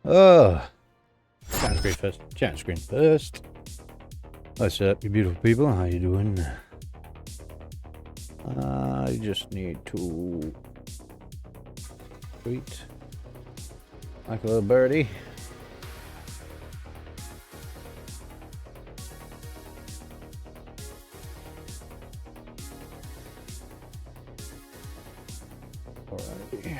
Oh, chat screen first. Chat screen first. What's up, you beautiful people? How you doing? I just need to tweet like a little birdie. Alrighty.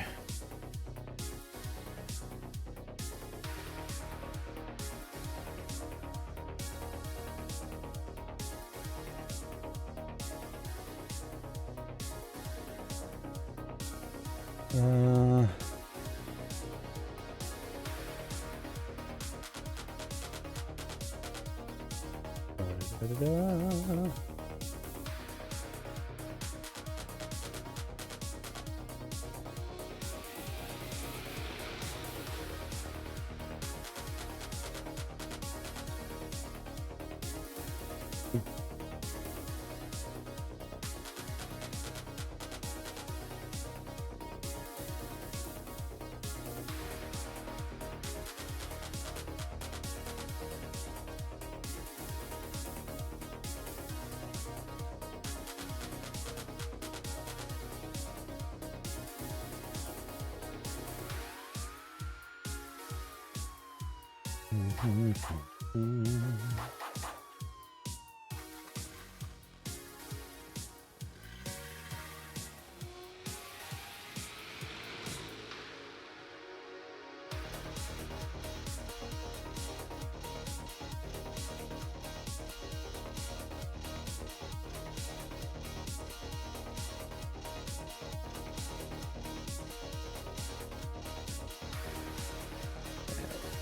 Da-da-da.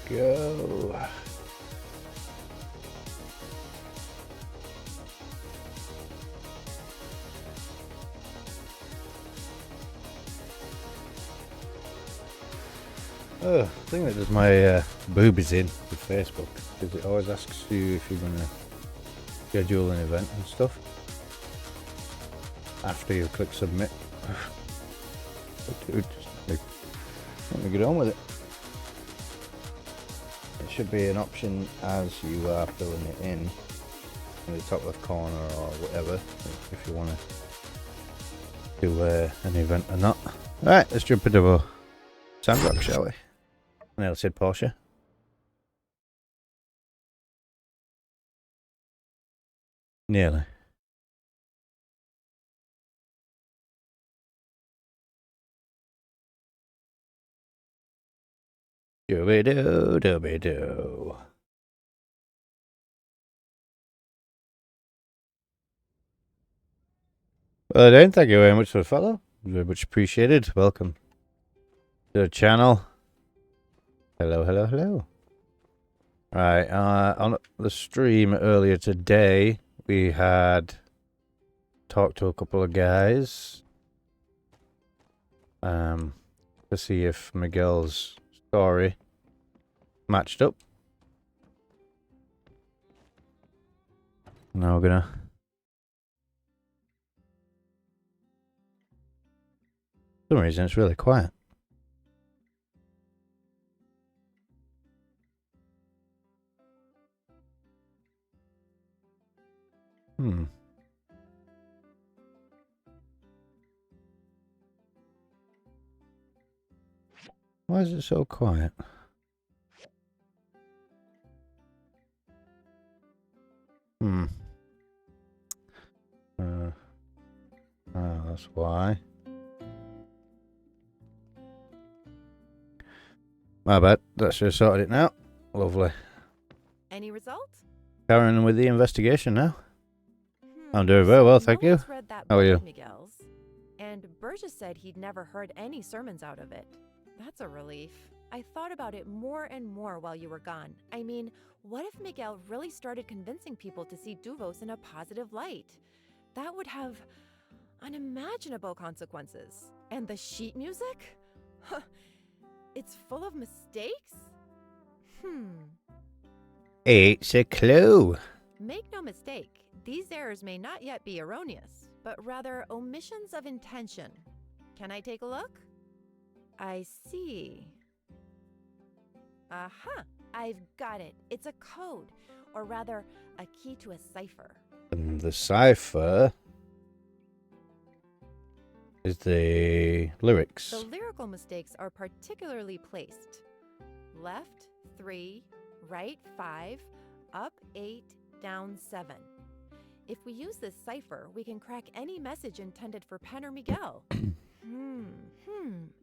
Go. Oh, I think that does my boobies in with Facebook, because it always asks you if you're going to schedule an event and stuff after you click submit. Dude, let me get on with it. It should be an option as you are filling it in the top left corner or whatever, if you want to do an event or not. Alright, let's jump into a Sandrock, shall we? I nearly said Porsche. Nearly. Dooby-doo, dooby-doo. Well, then, thank you very much for the follow. Very much appreciated. Welcome to the channel. Hello, hello, hello. Right, on the stream earlier today, we had talked to a couple of guys to see if Miguel's story matched up. Now we're gonna for some reason it's really quiet. Hmm. Why is it so quiet? Hmm. That's why. My bad. That's just sorted it now. Lovely. Any results? Carrying on with the investigation now. I'm Hmm, doing very so well, no thank you. one's read that How are book you? of Miguel's, and Burgess said he'd never heard any sermons out of it. That's a relief. I thought about it more and more while you were gone. I mean, what if Miguel really started convincing people to see Duvos in a positive light? That would have unimaginable consequences. And the sheet music? It's full of mistakes? It's a clue. Make no mistake, these errors may not yet be erroneous, but rather omissions of intention. Can I take a look? I see. Aha! I've got it. It's a code, or rather, a key to a cipher. And the cipher is the lyrics. The lyrical mistakes are particularly placed. Left 3, right 5, up 8, down 7. If we use this cipher, we can crack any message intended for Pen or Miguel.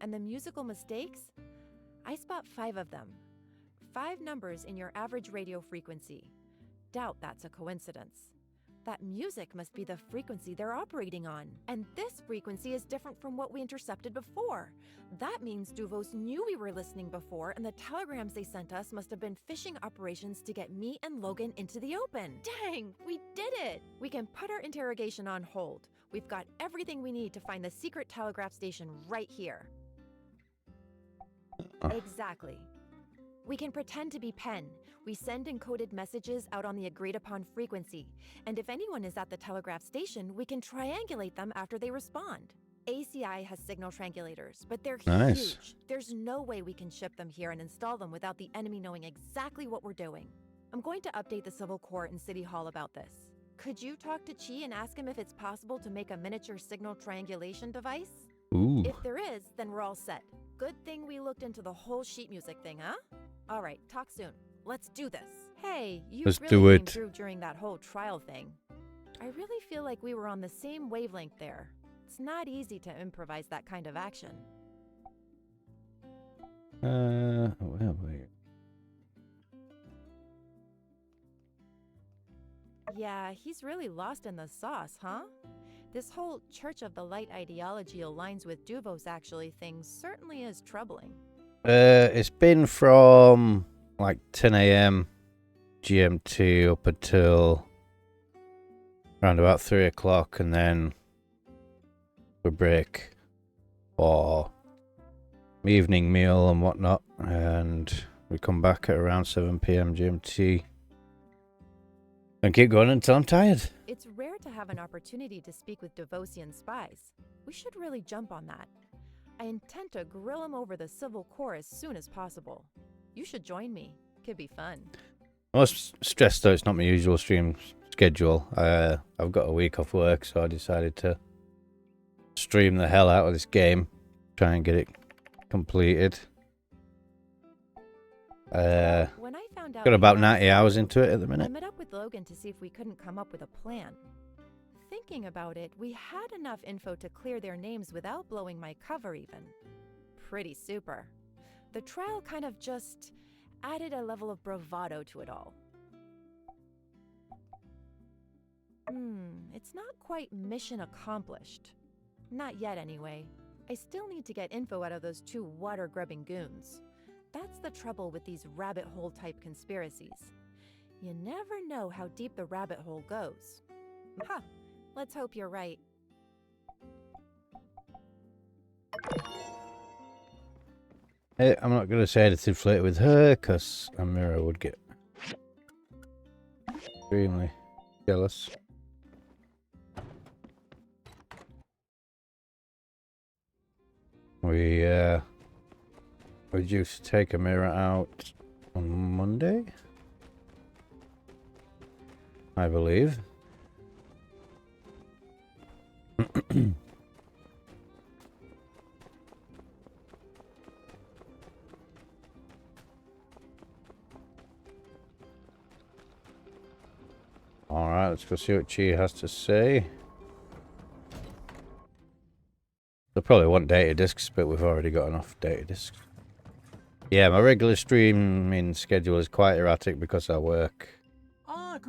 And the musical mistakes? I spot 5 of them. 5 numbers in your average radio frequency. Doubt that's a coincidence. That music must be the frequency they're operating on. And this frequency is different from what we intercepted before. That means Duvos knew we were listening before, and the telegrams they sent us must have been phishing operations to get me and Logan into the open. Dang, we did it! We can put our interrogation on hold. We've got everything we need to find the secret telegraph station right here. Exactly. We can pretend to be Pen. We send encoded messages out on the agreed-upon frequency, and if anyone is at the telegraph station, we can triangulate them after they respond. ACI has signal triangulators, but they're huge. There's no way we can ship them here and install them without the enemy knowing exactly what we're doing. I'm going to update the Civil Court and City Hall about this. Could you talk to Chi and ask him if it's possible to make a miniature signal triangulation device? Ooh. If there is, then we're all set. Good thing we looked into the whole sheet music thing, huh? All right, talk soon. Let's do this. Hey, you really came through during that whole trial thing. I really feel like we were on the same wavelength there. It's not easy to improvise that kind of action. Where are we? Yeah, he's really lost in the sauce, huh? This whole Church of the Light ideology aligns with Duvos actually thing certainly is troubling. It's been from like 10 a.m. GMT up until around about 3 o'clock, and then we break for evening meal and whatnot, and we come back at around 7 p.m. GMT and keep going until I'm tired. It's rare to have an opportunity to speak with Duvosian spies. We should really jump on that. I intend to grill him over the Civil Corps as soon as possible. You should join me. Could be fun. I was stressed though, it's not my usual stream schedule. I've got a week off work, so I decided to stream the hell out of this game. Try and get it completed. When I found out got about 90 hours into it at the minute. I met up with Logan to see if we couldn't come up with a plan. Thinking about it, we had enough info to clear their names without blowing my cover even. Pretty super. The trial kind of just added a level of bravado to it all. It's not quite mission accomplished. Not yet anyway. I still need to get info out of those 2 water-grubbing goons. That's the trouble with these rabbit hole type conspiracies. You never know how deep the rabbit hole goes. Ha! Let's hope you're right. I'm not going to say anything flirty with her, because Amira would get extremely jealous. We're due to take Amira out on Monday, I believe. Alright, let's go see what she has to say. They'll probably want data discs, but we've already got enough data discs. Yeah, my regular streaming schedule is quite erratic because I work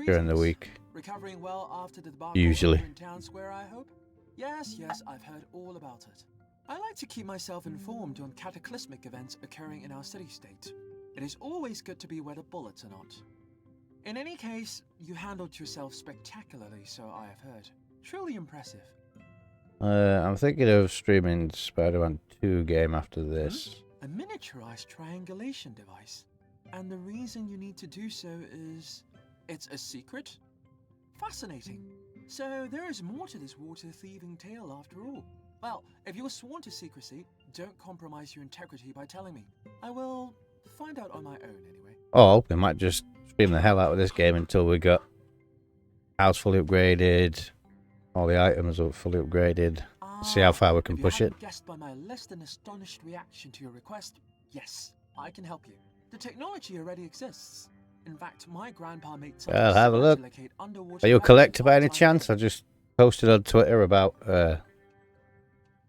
during the week. Recovering well after the debacle Usually. over in Town Square, I hope? Yes, I've heard all about it. I like to keep myself informed on cataclysmic events occurring in our city-state. It is always good to be where the bullets are not. In any case, you handled yourself spectacularly, so I have heard. Truly impressive. I'm thinking of streaming Spider-Man 2 game after this. A miniaturized triangulation device. And the reason you need to do so is... it's a secret? Fascinating. So there is more to this water-thieving tale after all. Well, if you're sworn to secrecy, don't compromise your integrity by telling me. I will find out on my own anyway. Oh, we might just stream the hell out of this game until we got house fully upgraded, all the items are fully upgraded. See how far we can push it. Guessed by my less than astonished reaction to your request, yes, I can help you. The technology already exists. In fact, my grandpa made something Well, have a look. to locate underwater Are you a collector by any wetlands chance? I just posted on Twitter about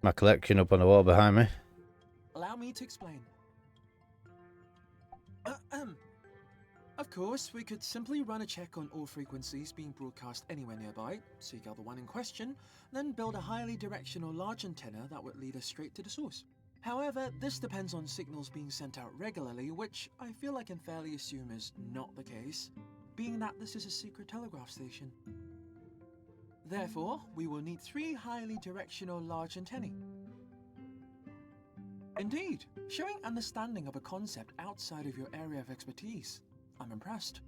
my collection up on the wall behind me. Allow me to explain. Of course, we could simply run a check on all frequencies being broadcast anywhere nearby, seek out the one in question, then build a highly directional large antenna that would lead us straight to the source. However, this depends on signals being sent out regularly, which I feel I can fairly assume is not the case, being that this is a secret telegraph station. Therefore, we will need 3 highly directional large antennae. Indeed, showing understanding of a concept outside of your area of expertise. I'm impressed.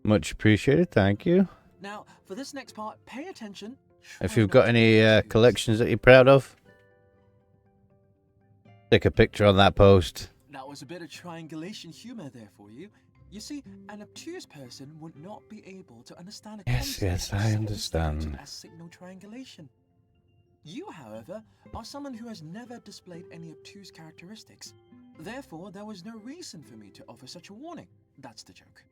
Much appreciated, thank you. Now, for this next part, pay attention. If you've got any collections that you're proud of, take a picture on that post. That was a bit of triangulation humor there for you. You see, an obtuse person would not be able to understand a concept Yes, I understand. as signal triangulation. You, however, are someone who has never displayed any obtuse characteristics. Therefore, there was no reason for me to offer such a warning. That's the joke.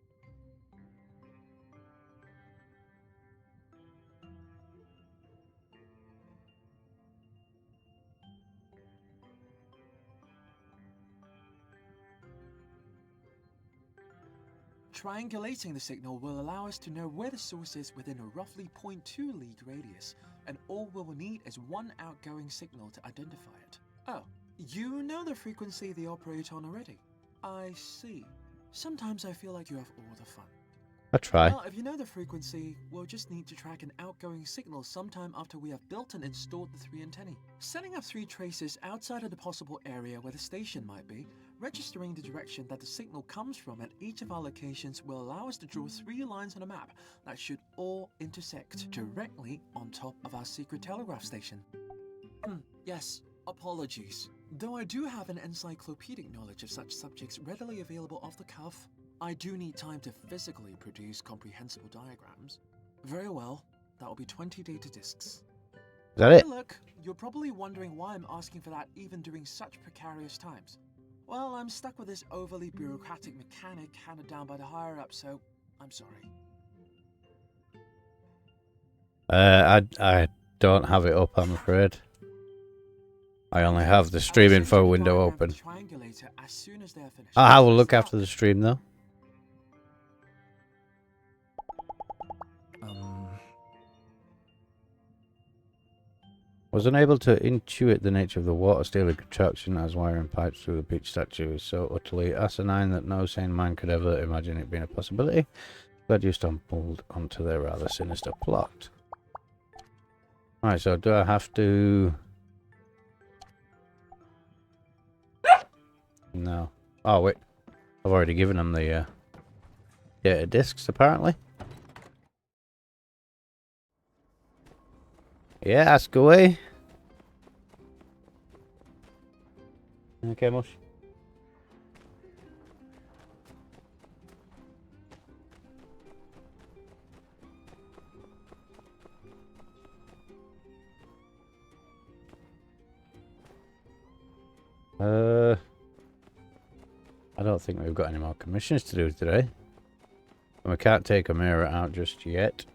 Triangulating the signal will allow us to know where the source is within a roughly 0.2 league radius, and all we will need is one outgoing signal to identify it. Oh, you know the frequency they operate on already? I see. Sometimes I feel like you have all the fun. I try. Well, if you know the frequency, we'll just need to track an outgoing signal sometime after we have built and installed the 3 antennae. Setting up 3 traces outside of the possible area where the station might be, registering the direction that the signal comes from at each of our locations will allow us to draw 3 lines on a map that should all intersect directly on top of our secret telegraph station. Yes, apologies. Though I do have an encyclopedic knowledge of such subjects readily available off the cuff, I do need time to physically produce comprehensible diagrams. Very well, that will be 20 data disks. Is that it? Hey, look, you're probably wondering why I'm asking for that even during such precarious times. Well, I'm stuck with this overly bureaucratic mechanic handed down by the higher-ups, so I'm sorry. I don't have it up, I'm afraid. I only have the stream info window open. I'll have a look after the stream, though. Was unable to intuit the nature of the water stealing contraption as wiring pipes through the beach statue is so utterly asinine that no sane mind could ever imagine it being a possibility. Glad you stumbled onto their rather sinister plot. Right, so do I have to... No. Oh, wait. I've already given them the data discs, apparently. Yeah, ask away. Okay, Mush. I don't think we've got any more commissions to do today. And we can't take a mirror out just yet.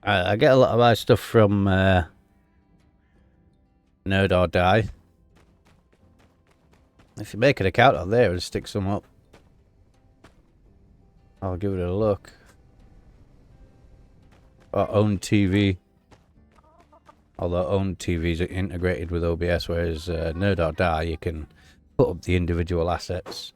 I get a lot of my stuff from Nerd or Die. If you make an account on there and stick some up, I'll give it a look. Or Own TV. Although Own TVs are integrated with OBS, whereas Nerd or Die, you can put up the individual assets.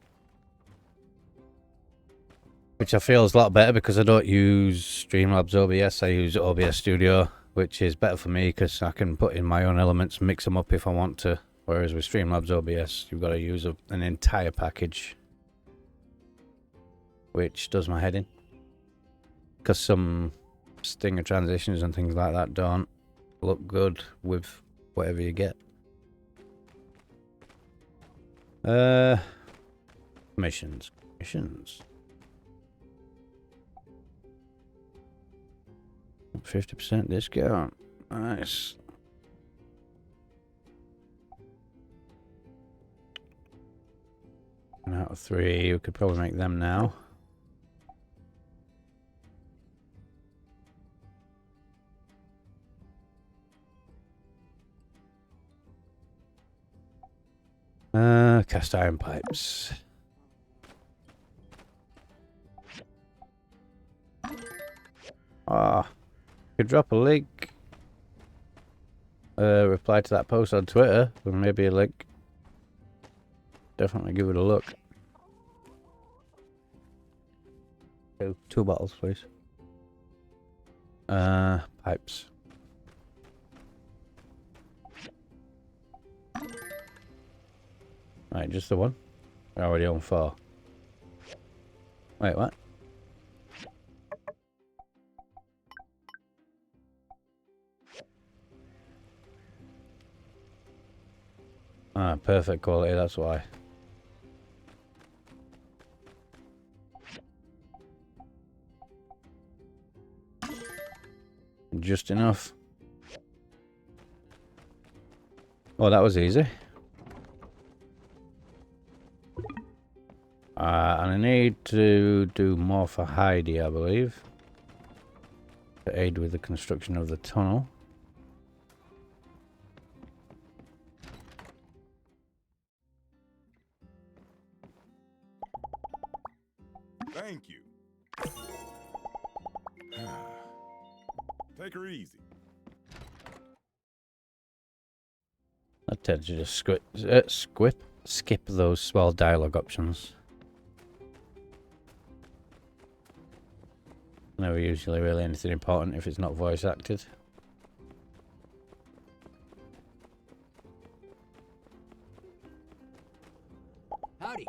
Which I feel is a lot better because I don't use Streamlabs OBS, I use OBS Studio, which is better for me because I can put in my own elements, mix them up if I want to. Whereas with Streamlabs OBS, you've got to use an entire package, which does my head in. Because some stinger transitions and things like that don't look good with whatever you get. Missions. 50% discount. Nice. One out of 3. We could probably make them now. Cast iron pipes. Could drop a link. Reply to that post on Twitter with maybe a link. Definitely give it a look. 2 bottles, please. Pipes. Right, just the one. We're already on 4. Wait, what? Perfect quality, that's why. Just enough. Oh, that was easy. And I need to do more for Heidi, I believe. To aid with the construction of the tunnel. Thank you. Take her easy. I tend to just skip those small dialogue options. Never usually really anything important if it's not voice acted. Howdy.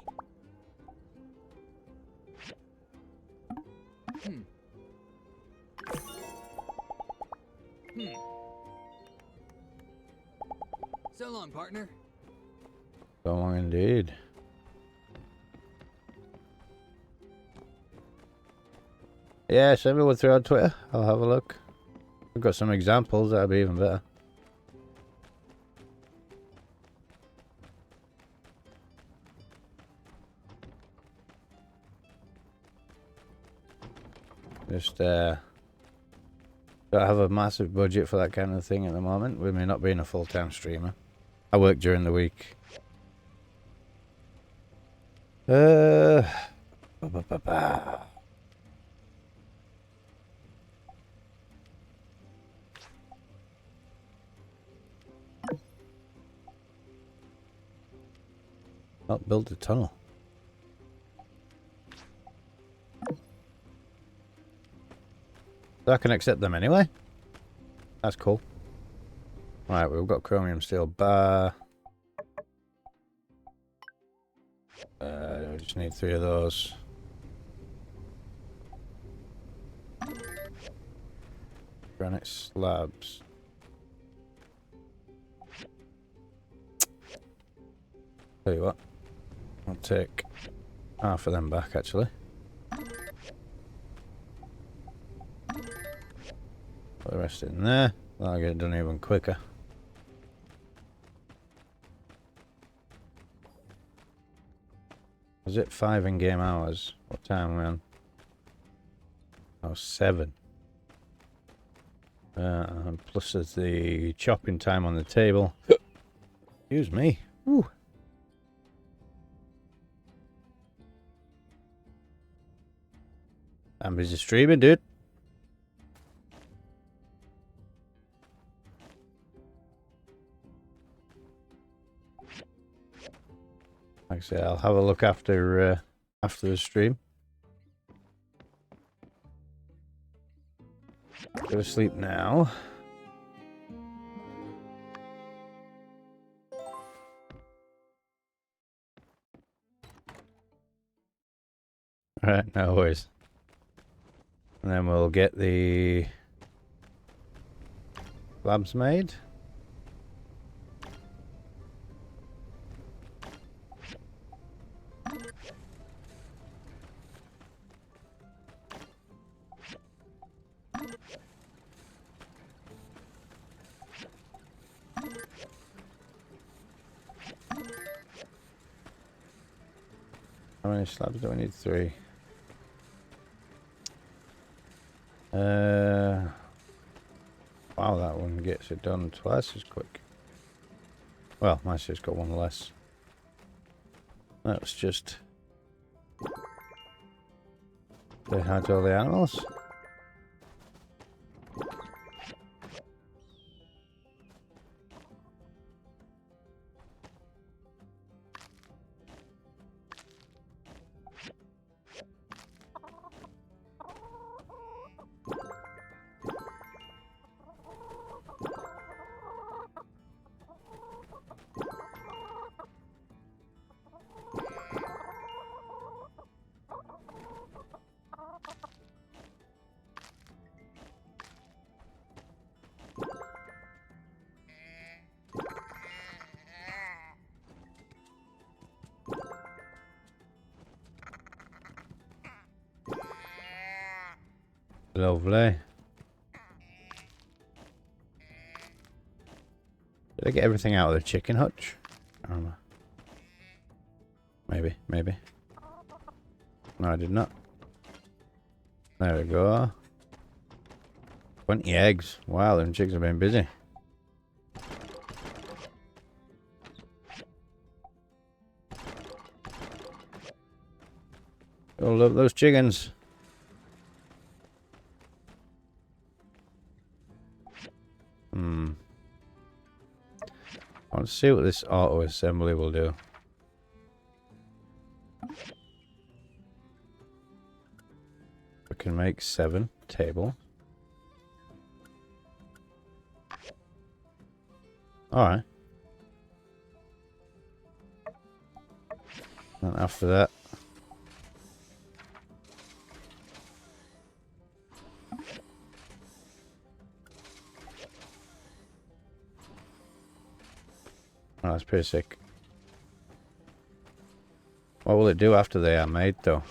So long, partner. So long indeed. Yeah, send me one through on Twitter. I'll have a look. I've got some examples, that'd be even better. Just, don't have a massive budget for that kind of thing at the moment, with me not being a full-time streamer. I work during the week. Not build a tunnel. So I can accept them anyway. That's cool. Right, we've got chromium steel bar. We just need 3 of those. Granite slabs. Tell you what, I'll take half of them back actually. the rest in there. That'll get it done even quicker. Was it 5 in-game hours? What time are we on? Oh, 7. And plus there's the chopping time on the table. Excuse me. Woo. I'm busy streaming, dude. Like I say, I'll have a look after the stream. Go to sleep now. Alright, no worries. And then we'll get the slabs made. How many slabs do I need? 3. Wow, that one gets it done twice as quick. Well, mine's just got one less. Let's just say hi to all the animals. Lovely. Did I get everything out of the chicken hutch? I don't know. Maybe. No, I did not. There we go. 20 eggs. Wow, them chicks have been busy. Oh, love those chickens. I want to see what this auto assembly will do. We can make 7 table. Alright. And after that, oh, that's pretty sick. What will it do after they are made, though?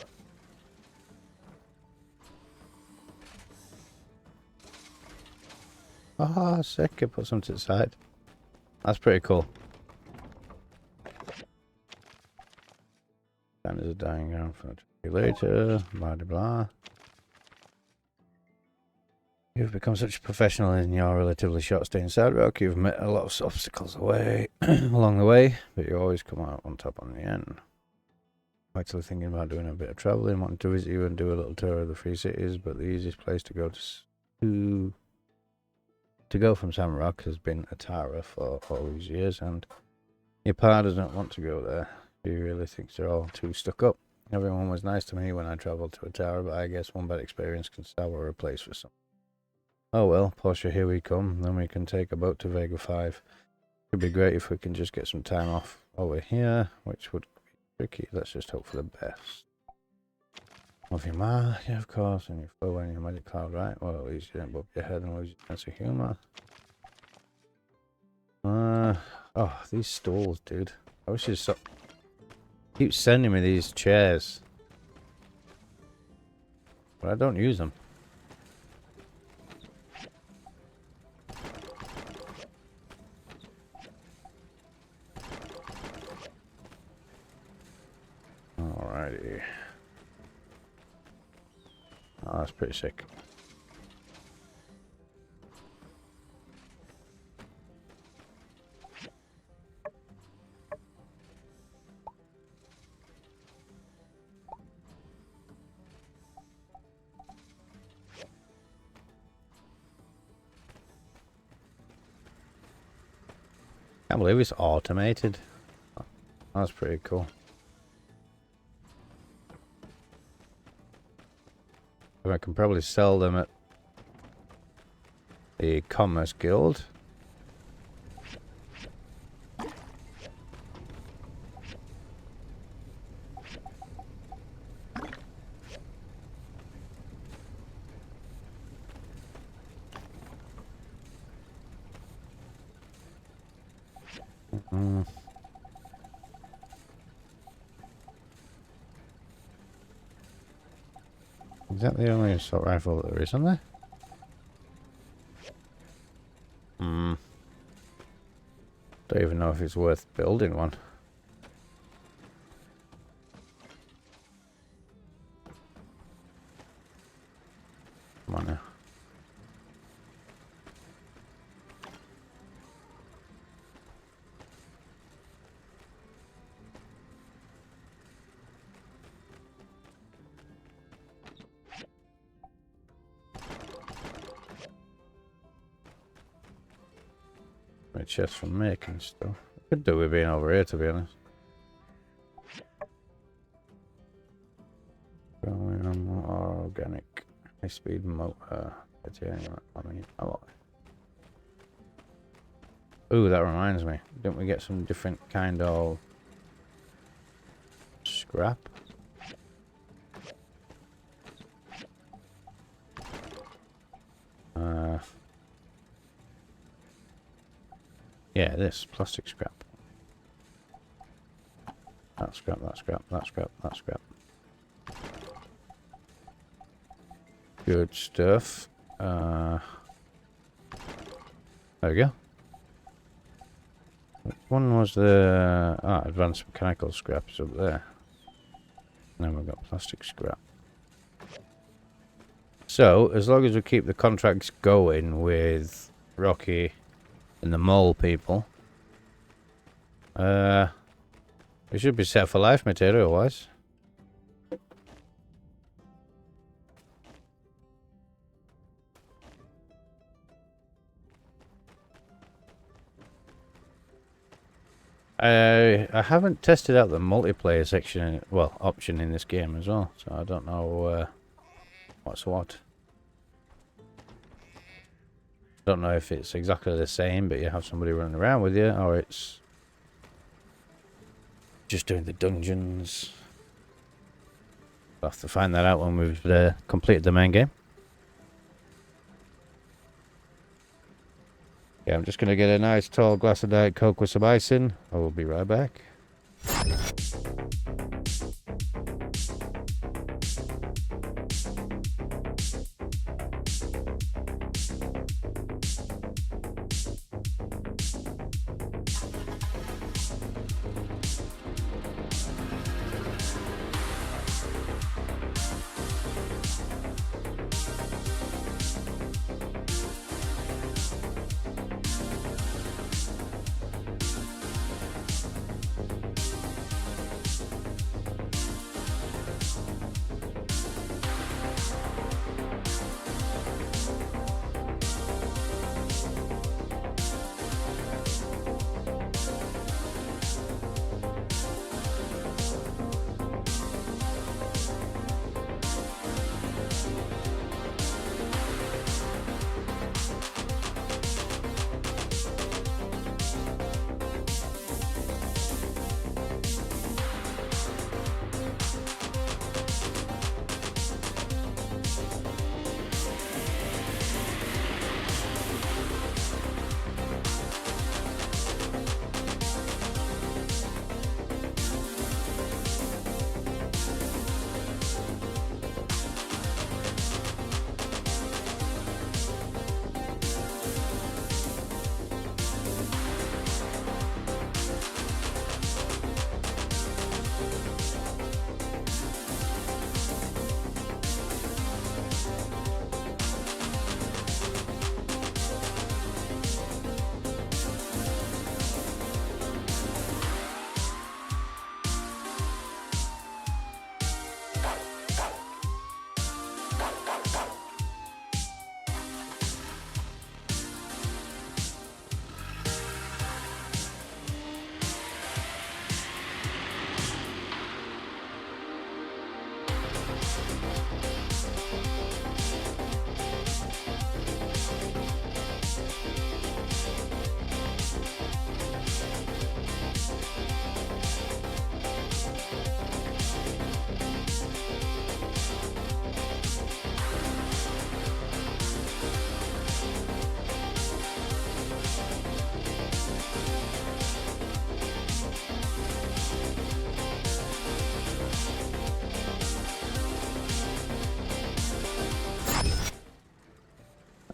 Oh, sick. I put some to the side. That's pretty cool. Time is a dying ground for later. Blah, blah, blah. You've become such a professional in your relatively short stay in Sandrock. You've met a lot of obstacles away along the way, but you always come out on top on the end. I'm actually thinking about doing a bit of traveling, wanting to visit you and do a little tour of the free cities, but the easiest place to go to go from Sandrock has been Atara for all these years, and your pa doesn't want to go there. He really thinks they're all too stuck up. Everyone was nice to me when I travelled to Atara, but I guess one bad experience can sour a place for some. Oh well, Portia, here we come. Then we can take a boat to Vega 5. It'd be great if we can just get some time off over here, which would be tricky. Let's just hope for the best. Love your ma, yeah, of course, and you flew in your magic cloud, right? Well, at least you didn't bump your head and lose your sense of humour. Oh, these stools, dude. I wish you'd stop. Keep sending me these chairs. But I don't use them. Alrighty. Oh, that's pretty sick. Can't believe it's automated. That's pretty cool. I can probably sell them at the Commerce Guild. Is that the only assault rifle that there is on there? Don't even know if it's worth building one. Come on now. My chest for making stuff. Could do with being over here, to be honest. Going on more organic. High speed motor. I mean, ooh, that reminds me. Didn't we get some different kind of scrap? Yeah, this plastic scrap. That scrap, that scrap, that scrap, that scrap. Good stuff. There we go. Which one was the advanced mechanical scraps up there? Now we've got plastic scrap. So, as long as we keep the contracts going with Rocky and the mole people, we should be set for life material-wise. I haven't tested out the multiplayer section, well, option in this game as well, so I don't know what's what. Don't know if it's exactly the same, but you have somebody running around with you, or it's just doing the dungeons. We'll have to find that out when we've completed the main game. Yeah, I'm just going to get a nice tall glass of Diet Coke with some ice in. I will be right back.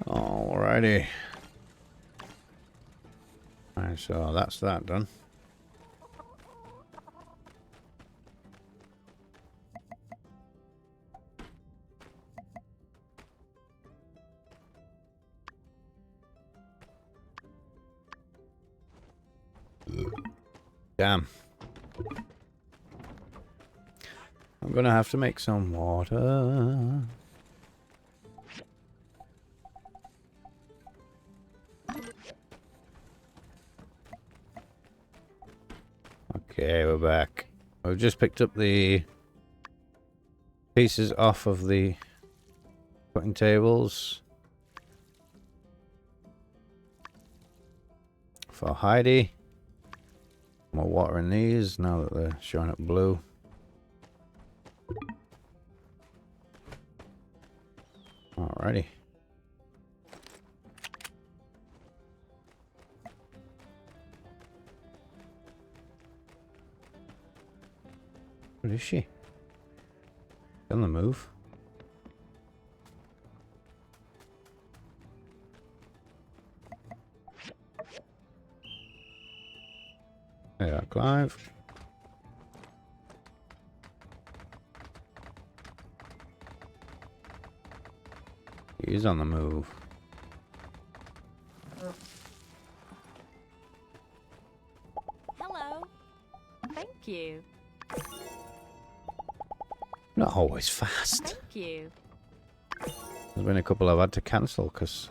Alrighty. Right, so that's that done. Damn. I'm gonna have to make some water. Okay, we're back. We've just picked up the pieces off of the cutting tables for Heidi. More water in these now that they're showing up blue. Alrighty. What is she? On the move. Yeah, Clive. He's on the move. Hello. Thank you. Not always fast. Thank you. There's been a couple I've had to cancel because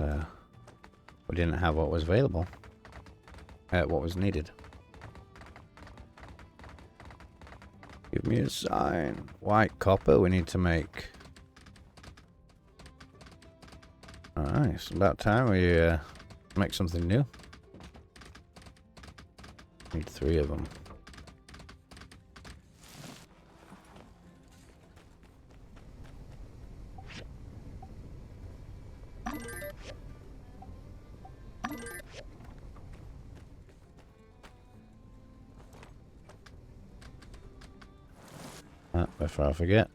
we didn't have what was available. What was needed. Give me a sign. White copper we need to make. Alright, it's about time we make something new. Need 3 of them. Before I forget.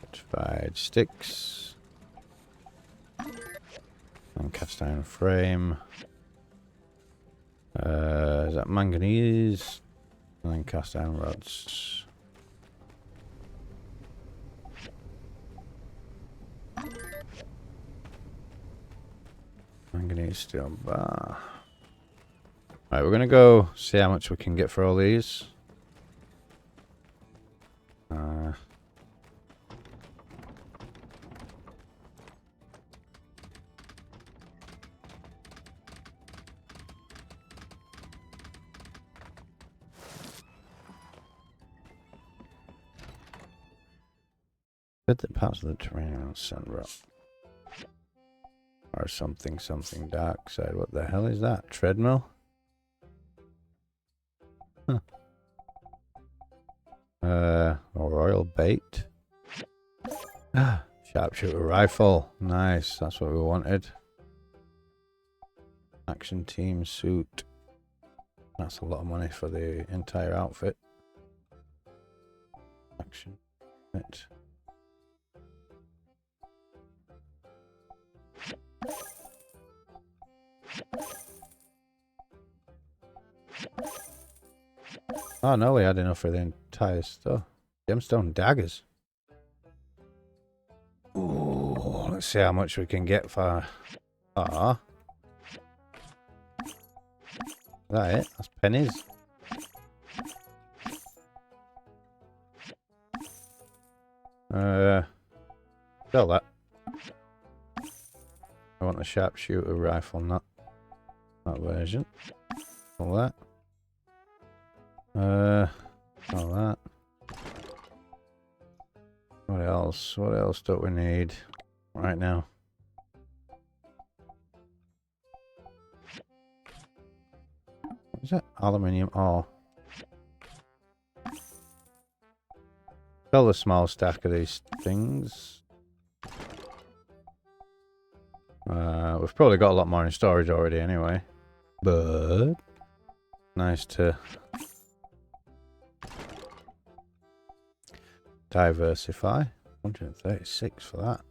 Petrified sticks. And cast iron frame. Is that manganese? And then cast iron rods. Manganese steel bar. Right, we're gonna go see how much we can get for all these. Said that parts of the terrain around Sandrock or something dark side. What the hell is that? Treadmill? Huh. A royal bait. Sharpshooter rifle. Nice, that's what we wanted. Action team suit. That's a lot of money for the entire outfit. Action. It. Oh no, we had enough for the entire stuff. Gemstone daggers. Ooh, let's see how much we can get for. Ah, is that it? That's pennies. Sell that. I want the sharpshooter rifle, not that version. All that. All that. What else? What else don't we need right now? What is that? Aluminium ore. Sell the small stack of these things. We've probably got a lot more in storage already anyway. But nice to diversify. 136 for that.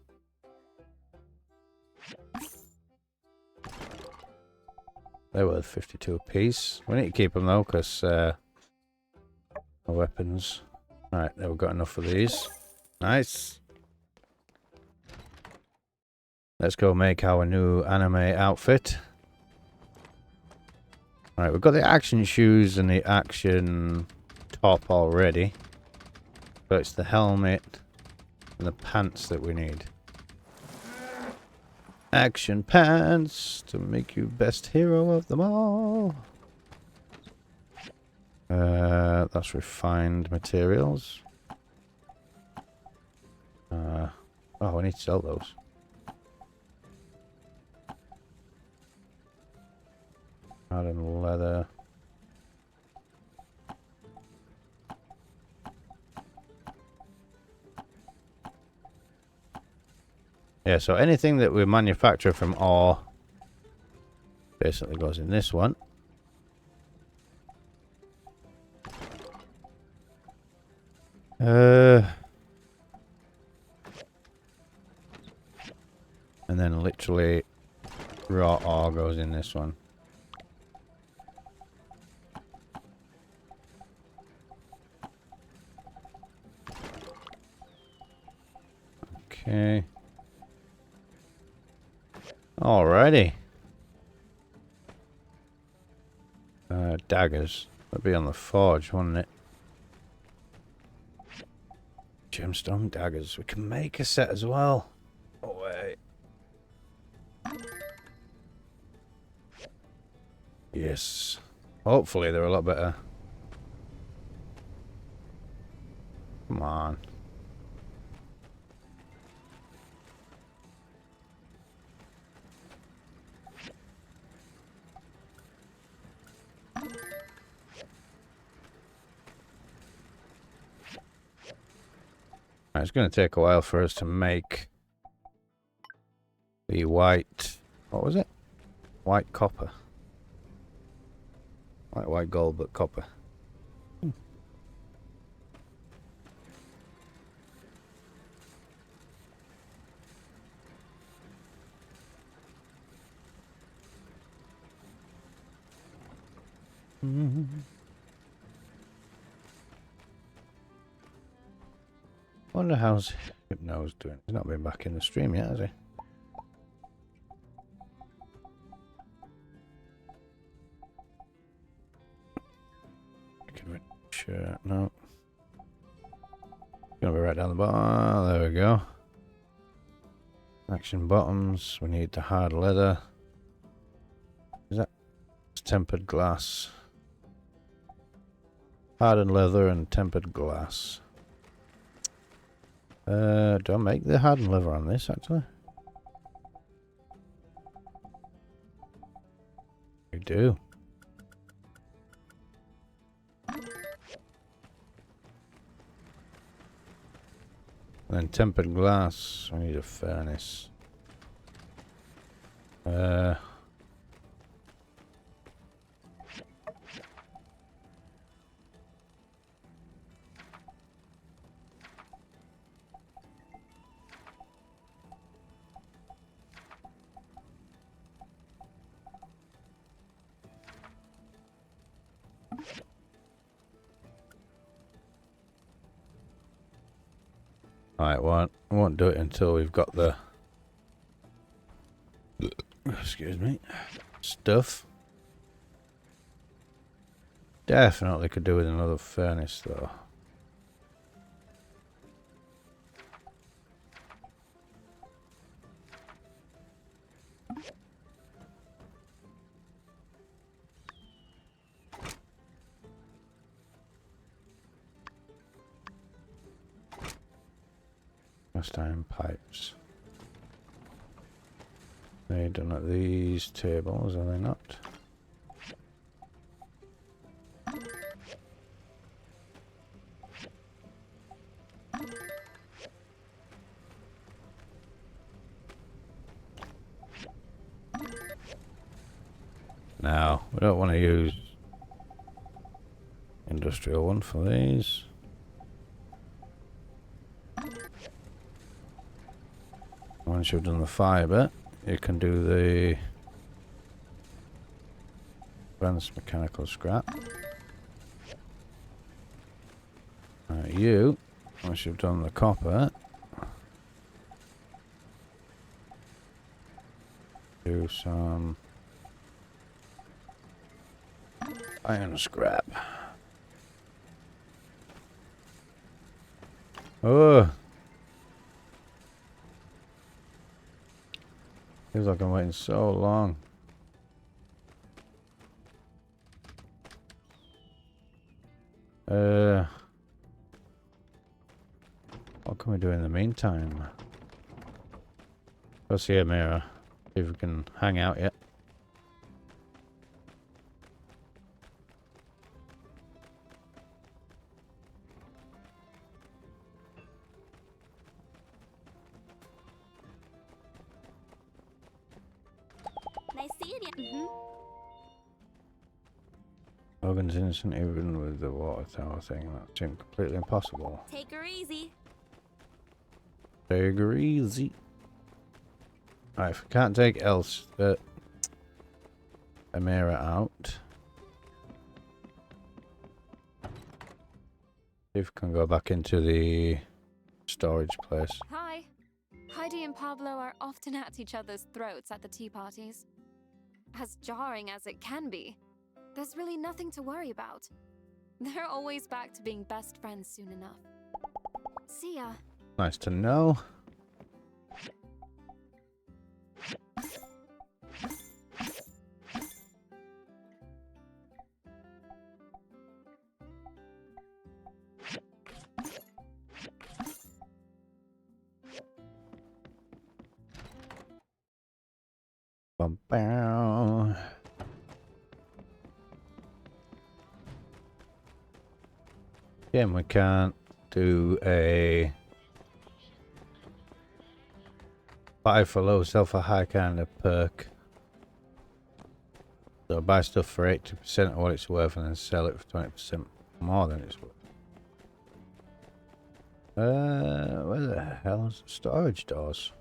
They're worth 52 apiece. We need to keep them though, because our weapons. Right, there we've got enough of these. Nice. Let's go make our new anime outfit. Right, we've got the action shoes and the action top already. But it's the helmet and the pants that we need. Action pants to make you best hero of them all. That's refined materials. Oh, I need to sell those. Hardened leather. Yeah, so anything that we manufacture from ore basically goes in this one. And then literally raw ore goes in this one. Okay. Alrighty. Daggers. That'd be on the forge, wouldn't it? Gemstone daggers. We can make a set as well. Oh, wait. Yes. Hopefully they're a lot better. Come on. It's going to take a while for us to make the white... What was it? White copper. Like white gold, but copper. Wonder how's Hypno's doing. He's not been back in the stream yet, has he? Shirt, no. Gonna be right down the bottom. There we go. Action bottoms. We need the hard leather. Is that tempered glass? Hardened leather and tempered glass. Do I make the hardened leather on this actually? We do. And then tempered glass. I need a furnace. Alright, I won't do it until we've got the excuse me stuff. Definitely could do with another furnace though. cast iron pipes. They're done at these tables, are they not? Now, we don't want to use industrial one for these. Once you've done the fibre, you can do the advanced mechanical scrap. You, once you've done the copper, do some iron scrap. Oh! Feels like I'm waiting so long. What can we do in the meantime? Go see a mirror. See if we can hang out yet. Nice seeing you. Logan's innocent even with the water tower thing. That seemed completely impossible. Take her easy. Take her easy. Alright, if we can't take a mirror out. See if we can go back into the storage place. Hi. Heidi and Pablo are often at each other's throats at the tea parties. As jarring as it can be, there's really nothing to worry about. They're always back to being best friends soon enough. See ya. Nice to know. Bum-bow. Again, we can't do a 5 for low, sell for high kind of perk. So buy stuff for 80% of what it's worth and then sell it for 20% more than it's worth. Where the hell is the storage doors?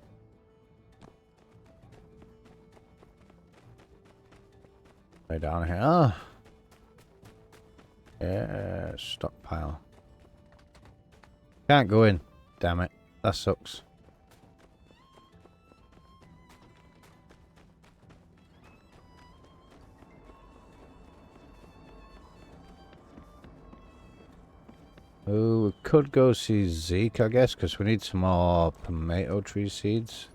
Way down here. Oh. Yeah, stockpile. Can't go in. Damn it. That sucks. Oh, we could go see Zeke, I guess, because we need some more tomato tree seeds.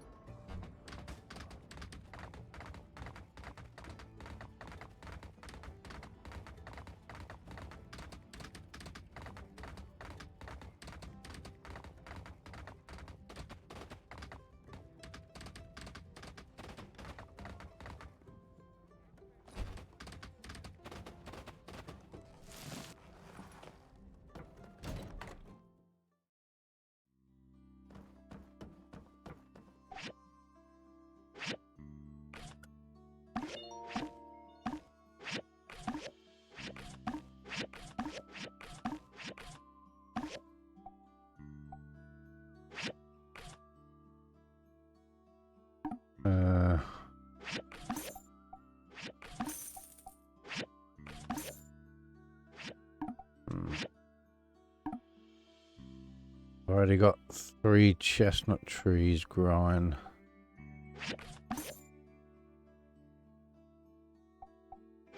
Already got 3 chestnut trees growing.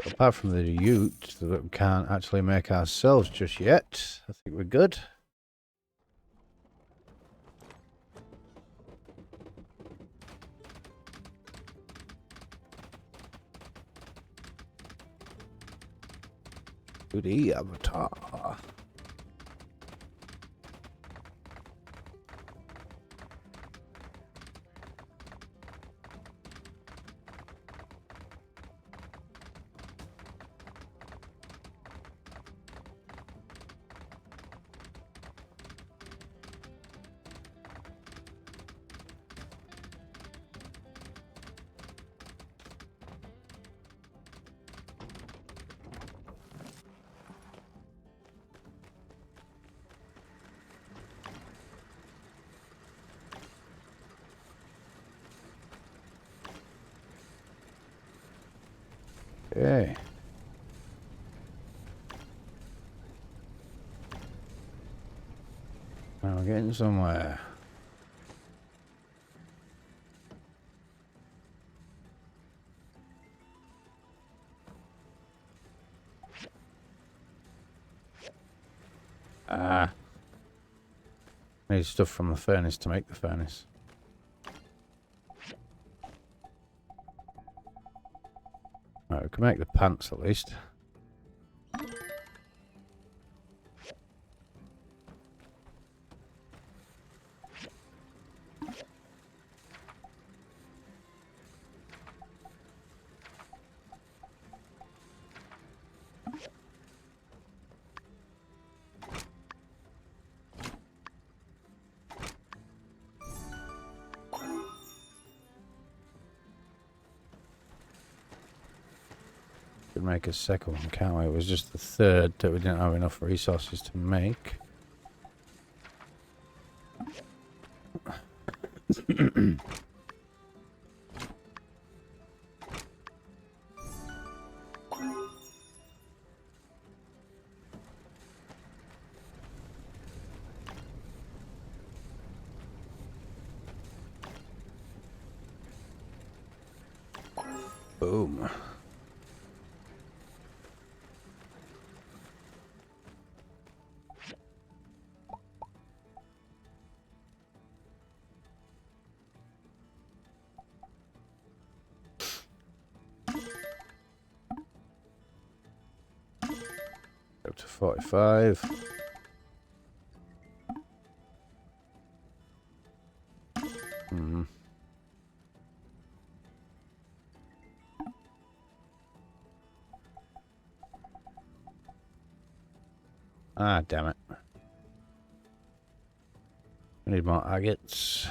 Apart from the ute that we can't actually make ourselves just yet, I think we're good. To the avatar. Okay. Now we're getting somewhere. Ah. Need stuff from the furnace to make the furnace. Right, we can make the pants at least. Could make a second one, can't we? It was just the third that we didn't have enough resources to make. Boom. Up to 45. Hmm. Ah, damn it. I need more agates.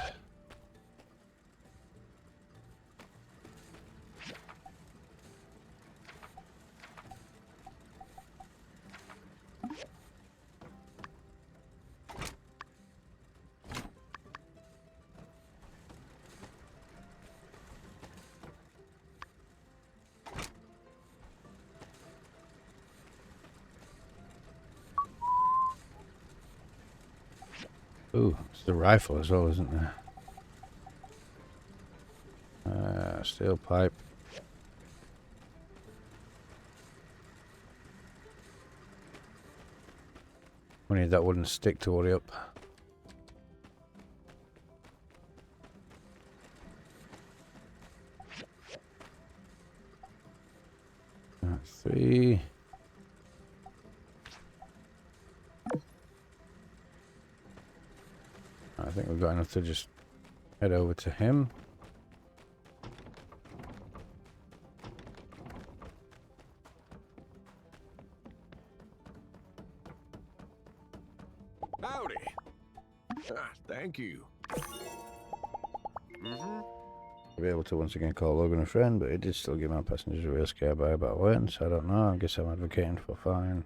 Ooh, it's the rifle as well, isn't there? Steel pipe. We need that wooden stick to hold it up. Three. I think we've got enough to just head over to him. Howdy. Thank you. Be able to once again call Logan a friend, but it did still give my passengers a real scare by about waiting, so I don't know. I guess I'm advocating for fine.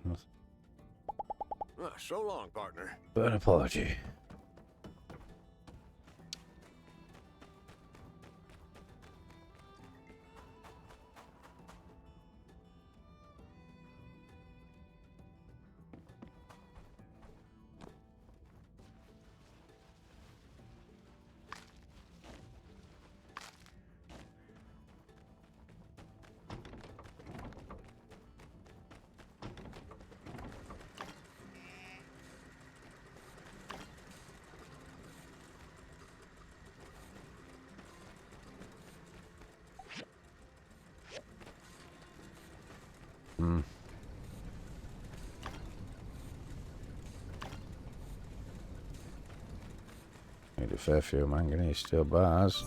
So long, partner. But an apology. Need a fair few manganese steel bars.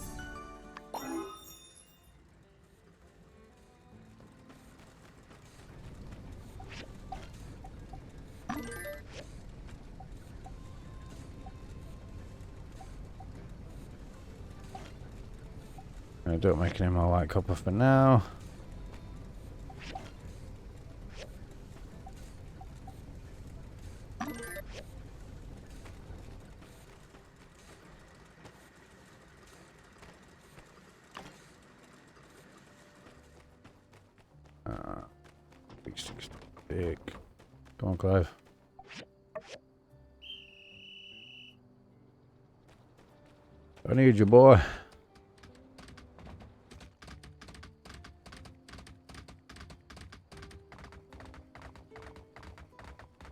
I don't make any more white copper for now. Big sticks. Big. Come on, Clive. I need you, boy.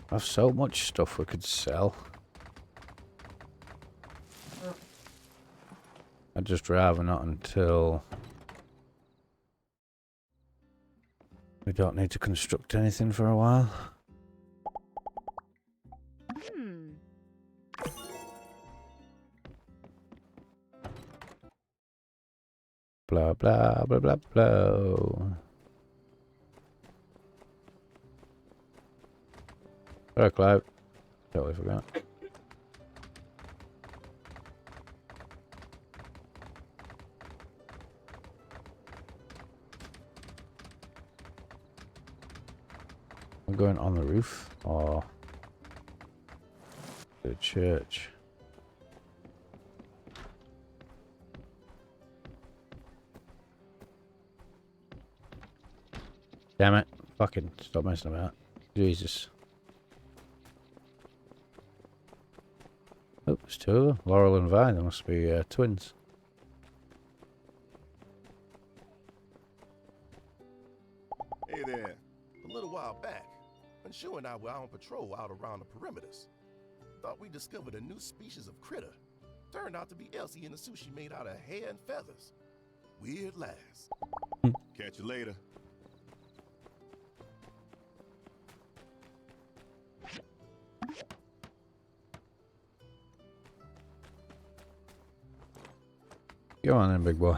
I have so much stuff we could sell. I'd just rather not until we don't need to construct anything for a while. Blah blah blah blah blah. Sorry, Clive. Totally forgot. I'm going on the roof or the church. Damn it. Fucking stop messing about. Jesus. Oh, there's two of them. Laurel and Vine. They must be twins. Hey there. A little while back, when Shu and I were on patrol out around the perimeters, thought we discovered a new species of critter. Turned out to be Elsie in a sushi made out of hair and feathers. Weird lass. Catch you later. Go on then, big boy.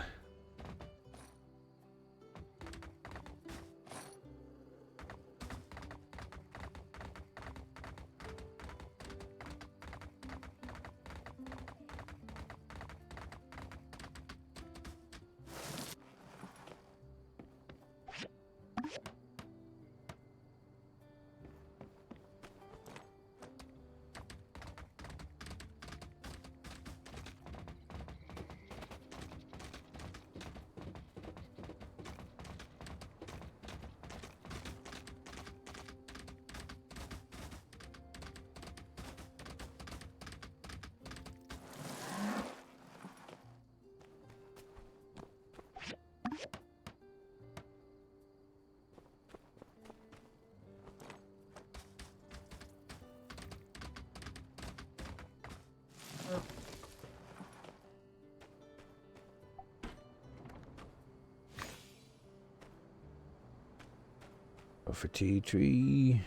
Go for tea tree.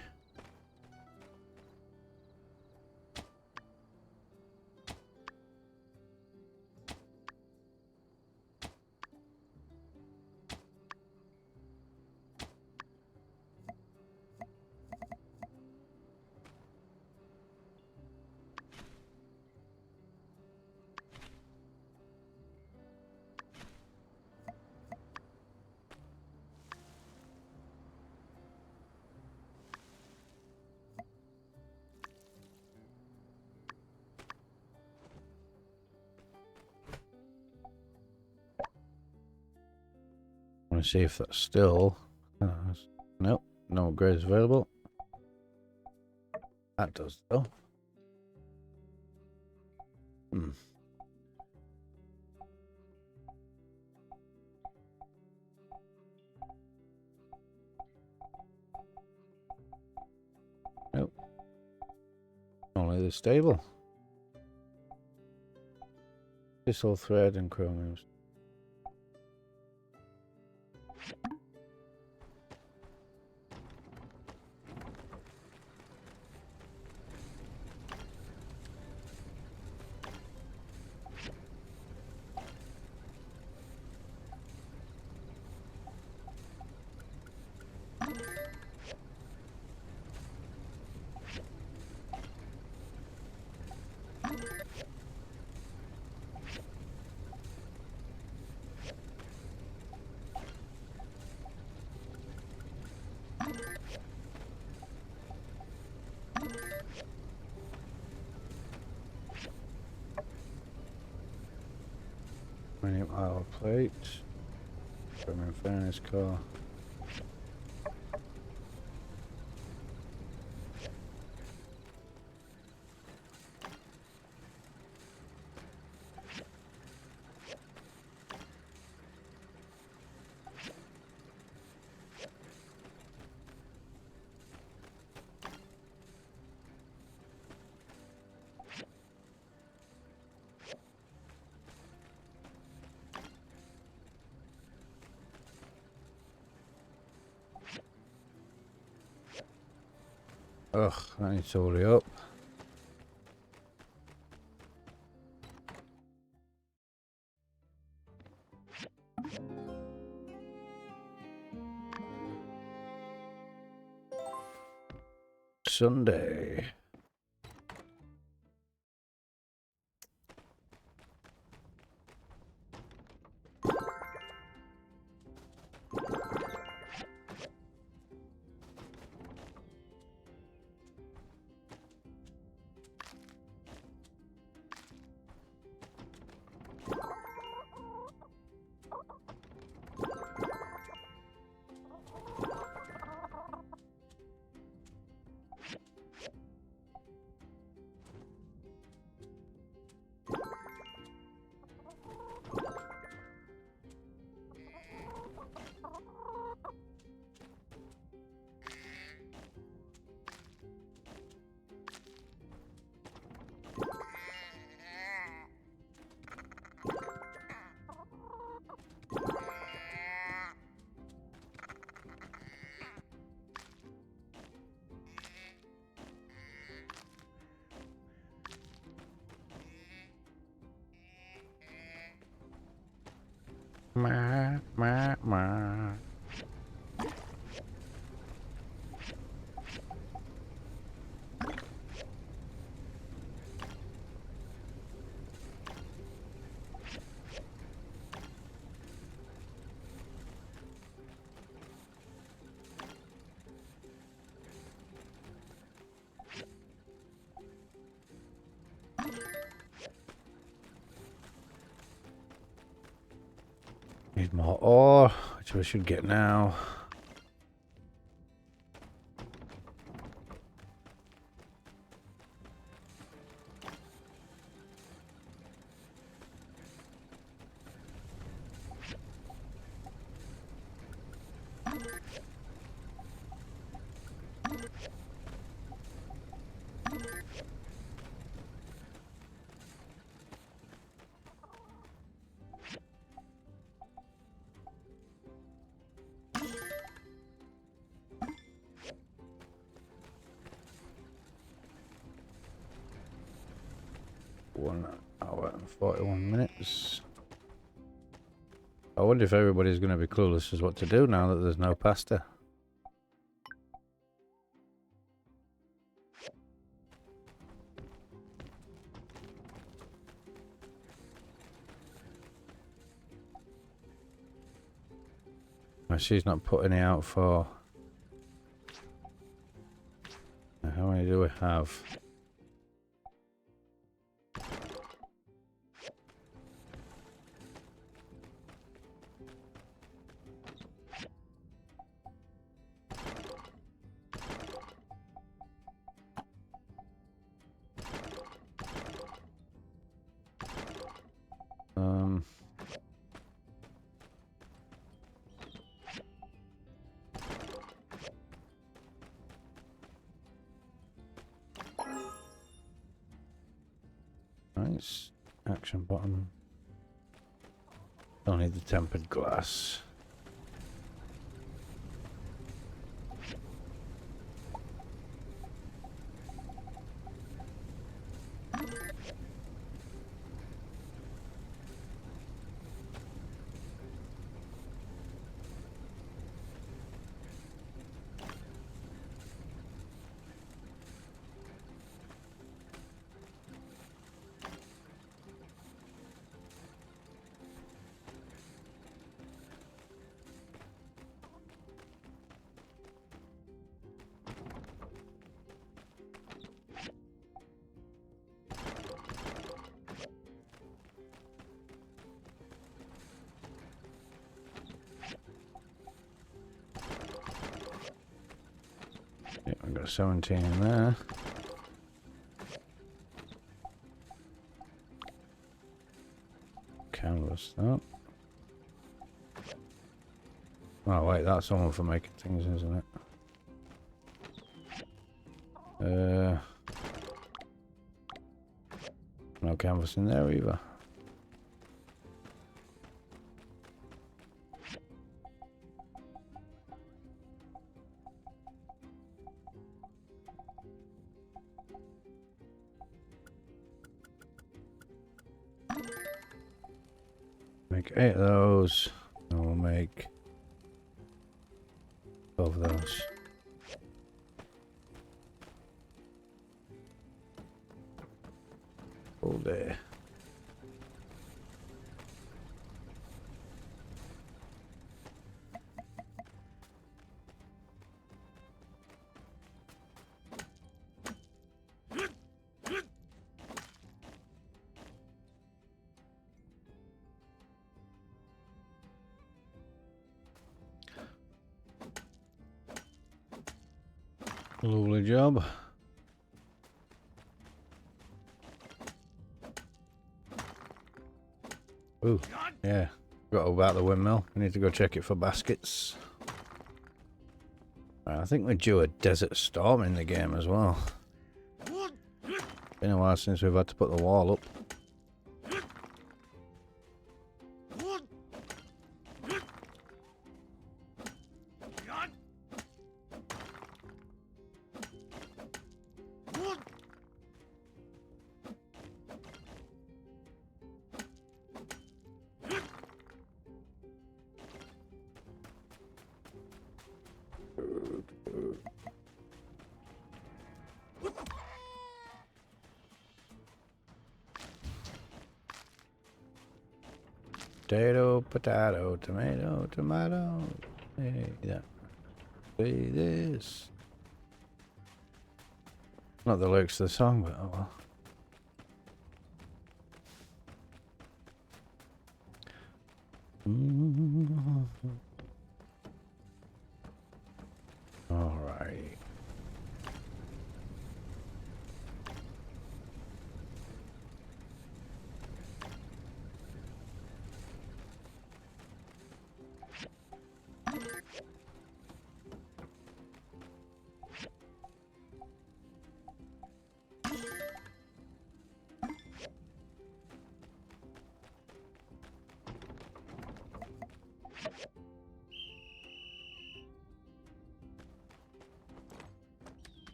Want to see if that's still. Nope, no grades available. That does though. Nope. Only the stable. Thistle thread and chromium. Medium aisle plate. Chromium furnace car. Ugh, I need to hurry up. Sunday. Ma, ma, ma. Need more ore, which I should get now. One hour and 41 minutes. I wonder if everybody's going to be clueless as what to do now that there's no pasta. Well, she's not putting it out for... How many do we have? Nice. Action button. Don't need the tempered glass. Yeah, I've got 17 in there. Canvas that. Oh wait, that's only for making things, isn't it? No canvas in there either. make 8 of those. And we'll make 12 of those. All day. Lovely job. Ooh, yeah. Got about the windmill. We need to go check it for baskets. I think we're due a desert storm in the game as well. Been a while since we've had to put the wall up. Potato, potato, tomato, tomato. Hey, that. Say this. Not the lyrics of the song, but oh well. All right.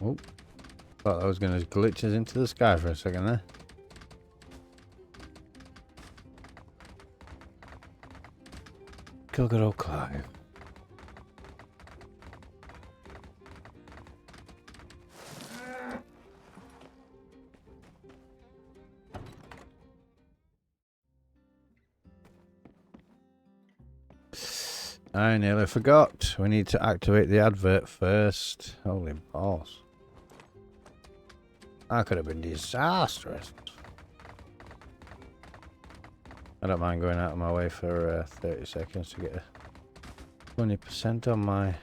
Oh, thought I was going to glitch us into the sky for a second there. Good old Clive. I nearly forgot. We need to activate the advert first. Holy balls. That could have been disastrous. I don't mind going out of my way for 30 seconds to get 20% on my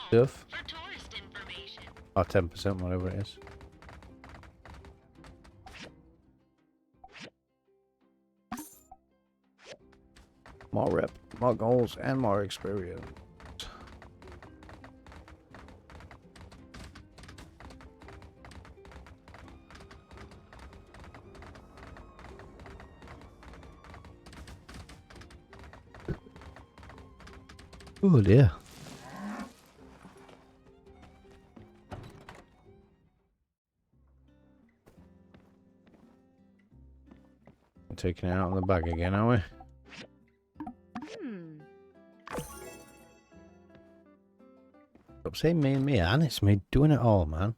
stuff. Or 10%, whatever it is. More rep, more goals, and more experience. Oh dear. We're taking it out of the bag again, are we? Stop saying me and me, Anne. It's me doing it all, man.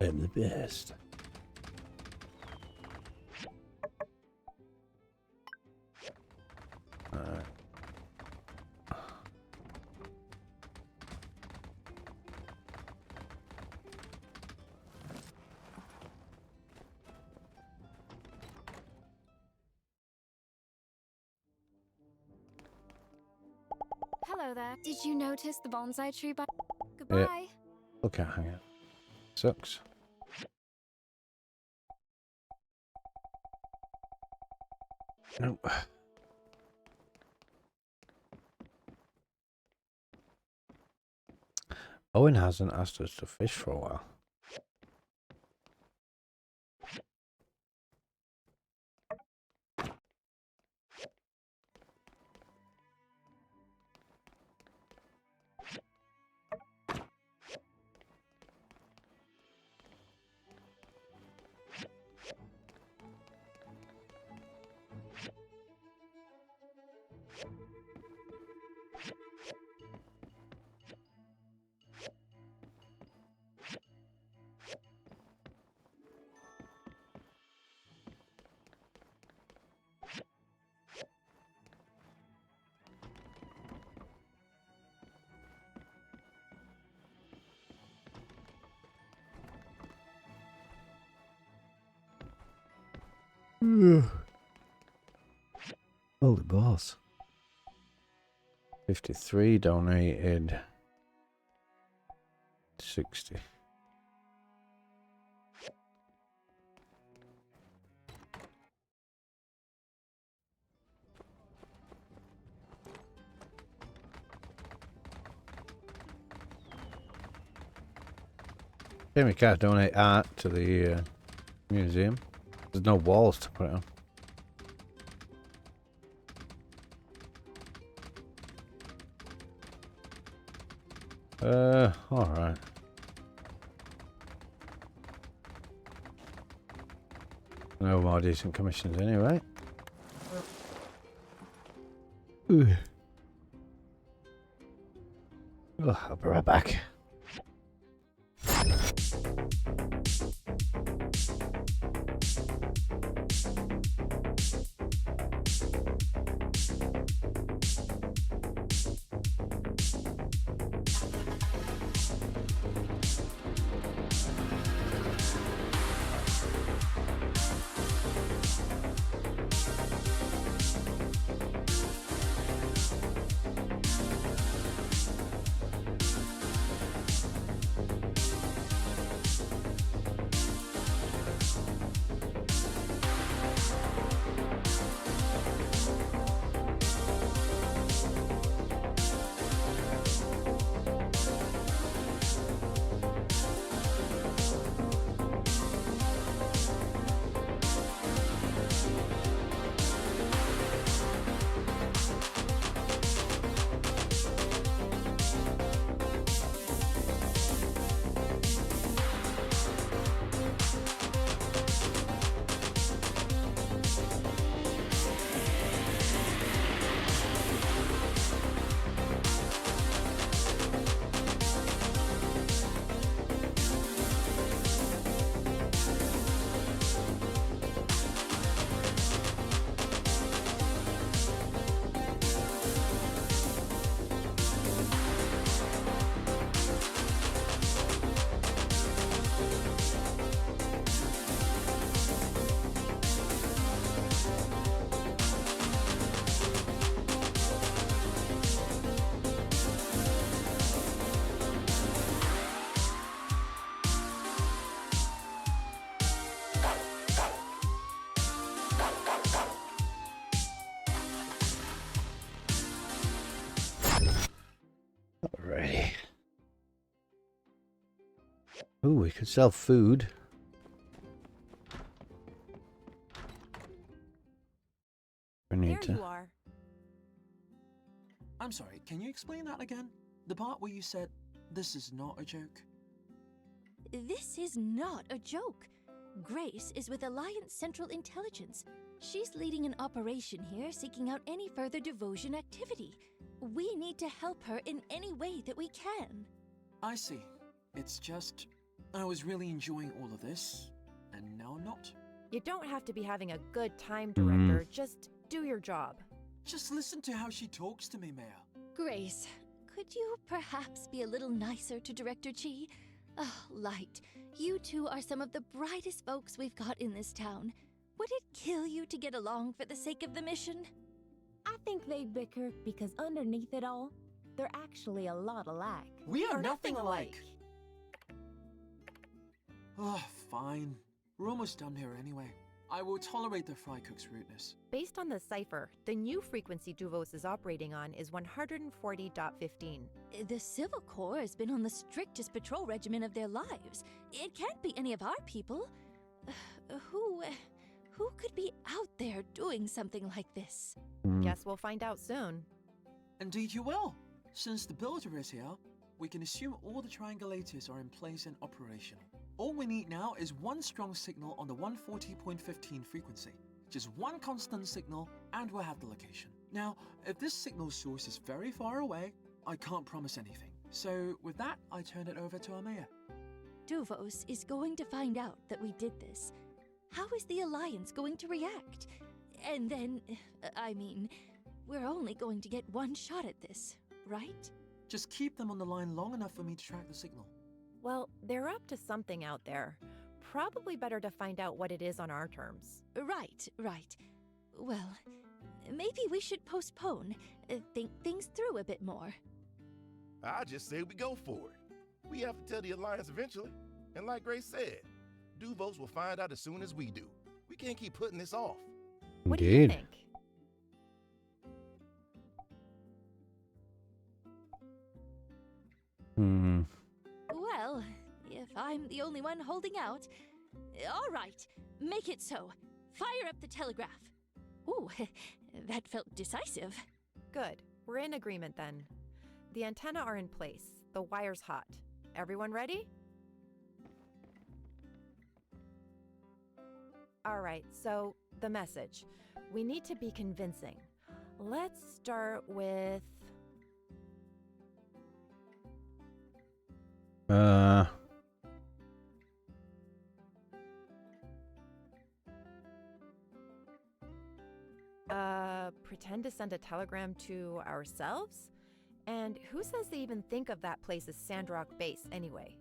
I'm the best. Alright. Hello there. Did you notice the bonsai tree by... Goodbye. Okay, hang on. Sucks. Nope. Owen hasn't asked us to fish for a while. Holy balls. 53 donated. 60. Shame we can't donate art to the museum. There's no walls to put it on. Alright. No more decent commissions anyway. Ooh. Oh, I'll be right back. Alrighty. Ooh, we could sell food. We need There to. you are. I'm sorry, can you explain that again? The part where you said, this is not a joke? This is not a joke. Grace is with Alliance Central Intelligence. She's leading an operation here seeking out any further devotion activity. We need to help her in any way that we can. I see. It's just, I was really enjoying all of this, and now I'm not. You don't have to be having a good time, Director. Just do your job. Just listen to how she talks to me, Mayor. Grace, could you perhaps be a little nicer to Director Chi? Oh, Light, you two are some of the brightest folks we've got in this town. Would it kill you to get along for the sake of the mission? I think they bicker because underneath it all, they're actually a lot alike. We are nothing alike. Oh, fine. We're almost done here anyway. I will tolerate the fry cook's rudeness. Based on the cipher, the new frequency Duvos is operating on is 140.15. The Civil Corps has been on the strictest patrol regimen of their lives. It can't be any of our people. Who could be out there doing something like this? Guess we'll find out soon. Indeed you will. Since the builder is here, we can assume all the triangulators are in place and operational. All we need now is one strong signal on the 140.15 frequency. Just one constant signal, and we'll have the location. Now, if this signal source is very far away, I can't promise anything. So, with that, I turn it over to our mayor. Duvos is going to find out that we did this. How is the Alliance going to react? And then, we're only going to get one shot at this, right? Just keep them on the line long enough for me to track the signal. Well, they're up to something out there. Probably better to find out what it is on our terms. Right, right. Well, maybe we should postpone, think things through a bit more. I just say we go for it. We have to tell the Alliance eventually. And like Grace said, Duvos will find out as soon as we do. We can't keep putting this off. What do you Indeed. think? Hmm. Well, if I'm the only one holding out. All right, make it so. Fire up the telegraph. Ooh, that felt decisive. Good. We're in agreement then. The antennae are in place. The wire's hot. Everyone ready? All right, so the message. We need to be convincing. Let's start with... pretend to send a telegram to ourselves? And who says they even think of that place as Sandrock Base anyway?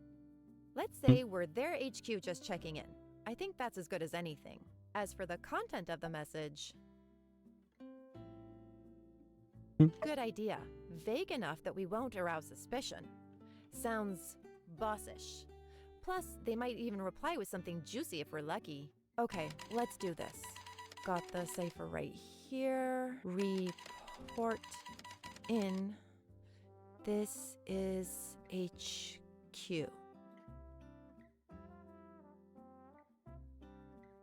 Let's say we're their HQ just checking in. I think that's as good as anything. As for the content of the message... Good idea. Vague enough that we won't arouse suspicion. Sounds bossish. Plus, they might even reply with something juicy if we're lucky. Okay, let's do this. Got the cipher right here. Report in. This is HQ.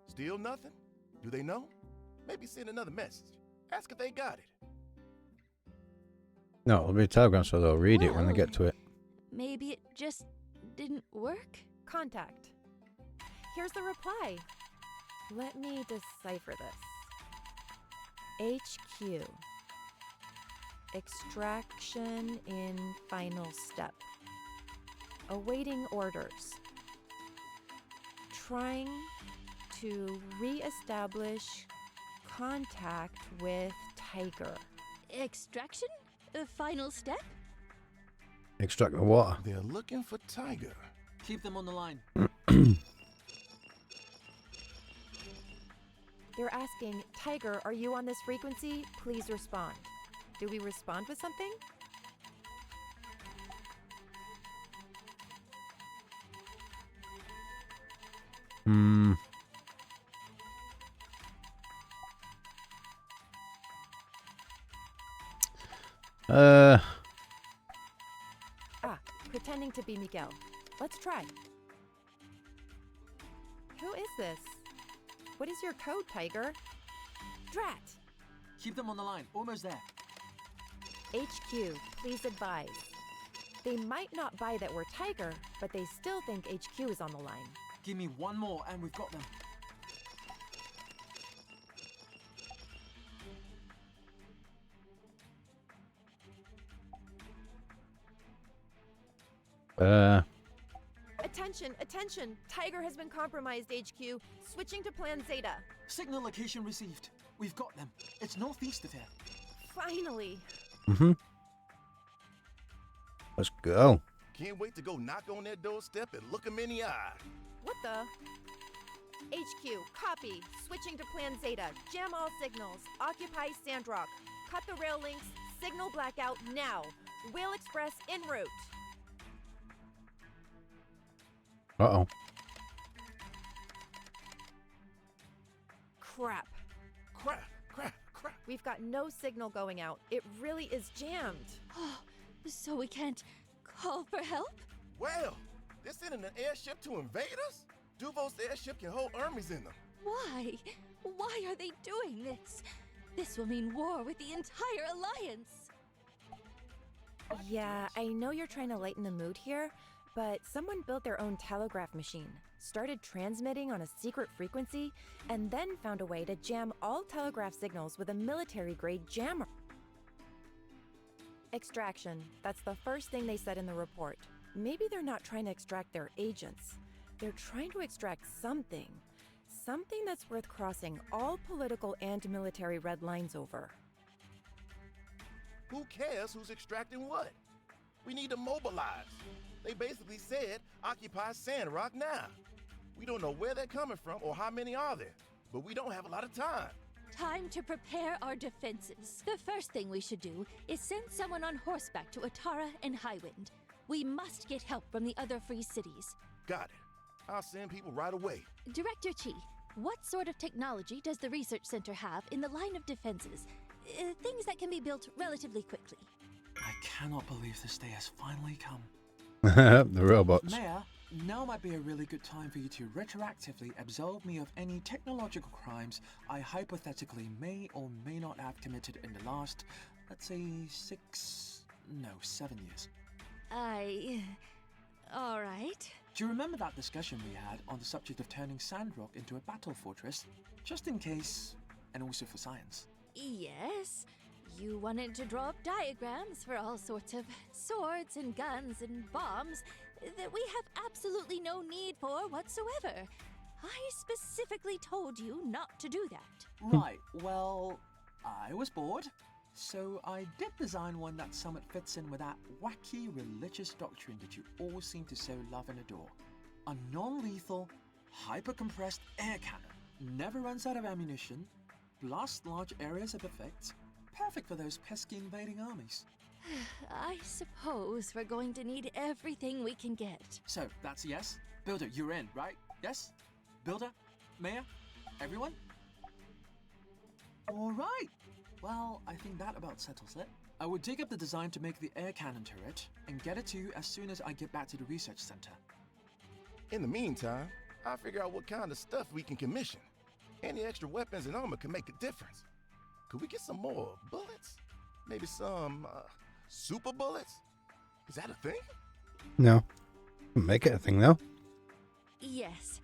Still nothing? Do they know? Maybe send another message. Ask if they got it. No, it'll be a telegram, so they'll read it when they get to it. Maybe it just didn't work? Contact. Here's the reply. Let me decipher this. HQ. Extraction in final step. Awaiting orders. Trying to re-establish contact with Tiger. Extraction? A final step? Extract the water. They're looking for Tiger. Keep them on the line. They're asking, Tiger, are you on this frequency? Please respond. Do we respond with something? Hmm. Pretending to be Miguel. Let's try. Who is this? What is your code, Tiger? Drat! Keep them on the line. Almost there. HQ, please advise. They might not buy that we're Tiger, but they still think HQ is on the line. Give me one more and we've got them. Attention, attention! Tiger has been compromised, HQ. Switching to Plan Zeta. Signal location received. We've got them. It's northeast of here. Finally! Let's go. Can't wait to go knock on that doorstep and look them in the eye. What the? HQ, copy. Switching to Plan Zeta. Jam all signals. Occupy Sandrock. Cut the rail links. Signal blackout now. Whale Express en route. Uh-oh. Crap. Crap. We've got no signal going out. It really is jammed. Oh, so we can't call for help? Well, they're sending an airship to invade us? Duvos' airship can hold armies in them. Why? Why are they doing this? This will mean war with the entire Alliance. Yeah, I know you're trying to lighten the mood here, but someone built their own telegraph machine, started transmitting on a secret frequency, and then found a way to jam all telegraph signals with a military-grade jammer. Extraction. That's the first thing they said in the report. Maybe they're not trying to extract their agents. They're trying to extract something. Something that's worth crossing all political and military red lines over. Who cares who's extracting what? We need to mobilize. They basically said, occupy Sandrock now. We don't know where they're coming from or how many are there, but we don't have a lot of time. Time to prepare our defenses. The first thing we should do is send someone on horseback to Atara and Highwind. We must get help from the other free cities. Got it. I'll send people right away. Director Chi, what sort of technology does the research center have in the line of defenses? Things that can be built relatively quickly. I cannot believe this day has finally come. The robots. Mayor, now might be a really good time for you to retroactively absolve me of any technological crimes I hypothetically may or may not have committed in the last, let's say, 7 years. All right. Do you remember that discussion we had on the subject of turning Sandrock into a battle fortress? Just in case, and also for science. Yes. You wanted to draw up diagrams for all sorts of swords and guns and bombs that we have absolutely no need for whatsoever. I specifically told you not to do that. Right, well, I was bored, so I did design one that somewhat fits in with that wacky religious doctrine that you all seem to so love and adore. A non-lethal, hyper-compressed air cannon. Never runs out of ammunition, blasts large areas of effects, perfect for those pesky invading armies. I suppose we're going to need everything we can get. So, that's a yes? Builder, you're in, right? Yes? Builder? Mayor? Everyone? Alright. Well, I think that about settles it. I will dig up the design to make the air cannon turret and get it to you as soon as I get back to the research center. In the meantime, I'll figure out what kind of stuff we can commission. Any extra weapons and armor can make a difference. Could we get some more bullets? Maybe some, super bullets? Is that a thing? No. Make it a thing, though. Yes.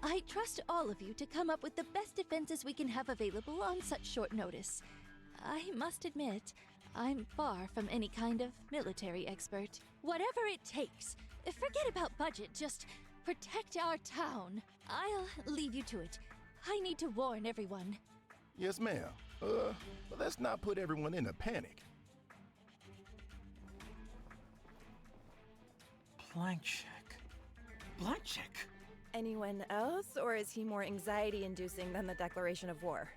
I trust all of you to come up with the best defenses we can have available on such short notice. I must admit, I'm far from any kind of military expert. Whatever it takes, forget about budget, just protect our town. I'll leave you to it. I need to warn everyone. Yes, ma'am. But let's not put everyone in a panic. Blank check. Blank check? Anyone else, or is he more anxiety-inducing than the declaration of war?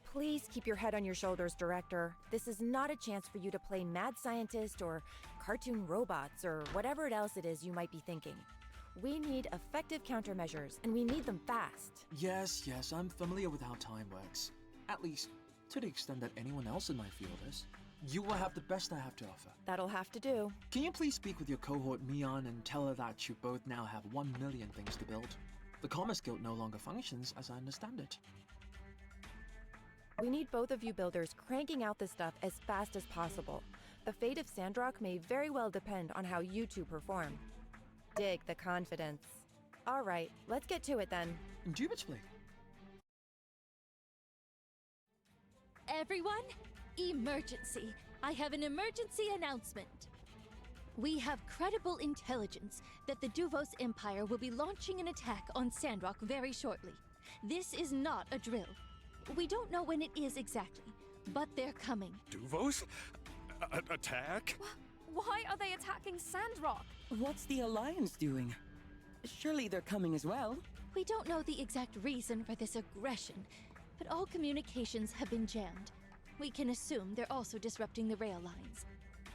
Please keep your head on your shoulders, Director. This is not a chance for you to play mad scientist or cartoon robots or whatever else it is you might be thinking. We need effective countermeasures, and we need them fast. Yes, I'm familiar with how time works. At least, to the extent that anyone else in my field is. You will have the best I have to offer. That'll have to do. Can you please speak with your cohort Mion and tell her that you both now have 1 million things to build? The Commerce Guild no longer functions, as I understand it. We need both of you builders cranking out this stuff as fast as possible. The fate of Sandrock may very well depend on how you two perform. Dig the confidence. All right, let's get to it then. Indubitably. Everyone, emergency. I have an emergency announcement. We have credible intelligence that the Duvos Empire will be launching an attack on Sandrock very shortly. This is not a drill. We don't know when it is exactly, but they're coming. Duvos? Attack? Why are they attacking Sandrock? What's the Alliance doing? Surely they're coming as well. We don't know the exact reason for this aggression, but all communications have been jammed. We can assume they're also disrupting the rail lines.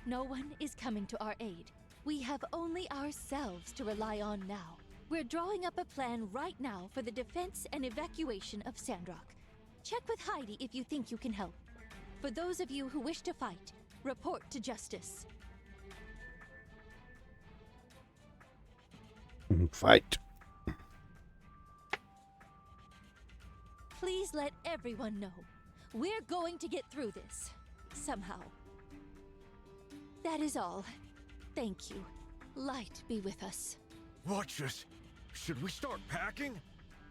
No one is coming to our aid. We have only ourselves to rely on now. We're drawing up a plan right now for the defense and evacuation of Sandrock. Check with Heidi if you think you can help. For those of you who wish to fight, report to justice. Fight. Please let everyone know. We're going to get through this. Somehow. That is all. Thank you. Light be with us. Should we start packing?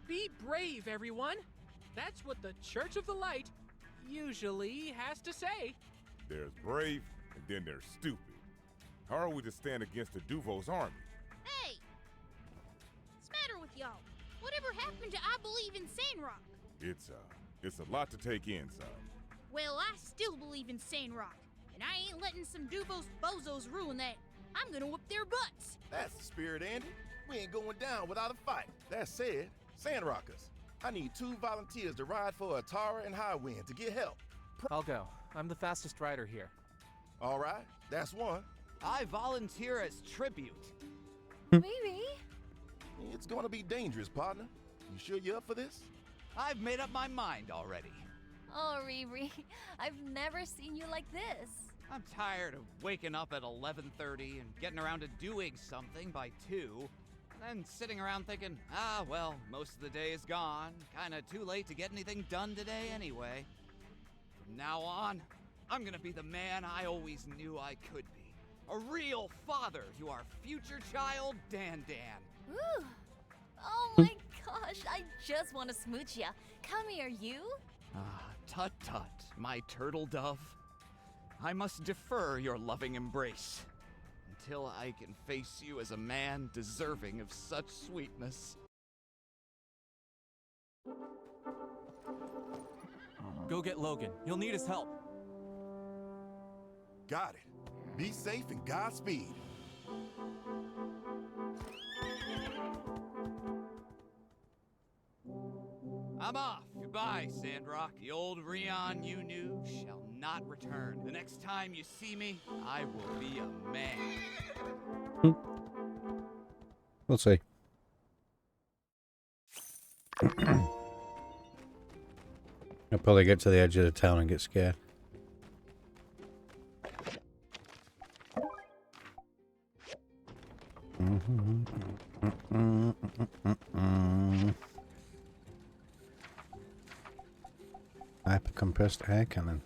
Be brave, everyone. That's what the Church of the Light usually has to say. There's brave, and then there's stupid. How are we to stand against the Duvos army? Hey! What's the matter with y'all? Whatever happened to I believe in Sandrock? It's a lot to take in, son. Well, I still believe in Sandrock, and I ain't letting some Duvos bozos ruin that. I'm gonna whoop their butts. That's the spirit, Andy. We ain't going down without a fight. That said, Sandrockers, I need 2 volunteers to ride for Atara and Highwind to get help. I'll go. I'm the fastest rider here. All right, that's 1. I volunteer as tribute. Maybe. It's gonna be dangerous, partner. You sure you're up for this? I've made up my mind already. Oh, Riri, I've never seen you like this. I'm tired of waking up at 11:30 and getting around to doing something by 2, then sitting around thinking, well, most of the day is gone. Kinda too late to get anything done today anyway. From now on, I'm gonna be the man I always knew I could be. A real father to our future child, Dan. Ooh. Oh my gosh, I just want to smooch ya. Come here, you. Tut, my turtle dove. I must defer your loving embrace until I can face you as a man deserving of such sweetness. Go get Logan. You'll need his help. Got it. Be safe and Godspeed. I'm off. Goodbye, Sandrock. The old Rion you knew shall not return. The next time you see me, I will be a man. We'll see. I'll probably get to the edge of the town and get scared. Hyper compressed air cannon.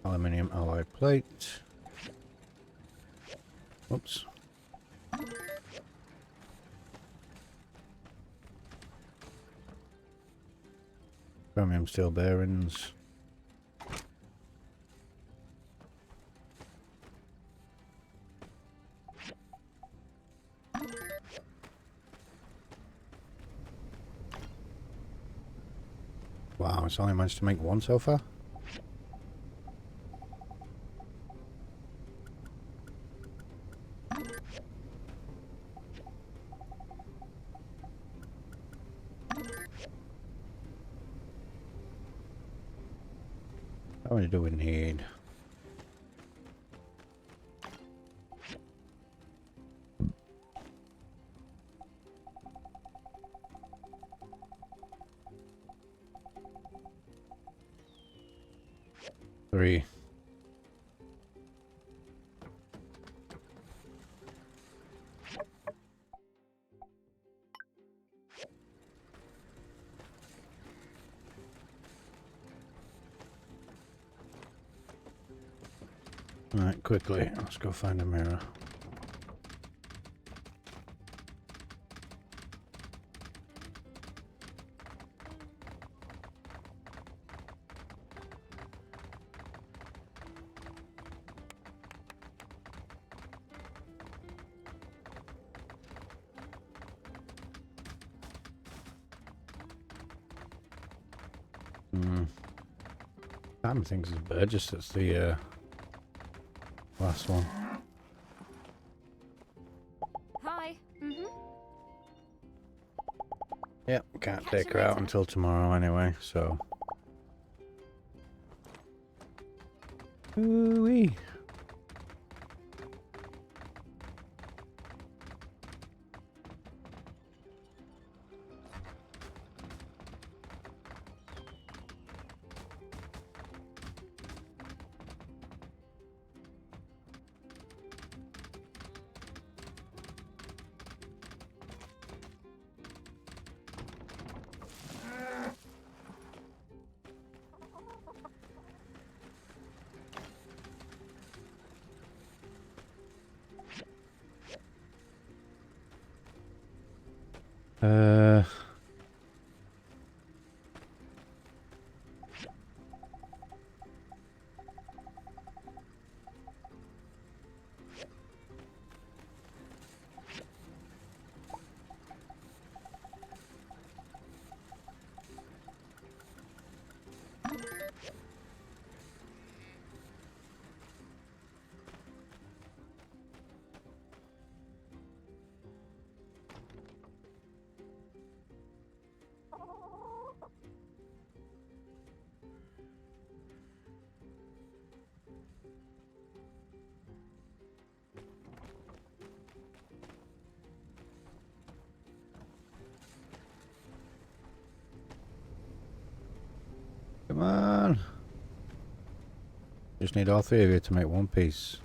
Aluminium alloy plate. Oops. Chromium steel bearings. Wow, it's only managed to make 1 so far. How many do we need? Three. Alright, quickly, let's go find a mirror. Sam thinks it's Burgess that's the last one. Hi. Yep, can't take her out until tomorrow anyway, so. Ooh-wee. Just need all three of you to make one piece.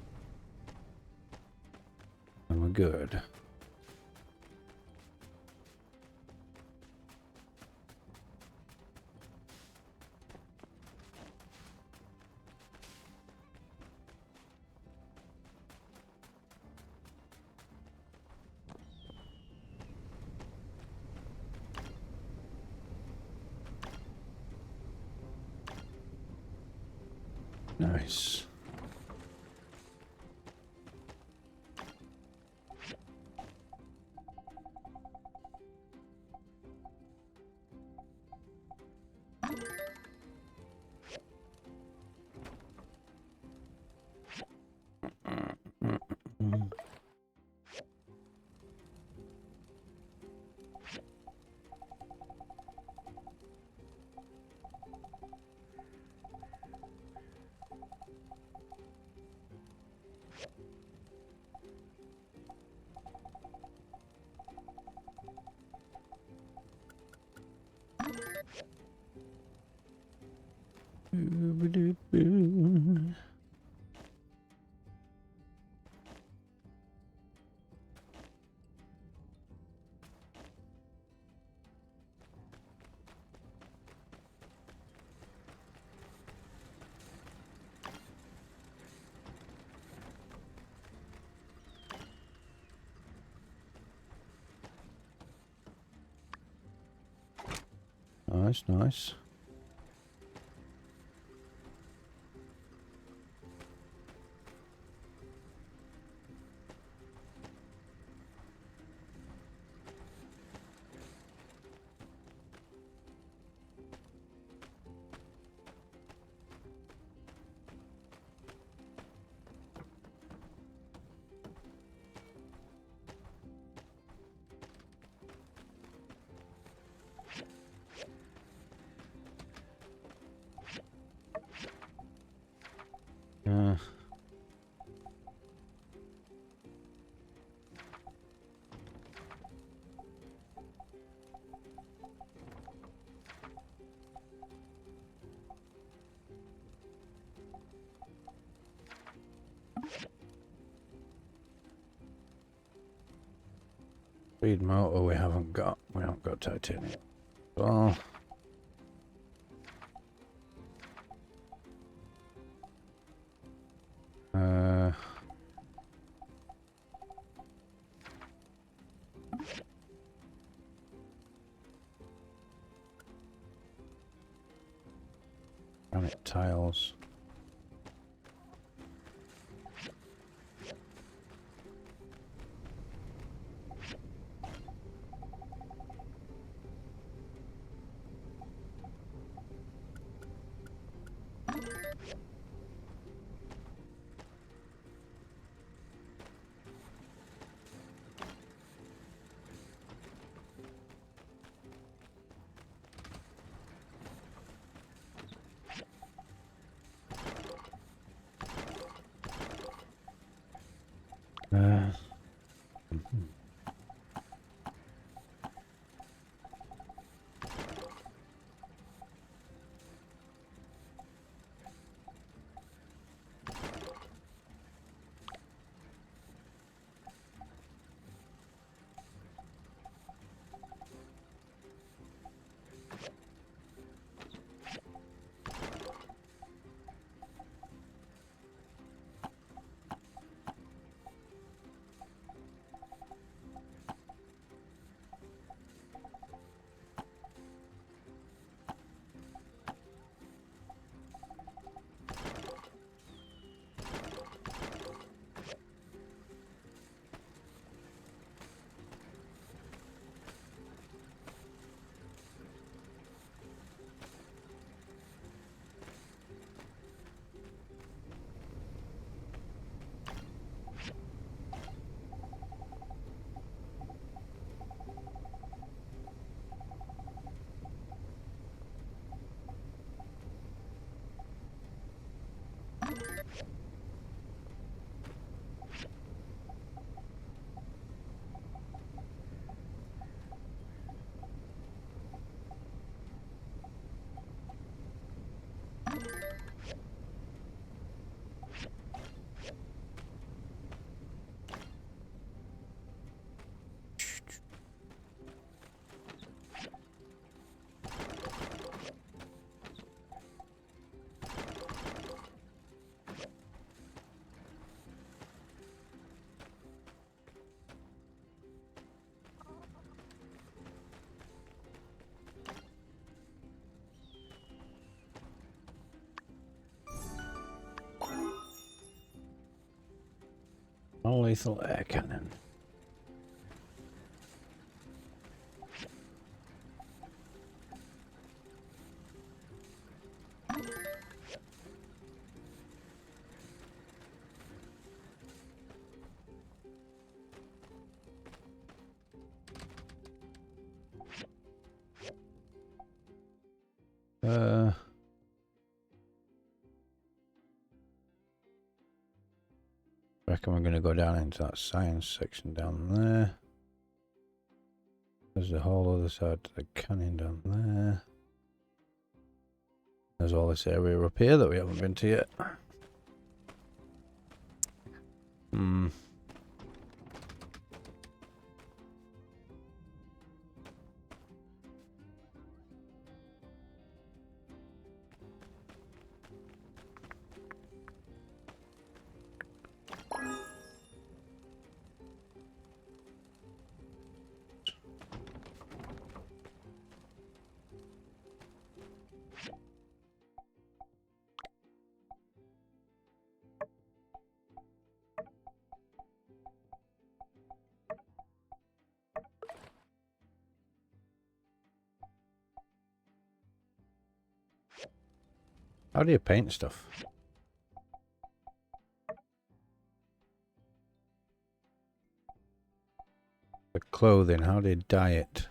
And we're good. Nice. Nice, nice. Speed motor we haven't got. We haven't got titanium. Well, granite tiles. Non-lethal air cannon. Reckon we're going to go down into that science section down there. There's the whole other side to the canyon down there. There's all this area up here that we haven't been to yet. How do you paint stuff? The clothing, how do you dye it?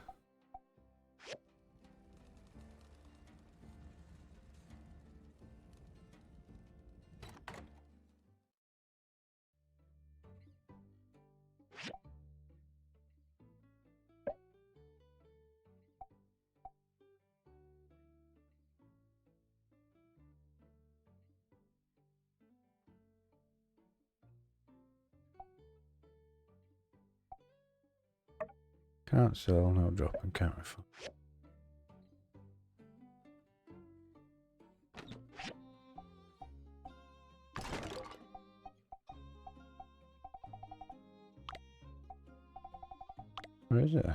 Can't sell, no drop and can't refund. Where is it?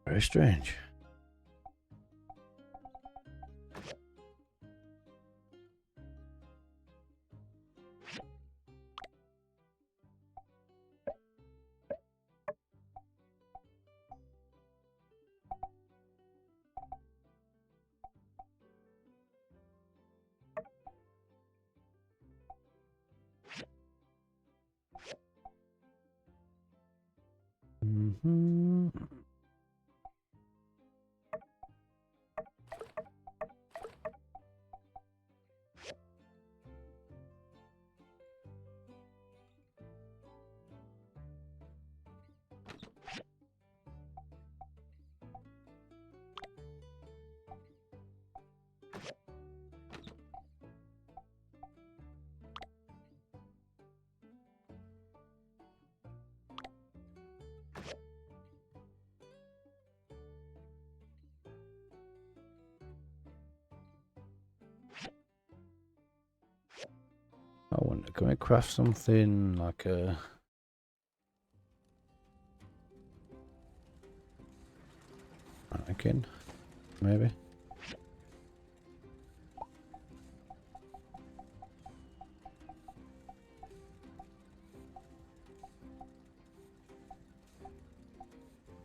Very strange. I wonder, can we craft something like a... mannequin, maybe?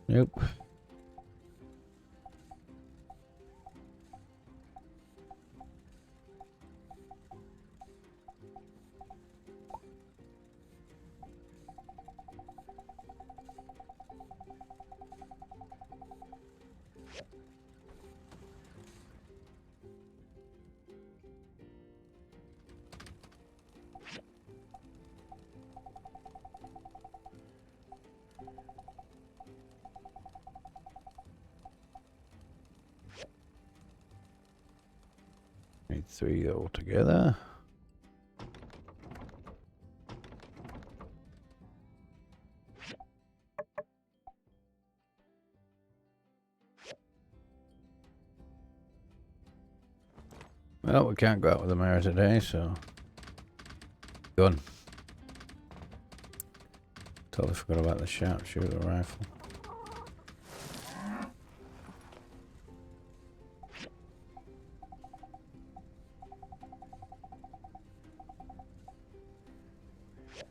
Nope. Need 3 altogether. Well, we can't go out with the mare today, so... Done. Totally forgot about the sharpshooter rifle.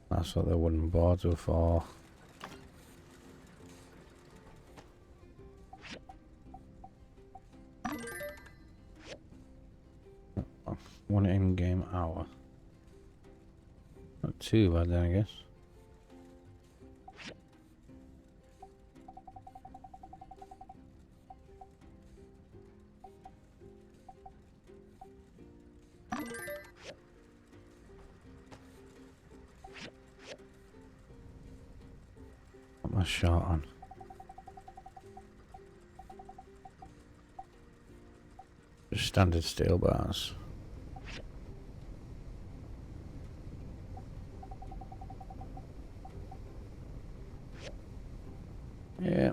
That's what the wooden boards were for. One in-game hour. Not too bad then, I guess. Put my shot on. Just standard steel bars. Yeah.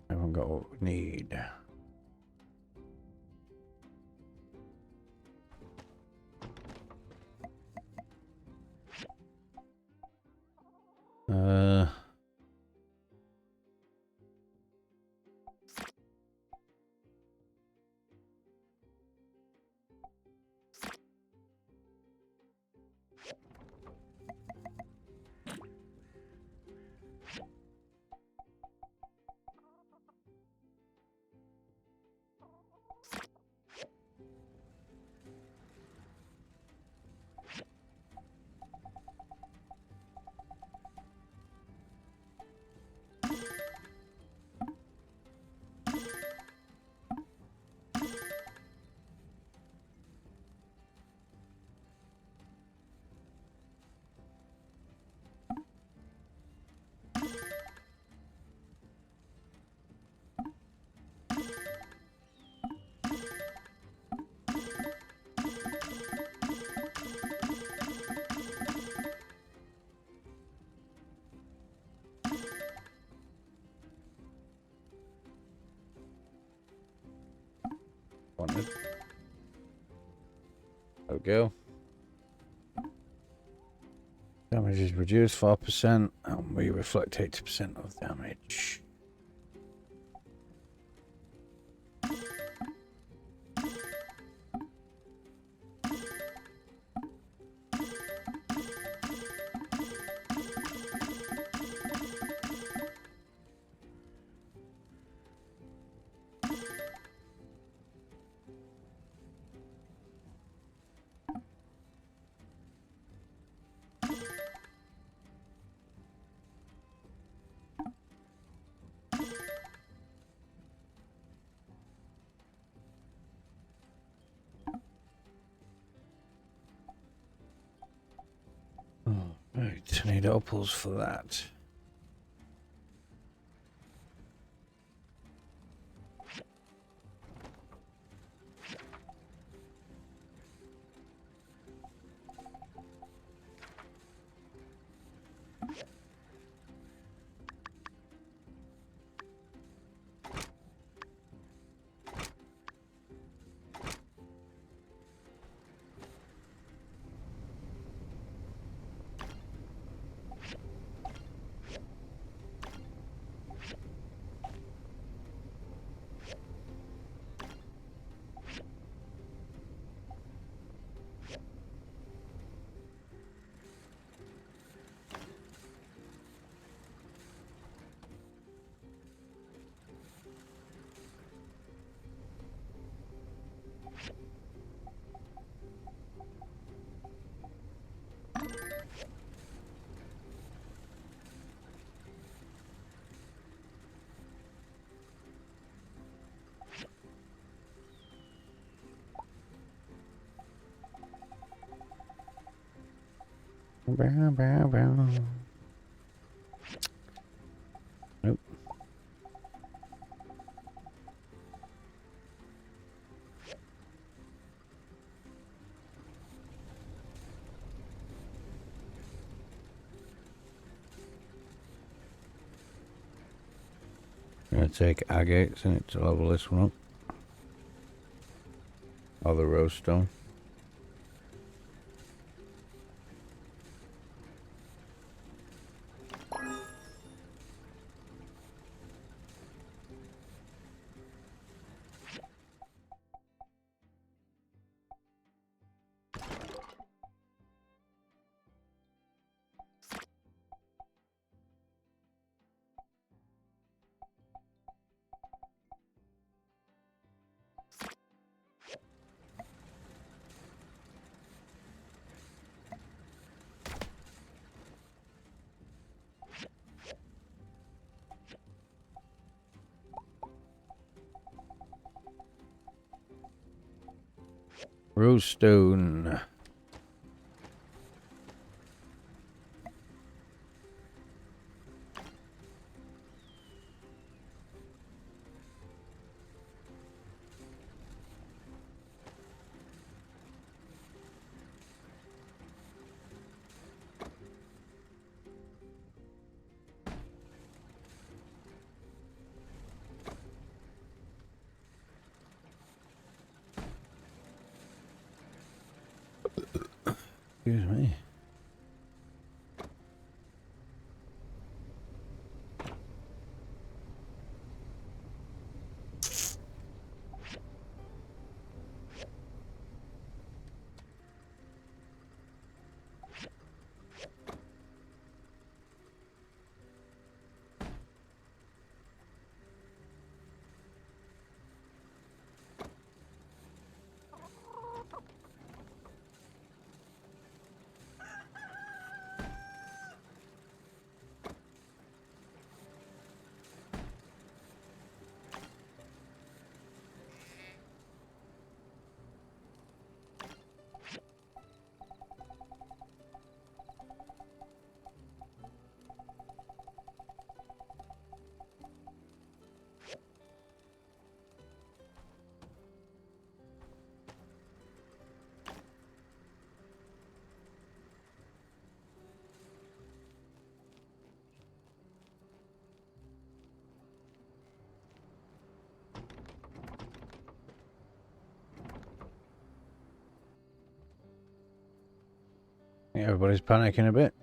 Haven't got what we need. Wanted. There we go. Damage is reduced 4%, and we reflect 80% of damage. Right, I need opals for that. Bow, bow, bow. Nope. I'm gonna take agates in it to level this one up. Or the rose stone. Rose-stone. Excuse me. Yeah, everybody's panicking a bit.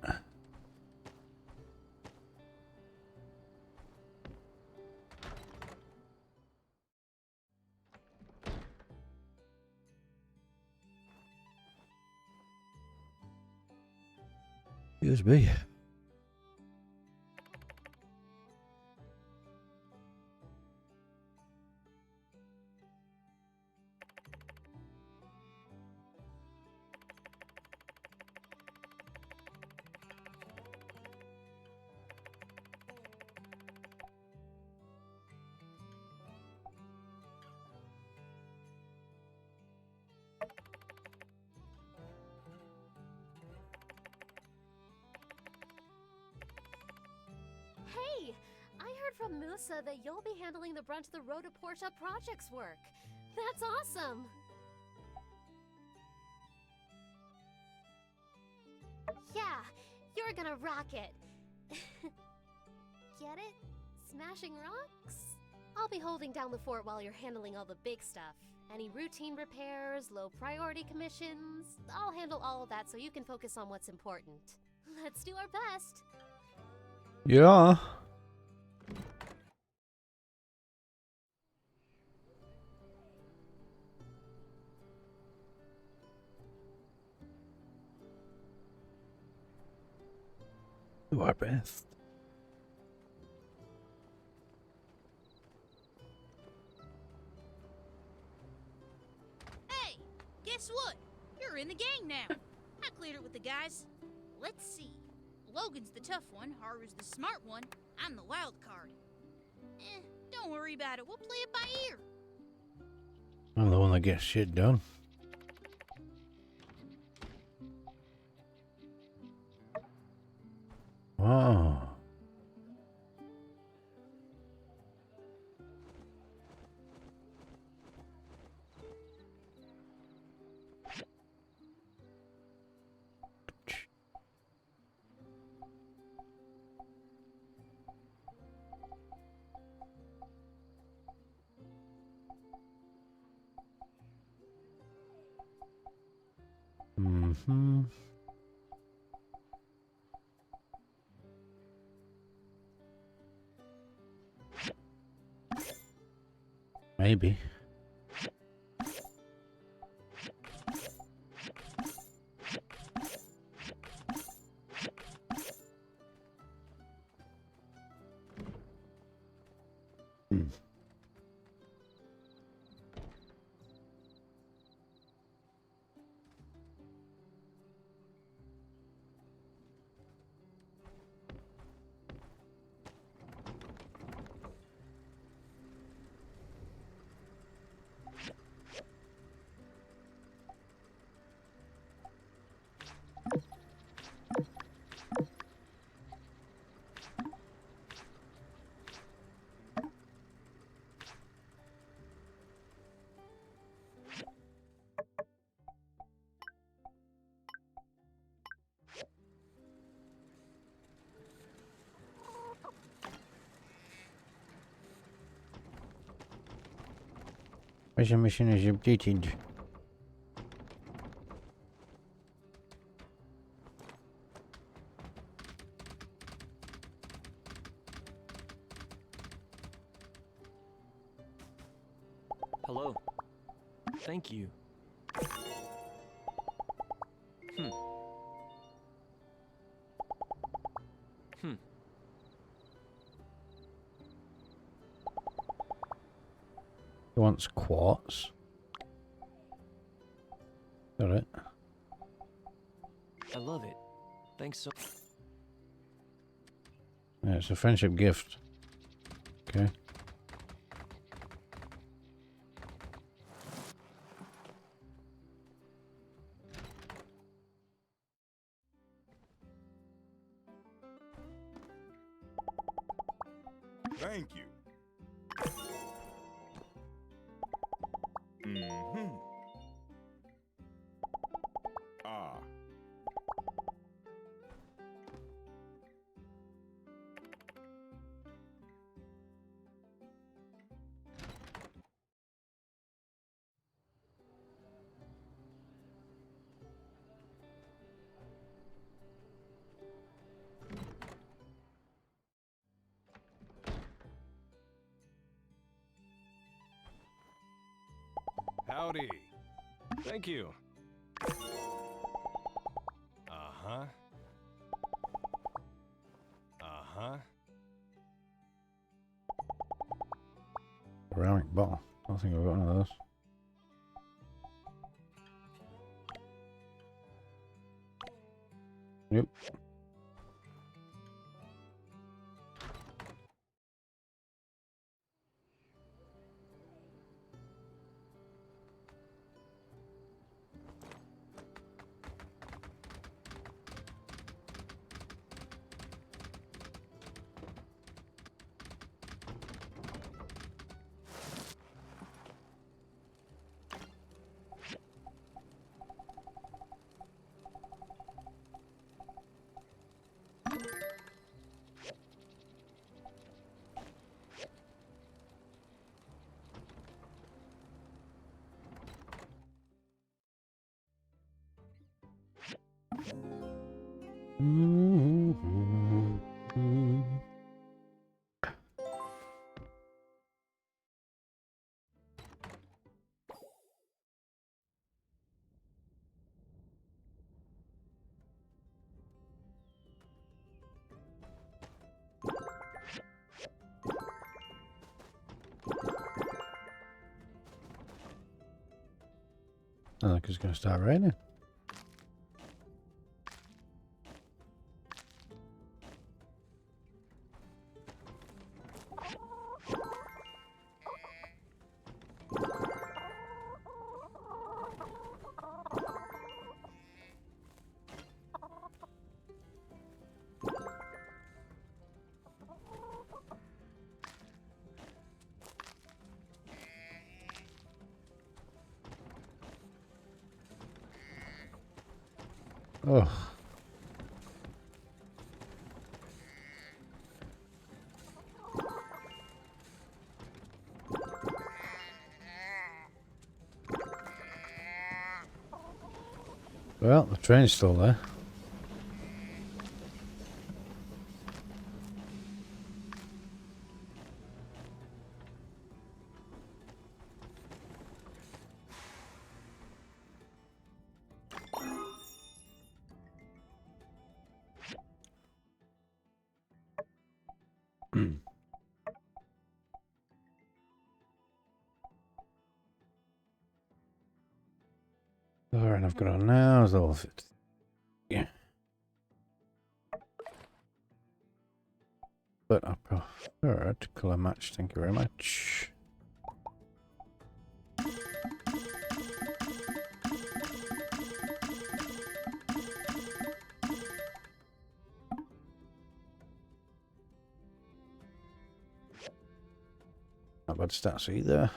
Excuse me. Hey, I heard from Musa that you'll be handling the brunt of the Road to Portia project's work. That's awesome! Yeah, you're gonna rock it. Get it? Smashing rocks? I'll be holding down the fort while you're handling all the big stuff. Any routine repairs, low priority commissions, I'll handle all of that so you can focus on what's important. Let's do our best. Yeah. Do our best. Hey, guess what? You're in the gang now. I cleared it with the guys. Let's see. Logan's the tough one, Haru's the smart one, I'm the wild card. Don't worry about it, we'll play it by ear. I'm the one that gets shit done. Wow. Mm-hmm. Maybe. Mission is updated. Hello. Thank you. Hmm. Hmm. He wants quartz. Got it. I love it. Thanks so. Yeah, it's a friendship gift. Okay. Thank you. Mm-hmm. Ah. Howdy. Thank you. Uh-huh. Uh-huh. Ceramic bottle. I don't think I've got one of those. Yep. I think it's going to start raining. Oh. Well, the train's still there. Alright, I've got on now. Is all fit. Yeah. But I prefer to colour match. Thank you very much. Not bad stats either.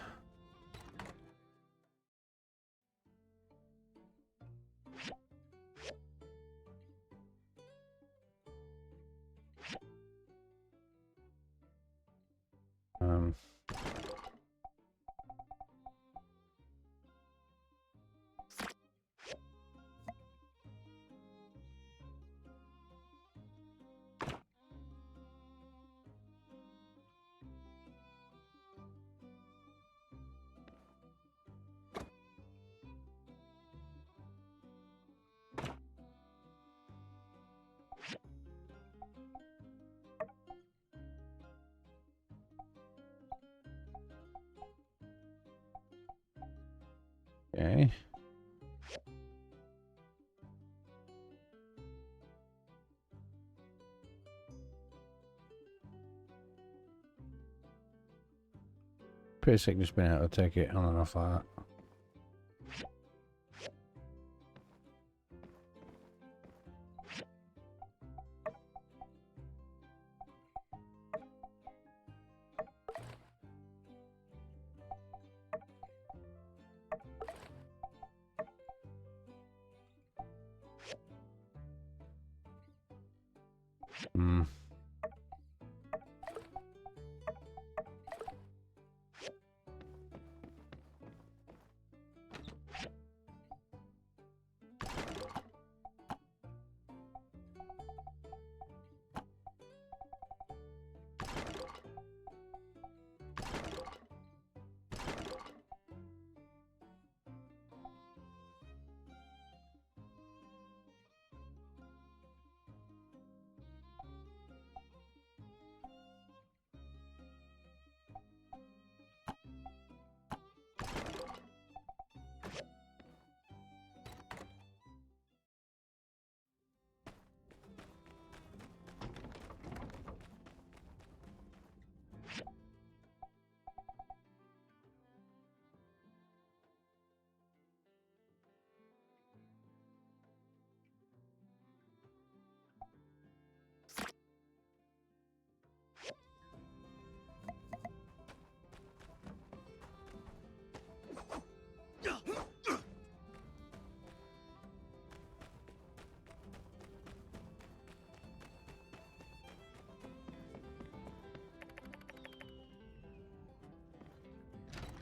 Okay. Pretty sick just being able to take it on and off like that. Hmm.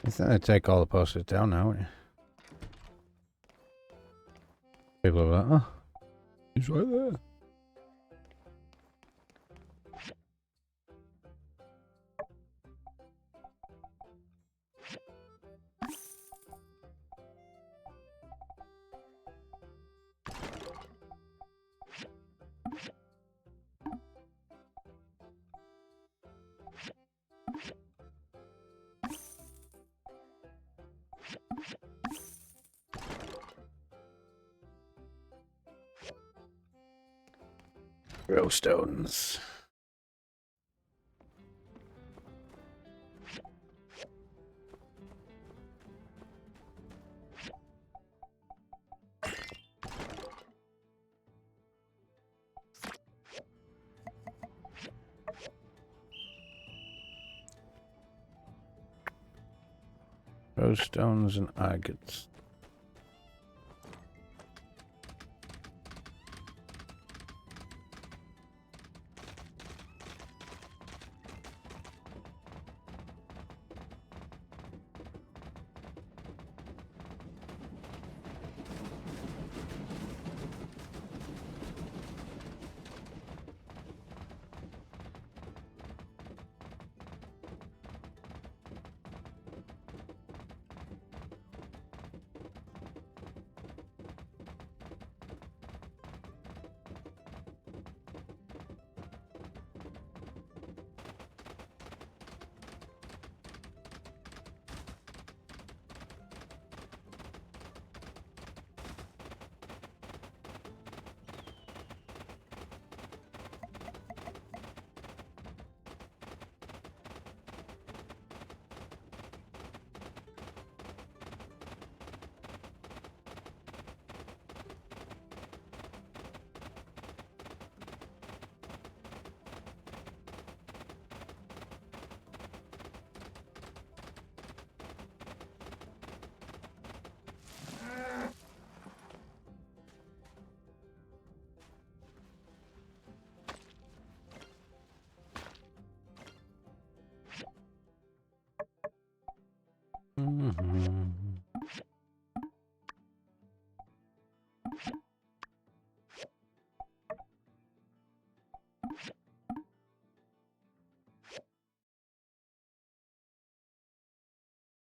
I think they take all the posters down now, wouldn't you? People are like, oh, he's right there. Stones. Rose stones and agates.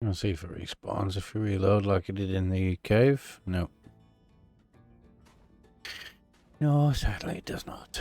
I'll see if it respawns if you reload like it did in the cave. No. No, sadly it does not.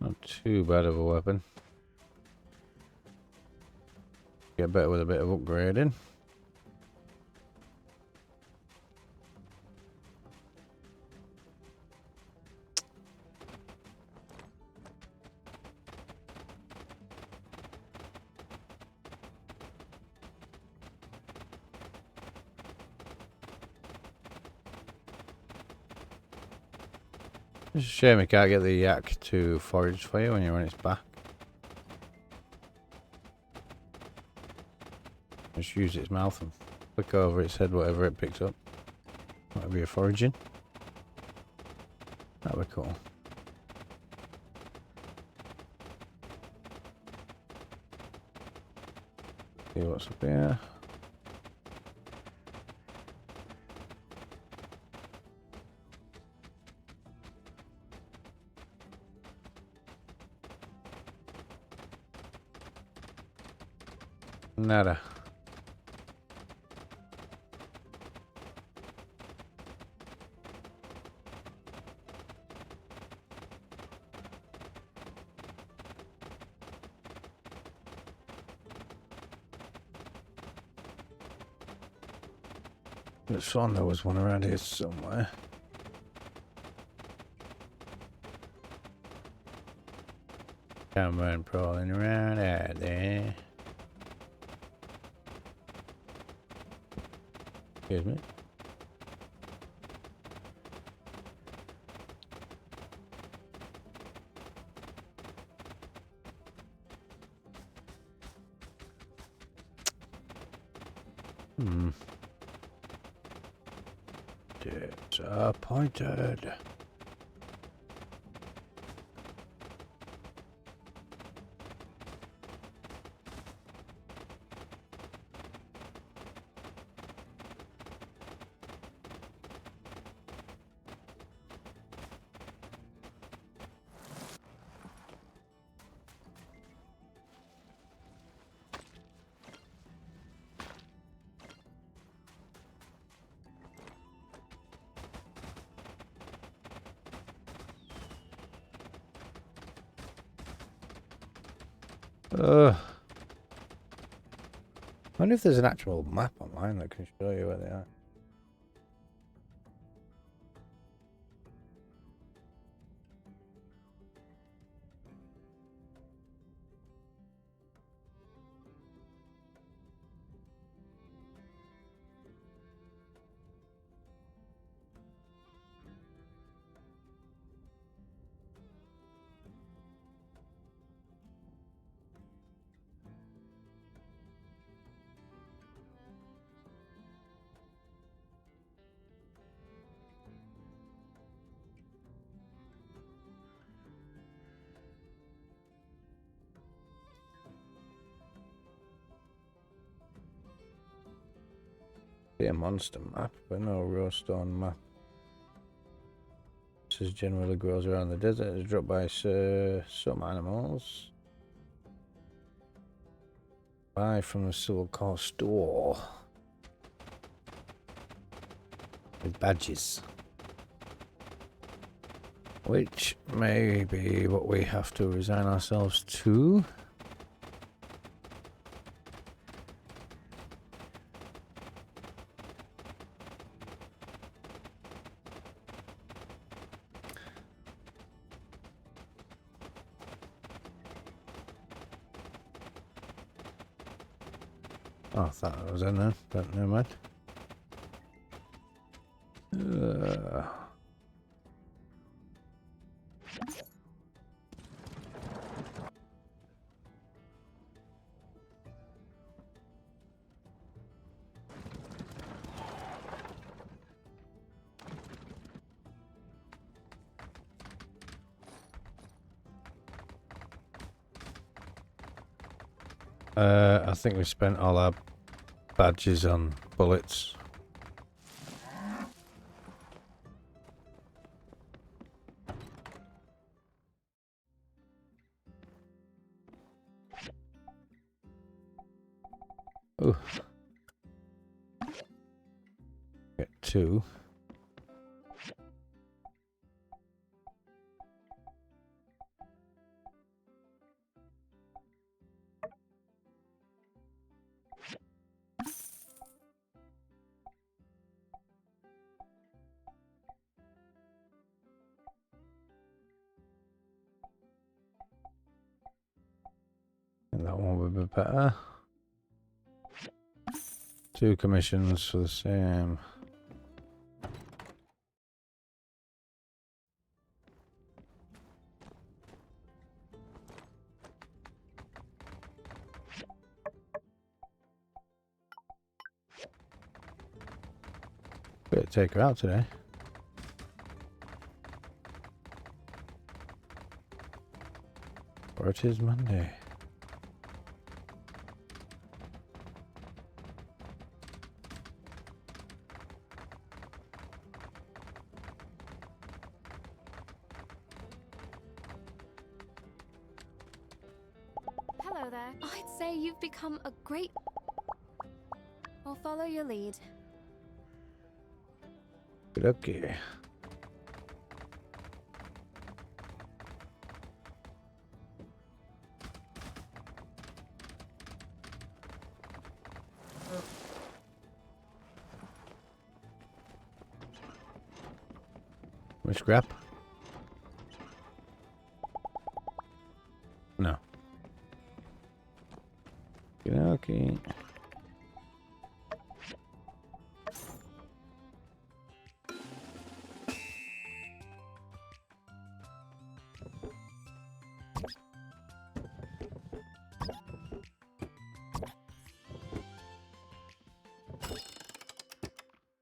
Not too bad of a weapon. Get better with a bit of upgrading. It's a shame I can't get the yak to forage for you when you're on its back. Just use its mouth and flick over its head whatever it picks up. Might be a foraging. That'd be cool. See what's up here. Nada. It's fun, there was one around here somewhere. Cameron prowling around out there. Excuse me. Disappointed. I wonder if there's an actual map online that can show you where they are. Be a monster map, but no raw stone map. This is generally grows around the desert. It's dropped by some animals. Buy from the Silver Core store with badges, which may be what we have to resign ourselves to. Oh, I thought I was in there, but never mind. I think we spent all our badges on bullets. Ooh. Get 2. And that one would be better. 2 commissions for the same. Better take her out today. Or it is Monday. Hello there. I'd say you've become a great... I'll follow your lead. Okay. Which grab? No. Okay.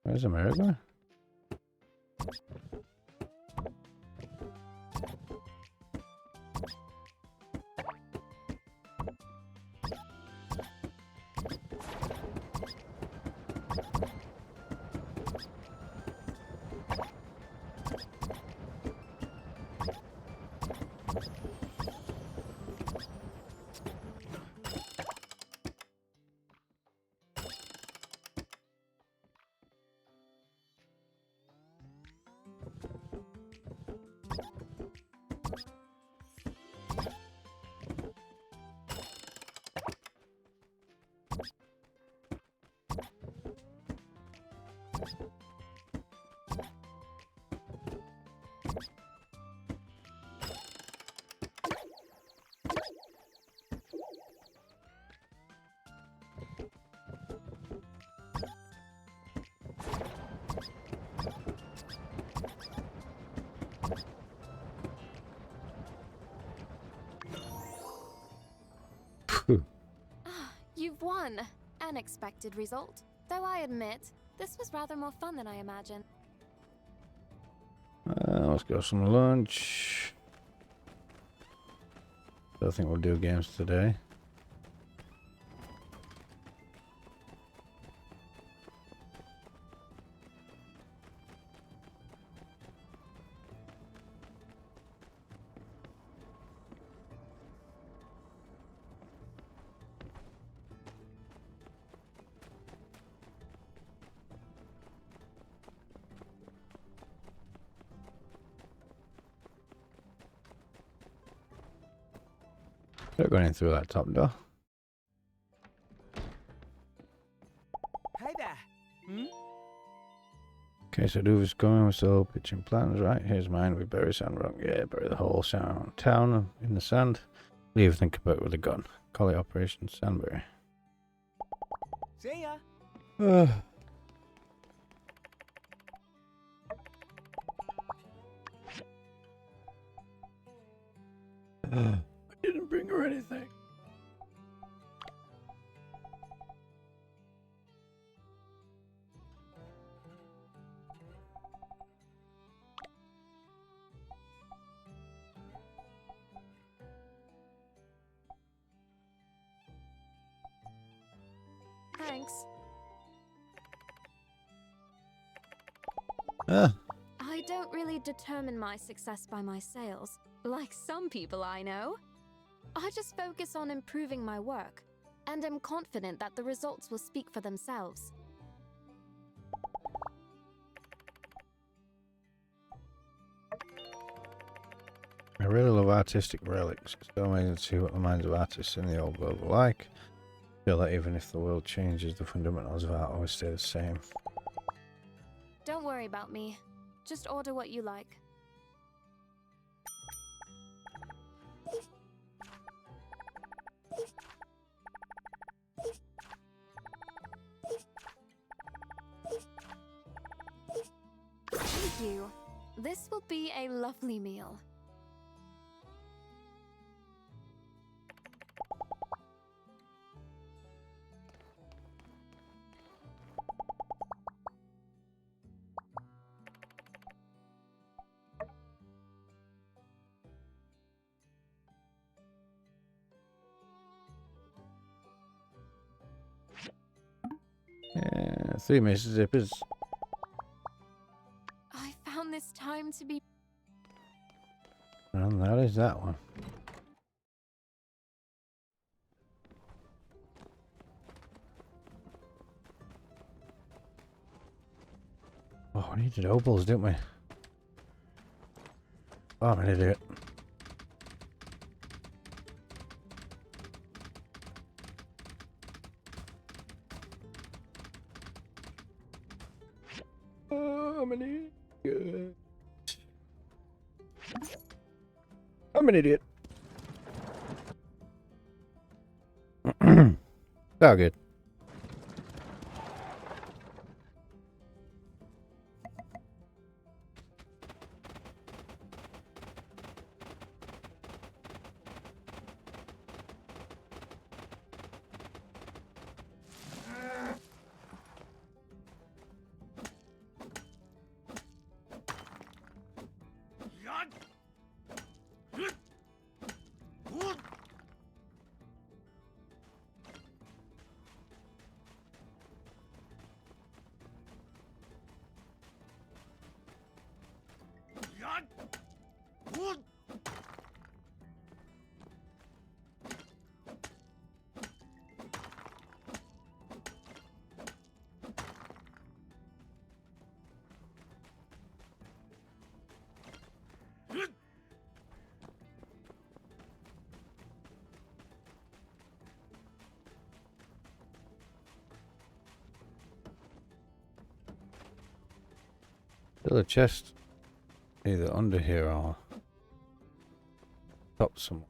Where's America? You've won. An expected result. Though I admit, this was rather more fun than I imagined. Let's go some lunch. Don't think we'll do games today. They're going in through that top door. Hey there. Hmm? Okay, so Doover's going. We're still pitching plans, right? Here's mine. We bury Sandrock. Yeah, bury the whole town in the sand. Leave, think about it with a gun. Call it Operation Sandbury. See ya. I didn't bring her anything. Thanks. I don't really determine my success by my sales, like some people I know. I just focus on improving my work, and am confident that the results will speak for themselves. I really love artistic relics. It's so amazing to see what the minds of artists in the old world were like. I feel that even if the world changes, the fundamentals of art always stay the same. Don't worry about me. Just order what you like. Thank you. This will be a lovely meal. Yeah, 3 Mississippis. I found this time to be... And that is that one. Oh, we needed opals, didn't we? Oh, I'm an idiot. Oh, I'm an idiot. I'm an idiot. Oh, good. Still a chest either under here or top somewhere.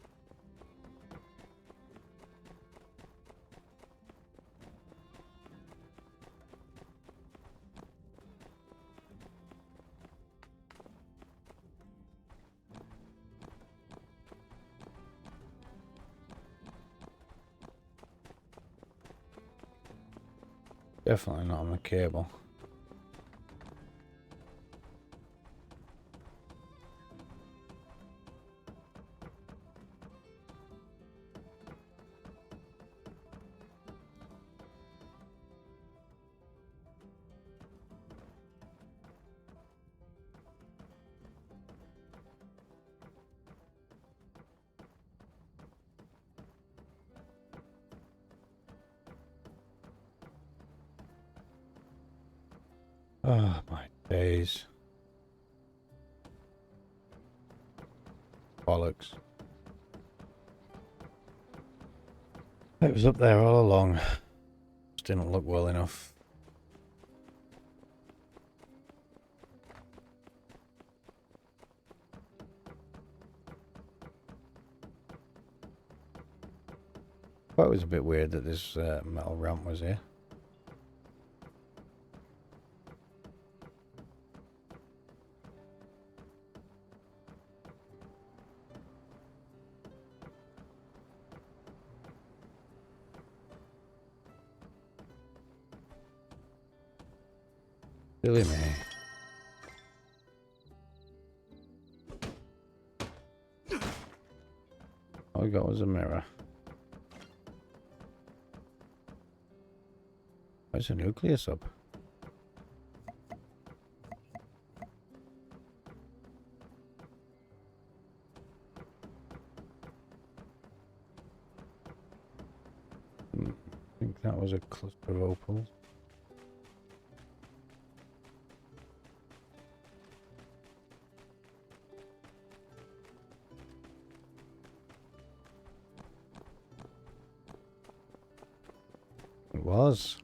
Definitely not on the cable. Oh, my days. Bollocks. It was up there all along. Just didn't look well enough. Thought it was a bit weird that this metal ramp was here. Silly me. All we got was a mirror. Where's the nucleus up? I think that was a cluster of opals. It was.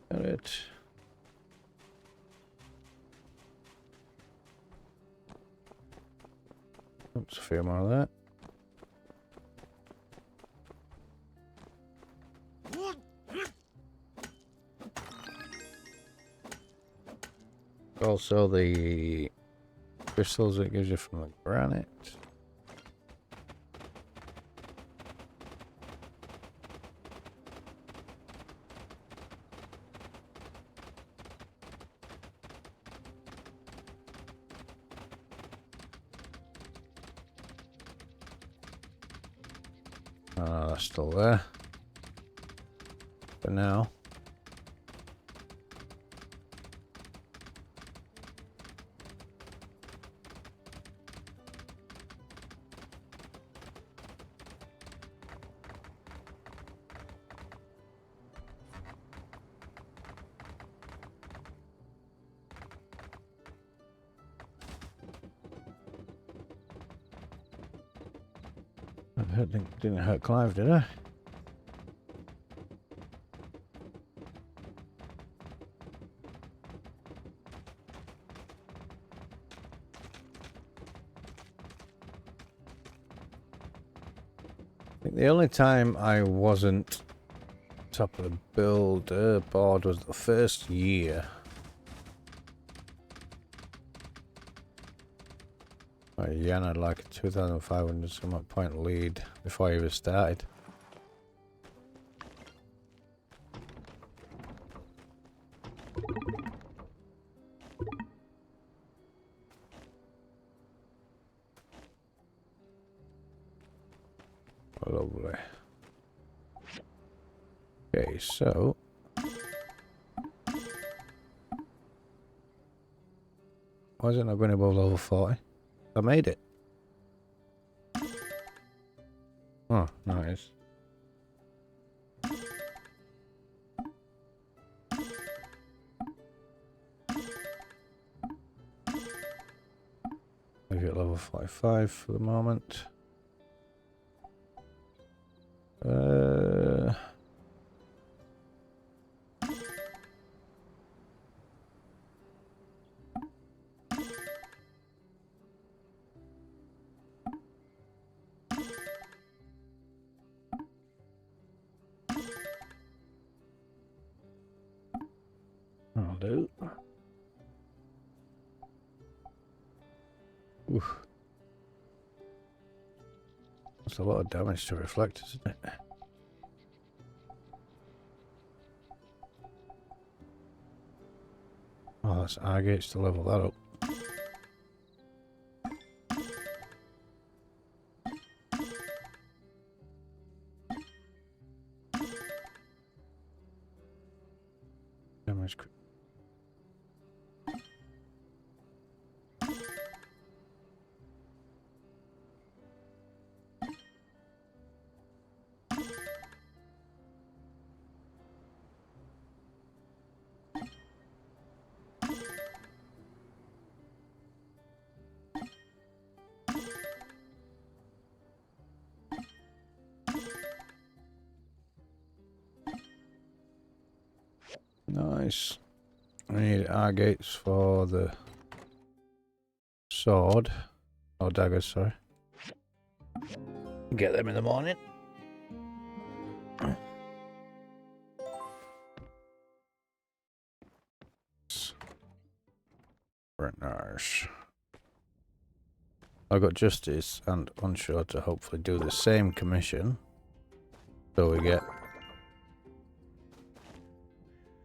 Got it. Oops, a fair amount of that. Also the crystals it gives you from the granite. That's still there. For now. Didn't hurt Clive, did I? I think the only time I wasn't top of the builder board was the first year. Jan had like a 2,500 some point lead before I even started. Lovely. Okay, so why is it not going above level 40? I made it. Oh, nice. Maybe at level 45 for the moment. I'll do. Oof. That's a lot of damage to reflect, isn't it? Oh, that's agates to level that up. Damage. Nice. I need agates for the sword. Or daggers, sorry. Get them in the morning. Very nice. I got Justice and Unsure to hopefully do the same commission. So we get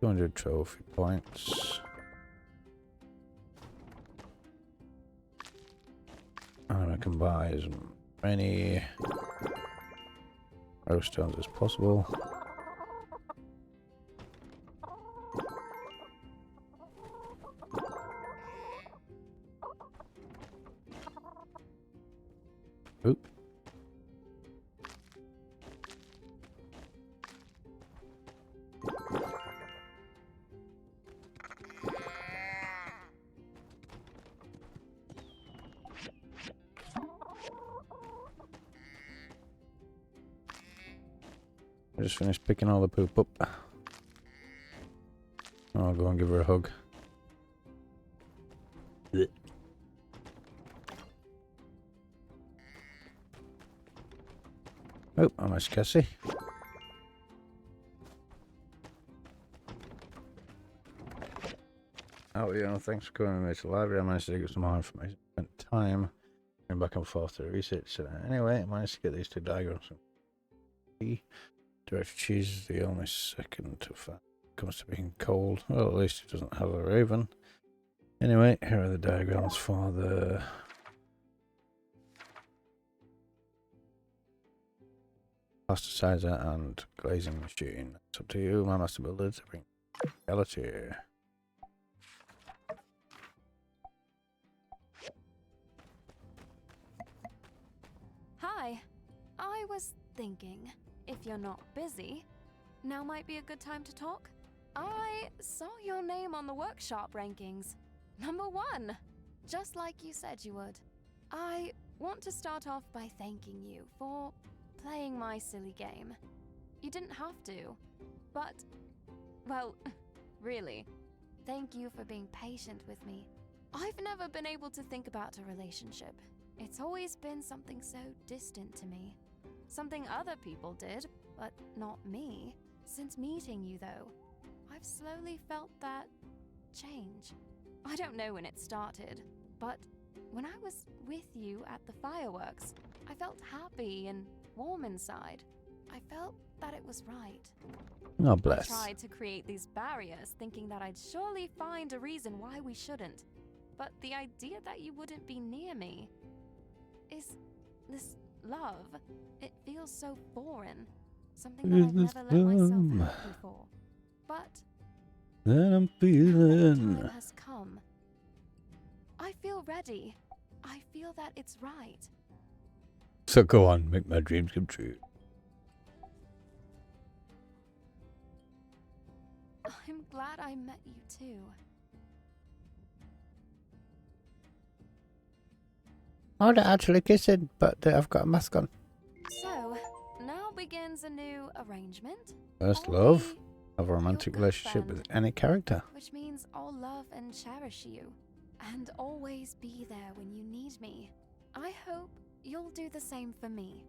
200 trophy points. And I can buy as many rose stones as possible. Oop. I just finished picking all the poop up. I'll go and give her a hug. Blech. Oh, I missed Cassie. Oh, yeah, thanks for coming with me to the library. I managed to get some more information. Spent time going back and forth to research. Anyway, I managed to get these two diagrams. Director Cheese is the only second to find. Comes to being cold. Well, at least he doesn't have a raven. Anyway, here are the diagrams for the plasticizer and glazing machine. It's up to you, my master builder, to bring reality. Hi. I was thinking, if you're not busy, now might be a good time to talk. I saw your name on the workshop rankings. Number 1! Just like you said you would. I want to start off by thanking you for playing my silly game. You didn't have to, but, well, really, thank you for being patient with me. I've never been able to think about a relationship. It's always been something so distant to me. Something other people did, but not me. Since meeting you, though, I've slowly felt that change. I don't know when it started, but when I was with you at the fireworks, I felt happy and warm inside. I felt that it was right. Oh, bless. I tried to create these barriers, thinking that I'd surely find a reason why we shouldn't. But the idea that you wouldn't be near me is this love. It feels so foreign. Something that I've never let myself have before. But that I'm feeling. the time has come. I feel ready. I feel that it's right. So go on, make my dreams come true. I'm glad I met you too. Oh, they're actually kissing, but I've got a mask on. So, now begins a new arrangement. First love. Have a romantic relationship with any character. Which means I'll love and cherish you. And always be there when you need me. I hope you'll do the same for me.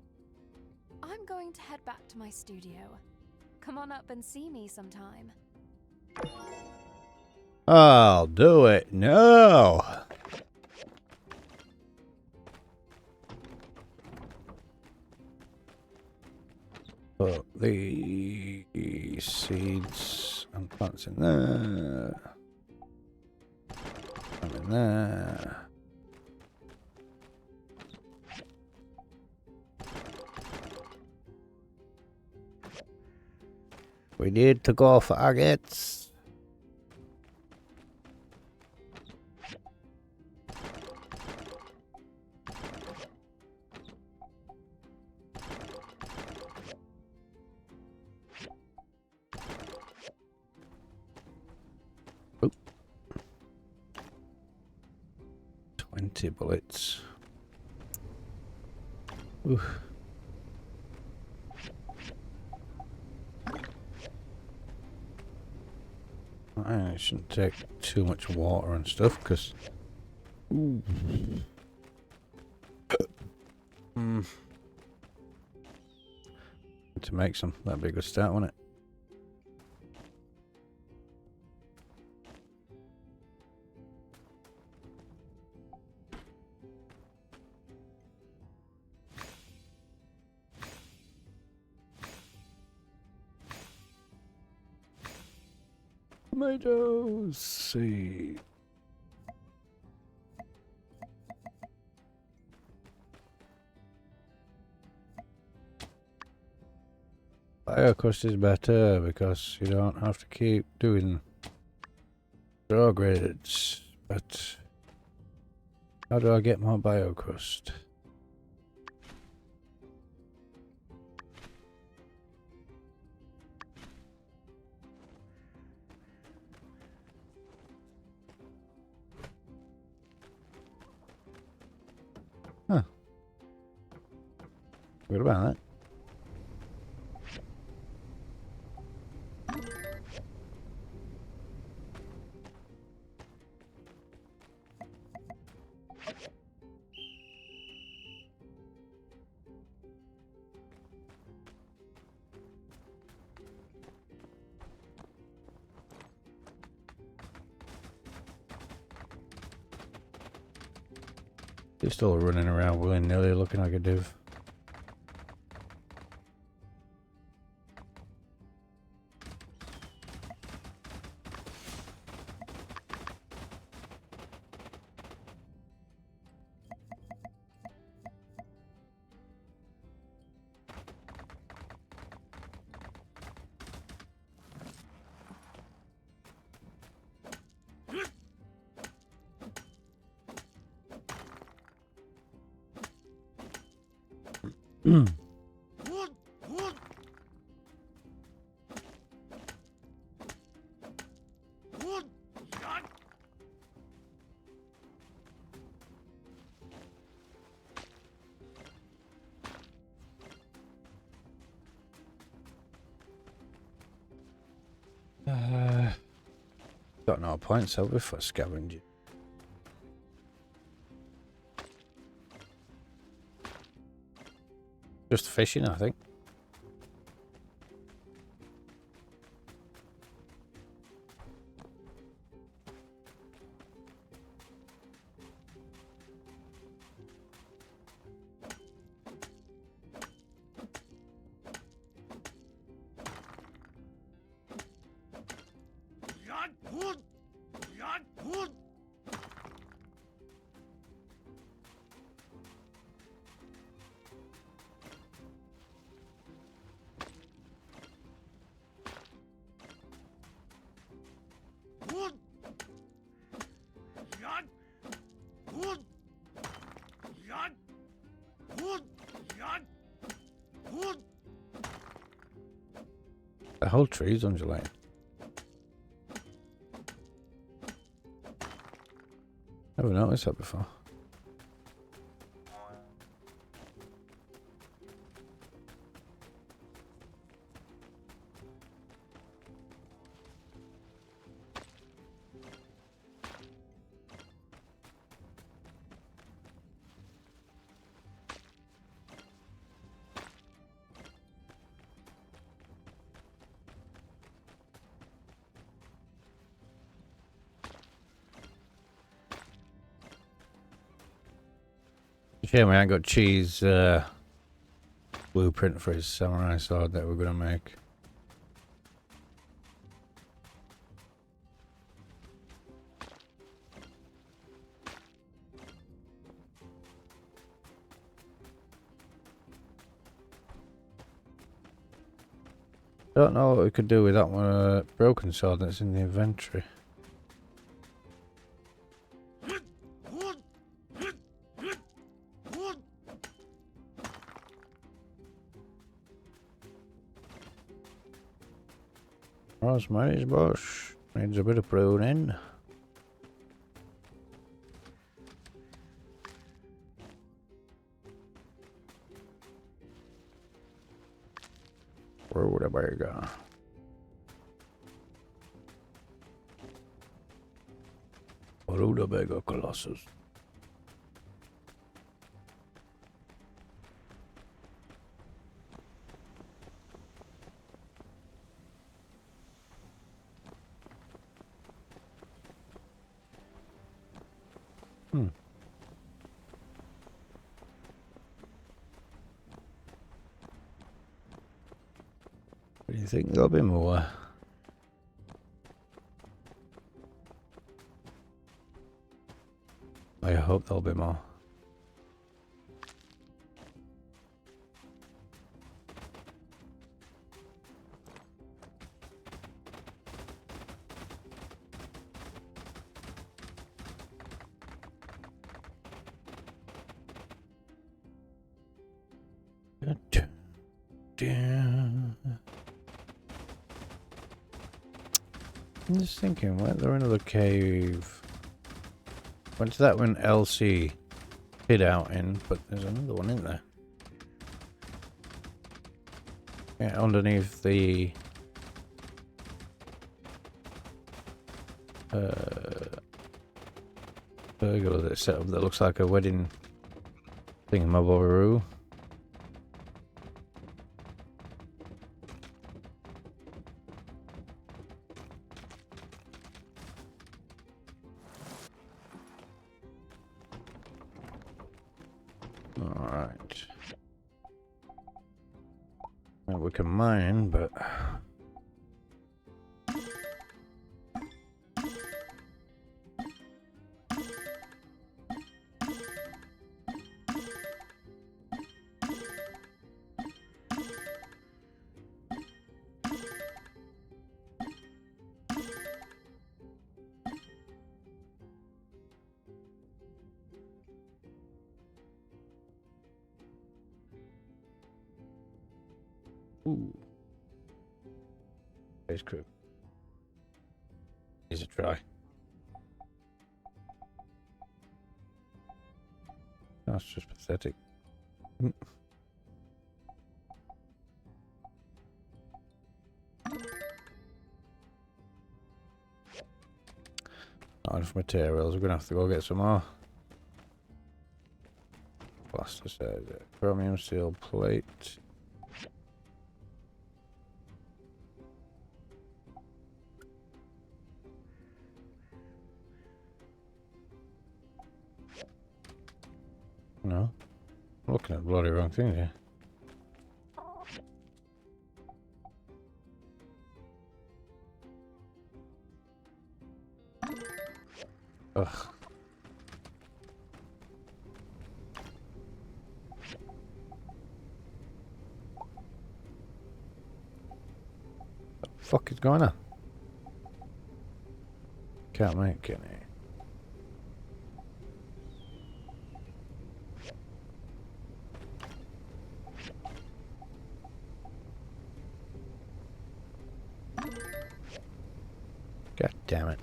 I'm going to head back to my studio. Come on up and see me sometime. I'll do it. No. Put the seeds and plants in there. And in there. We need to go for agates. Oop. 20 bullets. Oof. I shouldn't take too much water and stuff, because... To make some, that'd be a good start, wouldn't it? Tomatoes. See. BioCrust is better because you don't have to keep doing draw grids. But how do I get more BioCrust? Huh. What about that? He's still running around willy-nilly looking like a div. Got no points over for scavenging. Just fishing, I think. The whole tree's undulating. Never noticed that before. Shame we ain't got Cheese blueprint for his samurai sword that we're gonna make. Don't know what we could do with that one broken sword that's in the inventory. Rosemary's bush needs a bit of pruning. Rutabaga. Rutabaga Colossus. Do you think there'll be more? hope there'll be more. I'm just thinking, went there another cave? Went to that one Elsie hid out in, but there's another one in there. Yeah, underneath the pergola that's set up that looks like a wedding thingamabobberoo. Alright. Well, we can mine, but ooh. Space crew. Here's a try. That's just pathetic. Not enough materials, we're gonna have to go get some more. Plasticide, chromium steel plate. No, I'm looking at the bloody wrong thing here. Ugh. What the fuck is going on? Can't make any. God damn it.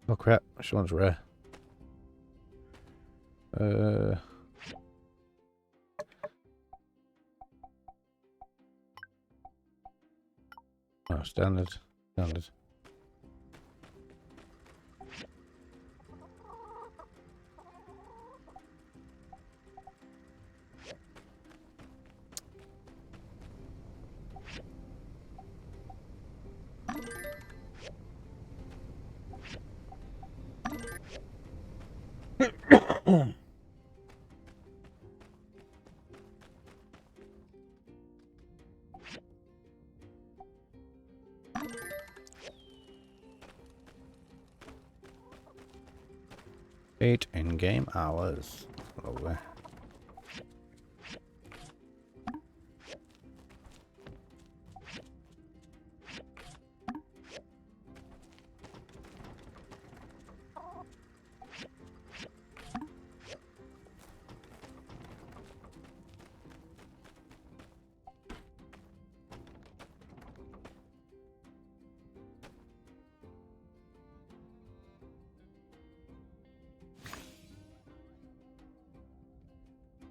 Oh crap, this one's rare. Oh, standard. Standard. Eight in-game hours. Lovely.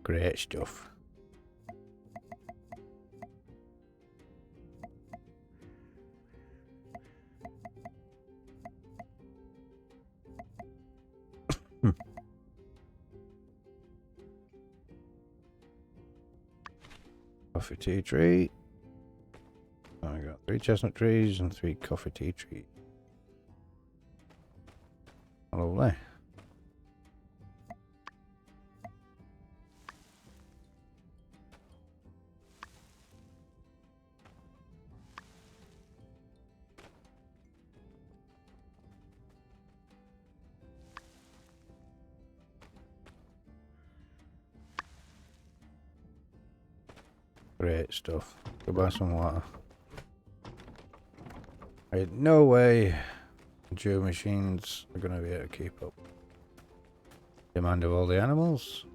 Great stuff. coffee tea tree. I got 3 chestnut trees and 3 coffee tea trees. Lovely. Great stuff. Go buy some water. No way Geo machines are going to be able to keep up. Demand of all the animals.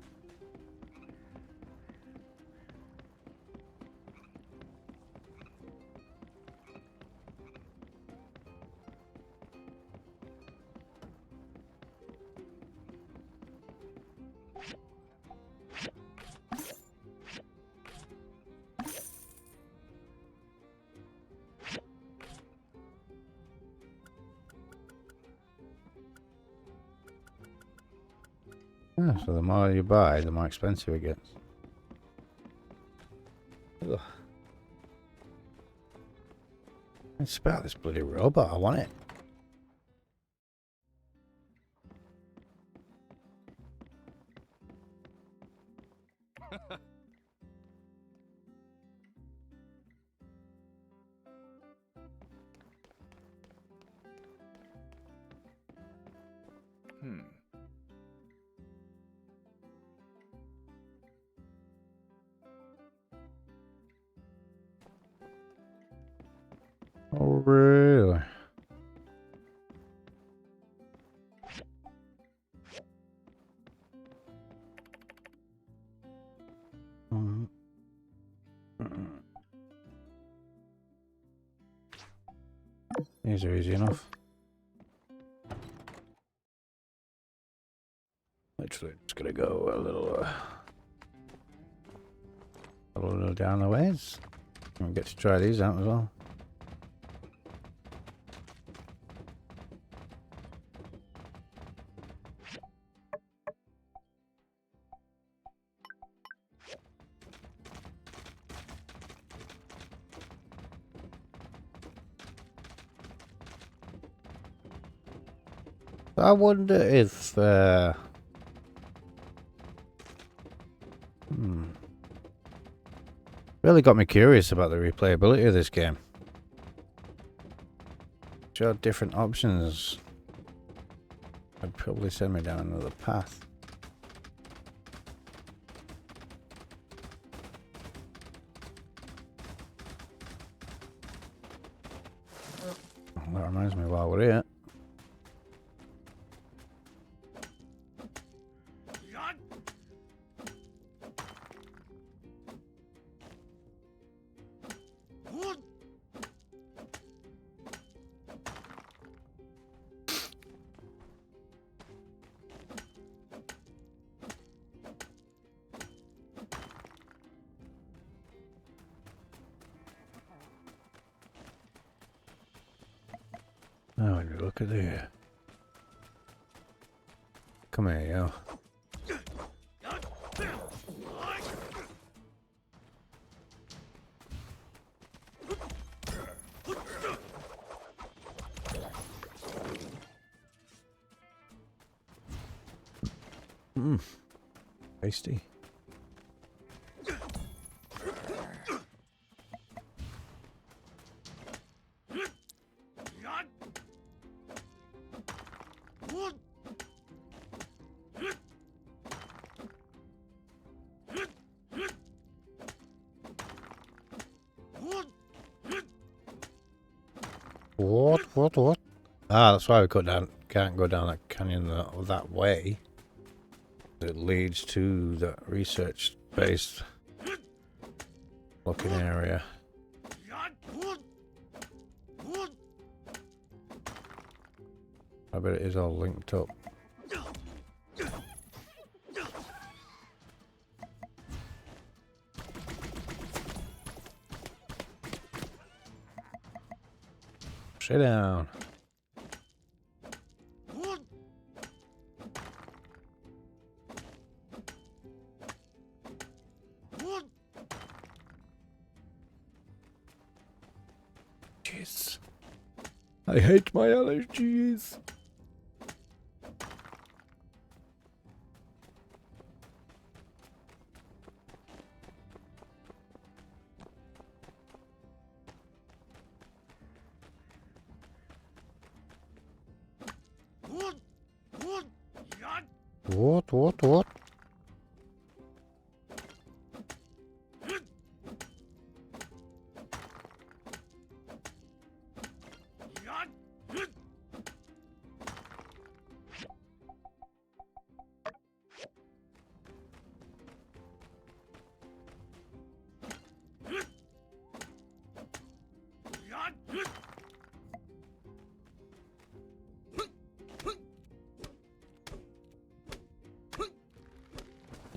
Yeah, so the more you buy, the more expensive it gets. Ugh. Let's spell this bloody robot. I want it. Oh, really? These are easy enough. Literally, just gonna go a little down the ways. And get to try these out as well. I wonder if really got me curious about the replayability of this game. Showed different options. I'd probably send me down another path. That reminds me while we're here. Oh, when you look at there. Come here, yo. Tasty. What? Ah, that's why we can't go down that canyon that way. It leads to the research-based looking area. I bet it is all linked up. Sit down. I hate my allergies. What?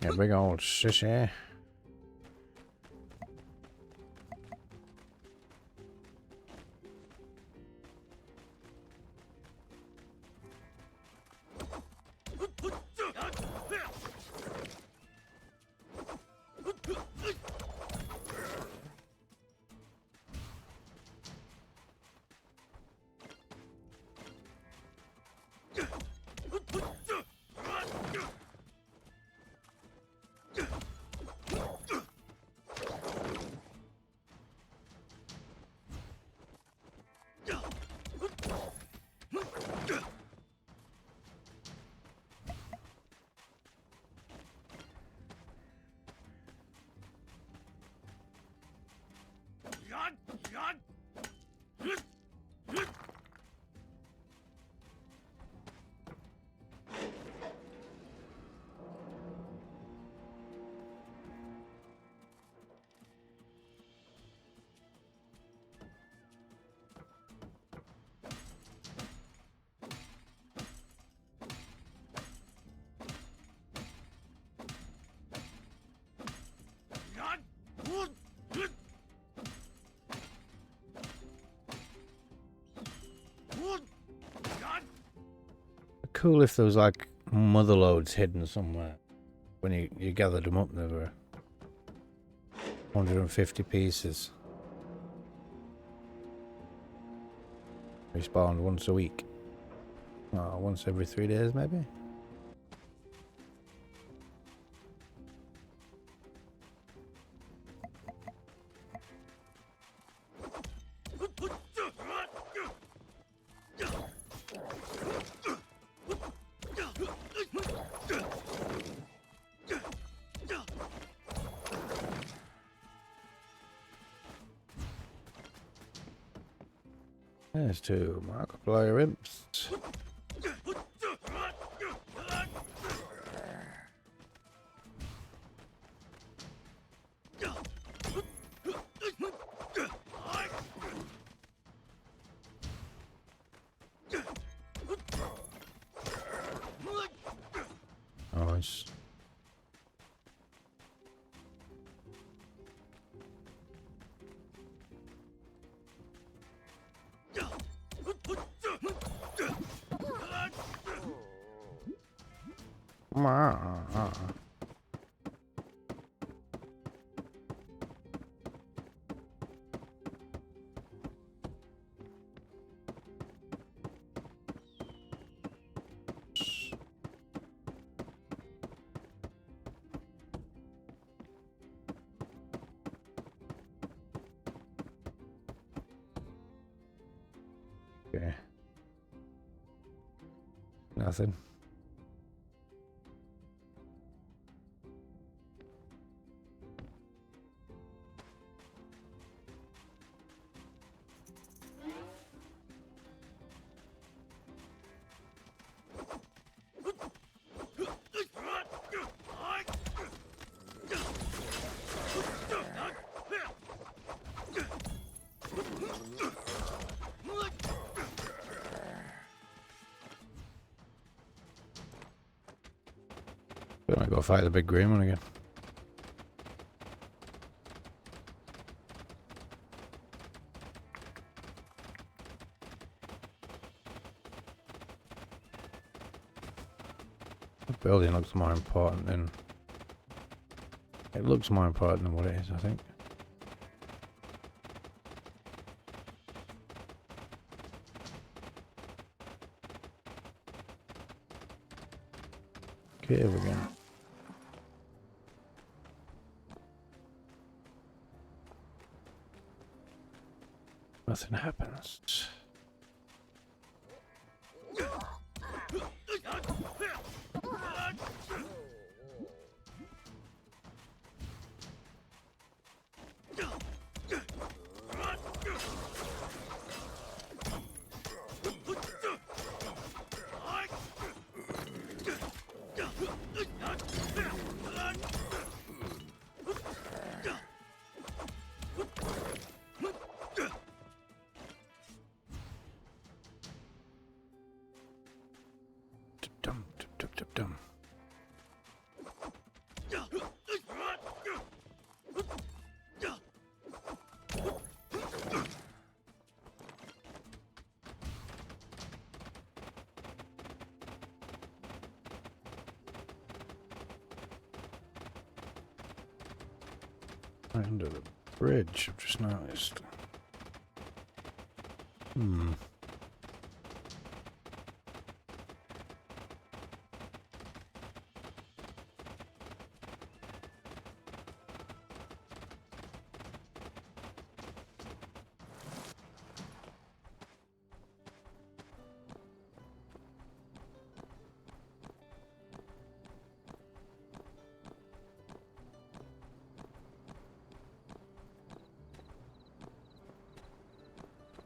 Yeah, big old sissy. Cool if there was like mother loads hidden somewhere. When you gathered them up, there were 150 pieces. They spawned once a week. Once every 3 days, maybe? There's two Markiplier imps. Nice. Okay. Nothing. Gonna go fight the big green one again. The building looks more important than... It looks more important than what it is, I think. Cave again. Nothing happens. Dum, dum, dum, dum, dum. Right under the bridge, I've just noticed.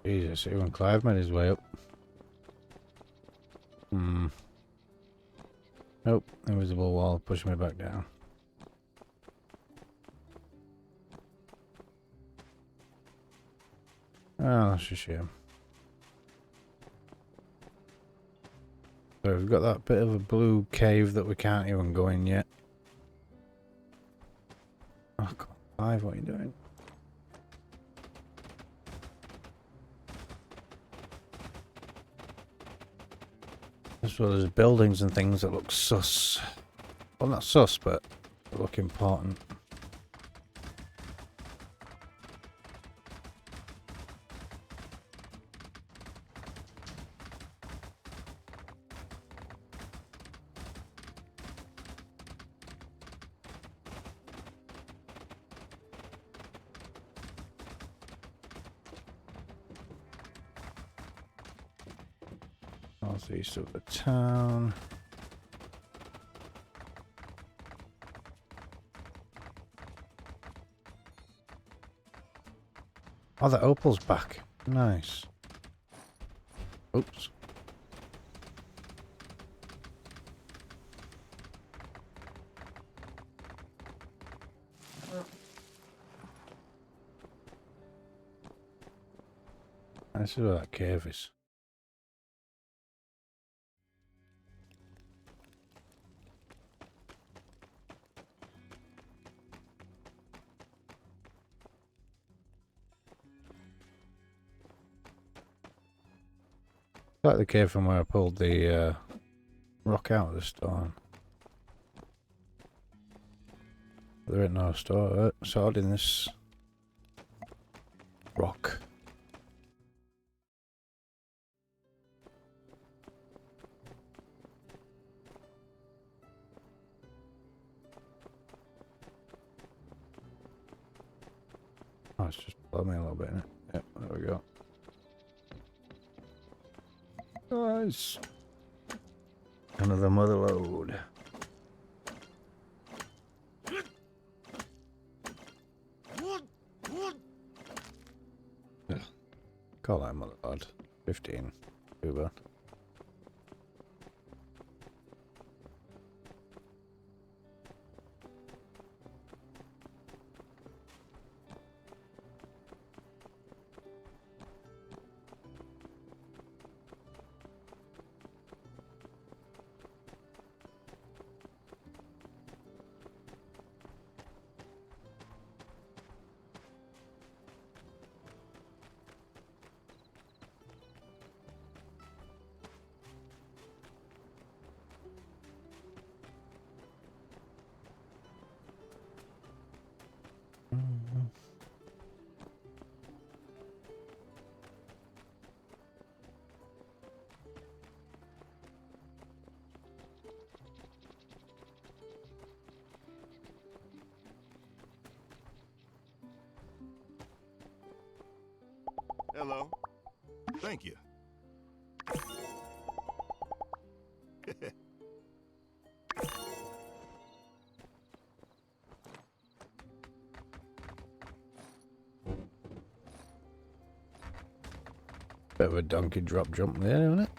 Jesus, even Clive made his way up. Nope, invisible wall pushing me back down. Oh, that's a shame. So we've got that bit of a blue cave that we can't even go in yet. Oh, come on, Clive, what are you doing? As well as buildings and things that look sus. Well, not sus, but look important. Northeast of the town. Oh, the opal's back. Nice. Oops. This is where that cave is. Like the cave from where I pulled the rock out of the stone. There ain't no sword in this rock. Oh, it's just below me a little bit, isn't it? Yep, there we go. Nice. Another mother load. Ugh. Call that mother load. 15. Too bad. Hello. Thank you. Bit of a donkey drop jump there, isn't it?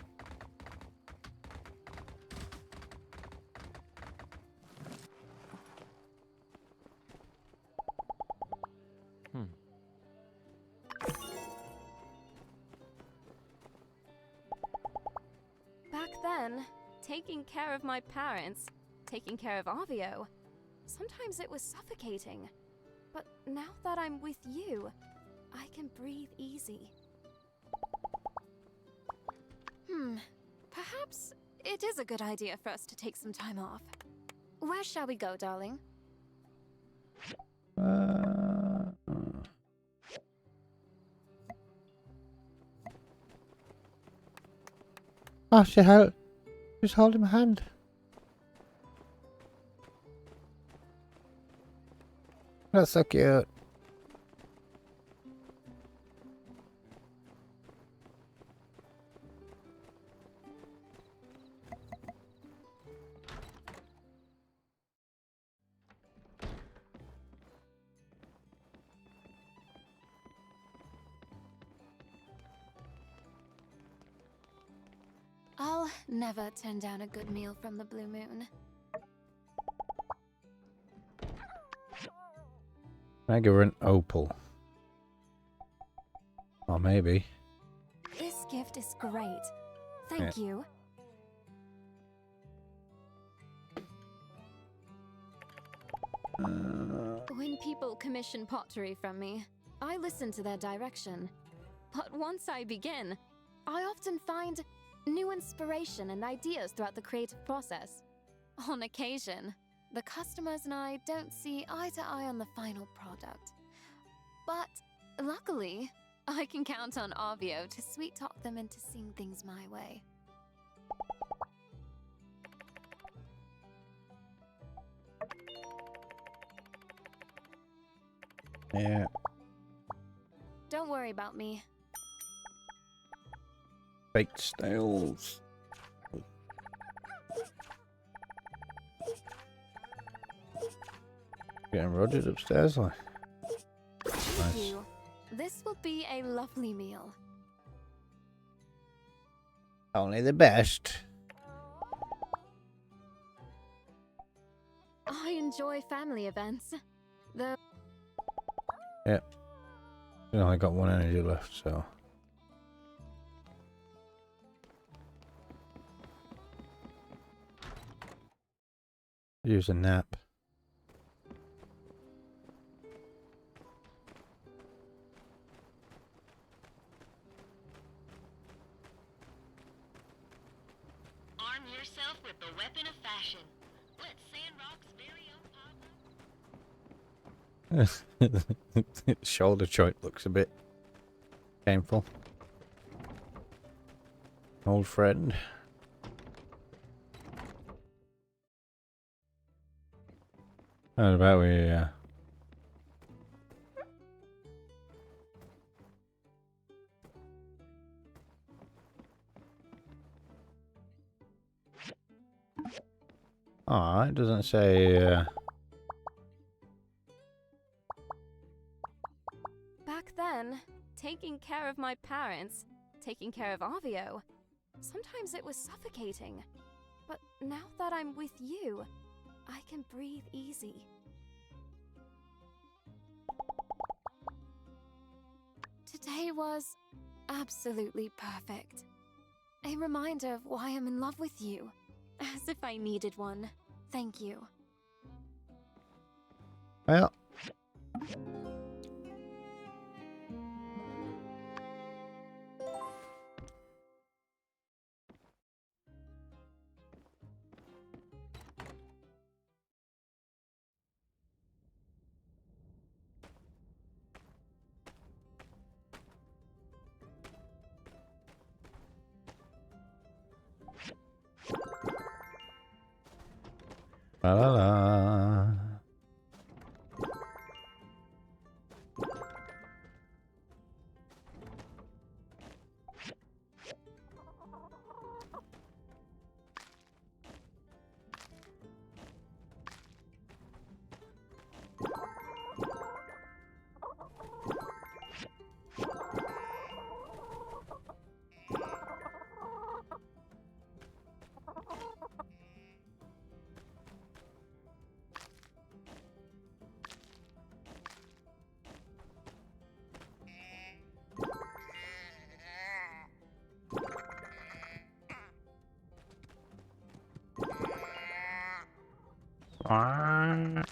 Back then, taking care of my parents, taking care of Avio, sometimes it was suffocating. But now that I'm with you, I can breathe easy. Perhaps it is a good idea for us to take some time off. Where shall we go, darling? Oh, she's holding my hand. That's so cute. I'll never turn down a good meal from the Blue Moon. Can I give her an opal? Or maybe. This gift is great. Thank you. When people commission pottery from me, I listen to their direction. But once I begin, I often find new inspiration and ideas throughout the creative process. On occasion, the customers and I don't see eye to eye on the final product. But luckily, I can count on Avio to sweet talk them into seeing things my way. Yeah. Don't worry about me. Baked snails. Getting rogered upstairs, like. Thank Nice. you. This will be a lovely meal. Only the best. I enjoy family events, though. Yep. I only got one energy left, so. Use a nap. Arm yourself with the weapon of fashion. Let Sandrock's very own Shoulder joint looks a bit painful. Old friend. How about we oh, it doesn't say Back then, taking care of my parents, taking care of Avio, sometimes it was suffocating. But now that I'm with you, I can breathe easy. Today was absolutely perfect. A reminder of why I'm in love with you. As if I needed one. Thank you. well. La la la. Ah.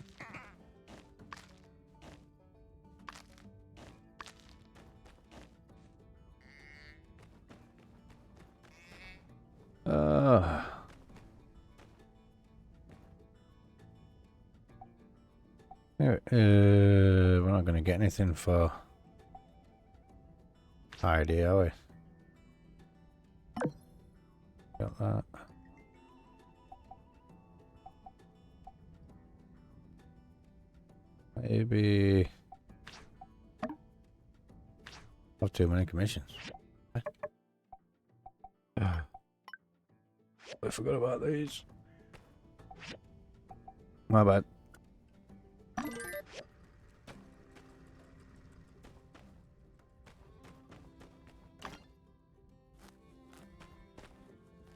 We're not going to get anything for ID, are we? Got that. Maybe. Not too many commissions. I forgot about these. My bad.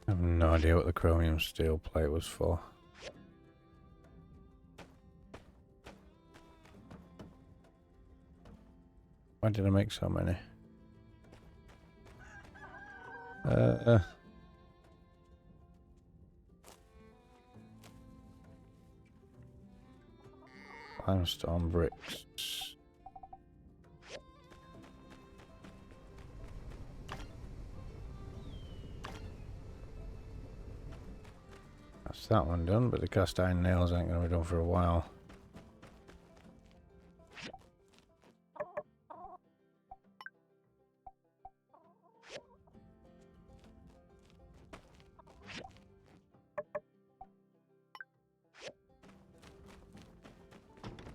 I have no idea what the chromium steel plate was for. Why did I make so many? Limestone bricks. That's that one done, but the cast iron nails ain't going to be done for a while.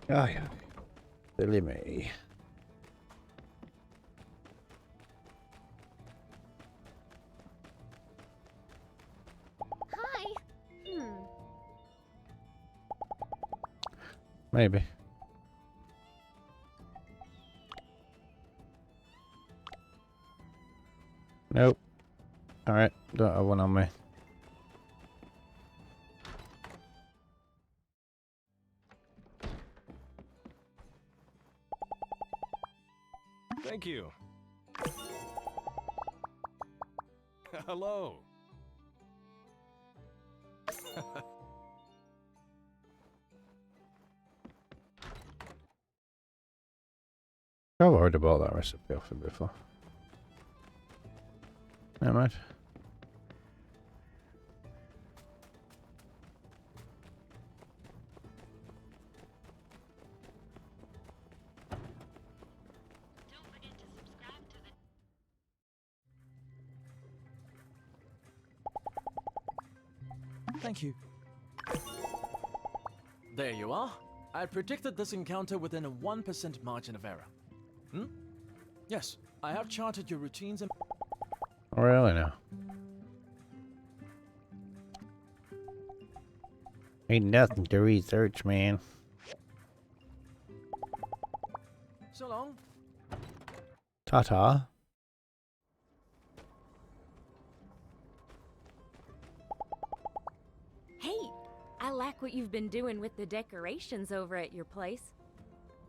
Oh yeah, silly me. Hi. Maybe. Nope. Alright, don't have one on me. Thank you. Hello. I've already bought that recipe off it before. Never mind. Thank you. There you are. I predicted this encounter within a 1% margin of error. Yes, I have charted your routines and... Oh, really now? Ain't nothing to research, man. So long. Ta-ta. Hey, I like what you've been doing with the decorations over at your place.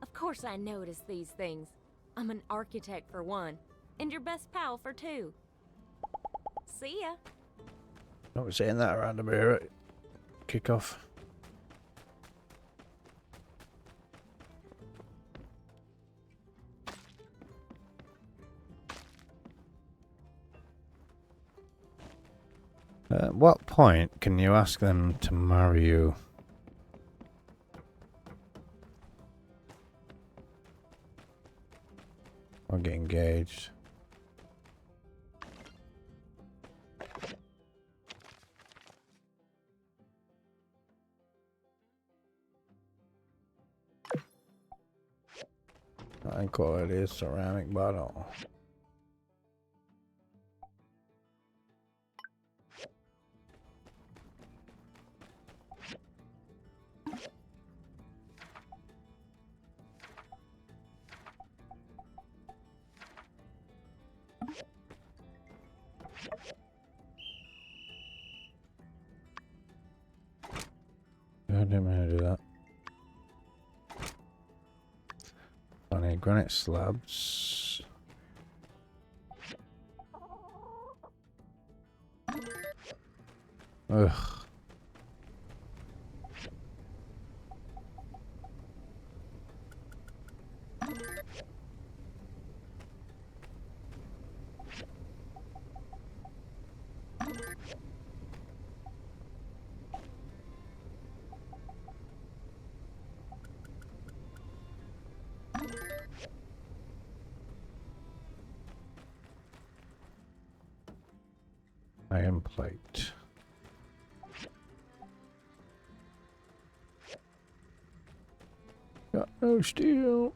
Of course I notice these things. I'm an architect for one, and your best pal for two. See ya. Not saying that around the mirror. Kick off. At what point can you ask them to marry you? Or get engaged? I think all it is ceramic bottle. I didn't mean to do that. I need granite slabs. Ugh. Iron plate. Got no steel.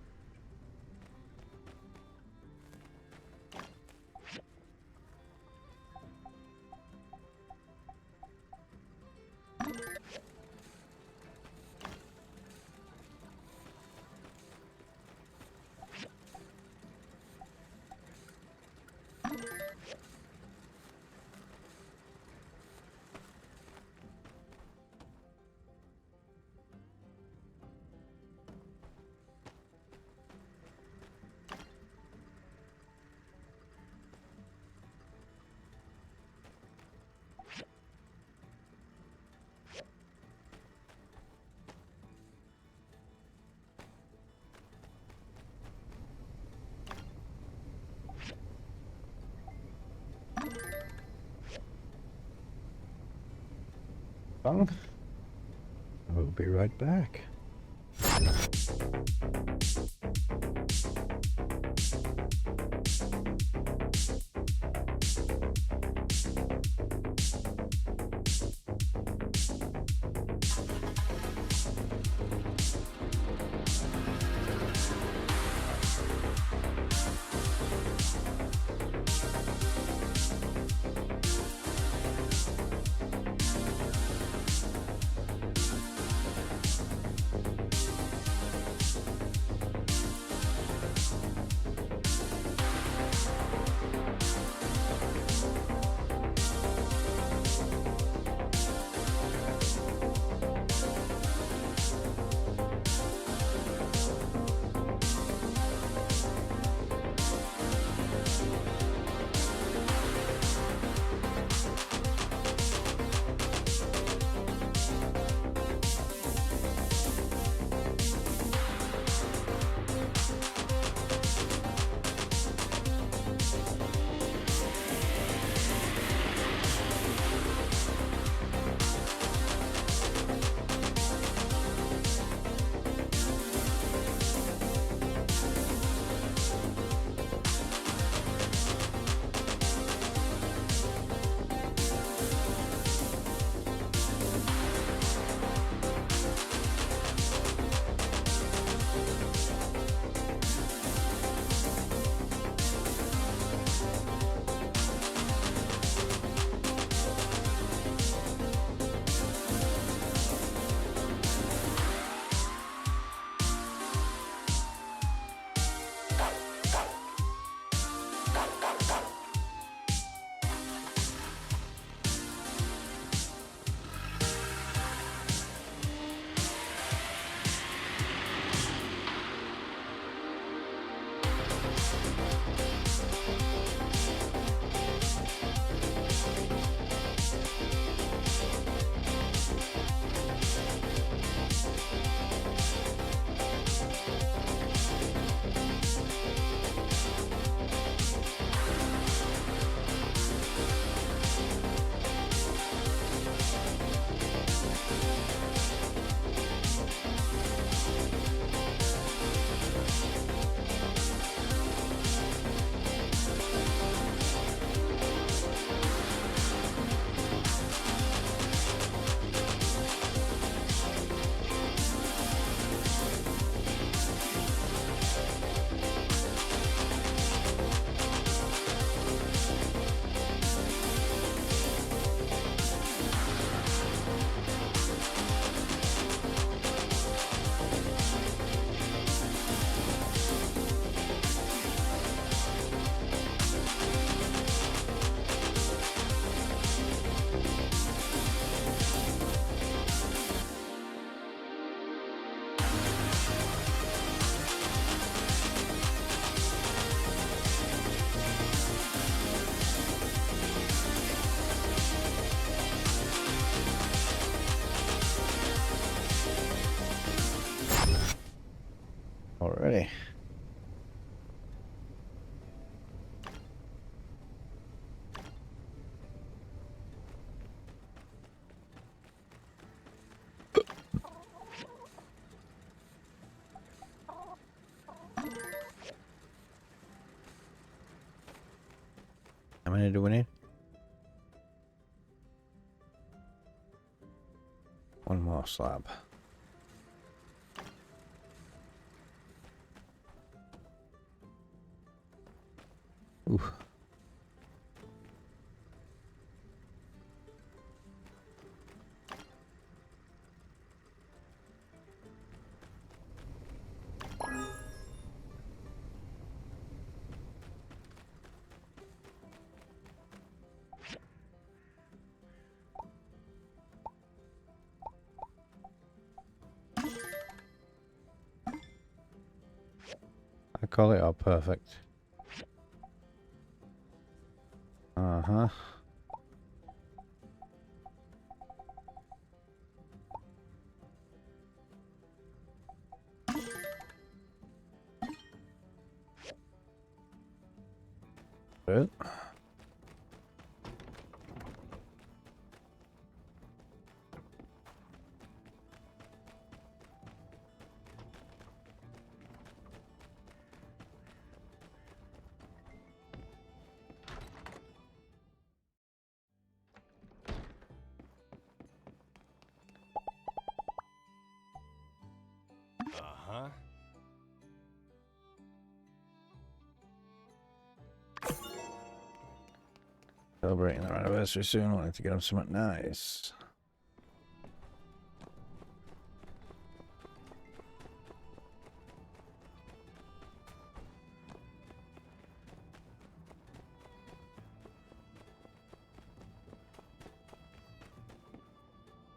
We'll be right back. Alrighty. How many do we need? one more slab. Ooh. I call it all perfect. Uh-huh. Good. Uh-huh. Celebrating their anniversary soon. I wanted to get them something nice.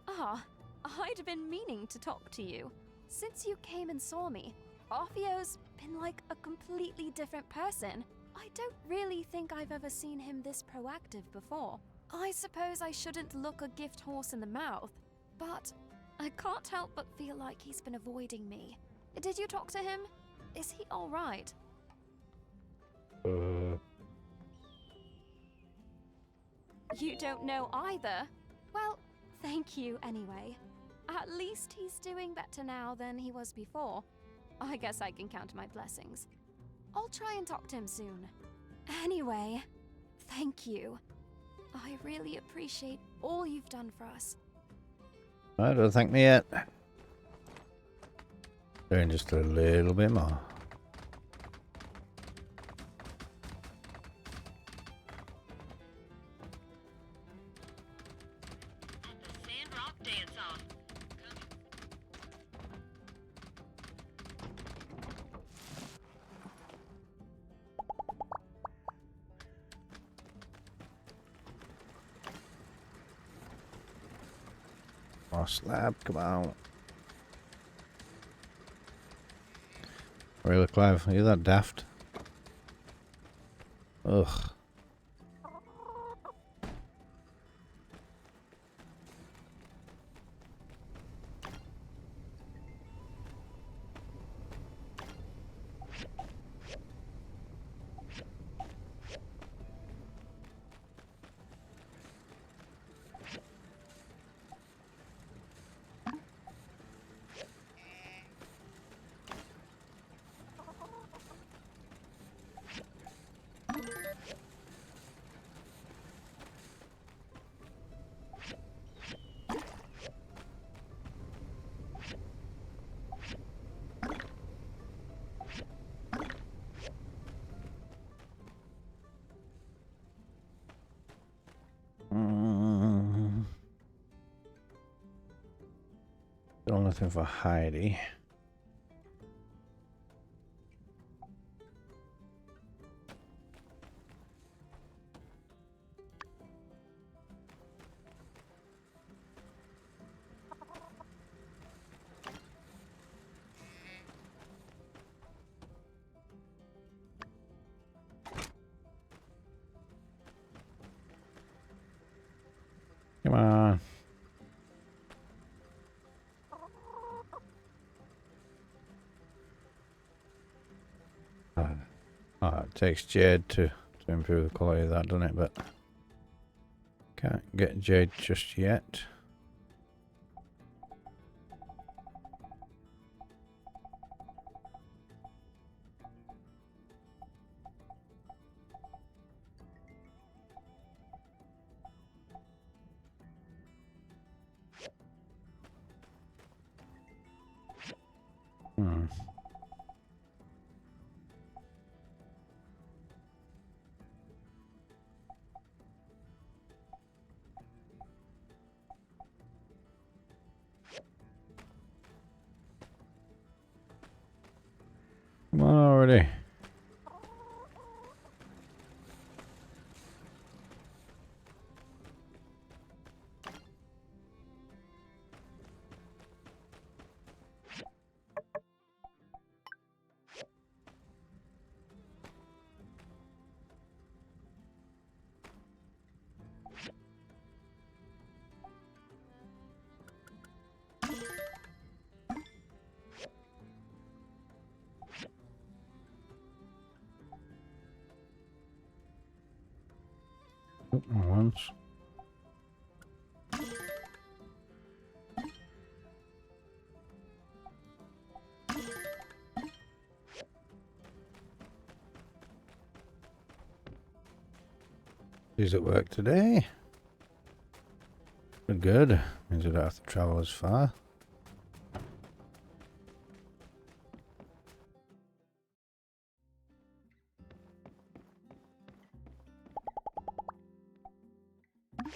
Ah, I'd been meaning to talk to you. Since you came and saw me, Orfeo's been like a completely different person. I don't really think I've ever seen him this proactive before. I suppose I shouldn't look a gift horse in the mouth, but I can't help but feel like he's been avoiding me. Did you talk to him? Is he alright? You don't know either? Well, thank you anyway. At least he's doing better now than he was before. I guess I can count my blessings. I'll try and talk to him soon. Anyway, thank you. I really appreciate all you've done for us. I don't thank me yet. Doing just a little bit more. Sandrock dance-off. More slab, come on. Really, Clive, are you that daft? Ugh. Still nothing for Heidi. Come on. Oh, it takes jade to improve the quality of that, doesn't it? But can't get jade just yet. Hmm. Come on already. Once. Is it work today? Good. Means I don't have to travel as far.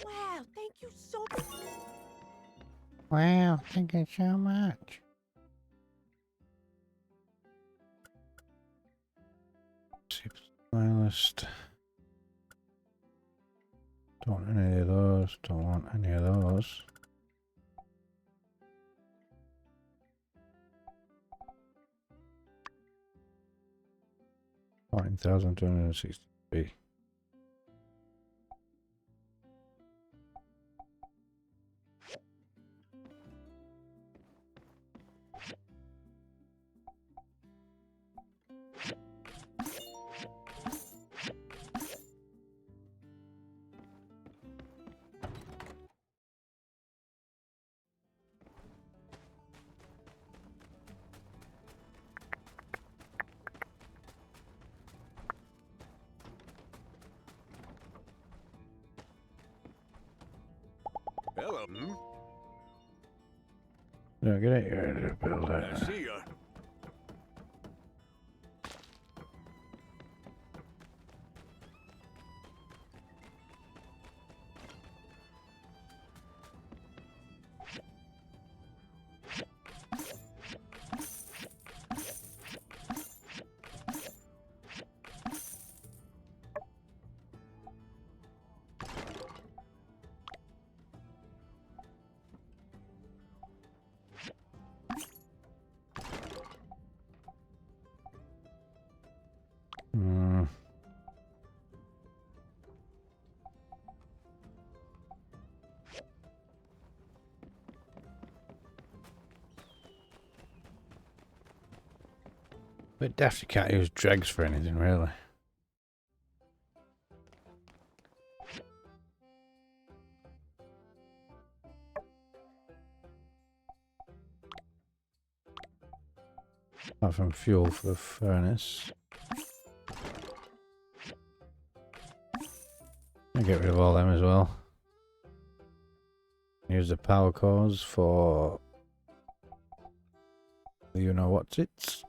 Wow, thank you so much. Wow, thank you so much. Stylist. Don't want any of those. Don't want any of those. $14,263. Hello. No, get out here to build I that. see ya. Hmm. But daft you can't use dregs for anything, really. Apart from fuel for the furnace. I'll get rid of all them as well. Use the power cores for the you-know-what's-its.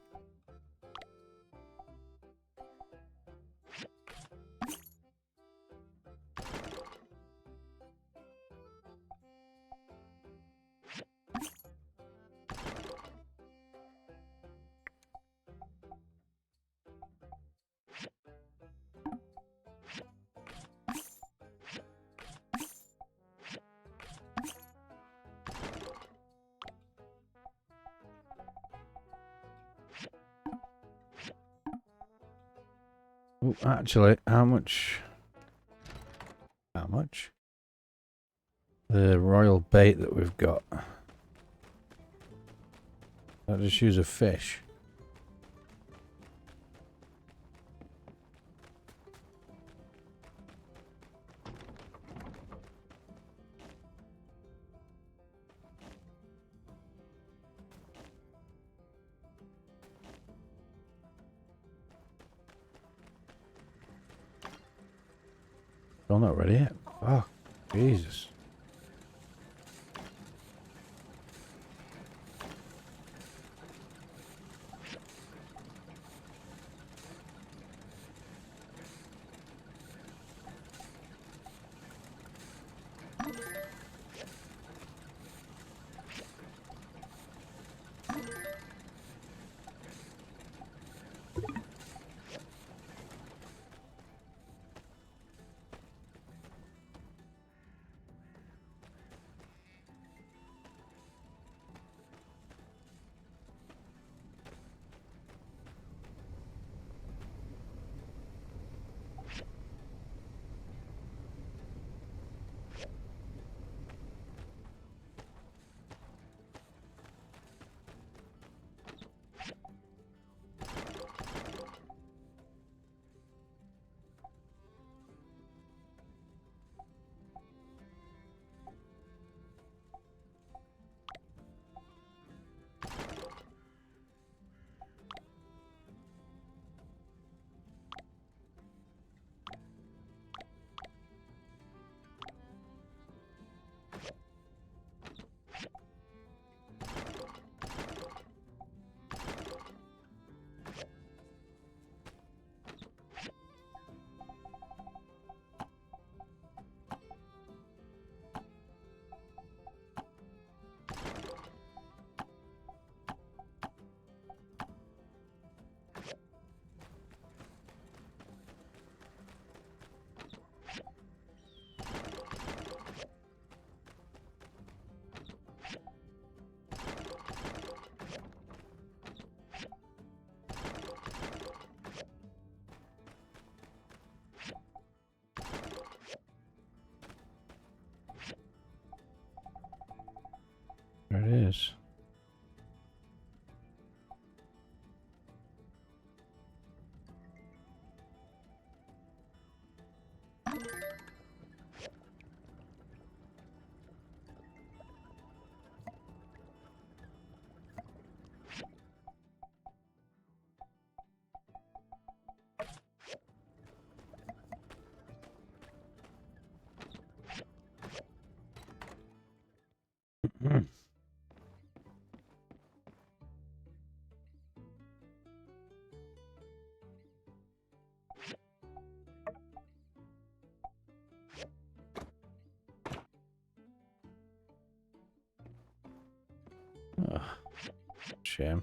Oh, actually, how much? How much? The royal bait that we've got. I'll just use a fish. Still not ready yet. Oh, Jesus. There it is. Oh, shame.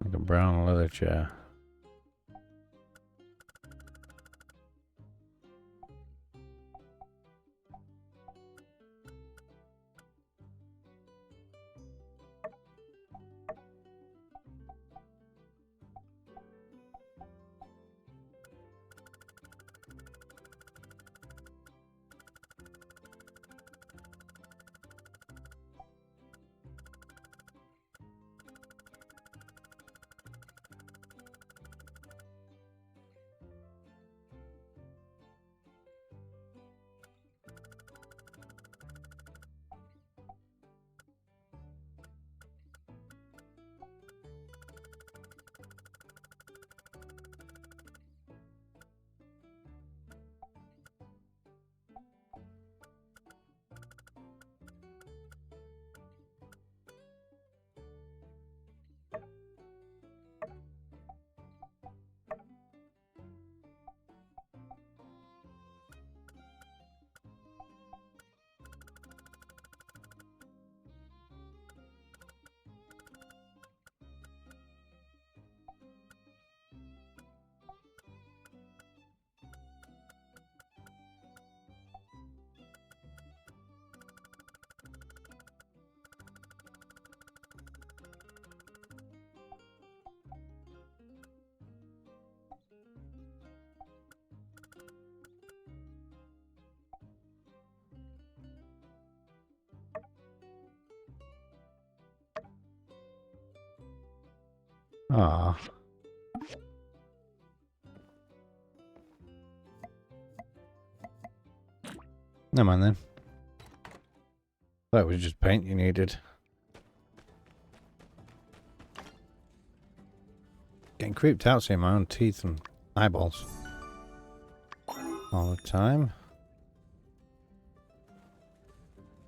Like a brown leather chair. Ah. Never mind then. That was just paint you needed. Getting creeped out seeing my own teeth and eyeballs all the time.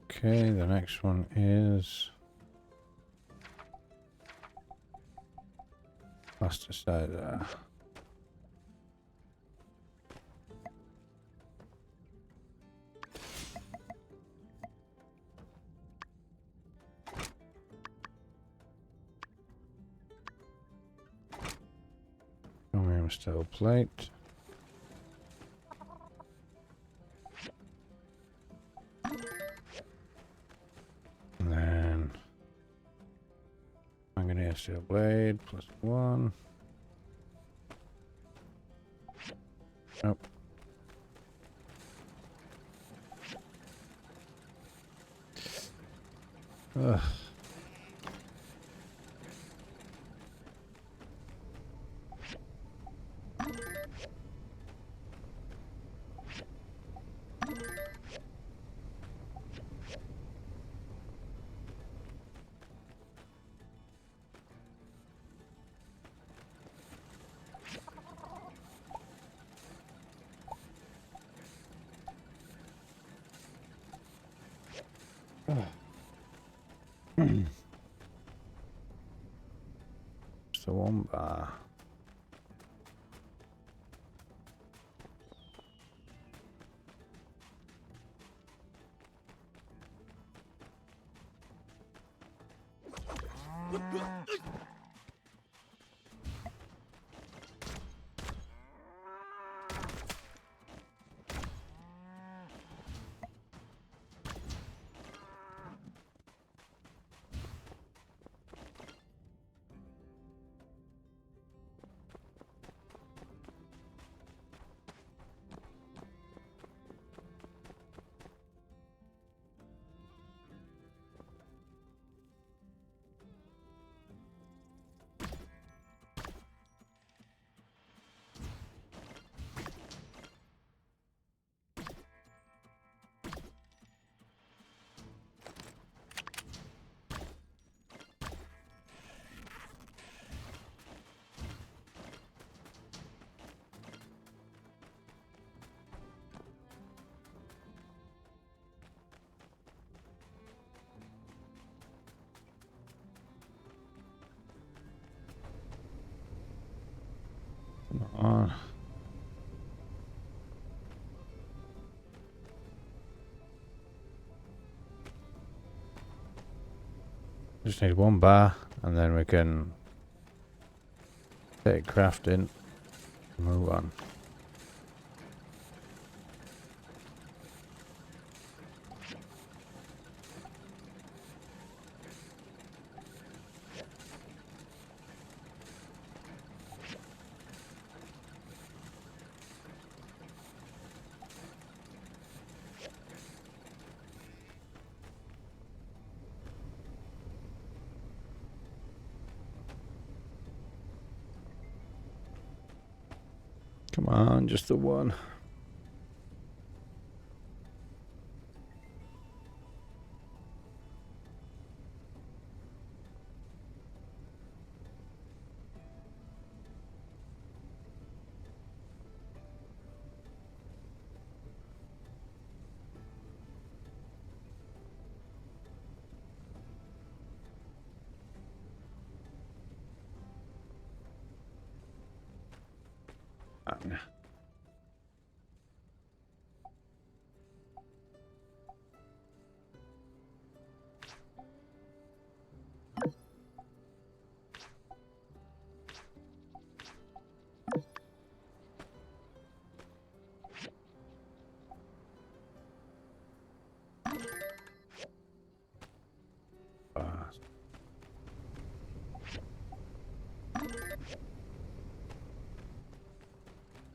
Okay, the next one is plasticizer. Chromium steel plate. And then manganese steel blade +1. Nope. Ugh. Just the one bar. Come on. Just need one bar, and then we can take crafting and move on. Come on, just the one.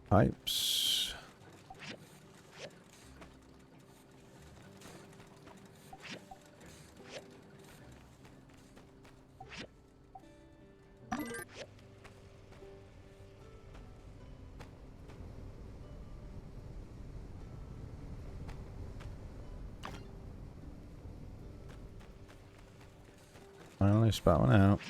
Pipes. Finally spat one out.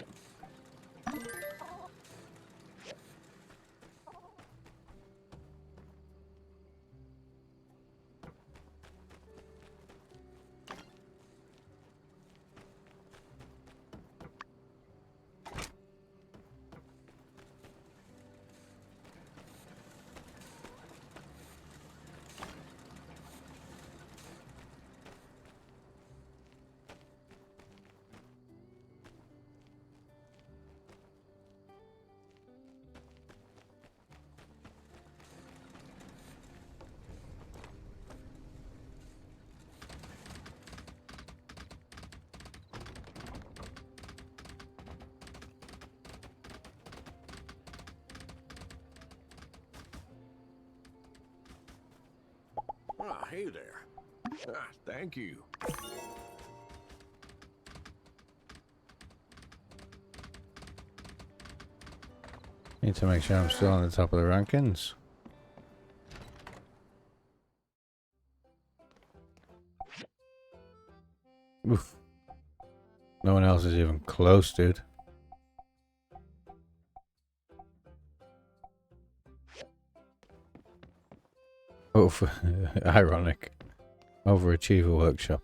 Ah, hey there. Ah, thank you. Need to make sure I'm still on the top of the rankings. Oof. No one else is even close, dude. Oh, ironic. Overachiever workshop.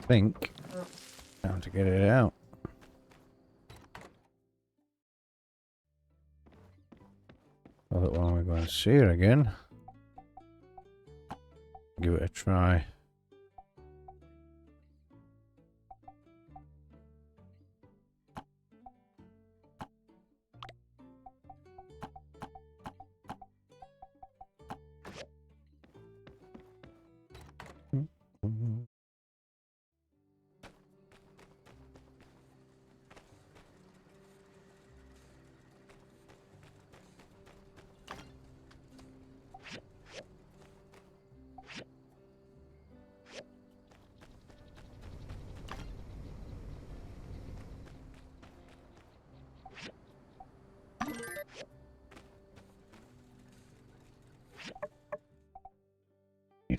think time to get it out. Well, that one we're going to see her again. Give it a try.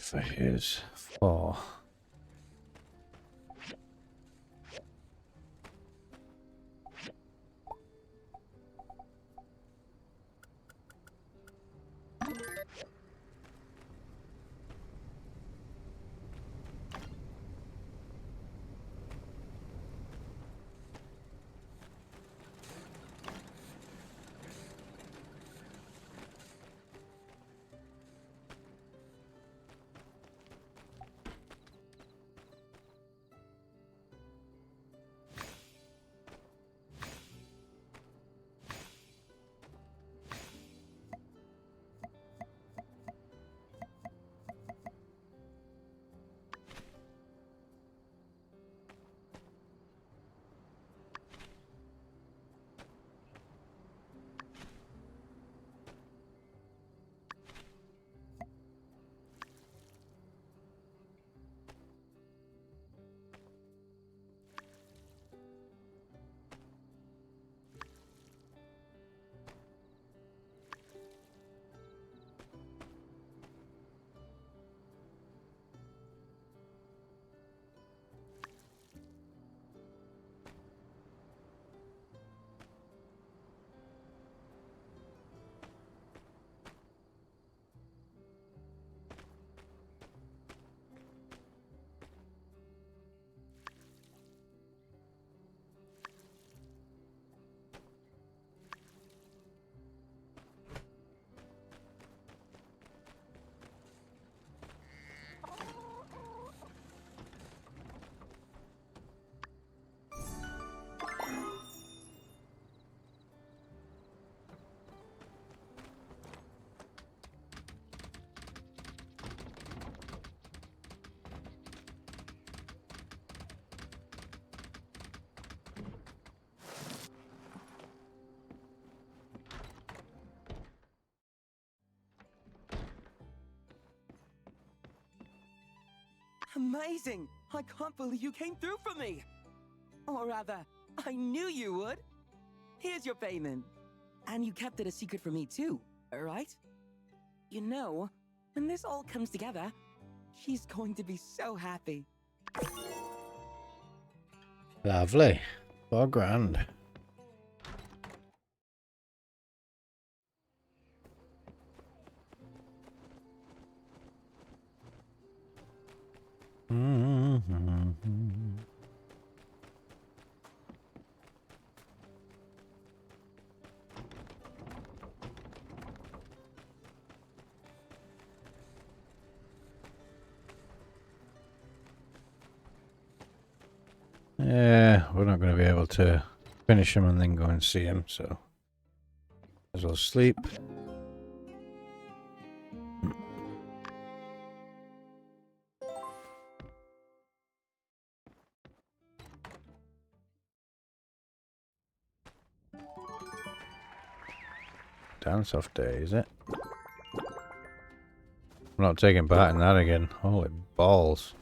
For his 4. Amazing! I can't believe you came through for me! Or rather, I knew you would! Here's your payment. And you kept it a secret from me too, right? You know, when this all comes together, she's going to be so happy. Lovely. 4 grand. Yeah, we're not going to be able to finish him and then go and see him, so as well sleep. Dance off day, is it? I'm not taking part in that again. Holy balls.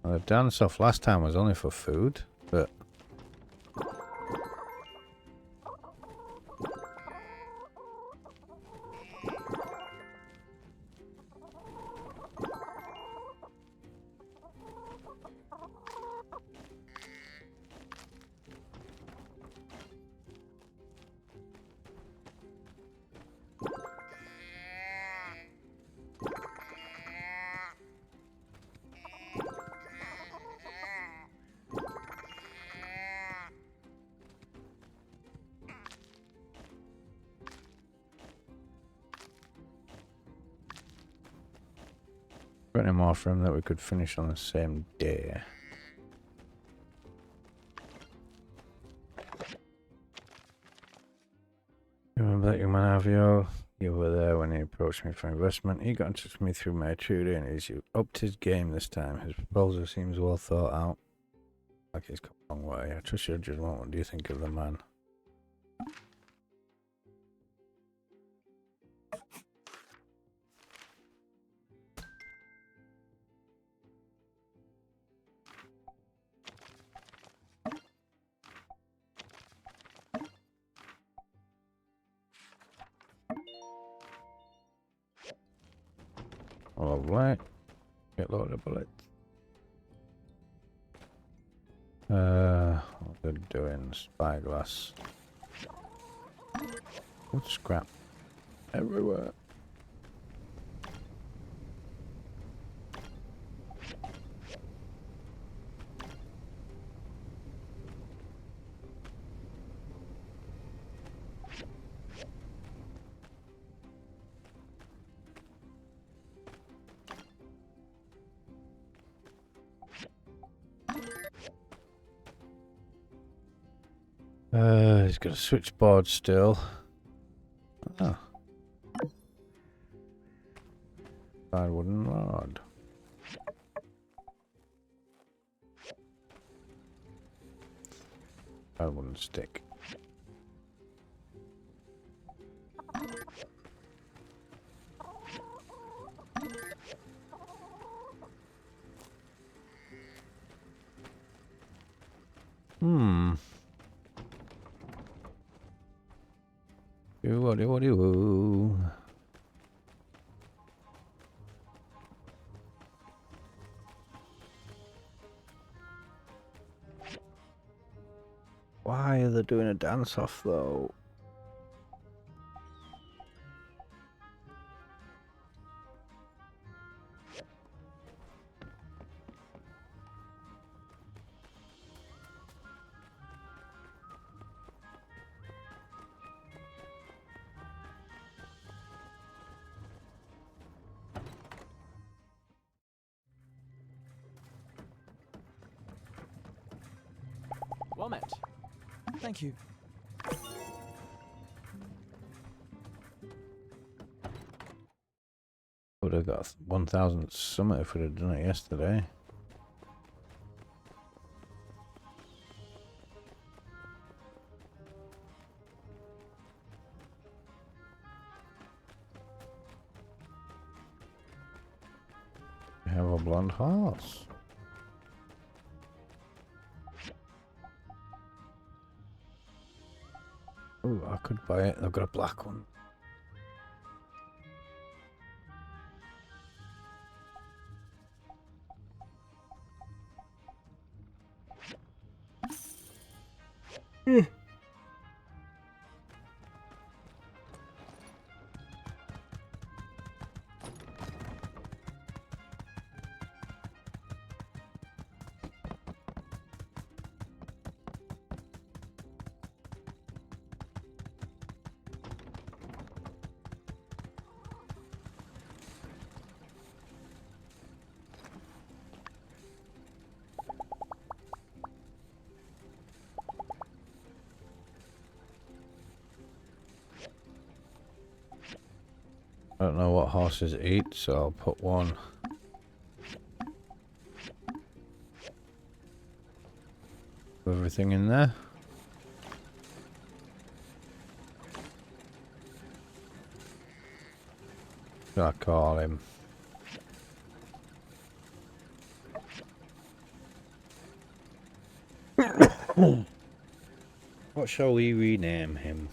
Well, the dance off last time was only for food, but Got any more for him that we could finish on the same day? You remember that young man, Avio? You were there when he approached me for investment. He got in touch with me through my tutor and he's upped his game this time. His proposal seems well thought out. Like he's come a long way. I trust your judgment. What do you think of the man? Lovely. Get loaded of bullets. What they're doing? Spyglass. What scrap? Everywhere. He's got a switchboard still. Oh. Side wooden rod. Side wooden stick. Woo. Why are they doing a dance off though? Well met. Thank you. Would have got 1,000 summit if we'd have done it yesterday. We have a blonde horse. Oh, I could buy it. They've got a black one. I don't know what horses eat, so I'll put one. Everything in there. What do I call him? What shall we rename him?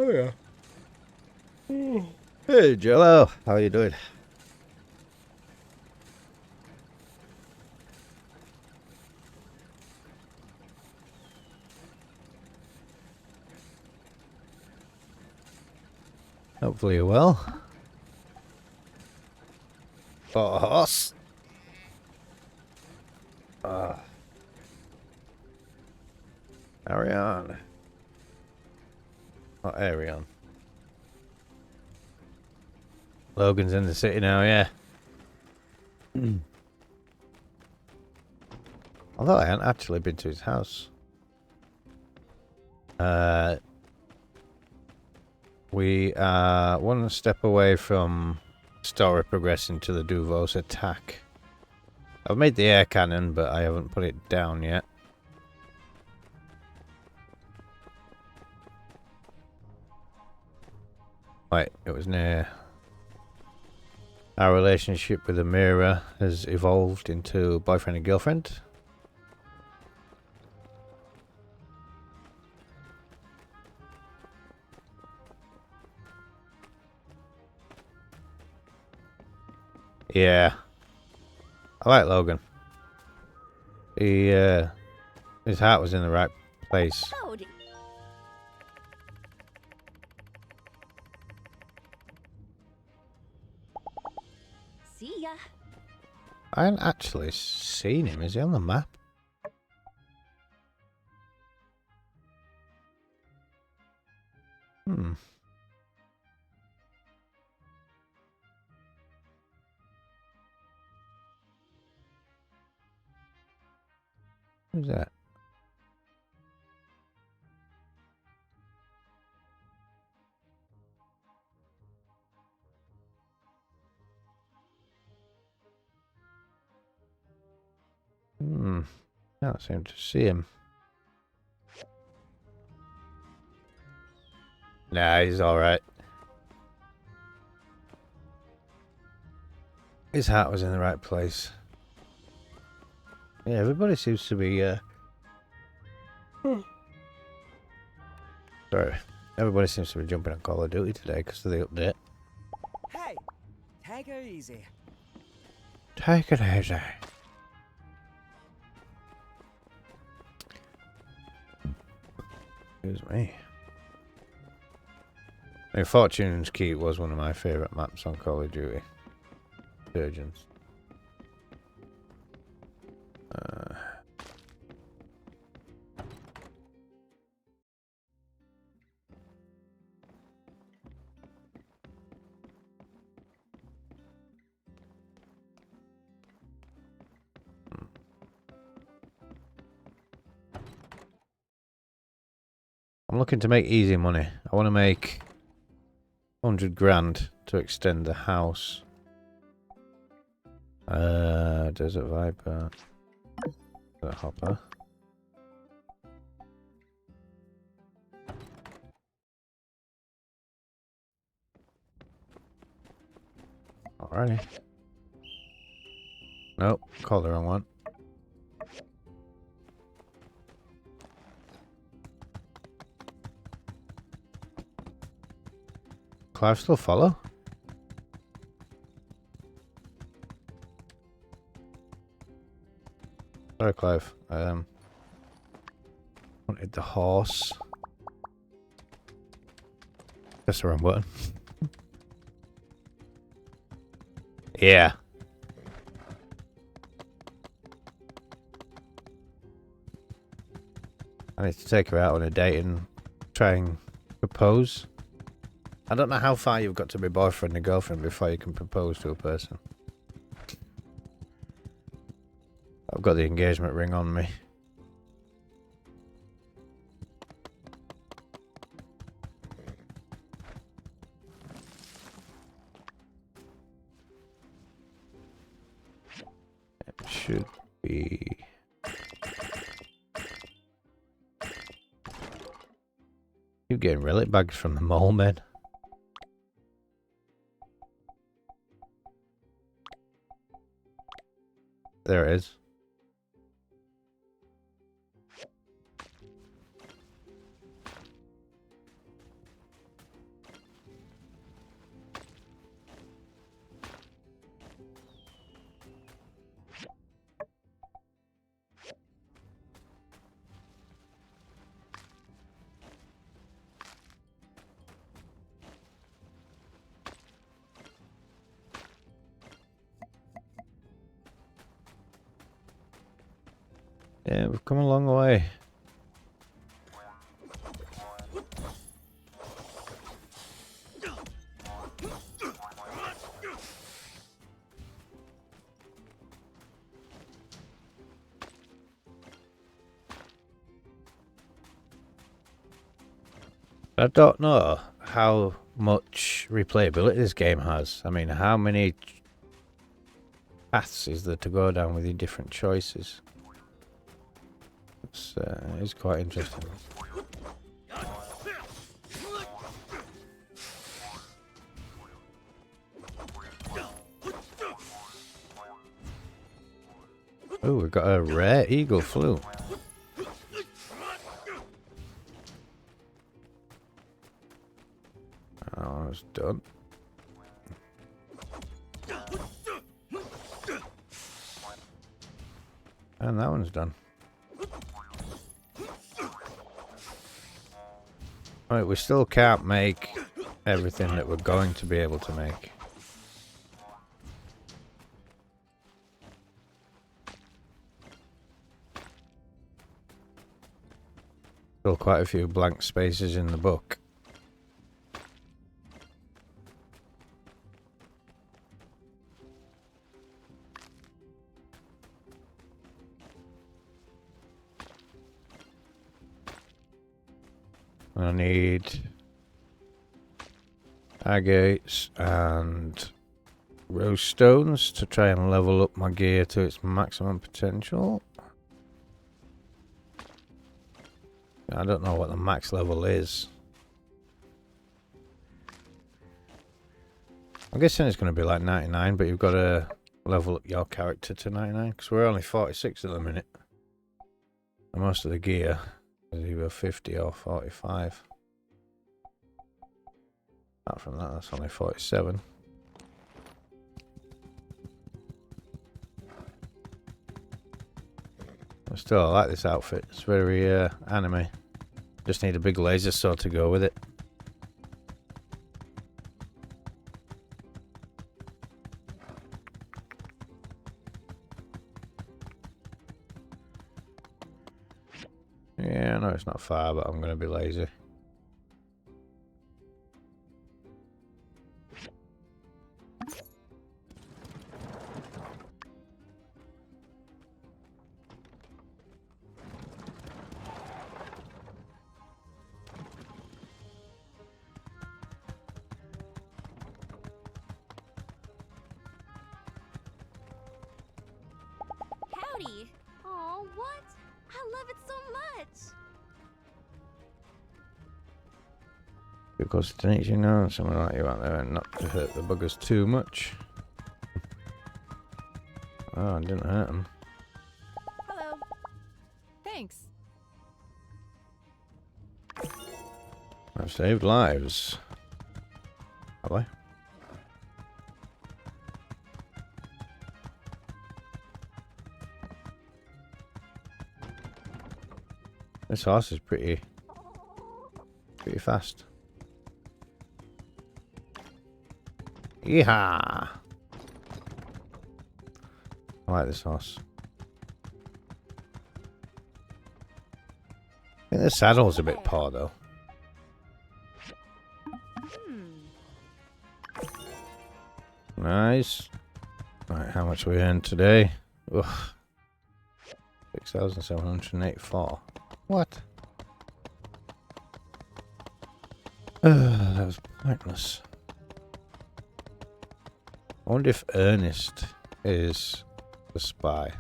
Oh yeah. Hey Jello, how you doing? Hopefully you're well. Boss. Carry on. Oh, Arion. Logan's in the city now, yeah. Although I haven't actually been to his house. We are one step away from story progressing to the Duvos attack. I've made the air cannon, but I haven't put it down yet. Right, it was near. Our relationship with Amira has evolved into boyfriend and girlfriend. Yeah. I like Logan. He, his heart was in the right place. Howdy. See ya. I haven't actually seen him. Is he on the map? Hmm. Who's that? Can't seem to see him. Nah, he's alright. His heart was in the right place. Yeah, everybody seems to be, sorry. Everybody seems to be jumping on Call of Duty today because of the update. Hey, take her easy. Take it easy. Excuse me. I mean, Fortune's Keep was one of my favourite maps on Call of Duty. Surgeons. I'm looking to make easy money. I want to make 100 grand to extend the house. Desert Viper. Desert Hopper. Alrighty. Nope, called the wrong one. Clive still follow? Sorry, Clive. Wanted the horse. Press the wrong button. Yeah. I need to take her out on a date and try and propose. I don't know how far you've got to be boyfriend and girlfriend before you can propose to a person. I've got the engagement ring on me. It should be... You're getting relic bags from the mole, man. There it is. Yeah, we've come a long way. I don't know how much replayability this game has. I mean, how many paths is there to go down with your different choices? It's quite interesting. Oh, we've got a rare eagle flute. Oh, it's done. And that one's done. Right, we still can't make everything that we're going to be able to make. Still quite a few blank spaces in the book. I need agates and rose stones to try and level up my gear to its maximum potential. I don't know what the max level is. I'm guessing it's going to be like 99, but you've got to level up your character to 99 because we're only 46 at the minute. And most of the gear is either 50 or 45. Apart from that, that's only 47. I still like this outfit. It's very anime. Just need a big laser sword to go with it. Yeah, I know it's not far, but I'm going to be lazy. Howdy! Aw, what? I love it so much! Because it needs, you know, someone like you out there and not to hurt the buggers too much. Oh, I didn't hurt them. Hello. Thanks. I've saved lives. Have I? This horse is pretty fast. Yeehaw! I like this horse. I think the saddle's a bit poor though. Nice. Right, how much we earned today? Ugh. 6,784. What? That was pointless. I wonder if Ernest is the spy.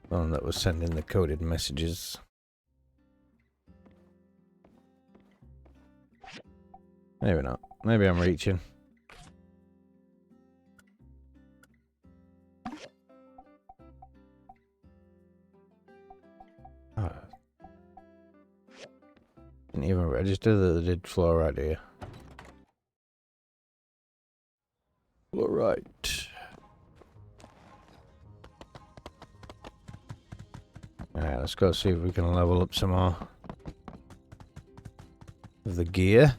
The one that was sending the coded messages. Maybe not. Maybe I'm reaching. Oh. Didn't even register that they did fluoride here. Fluoride. Alright, let's go see if we can level up some more of the gear.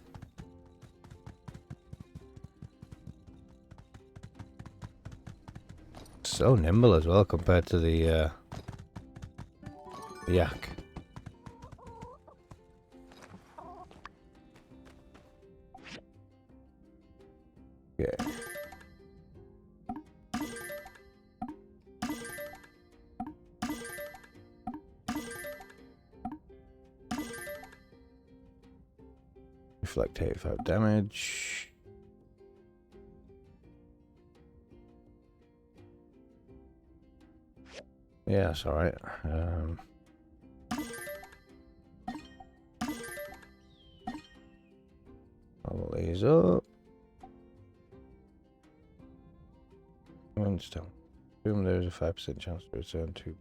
so nimble as well compared to the yak. Yeah. Reflect 85 damage. Yeah, that's alright. Level these up. Moonstone. Assume there's a 5% chance to return to.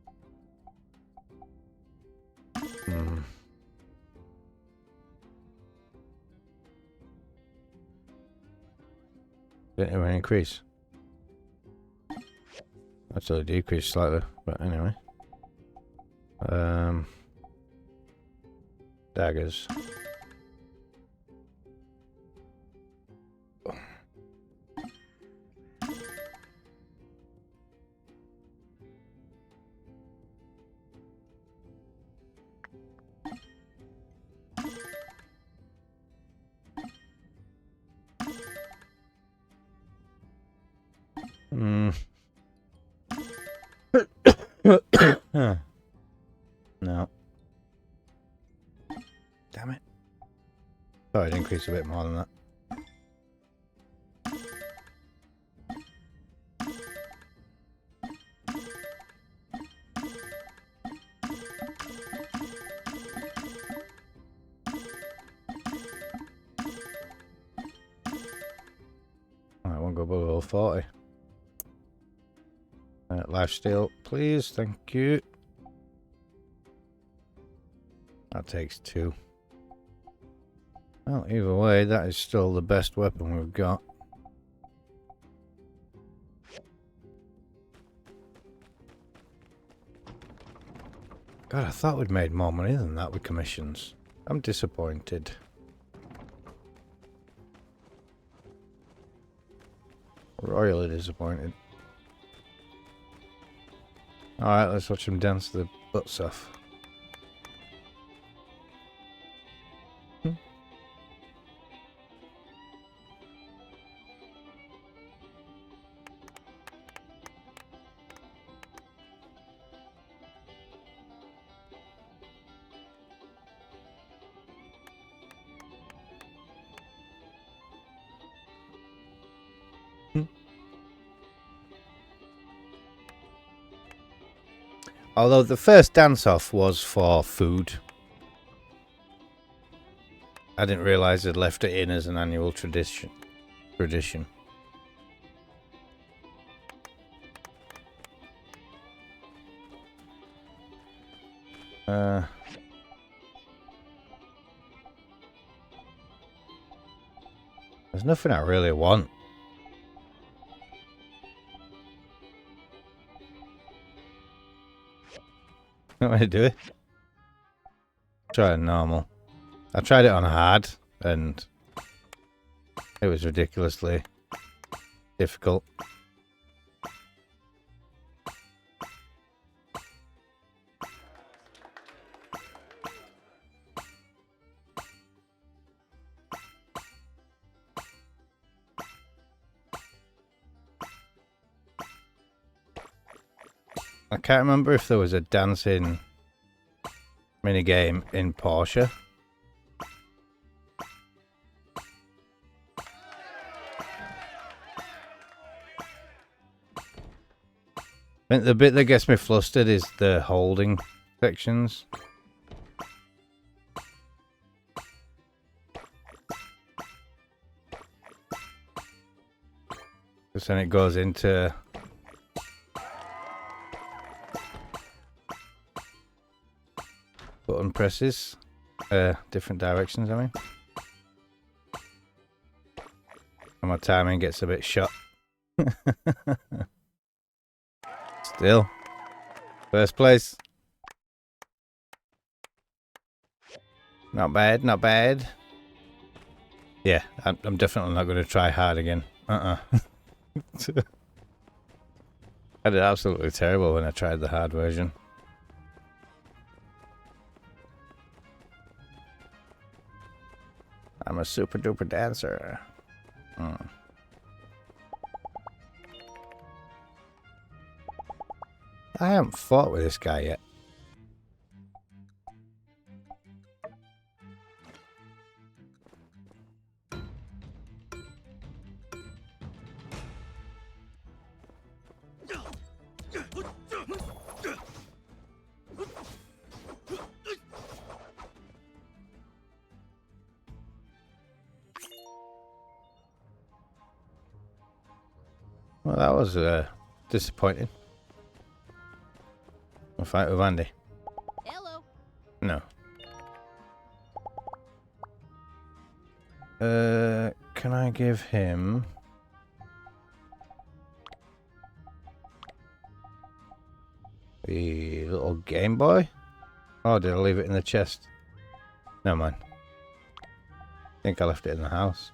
Didn't even increase. Actually decreased slightly, but anyway. Daggers. No. Damn it. Thought I'd increase a bit more than that. I won't go below 40. Lifesteal, please. Thank you. That takes 2. Well, either way, that is still the best weapon we've got. God, I thought we'd made more money than that with commissions. I'm disappointed. Royally disappointed. Alright, let's watch them dance the butts off. Although the first dance-off was for food. I didn't realise they'd left it in as an annual tradition. There's nothing I really want. Not going to do it. Try it normal. I tried it on hard and it was ridiculously difficult. I can't remember if there was a dancing minigame in Porsche. I think the bit that gets me flustered is the holding sections. Because then it goes into button presses, different directions, I mean. And my timing gets a bit shot. Still. First place. Not bad, not bad. Yeah, I'm definitely not going to try hard again. I did absolutely terrible when I tried the hard version. I'm a super duper dancer. I haven't fought with this guy yet. Well, that was disappointing. A fight with Andy. Hello. No. Can I give him the little Game Boy? Oh, did I leave it in the chest? Never mind. I think I left it in the house.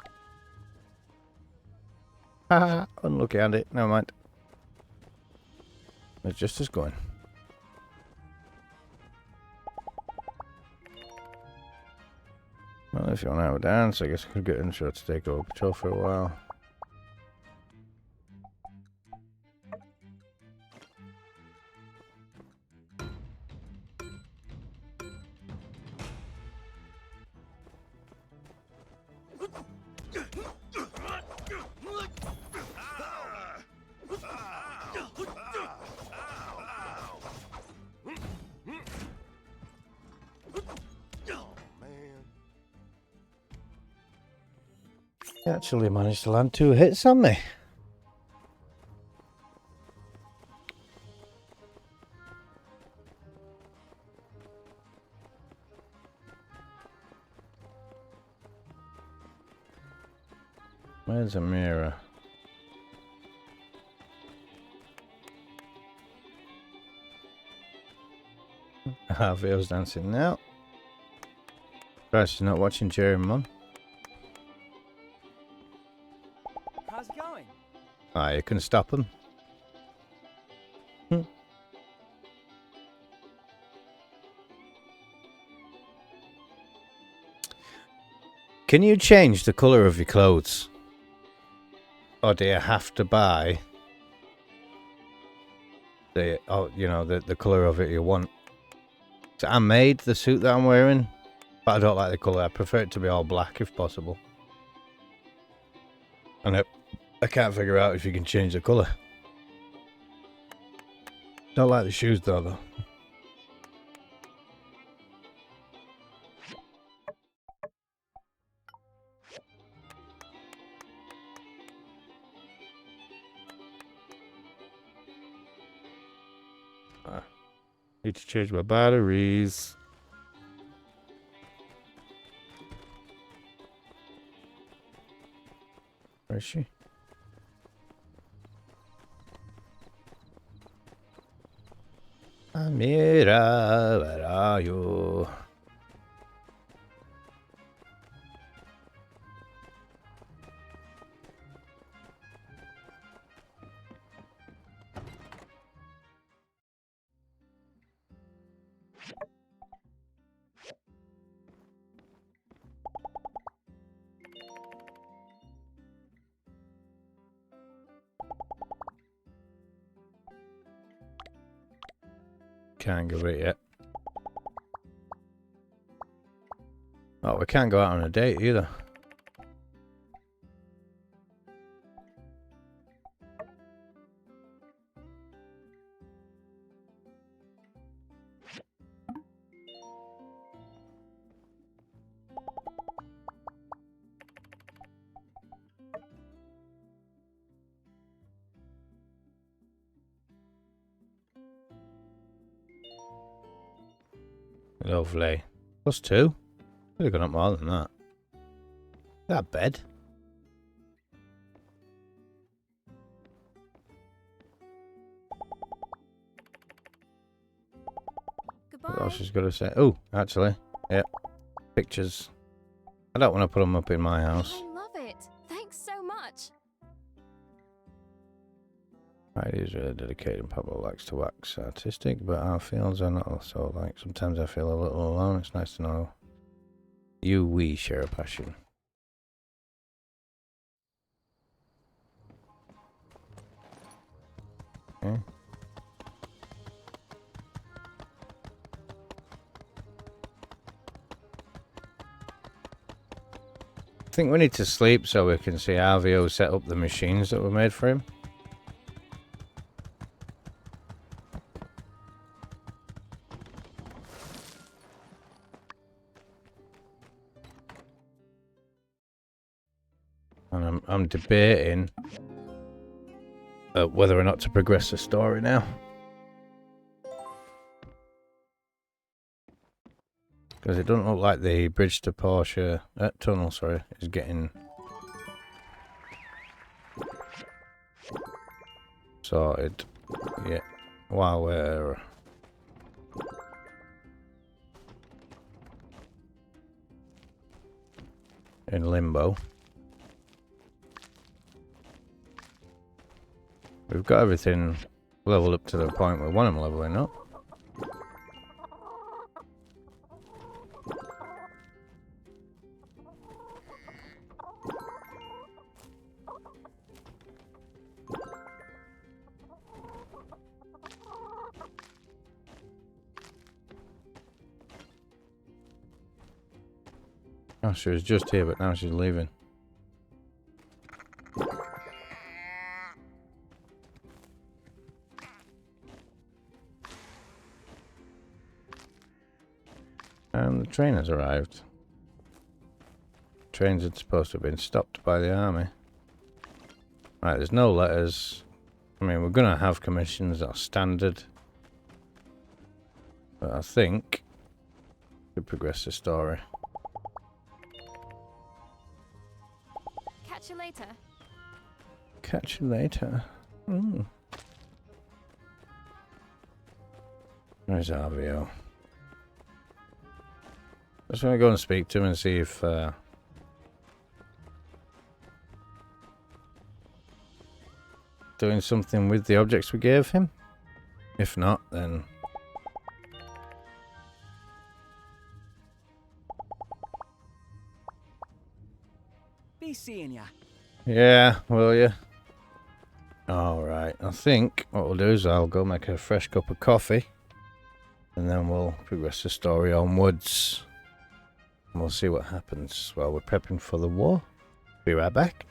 Haha, unlucky Andy. Never mind. It's just us going. Well, if you want to have a dance, I guess I could get Intro to take over patrol for a while. He actually managed to land 2 hits on me. Where's a mirror? Vio's dancing now. Christ, she's not watching Jerry Mon. How's it going? Ah, you can stop him. Can you change the colour of your clothes? Or do you have to buy the the colour of it you want? So I made the suit that I'm wearing, but I don't like the colour. I prefer it to be all black if possible. And I can't figure out if you can change the colour. Don't like the shoes though. Need to change my batteries. Where is she? Amira, where are you? Can't give it yet. Oh, we can't go out on a date either. Lovely. +2. Could have gone up more than that. That bed. Goodbye. What else is going to say? Oh, actually, yeah. Pictures. I don't want to put them up in my house. I love it. Thanks so much. Heidi's really dedicated and Pablo likes to wax artistic, but our fields are not so like. Sometimes I feel a little alone. It's nice to know we share a passion. Okay. I think we need to sleep so we can see Arvio set up the machines that were made for him. And I'm debating whether or not to progress the story now. Because it doesn't look like the bridge to Porsche tunnel, sorry, is getting sorted. Yeah, while we're in limbo. We've got everything leveled up to the point we want them leveling up. Oh, she was just here, but now she's leaving. And the train has arrived. Trains are supposed to have been stopped by the army. Right, there's no letters. I mean, we're going to have commissions that are standard. But I think we progress the story. Catch you later. Catch you later. Mm. Where's Arvio? I just want to go and speak to him and see if doing something with the objects we gave him. If not, then Be seeing ya. yeah, will you? Alright, I think what we'll do is I'll go make a fresh cup of coffee and then we'll progress the story onwards. And we'll see what happens while we're prepping for the war. Be right back.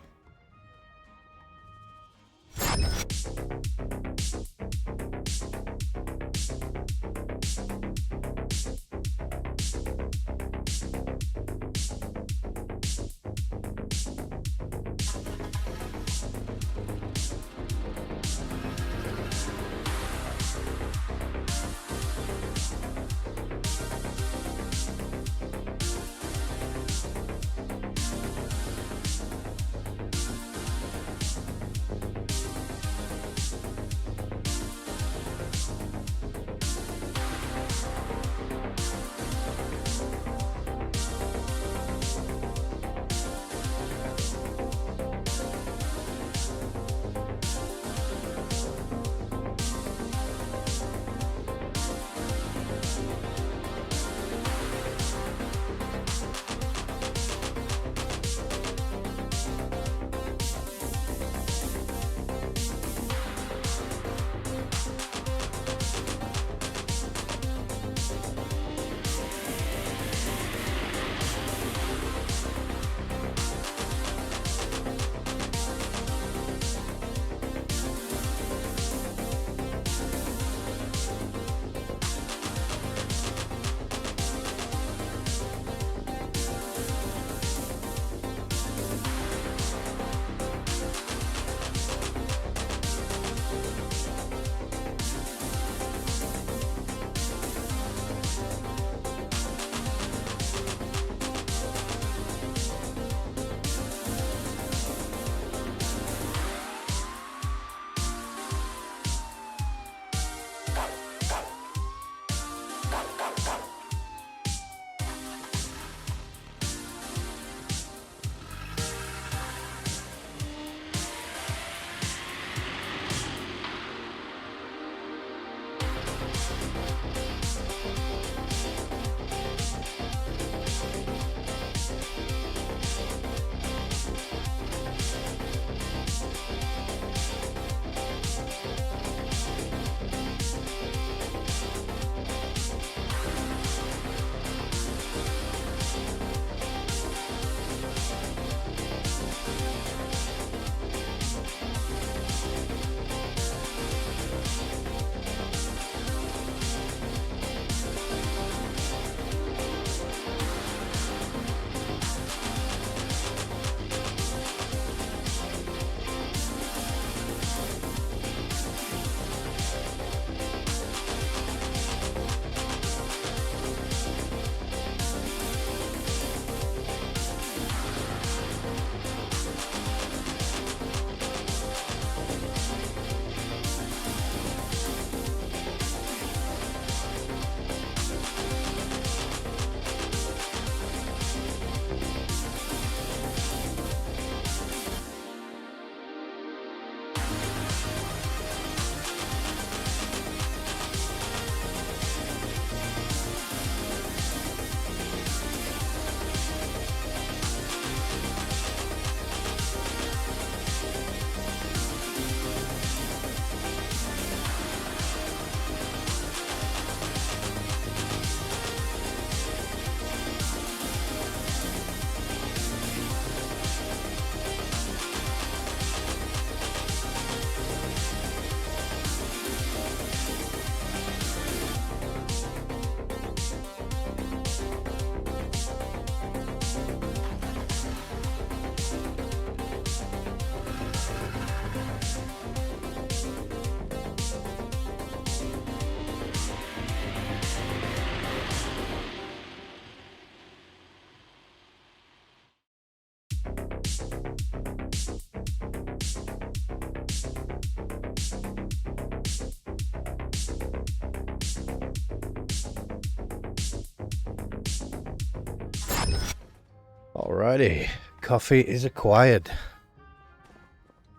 Alrighty, coffee is acquired.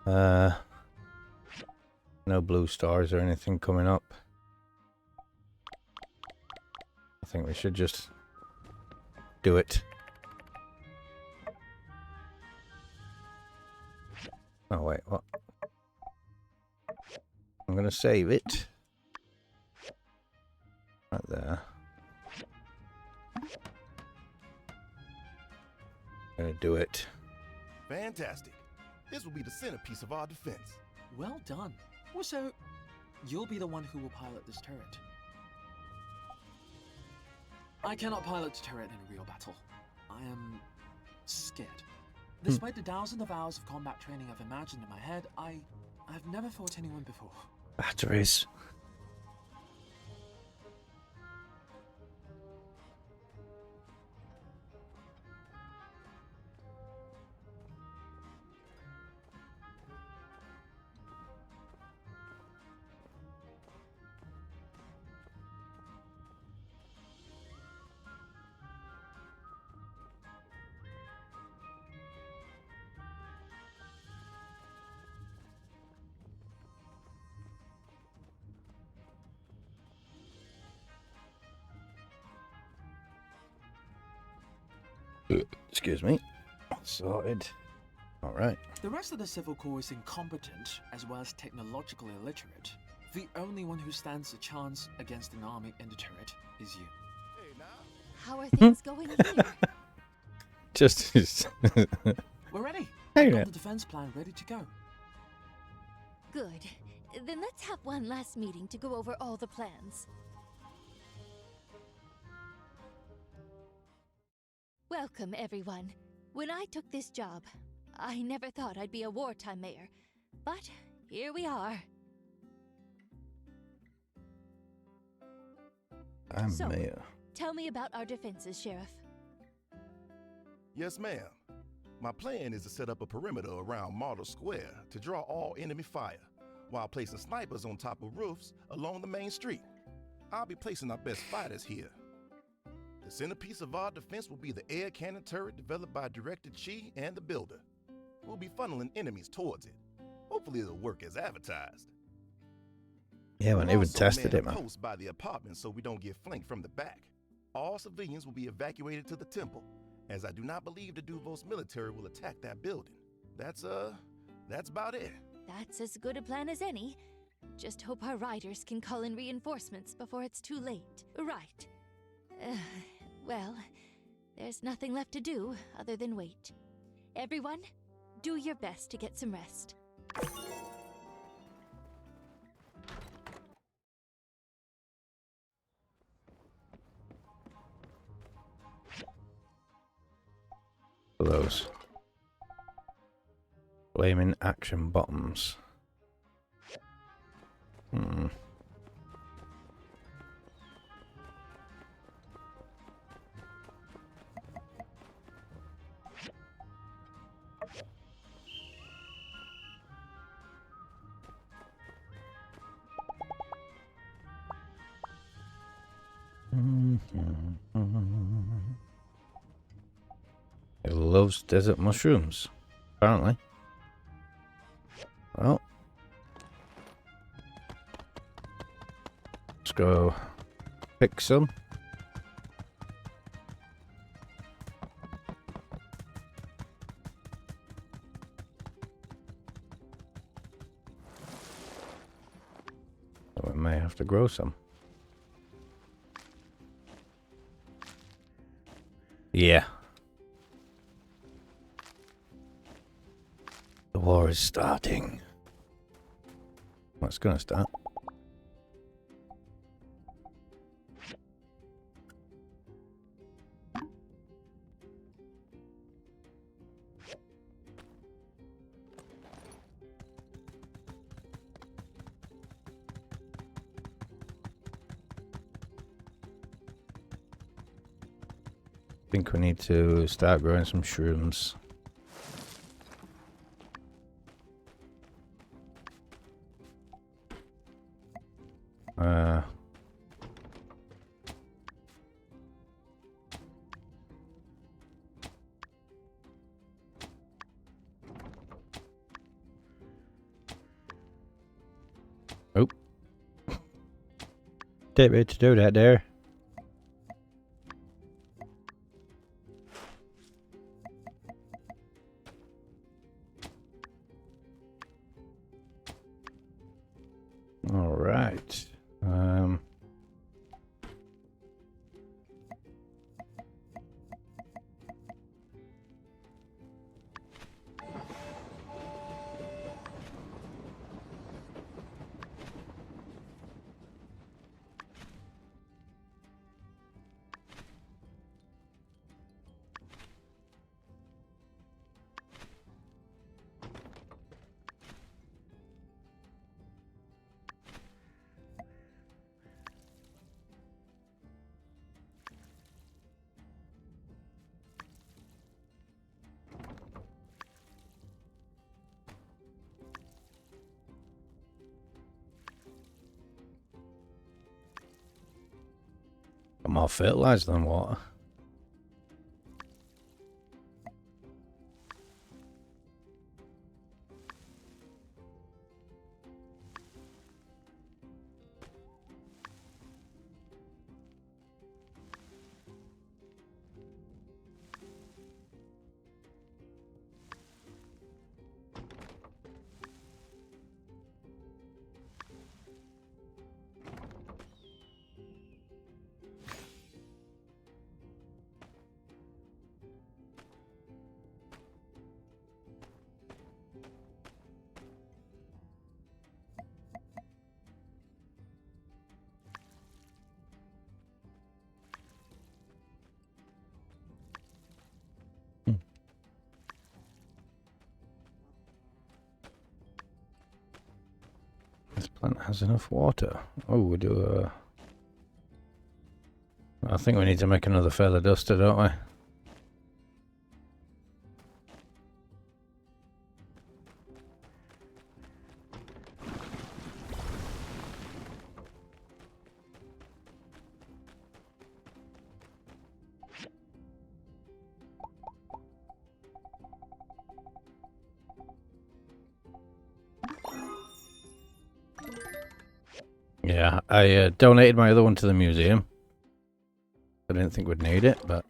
No blue stars or anything coming up. I think we should just do it. Oh wait, what? I'm gonna save it. Right there. Gonna do it. Fantastic. This will be the centerpiece of our defense. Well done. Also, you'll be the one who will pilot this turret. I cannot pilot a turret in a real battle. I am scared. Despite the thousands of hours of combat training I've imagined in my head, I've never fought anyone before. Batteries. Excuse me. Sorted. Alright. The rest of the Civil Corps is incompetent as well as technologically illiterate. The only one who stands a chance against an army in the turret is you. How are things going here? Just. We're ready. Hey, We've man. got the defense plan ready to go. Good. Then let's have one last meeting to go over all the plans. Welcome, everyone. When I took this job, I never thought I'd be a wartime mayor. But here we are. I'm So, mayor. Tell me about our defenses, Sheriff. Yes, ma'am. My plan is to set up a perimeter around Martyr Square to draw all enemy fire, while placing snipers on top of roofs along the main street. I'll be placing our best fighters here. The centerpiece of our defense will be the air cannon turret developed by Director Chi and the builder. We'll be funneling enemies towards it. Hopefully it'll work as advertised. Yeah, when We'll even also tested man it, a man. post by the apartment so we don't get flanked from the back. All civilians will be evacuated to the temple, as I do not believe the Duvos military will attack that building. That's about it. That's as good a plan as any. Just hope our riders can call in reinforcements before it's too late. Right. Well, there's nothing left to do other than wait. Everyone, do your best to get some rest. Those flaming action bottoms. It loves desert mushrooms, apparently. Well, let's go pick some. So we may have to grow some. Yeah. The war is starting. Well, it's gonna start. I think we need to start growing some shrooms. Oh. Didn't mean to do that there. All right. Got more fertilizer than water. This plant has enough water. Oh, we do I think we need to make another feather duster, don't we? Yeah, I donated my other one to the museum. I didn't think we'd need it, but...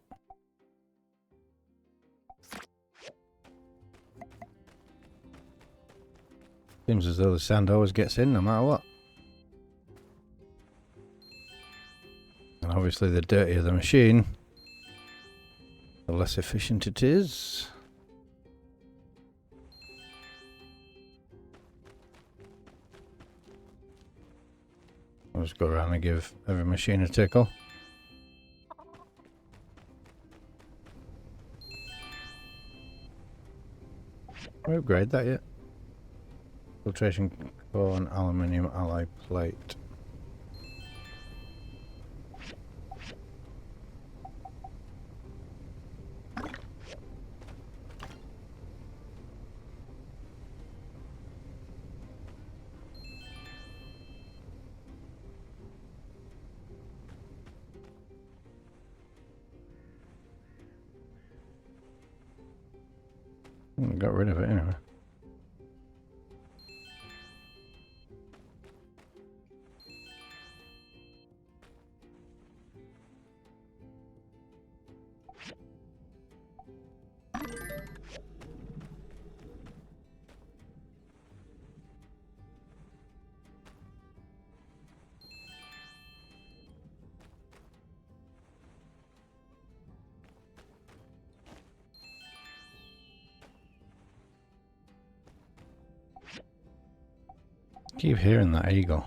Seems as though the sand always gets in, no matter what. And obviously the dirtier the machine, the less efficient it is. I'll just go around and give every machine a tickle. We upgrade that yet? Filtration core and aluminium alloy plate. Got rid of it anyway. Keep hearing that eagle.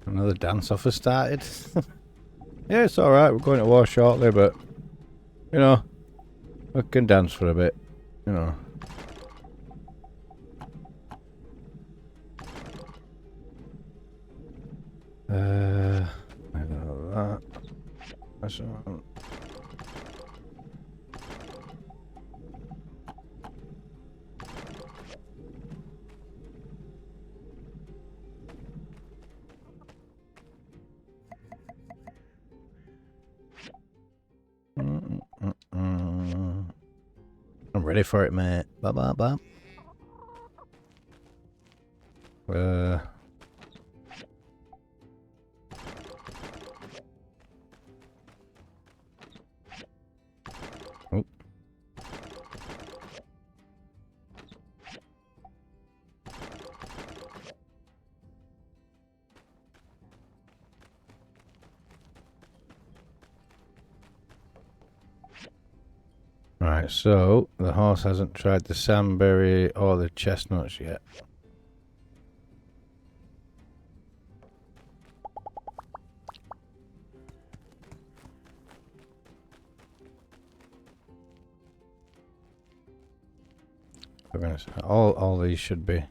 Another dance off has started. Yeah, it's alright, we're going to war shortly, but you know, we can dance for a bit, you know. I don't know that. That's all. I'm ready for it, mate. Bye bye bye. Oh. Right, so the horse hasn't tried the samberry or the chestnuts yet. We're gonna say all these should be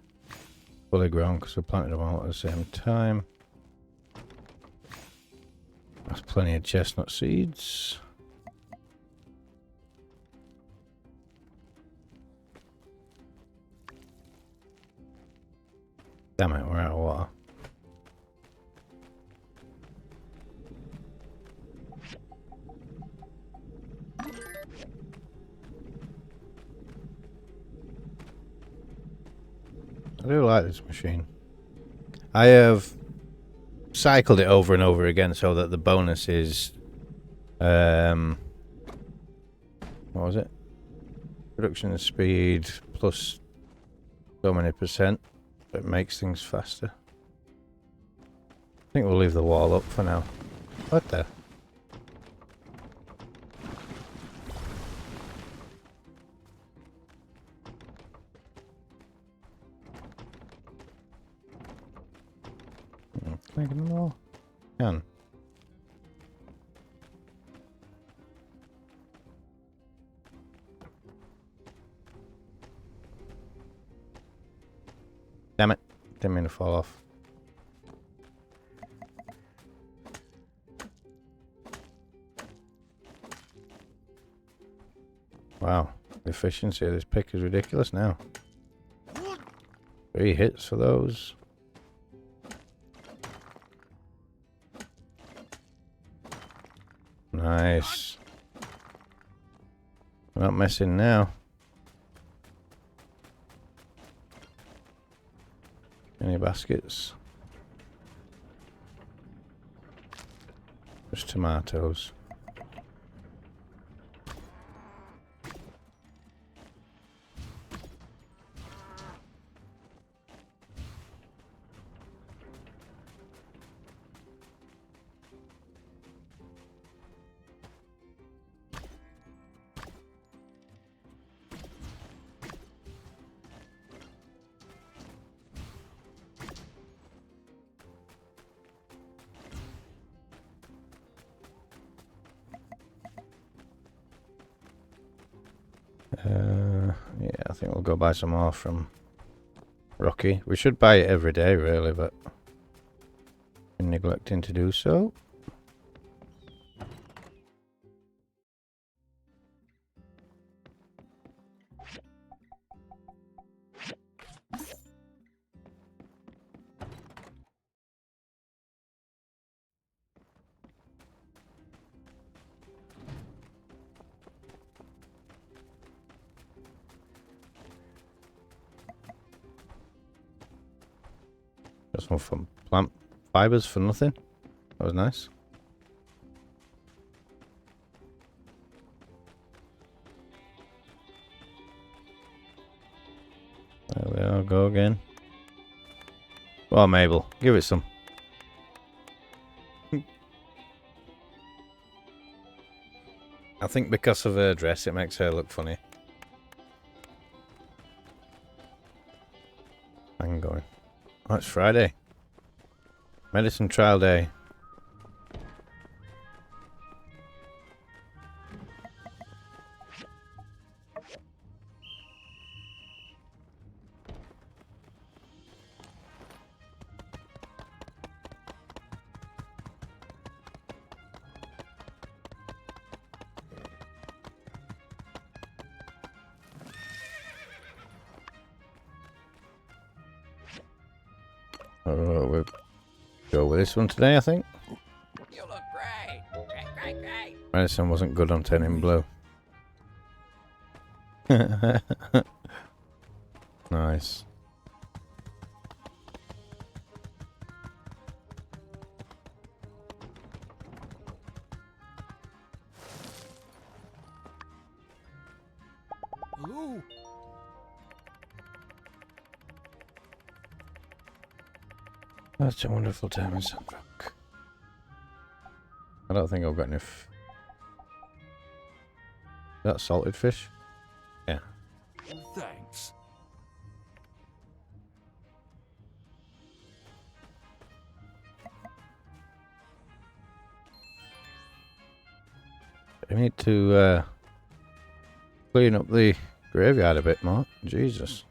fully grown because we planted them all at the same time. That's plenty of chestnut seeds. Damn it, we're out of water. I do like this machine. I have cycled it over and over again so that the bonus is what was it? Production speed plus so many %. It makes things faster. I think we'll leave the wall up for now. What the? Can I get them all? Can. Damn it. Didn't mean to fall off. Wow. The efficiency of this pick is ridiculous now. 3 hits for those. Nice. We're not messing now. Any baskets? Just tomatoes. Yeah, I think we'll go buy some more from Rocky. We should buy it every day, really, but been neglecting to do so. Just one from plant fibers for nothing. That was nice. There we are, go again. Well, Mabel, give it some. I think because of her dress, it makes her look funny. I'm going. Oh, it's Friday. Medicine trial day. We'll go with this one today, I think. You look great. Great. Medicine wasn't good on turning blue. Nice. That's a wonderful time in Sandrock. I don't think I've got enough. Is that salted fish? Yeah. Thanks. I need to clean up the graveyard a bit more. Jesus.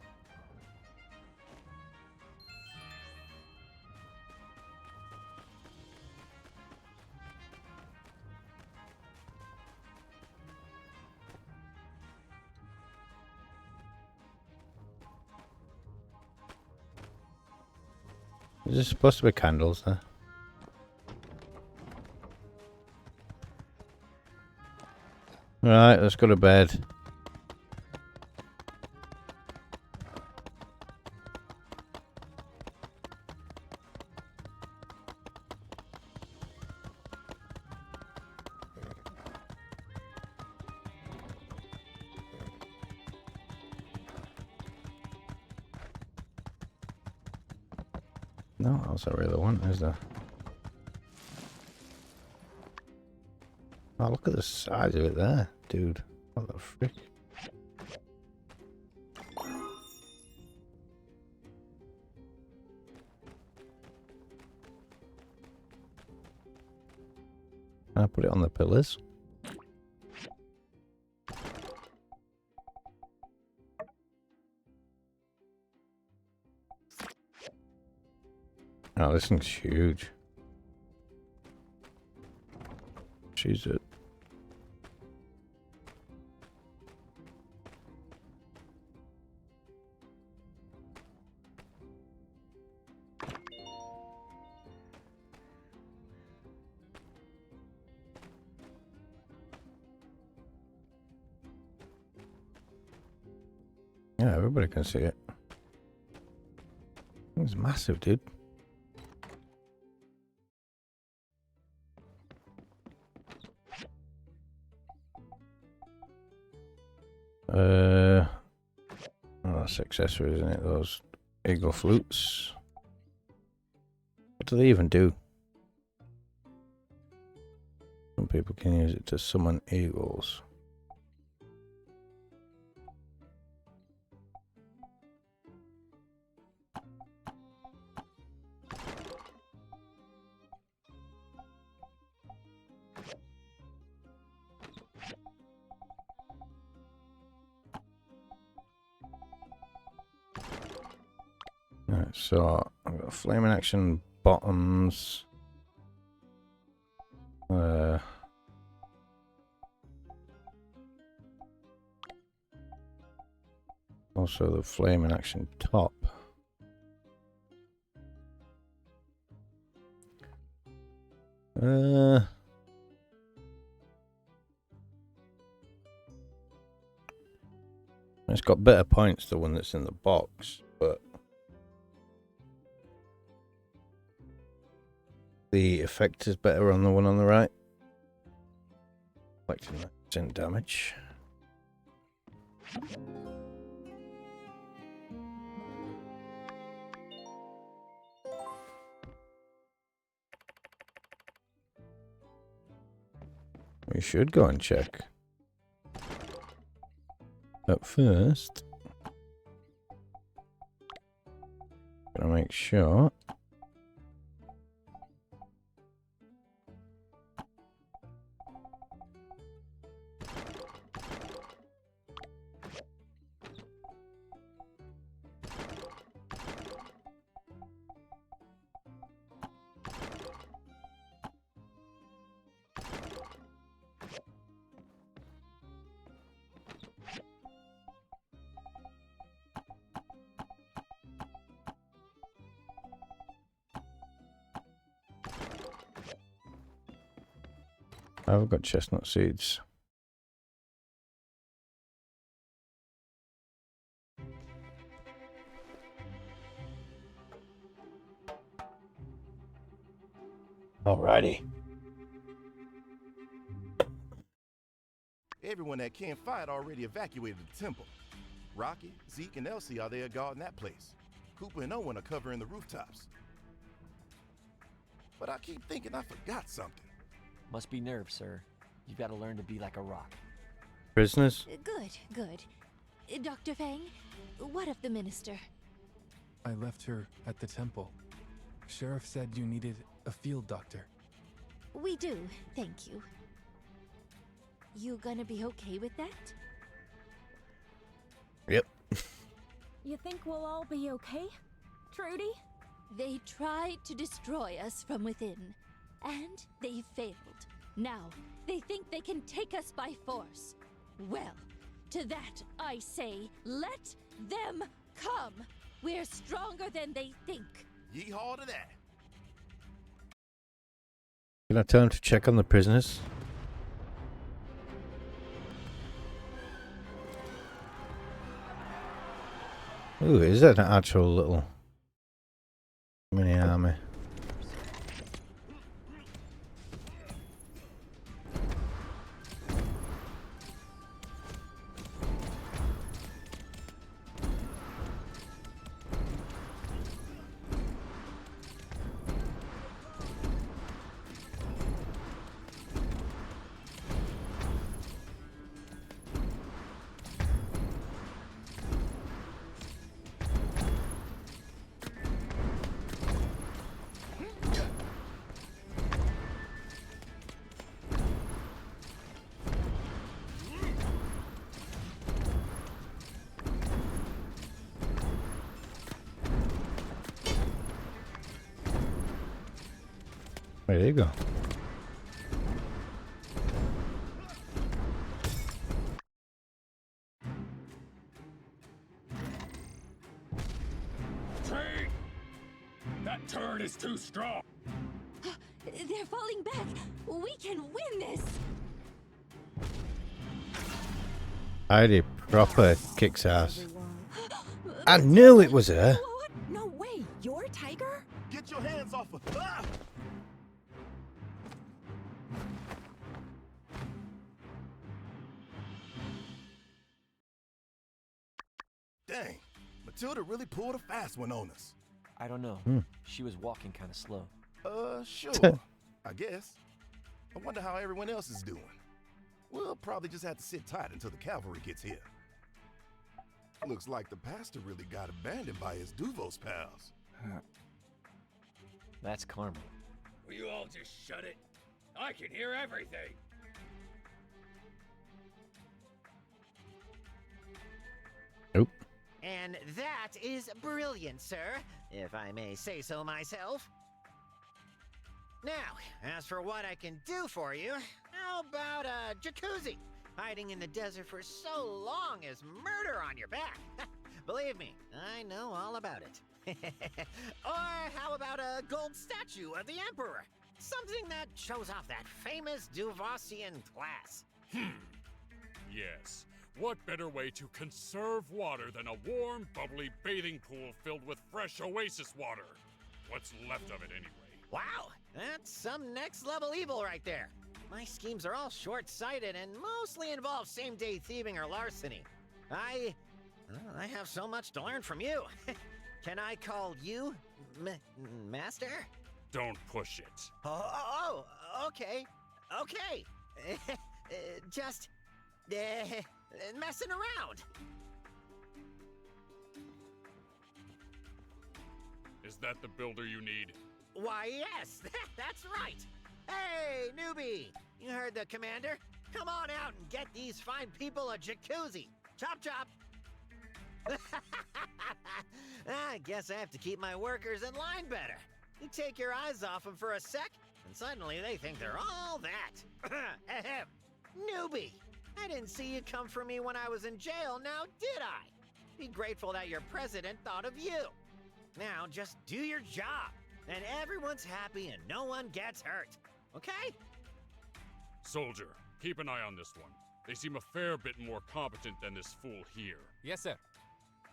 Is there supposed to be candles there? Right, let's go to bed. No, else I really want, is there? Oh, look at the size of it there, dude. What the frick? Can I put it on the pillars? Oh, this thing's huge. She's it. Yeah, everybody can see it. It's massive, dude. Oh, that's accessories, isn't it? Those eagle flutes. What do they even do? Some people can use it to summon eagles. Right, so I've got flaming action bottoms. Also the flaming action top. It's got better points, the one that's in the box, but the effect is better on the one on the right. Collecting that in damage. We should go and check. But first, gonna make sure. I've got chestnut seeds. Alrighty. Everyone that can't fight already evacuated the temple. Rocky, Zeke, and Elsie are there guarding that place. Cooper and Owen are covering the rooftops. but I keep thinking I forgot something. Must be nerves, sir. You've got to learn to be like a rock. Prisoners? Good, good. Dr. Fang, what of the minister? I left her at the temple. Sheriff said you needed a field doctor. We do, thank you. You gonna be okay with that? Yep. You think we'll all be okay, Trudy? They tried to destroy us from within, and they failed. Now, they think they can take us by force. Well, to that I say, let them come. We're stronger than they think. Yeehaw to that. Can I tell him to check on the prisoners? Ooh, is that an actual little mini army? There you go. Trade! That turret is too strong! They're falling back. We can win this. Heidi proper kicks ass. I knew it was her. No way, you're Tiger? Get your hands off her. Ah! Dang, Matilda really pulled a fast one on us. I don't know. She was walking kind of slow. Sure. I guess. I wonder how everyone else is doing. We'll probably just have to sit tight until the cavalry gets here. Looks like the pastor really got abandoned by his Duvos pals. That's karma. Will you all just shut it? I can hear everything! Nope. And that is brilliant, sir, if I may say so myself. Now, as for what I can do for you, how about a jacuzzi? Hiding in the desert for so long is murder on your back. Believe me, I know all about it. Or how about a gold statue of the Emperor? Something that shows off that famous Duvosian class. Yes. What better way to conserve water than a warm, bubbly bathing pool filled with fresh oasis water? What's left of it anyway? Wow, that's some next-level evil right there. My schemes are all short-sighted and mostly involve same-day thieving or larceny. I have so much to learn from you. Can I call you Master? Don't push it. Oh, okay. Okay. Just messing around. Is that the builder you need? Why, yes, that's right. Hey, newbie, you heard the commander. Come on out and get these fine people a jacuzzi. Chop, chop. I guess I have to keep my workers in line better. You take your eyes off them for a sec, and suddenly they think they're all that. Ahem. Newbie, I didn't see you come for me when I was in jail, now did I? Be grateful that your president thought of you. Now just do your job, and everyone's happy and no one gets hurt, okay? Soldier, keep an eye on this one. They seem a fair bit more competent than this fool here. Yes, sir.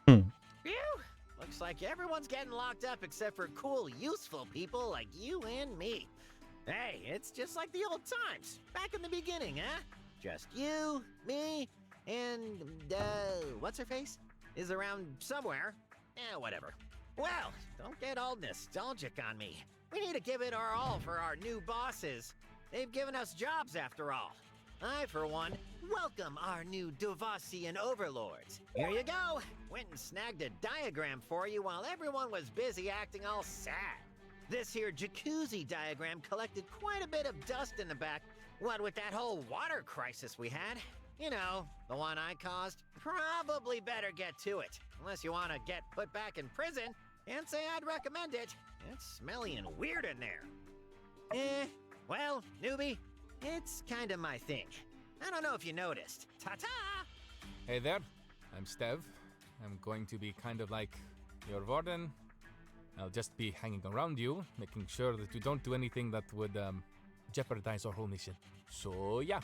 Phew! Looks like everyone's getting locked up except for cool, useful people like you and me. Hey, it's just like the old times, back in the beginning, huh? Just you, me, and, what's-her-face? Is around somewhere. Whatever. Well, don't get all nostalgic on me. We need to give it our all for our new bosses. They've given us jobs after all. I, for one, welcome our new Devossian overlords. Here you go. Went and snagged a diagram for you while everyone was busy acting all sad. This here jacuzzi diagram collected quite a bit of dust in the back, what with that whole water crisis we had. You know, the one I caused. Probably better get to it, unless you want to get put back in prison. Can't say I'd recommend it. It's smelly and weird in there. Well, newbie, it's kind of my thing. I don't know if you noticed. Ta-ta! Hey there, I'm Stev. I'm going to be kind of like your warden. I'll just be hanging around you, making sure that you don't do anything that would jeopardize our whole mission. So yeah,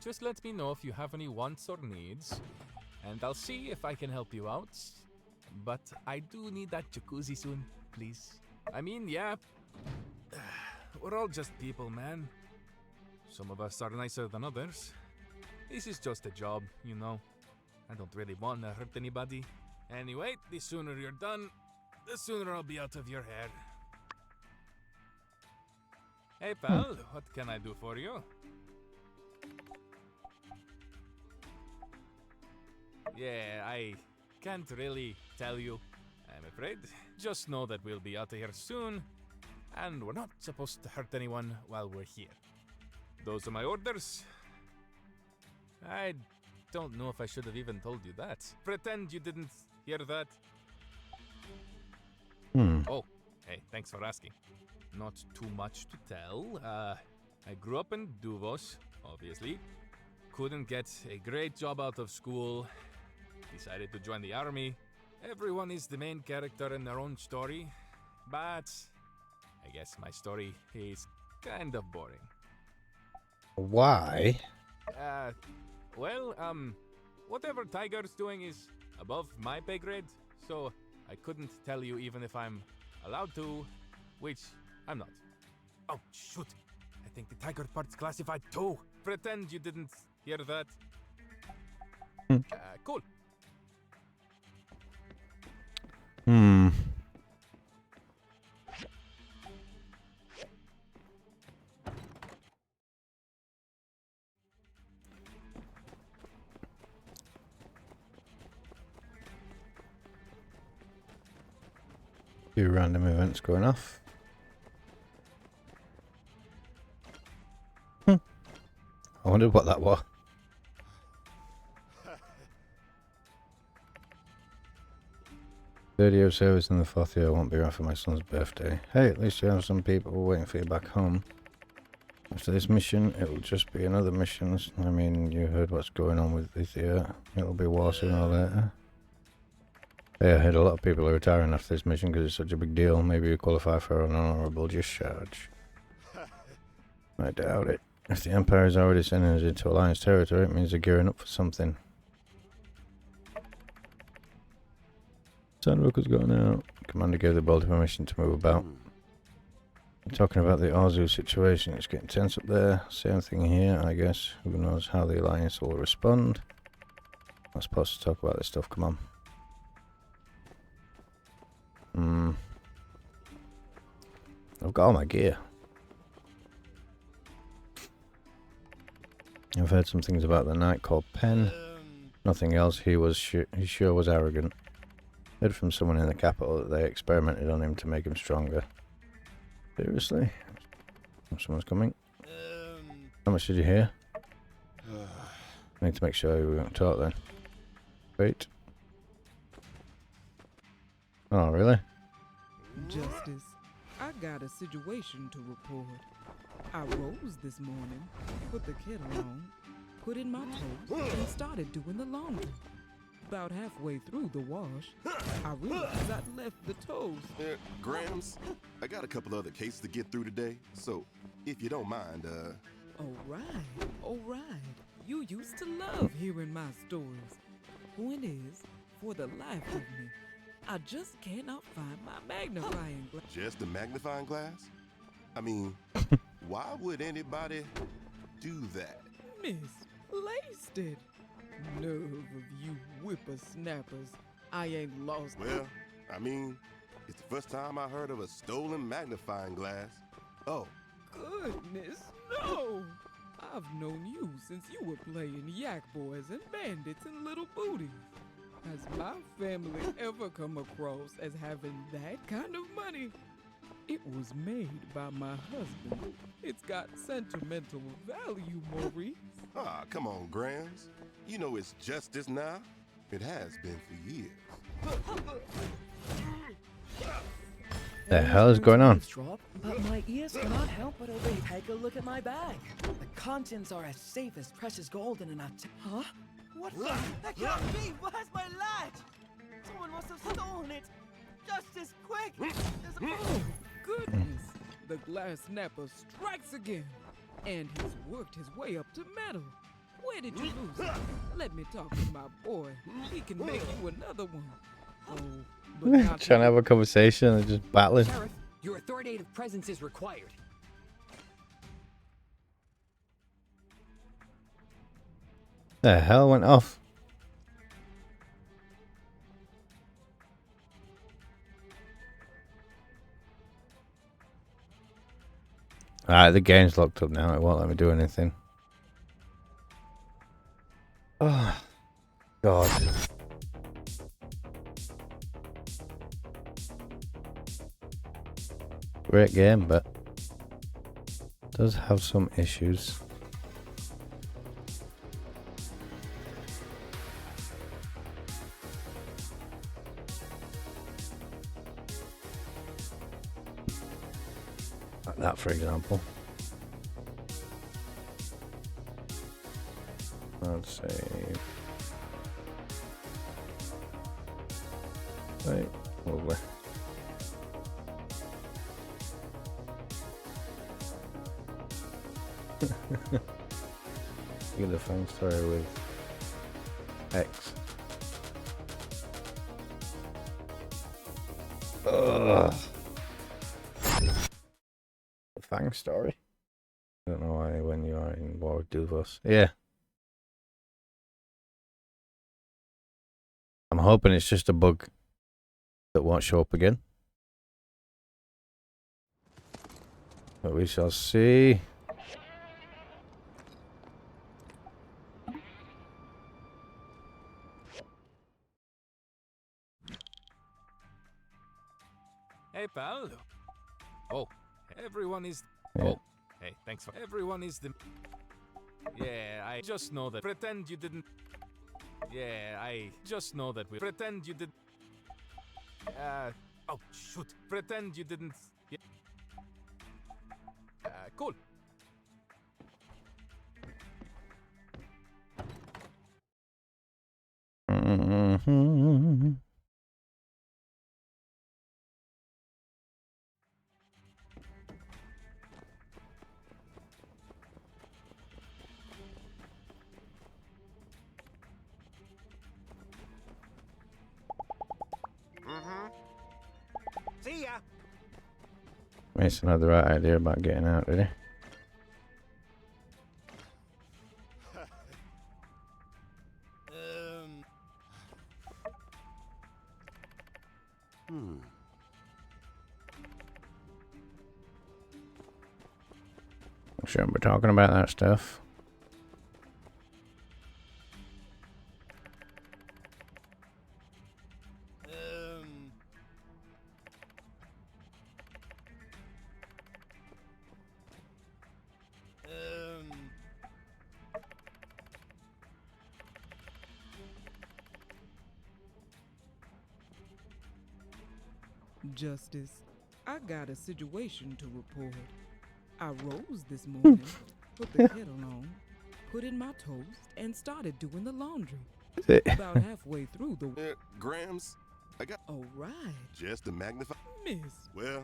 just let me know if you have any wants or needs, and I'll see if I can help you out. But I do need that jacuzzi soon, please. I mean, yeah, we're all just people, man. Some of us are nicer than others. This is just a job, you know. I don't really want to hurt anybody. Anyway, the sooner you're done, the sooner I'll be out of your hair. Hey pal, what can I do for you? Yeah, I can't really tell you, I'm afraid. Just know that we'll be out of here soon, and we're not supposed to hurt anyone while we're here. Those are my orders. I don't know if I should have even told you that. Pretend you didn't hear that. Oh, hey, thanks for asking. Not too much to tell. I grew up in Duvos, obviously. Couldn't get a great job out of school. Decided to join the army. Everyone is the main character in their own story. But I guess my story is kind of boring. Why? Well, whatever Tiger's doing is above my pay grade, so I couldn't tell you even if I'm allowed to, which I'm not. Oh, shoot. I think the Tiger part's classified too. Pretend you didn't hear that. Cool. Few random events going off. I wondered what that was. Third year of service in the 4th year won't be around for my son's birthday. Hey, at least you have some people waiting for you back home. After this mission, it will just be another mission. I mean, you heard what's going on with this year. It'll be war sooner or later. Yeah, I heard a lot of people are retiring after this mission because it's such a big deal. Maybe you qualify for an honorable discharge. I doubt it. If the Empire is already sending us into Alliance territory, it means they're gearing up for something. Sandrock has gone out. Commander gave the Bolter permission to move about. Talking about the Arzu situation, it's getting tense up there. Same thing here, I guess. Who knows how the Alliance will respond. Not supposed to talk about this stuff, come on. I've got all my gear. I've heard some things about the knight called Pen. Nothing else. He sure was arrogant. Heard from someone in the capital that they experimented on him to make him stronger. Seriously? Someone's coming. How much did you hear? I need to make sure we don't talk then. Wait. Oh, really? Justice, I got a situation to report. I rose this morning, put the kettle on, put in my toast, and started doing the laundry. About halfway through the wash, I realized I'd left the toast. Grams, I got a couple other cases to get through today, so if you don't mind, All right. You used to love hearing my stories. Point is, for the life of me, I just cannot find my magnifying glass. Just a magnifying glass? I mean, why would anybody do that? Miss Lasted. Nerve of you whippersnappers. I ain't lost. Well, I mean, It's the first time I heard of a stolen magnifying glass. Oh. Goodness, no! I've known you since you were playing yak boys and bandits and little booties. Has my family ever come across as having that kind of money? It was made by my husband. It's got sentimental value, Maurice. Ah, come on, Grams. You know it's justice now. It has been for years. The hell is going on? But my ears cannot help but obey. Take a look at my bag. The contents are as safe as precious gold in an Huh? What the? That can't be! Where's my latch? Someone must have stolen it! Justice, quick! There's a... Oh, goodness! The glass snapper strikes again. And he's worked his way up to metal. Where did you lose it? Let me talk to my boy. He can make you another one. Oh, but not Trying to have a conversation and just battling. Sheriff, your authoritative presence is required. The hell went off? Alright, the game's locked up now. It won't let me do anything. Oh, God. Great game, but does have some issues. Like that, for example. Let's save. Right, lovely. You get the phone story with X. Ugh. The Fang story. I don't know why when you are in war with Duvos. Yeah. I'm hoping it's just a bug that won't show up again. But we shall see. Hey, pal. Oh, everyone is... Yeah. Oh, hey, thanks for... Everyone is the... Yeah, I just know that... Pretend you didn't... Yeah, I just know that we... Pretend you did... Oh, shoot. Pretend you didn't... Yeah. Cool. Mm-hmm. See ya. Mason had the right idea about getting out, did he? Shouldn't be talking about that stuff. Justice, I got a situation to report. I rose this morning, put the kettle on, put in my toast, and started doing the laundry. About halfway through the... Grams, I got... All right. Just to magnify... Miss. Well...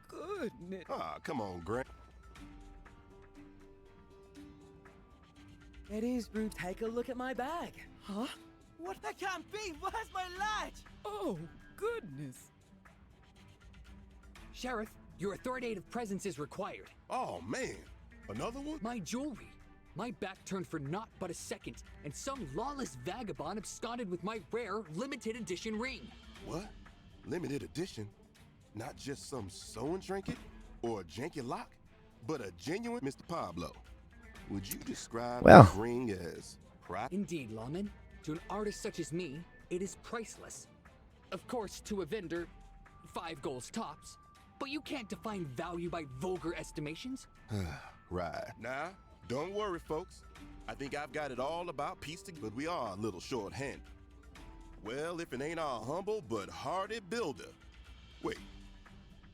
Goodness. Ah, come on, Grams. It is, Brew. Take a look at my bag. Huh? What? That can't be! Where's my latch? Oh, goodness. Sheriff, your authoritative presence is required. Oh, man. Another one? My jewelry. My back turned for naught but a second, and some lawless vagabond absconded with my rare, limited edition ring. What? Limited edition? Not just some sewing trinket or a janky lock, but a genuine Mr. Pablo. Would you describe Well. this ring as Indeed, Lawman. To an artist such as me, it is priceless. Of course, to a vendor, 5 golds tops. But you can't define value by vulgar estimations. Right. Now, don't worry, folks. I think I've got it all about piece together, but we are a little short-handed. Well, if it ain't our humble but hardy builder. Wait,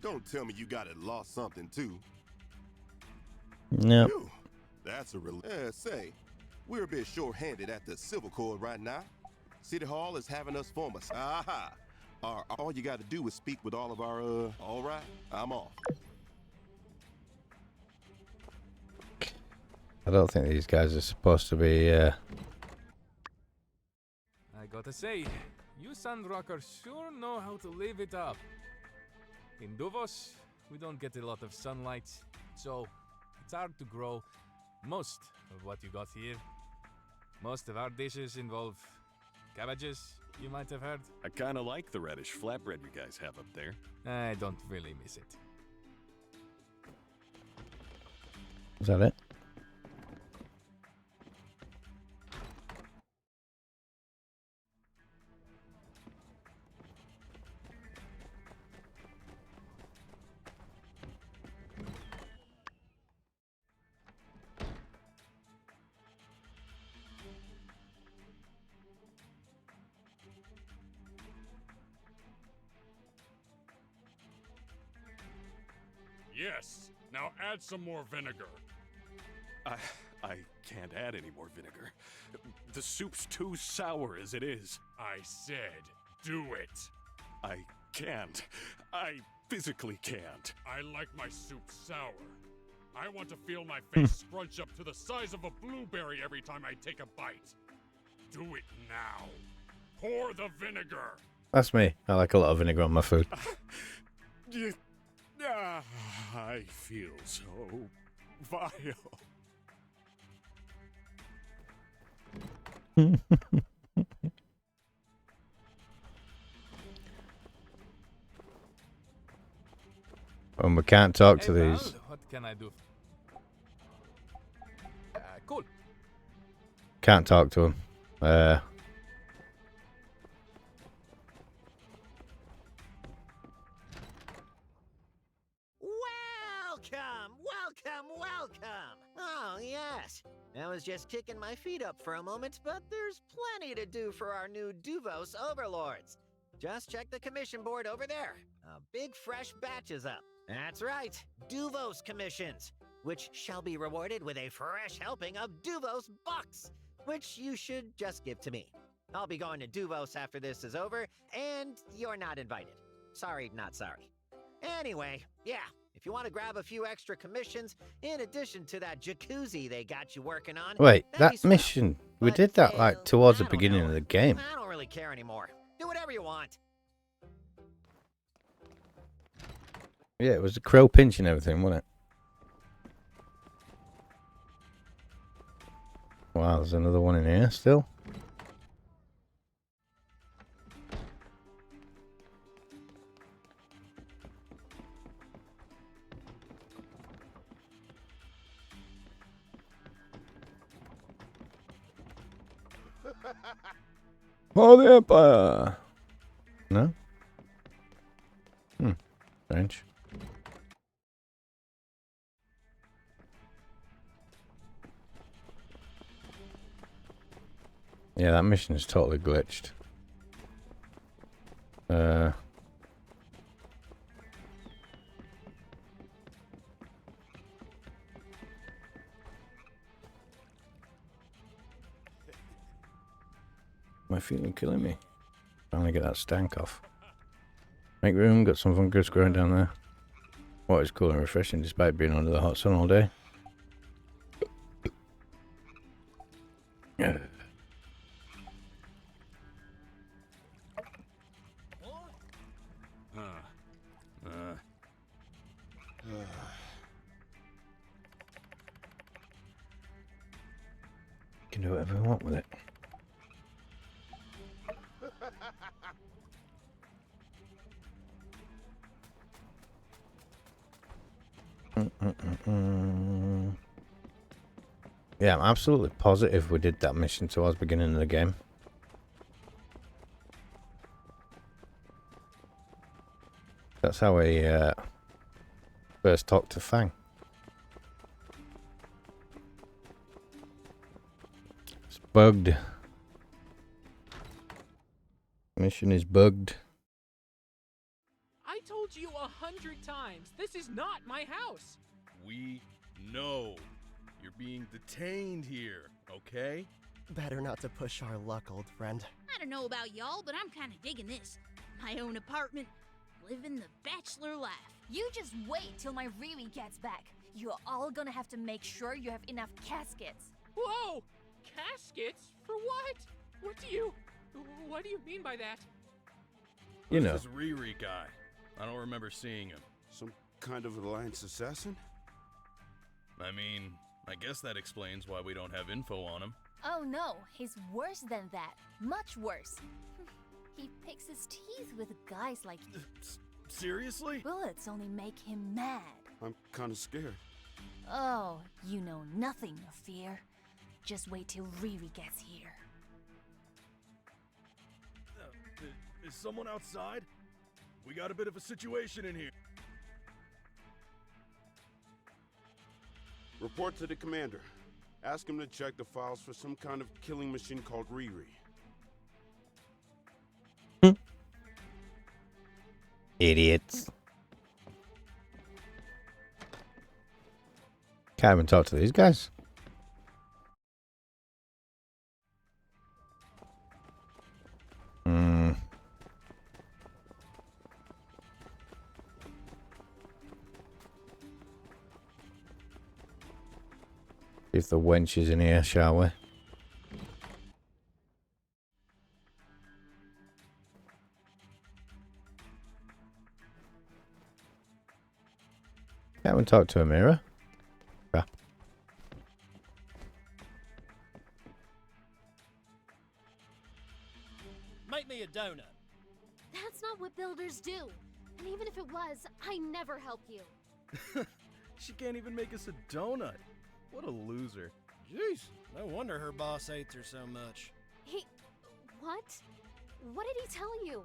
don't tell me you got it lost something too. No. Phew, that's a relief. Say, we're a bit short-handed at the Civil Court right now. City Hall is having us form a... Aha! All you got to do is speak with all of our, all right, I'm off. I don't think these guys are supposed to be, I gotta say, you Sandrockers sure know how to live it up. In Duvos, we don't get a lot of sunlight, so it's hard to grow most of what you got here. Most of our dishes involve cabbages, you might have heard. I kinda like the reddish flatbread you guys have up there. I don't really miss it. is that it? Yes. Now add some more vinegar. I can't add any more vinegar. The soup's too sour as it is. I said, do it. I can't. I physically can't. I like my soup sour. I want to feel my face scrunch up to the size of a blueberry every time I take a bite. Do it now. Pour the vinegar. That's me. I like a lot of vinegar on my food. I feel so vile. And we can't talk to Hey, these. Val, what can I do? Cool. Can't talk to them. Welcome! Oh, yes. I was just kicking my feet up for a moment, but there's plenty to do for our new Duvos overlords. Just check the commission board over there. A big fresh batch is up. That's right, Duvos commissions, which shall be rewarded with a fresh helping of Duvos bucks, which you should just give to me. I'll be going to Duvos after this is over, and you're not invited. Sorry, not sorry. Anyway, yeah, if you want to grab a few extra commissions, in addition to that jacuzzi they got you working on... Wait, that'd be that swell. mission, we did that like towards the beginning of the game. I don't really care anymore. Do whatever you want. Yeah, it was a crow pinch and everything, wasn't it? Wow, there's another one in here still. For the Empire! No? Strange. Yeah, that mission is totally glitched. My feeling killing me. Finally get that stank off. Make room, got something good growing down there. Water is cool and refreshing despite being under the hot sun all day. Can do whatever we want with it. Yeah, I'm absolutely positive we did that mission towards the beginning of the game. That's how we first talked to Fang. It's bugged. Mission is bugged. I told you 100 times, this is not my house. We know. You're being detained here, okay? Better not to push our luck, old friend. I don't know about y'all, but I'm kind of digging this. My own apartment, living the bachelor life. You just wait till my Riri gets back. You're all gonna have to make sure you have enough caskets. Whoa! Caskets? For what? What do you mean by that? You know. Who's this Riri guy? I don't remember seeing him. Some kind of Alliance assassin? I mean, I guess that explains why we don't have info on him. Oh no, he's worse than that. Much worse. He picks his teeth with guys like you. Seriously? Bullets only make him mad. I'm kind of scared. Oh, you know nothing of fear. Just wait till Riri gets here. Is someone outside? We got a bit of a situation in here. Report to the commander. Ask him to check the files for some kind of killing machine called Riri. Idiots. Can't even talk to these guys. If the wench is in here, shall we? Can't even talk to a mirror. Yeah. Make me a donut. That's not what builders do. And even if it was, I never help you. She can't even make us a donut. What a loser. Jeez, no wonder her boss hates her so much. He... what? What did he tell you?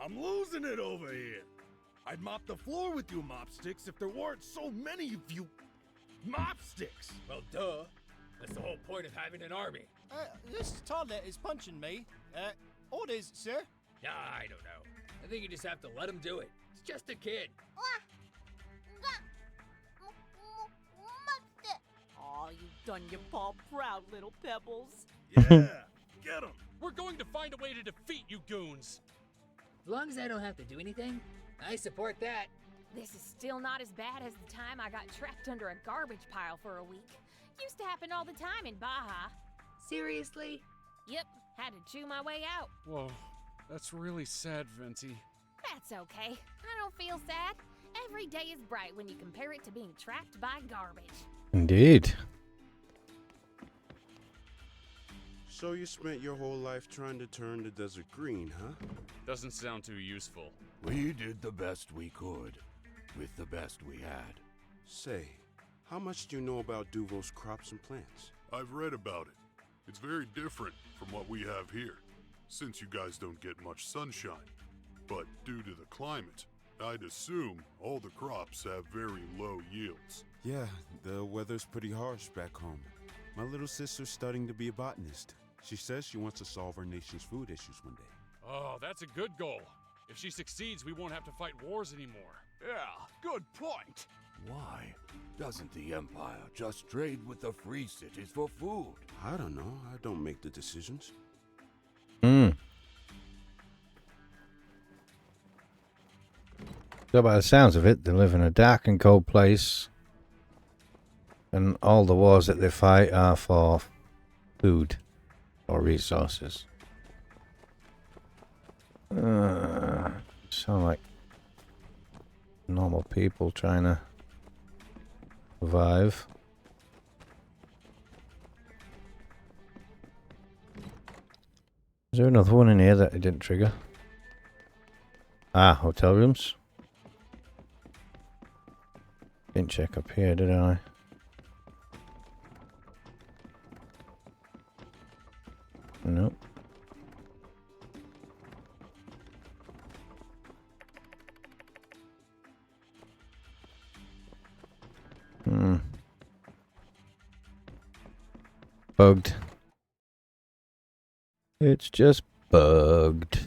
I'm losing it over here. I'd mop the floor with you mopsticks if there weren't so many of you mopsticks. Well, duh. That's the whole point of having an army. This toilet is punching me. Orders, sir? I don't know. I think you just have to let him do it. It's just a kid. Aw, you've done your paw proud, little Pebbles. Yeah, get him. We're going to find a way to defeat you goons. As long as I don't have to do anything, I support that. This is still not as bad as the time I got trapped under a garbage pile for a week. Used to happen all the time in Baja. Seriously? Yep, had to chew my way out. Whoa, that's really sad, Venti. That's okay. I don't feel sad. Every day is bright when you compare it to being trapped by garbage. Indeed. So you spent your whole life trying to turn the desert green, huh? Doesn't sound too useful. We did the best we could, with the best we had. Say, how much do you know about Duvo's crops and plants? I've read about it. It's very different from what we have here, since you guys don't get much sunshine. But due to the climate, I'd assume all the crops have very low yields. Yeah, the weather's pretty harsh back home. My little sister's studying to be a botanist. She says she wants to solve our nation's food issues one day. Oh, that's a good goal. If she succeeds, we won't have to fight wars anymore. Yeah, good point. Why doesn't the Empire just trade with the free cities for food? I don't know. I don't make the decisions. So by the sounds of it, they live in a dark and cold place. And all the wars that they fight are for food or resources. Sound like normal people trying to survive. Is there another one in here that it didn't trigger? Ah, hotel rooms. Didn't check up here, did I? Nope. Bugged. It's just bugged.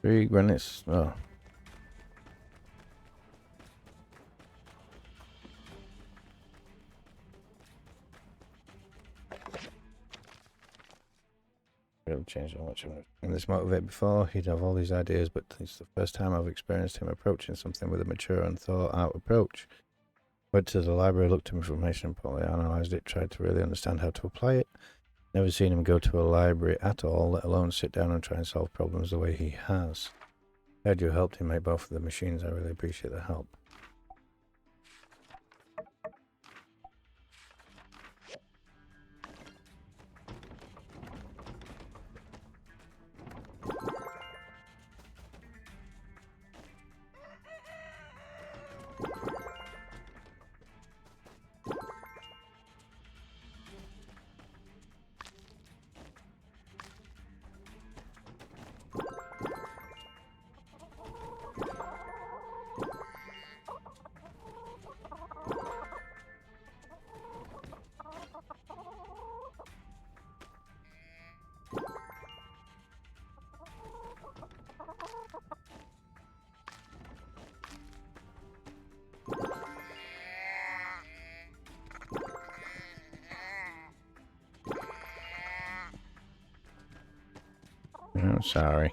3 granites. Oh. Really changed so much. In this motivate before, he'd have all these ideas, but it's the first time I've experienced him approaching something with a mature and thought out approach. Went to the library, looked at information, and probably analysed it, tried to really understand how to apply it. Never seen him go to a library at all, let alone sit down and try and solve problems the way he has. Heard you helped him make both of the machines. I really appreciate the help. I'm sorry.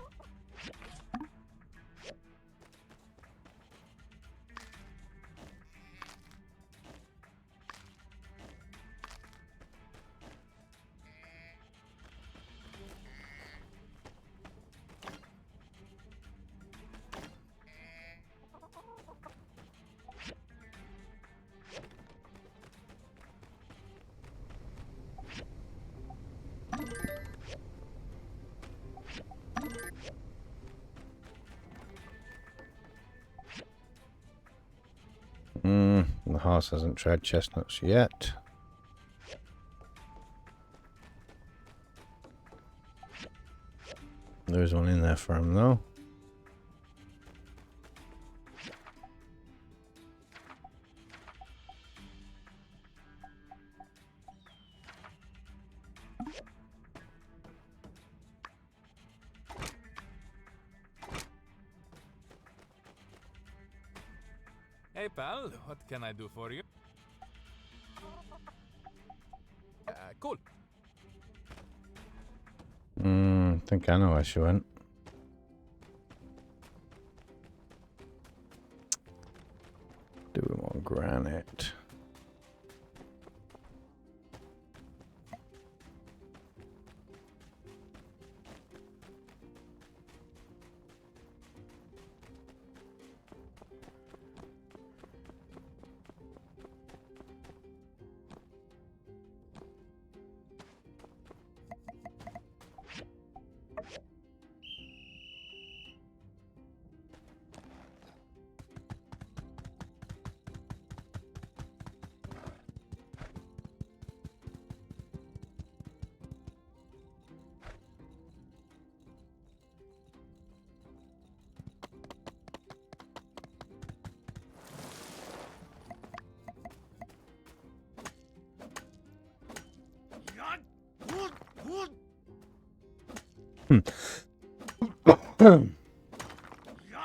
The horse hasn't tried chestnuts yet. There's one in there for him though. Hey pal, what can I do for you? Cool. I think I know where she went. Do we want granite?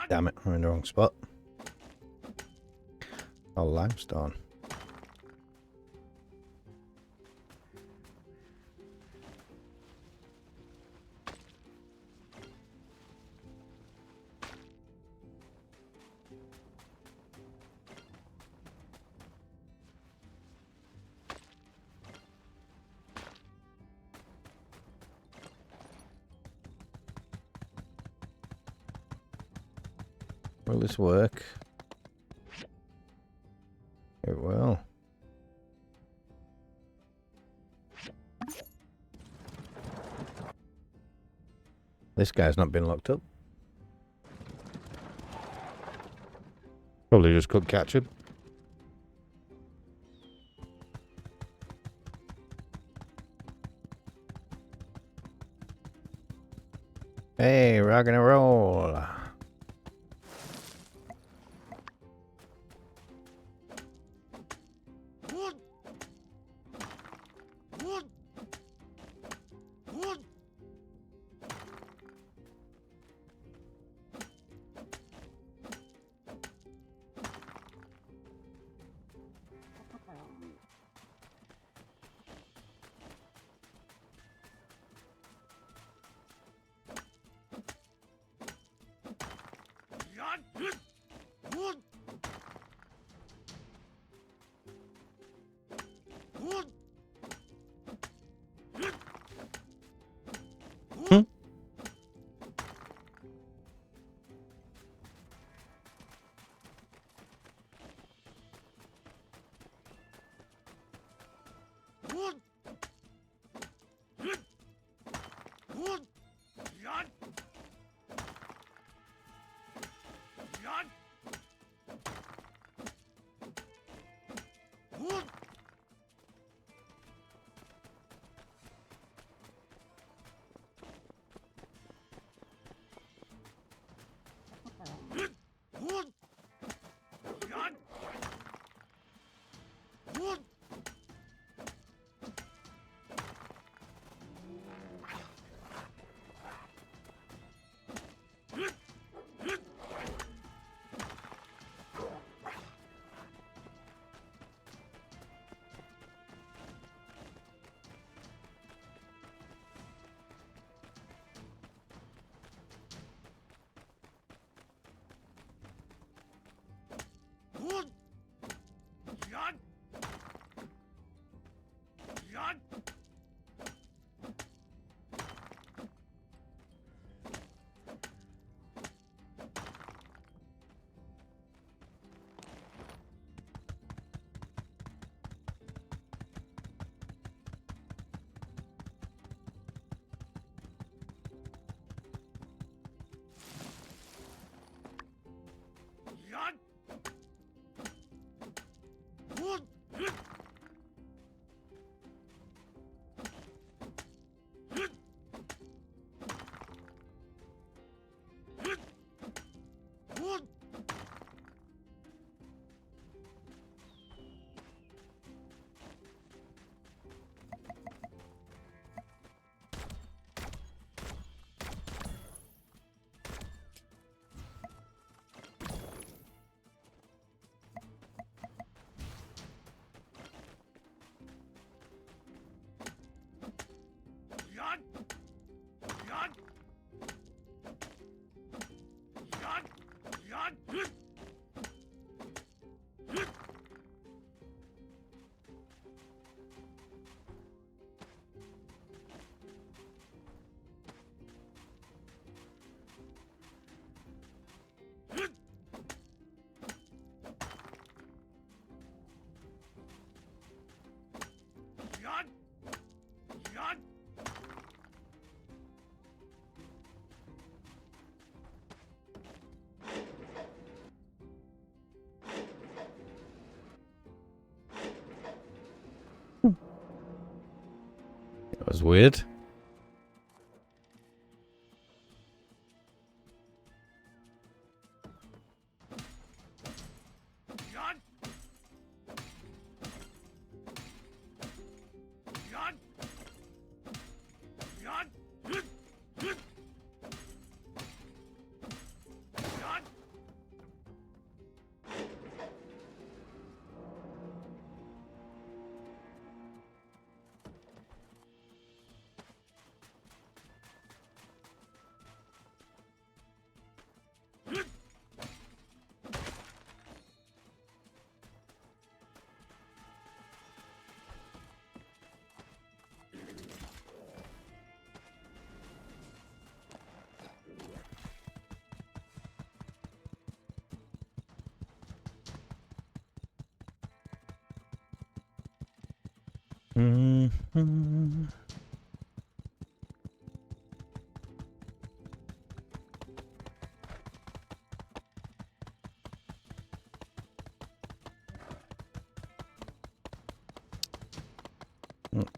Damn it, I'm in the wrong spot. Oh, limestone. Will this work? It will. This guy's not been locked up. Probably just couldn't catch him. Hey, rock and roll. That was weird.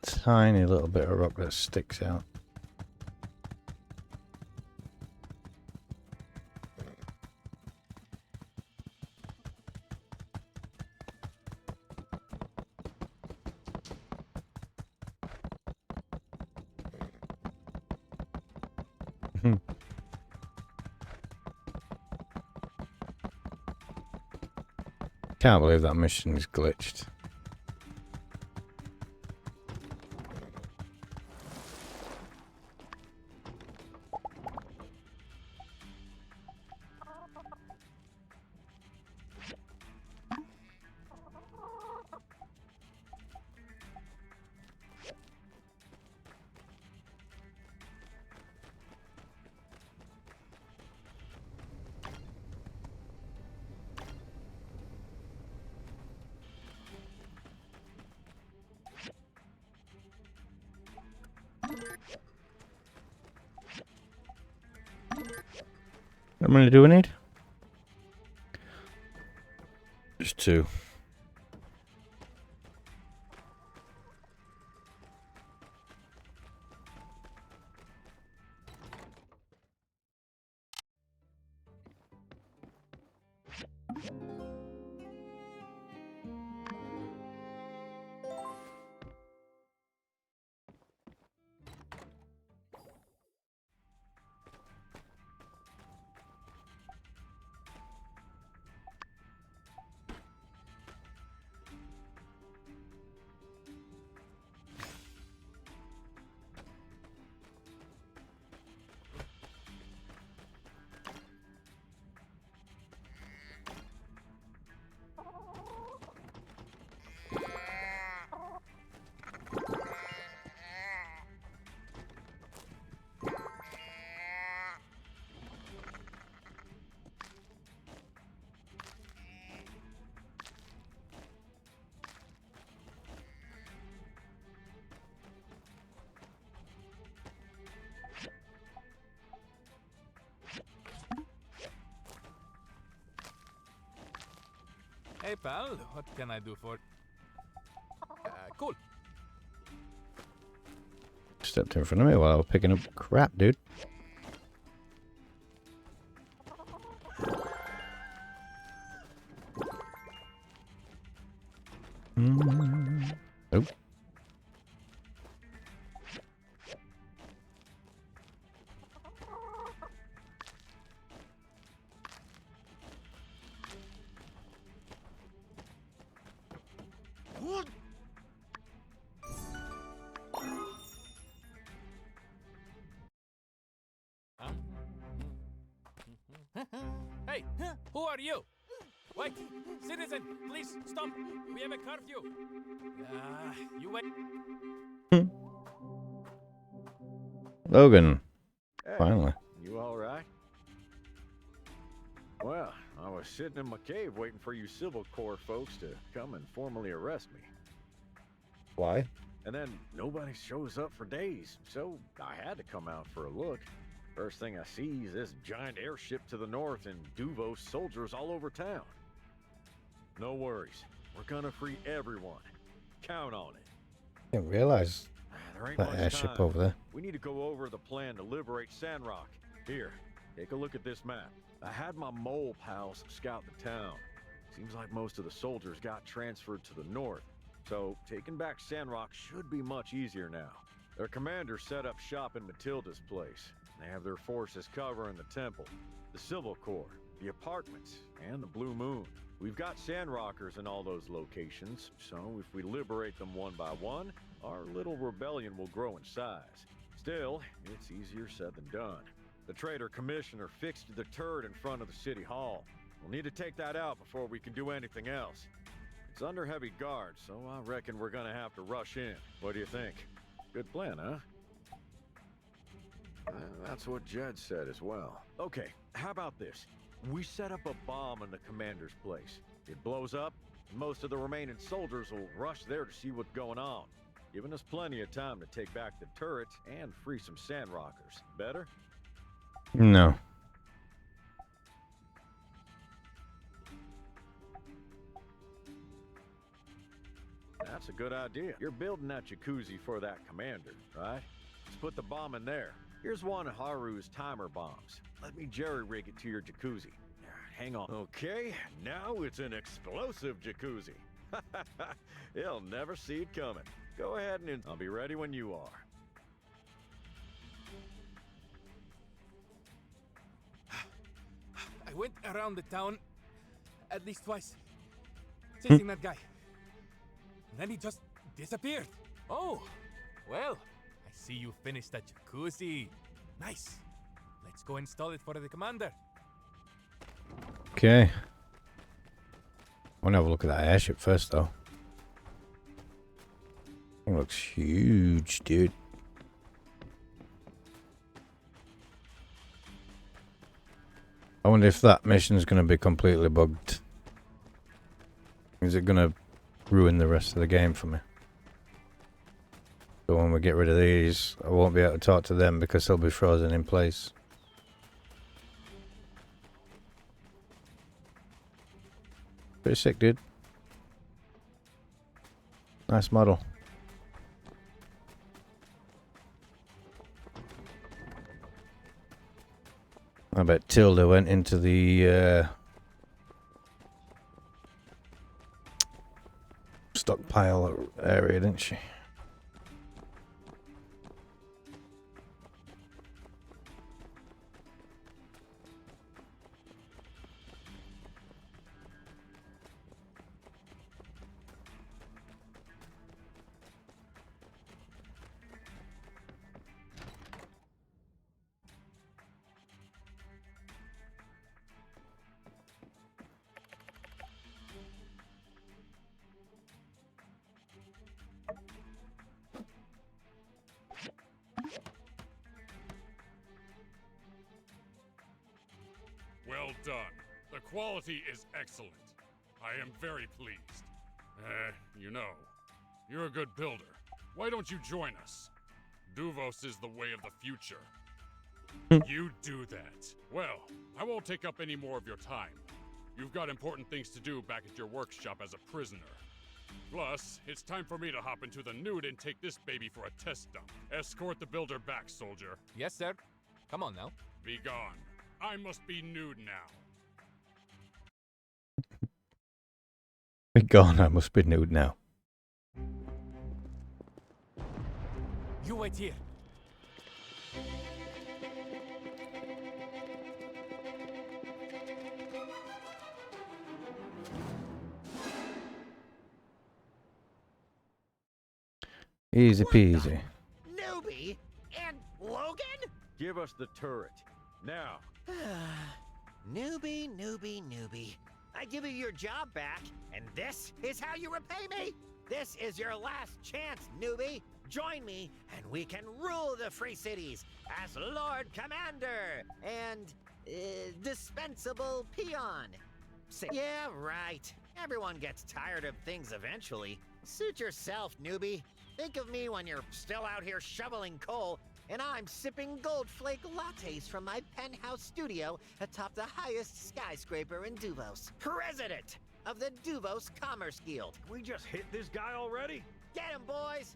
tiny little bit of rock that sticks out. Can't believe that mission is glitched. How many do we need? Just 2. Hey pal, what can I do for? Cool. Stepped in front of me while I was picking up crap, dude. Nope. What? Hey, who are you? Wait, citizen, please stop. We have a curfew. You wait. Logan. Hey, Finally. You all right? Well, I was sitting in my cave waiting for you Civil Corps folks to come and formally arrest me. Why? And then nobody shows up for days, so I had to come out for a look. First thing I see is this giant airship to the north and Duvos soldiers all over town. No worries. We're gonna free everyone. Count on it. Didn't realize There ain't that much airship time. over there. We need to go over the plan to liberate Sandrock. Here, take a look at this map. I had my mole pals scout the town. Seems like most of the soldiers got transferred to the north, so taking back Sandrock should be much easier now. Their commander set up shop in Matilda's place. They have their forces covering the temple, the Civil Corps, the apartments, and the Blue Moon. We've got Sandrockers in all those locations, so if we liberate them one by one, our little rebellion will grow in size. Still, it's easier said than done. The Trader Commissioner fixed the turret in front of the City Hall. We'll need to take that out before we can do anything else. It's under heavy guard, so I reckon we're gonna have to rush in. What do you think? Good plan, huh? That's what Jed said as well. Okay, how about this? We set up a bomb in the commander's place. It blows up, and most of the remaining soldiers will rush there to see what's going on, giving us plenty of time to take back the turret and free some Sandrockers. Better? No. That's a good idea. You're building that jacuzzi for that commander, right? Let's put the bomb in there. Here's one of Haru's timer bombs. Let me jerry-rig it to your jacuzzi. Hang on. Okay, now it's an explosive jacuzzi. He'll never see it coming. Go ahead and I'll be ready when you are. I went around the town at least twice, chasing that guy. And then he just disappeared. Oh, well, I see you finished that jacuzzi. Nice. Let's go install it for the commander. Okay. I want to have a look at that airship first, though. It looks huge, dude. I wonder if that mission is going to be completely bugged. Is it going to ruin the rest of the game for me? So when we get rid of these, I won't be able to talk to them because they'll be frozen in place. Pretty sick, dude. Nice model. I bet Tilda went into the stockpile area, didn't she? Well done. The quality is excellent. I am very pleased. You know, you're a good builder. Why don't you join us? Duvos is the way of the future. You do that. Well, I won't take up any more of your time. You've got important things to do back at your workshop as a prisoner. Plus, it's time for me to hop into the nude and take this baby for a test dump. Escort the builder back, soldier. Yes, sir. Come on now. Be gone. I must be nude now. Be gone, I must be nude now. You wait here. Easy peasy. Newbie? And Logan? Give us the turret. Now. Newbie. I give you your job back, and this is how you repay me? This is your last chance, newbie. Join me, and we can rule the Free Cities as Lord Commander and dispensable peon. Yeah, right. Everyone gets tired of things eventually. Suit yourself, newbie. Think of me when you're still out here shoveling coal, and I'm sipping gold flake lattes from my penthouse studio atop the highest skyscraper in Duvos. President of the Duvos Commerce Guild. We just hit this guy already? Get him, boys!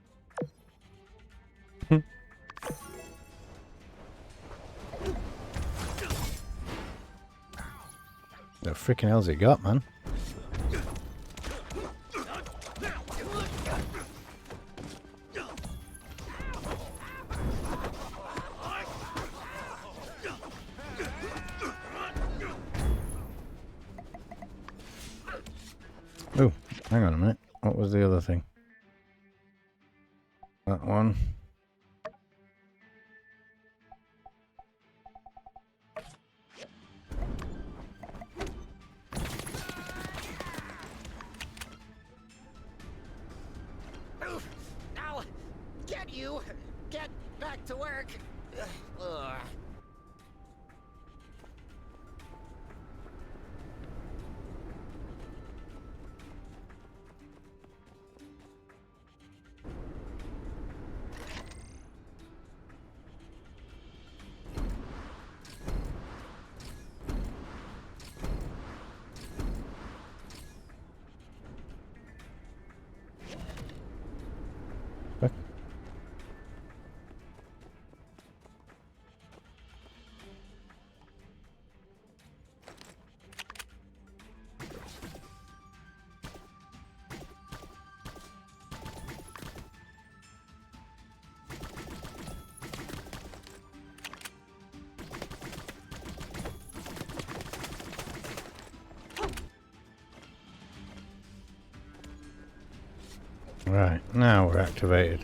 The freaking hell's he got, man? Oh, hang on a minute. What was the other thing? That one. Oof. I'll get you. Get back to work. Ugh. Right, now we're activated.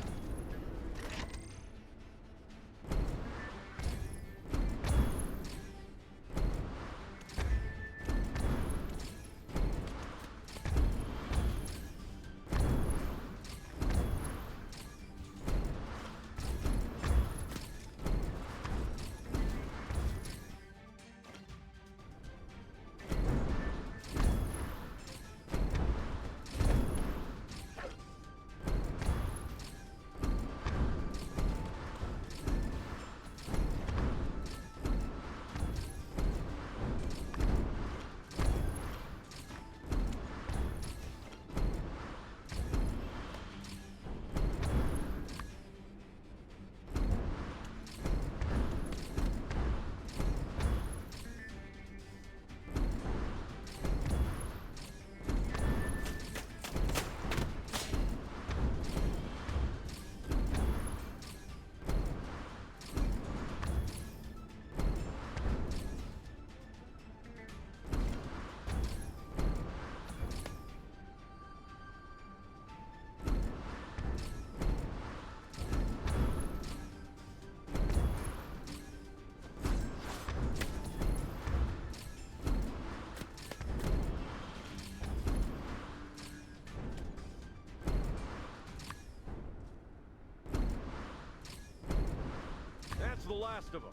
That's the last of them.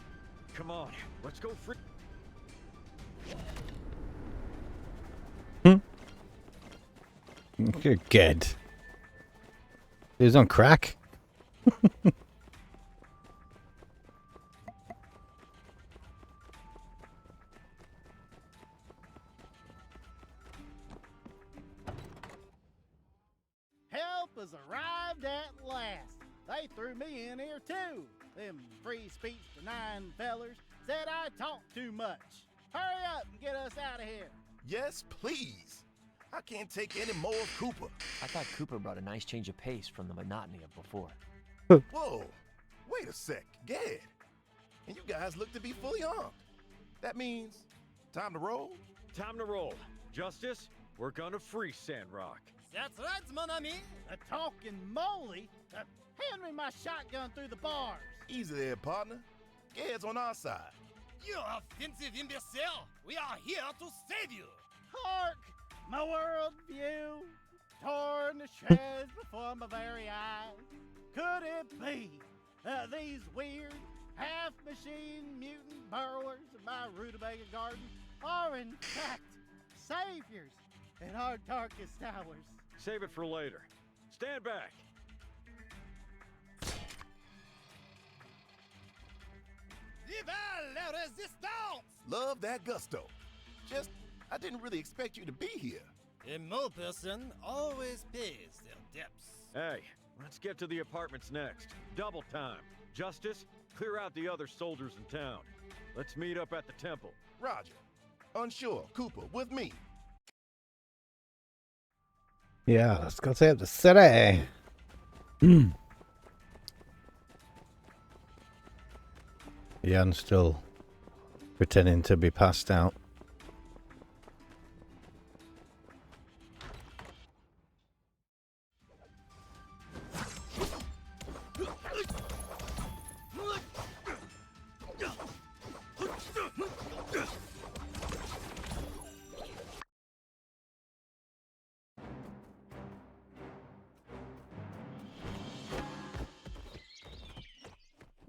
Come on, let's go free. You're good. He's on crack. Help has arrived at last. They threw me in here too. Them free speech denying fellers said I talk too much. Hurry up and get us out of here. Yes, please. I can't take any more of Cooper. I thought Cooper brought a nice change of pace from the monotony of before. Whoa, wait a sec, Gad. And you guys look to be fully armed. That means time to roll? Time to roll. Justice, we're gonna free Sandrock. That's right, mon ami. A talking moly. Hand me my shotgun through the bars. Easy there, partner. Gad's on our side. You offensive imbecile. We are here to save you. Hark, my world view, torn to shreds before my very eyes. Could it be these weird, half-machine mutant burrowers in my rutabaga garden are in fact saviors in our darkest hours? Save it for later. Stand back. Viva la resistance! Love that gusto. Just, I didn't really expect you to be here. A mole person always pays their debts. Hey, let's get to the apartments next. Double time. Justice, clear out the other soldiers in town. Let's meet up at the temple. Roger. Unsure, Cooper, with me. Yeah, let's go save the city. Yeah, I'm still pretending to be passed out.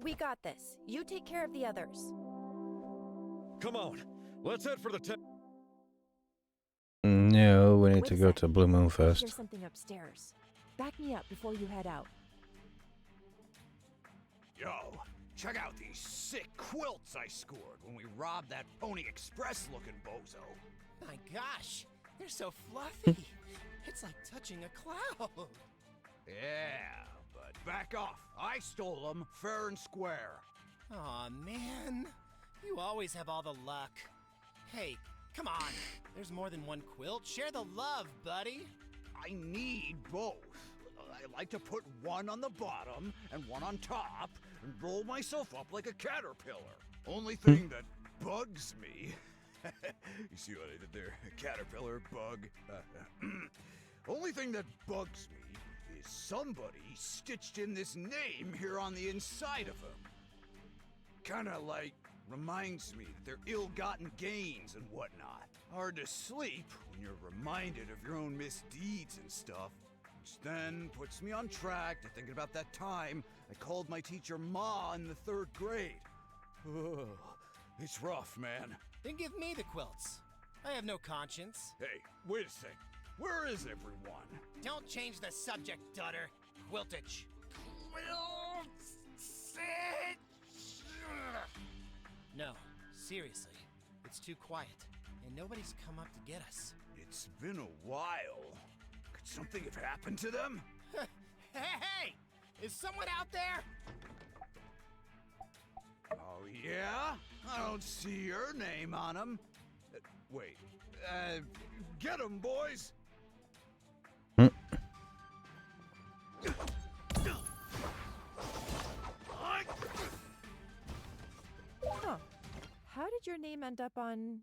We got this. You take care of the others. Come on, let's head for the temple. No, we need Wait to a go sec. to Blue Moon There's first. something upstairs. Back me up before you head out. Yo, check out these sick quilts I scored when we robbed that Pony Express looking bozo. My gosh, they're so fluffy. It's like touching a cloud. Yeah, but back off. I stole them fair and square. Aw, man. You always have all the luck. Hey, come on. There's more than one quilt. Share the love, buddy. I need both. I like to put one on the bottom and one on top and roll myself up like a caterpillar. Only thing that bugs me... You see what I did there? Caterpillar, bug. Only thing that bugs me is somebody stitched in this name here on the inside of him. Kinda like reminds me that they're ill-gotten gains and whatnot. Hard to sleep when you're reminded of your own misdeeds and stuff. Which then puts me on track to thinking about that time I called my teacher Ma in the 3rd grade. Ugh, it's rough, man. Then give me the quilts. I have no conscience. Hey, wait a sec. Where is everyone? Don't change the subject, Dutter. Quiltage. No, seriously. It's too quiet, and nobody's come up to get us. It's been a while. Could something have happened to them? Hey! Is someone out there? Oh, yeah? I don't see your name on them. Wait. Get them, boys! Huh. How did your name end up on...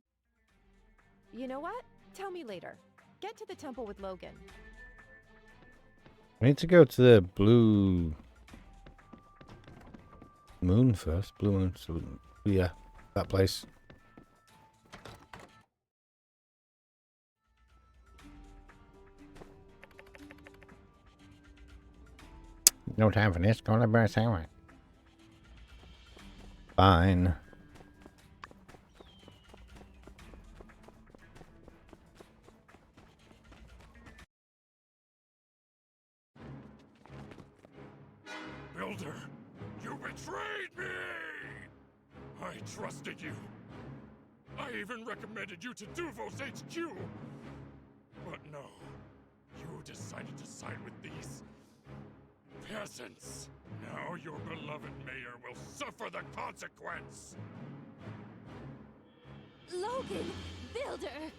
You know what? Tell me later. Get to the temple with Logan. I need to go to the Blue Moon first. Blue Moon. So, yeah, that place. No time for this. Go to the sandwich. Fine. Builder, you betrayed me! I trusted you. I even recommended you to Duvos HQ. But no, you decided to side with these peasants. Now your beloved mayor will suffer the consequence. Logan, Builder!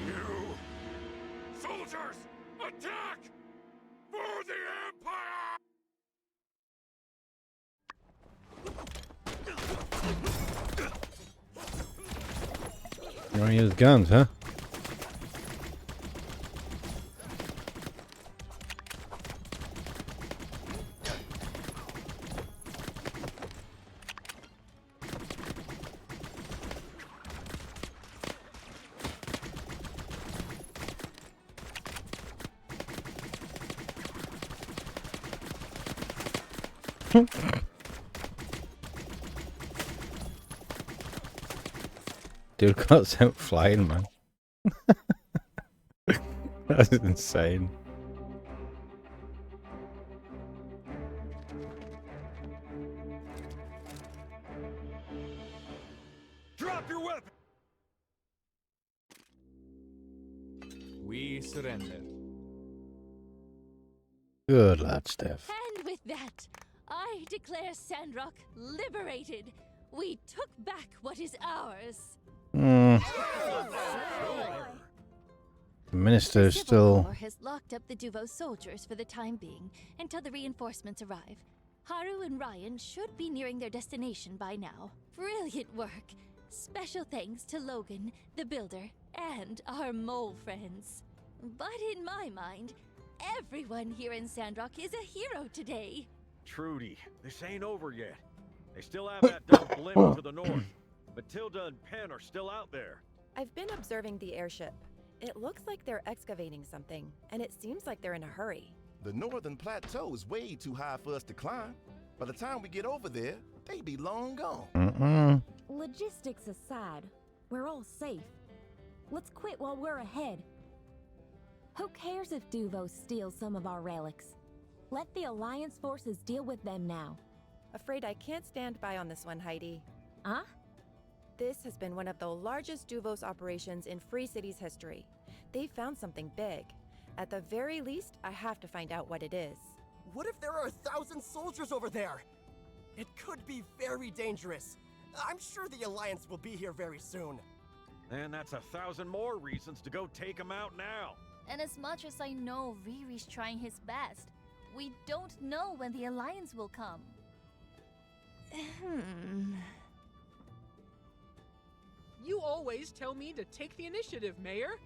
You soldiers, attack for the Empire! You want to use guns, huh? Dude got sent flying, man. That's insane. Drop your weapon! We surrender. Good lad, Steph. And with that, I declare Sandrock liberated. We took back what is ours. The minister is Civil still... War has locked up the Duvo soldiers for the time being until the reinforcements arrive. Haru and Ryan should be nearing their destination by now. Brilliant work. Special thanks to Logan, the Builder, and our mole friends. But in my mind, everyone here in Sandrock is a hero today. Trudy, this ain't over yet. They still have that dumb blimp to the north. Matilda and Penn are still out there. I've been observing the airship. It looks like they're excavating something, and it seems like they're in a hurry. The northern plateau is way too high for us to climb. By the time we get over there, they be long gone. Logistics aside, we're all safe. Let's quit while we're ahead. Who cares if Duvo steals some of our relics? Let the Alliance forces deal with them now. Afraid I can't stand by on this one, Heidi. Huh? This has been one of the largest Duvos operations in Free City's history. They found something big. At the very least, I have to find out what it is. What if there are 1,000 soldiers over there? It could be very dangerous. I'm sure the Alliance will be here very soon. And that's 1,000 more reasons to go take them out now. And as much as I know Riri's trying his best, we don't know when the Alliance will come. You always tell me to take the initiative, Mayor.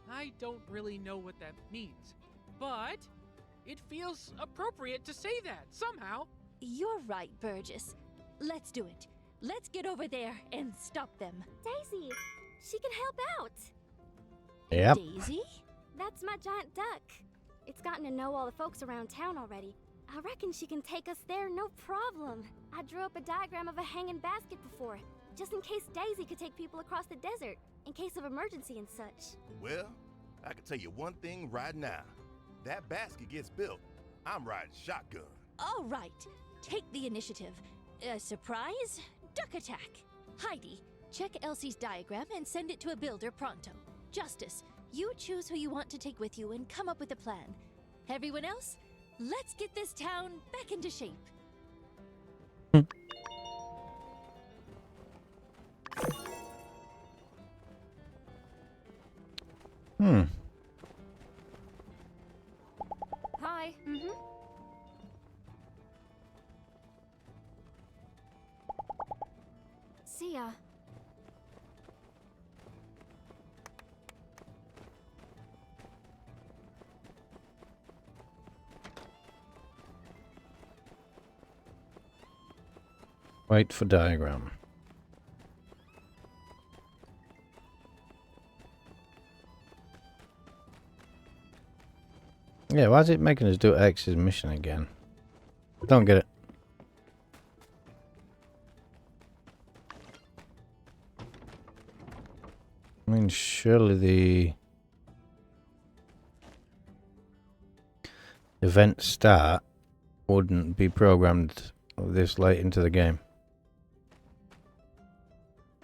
I don't really know what that means, but it feels appropriate to say that somehow. You're right, Burgess. Let's do it. Let's get over there and stop them. Daisy, she can help out. Yep. Daisy? That's my giant duck. It's gotten to know all the folks around town already. I reckon she can take us there no problem. I drew up a diagram of a hanging basket before, just in case Daisy could take people across the desert, in case of emergency and such. Well, I can tell you one thing right now. That basket gets built, I'm riding shotgun. All right. Take the initiative. Surprise? Duck attack. Heidi, check Elsie's diagram and send it to a builder pronto. Justice, you choose who you want to take with you and come up with a plan. Everyone else, let's get this town back into shape. Hi. See ya. Wait for diagram. Yeah, why is it making us do X's mission again? I don't get it. I mean, surely the event start wouldn't be programmed this late into the game.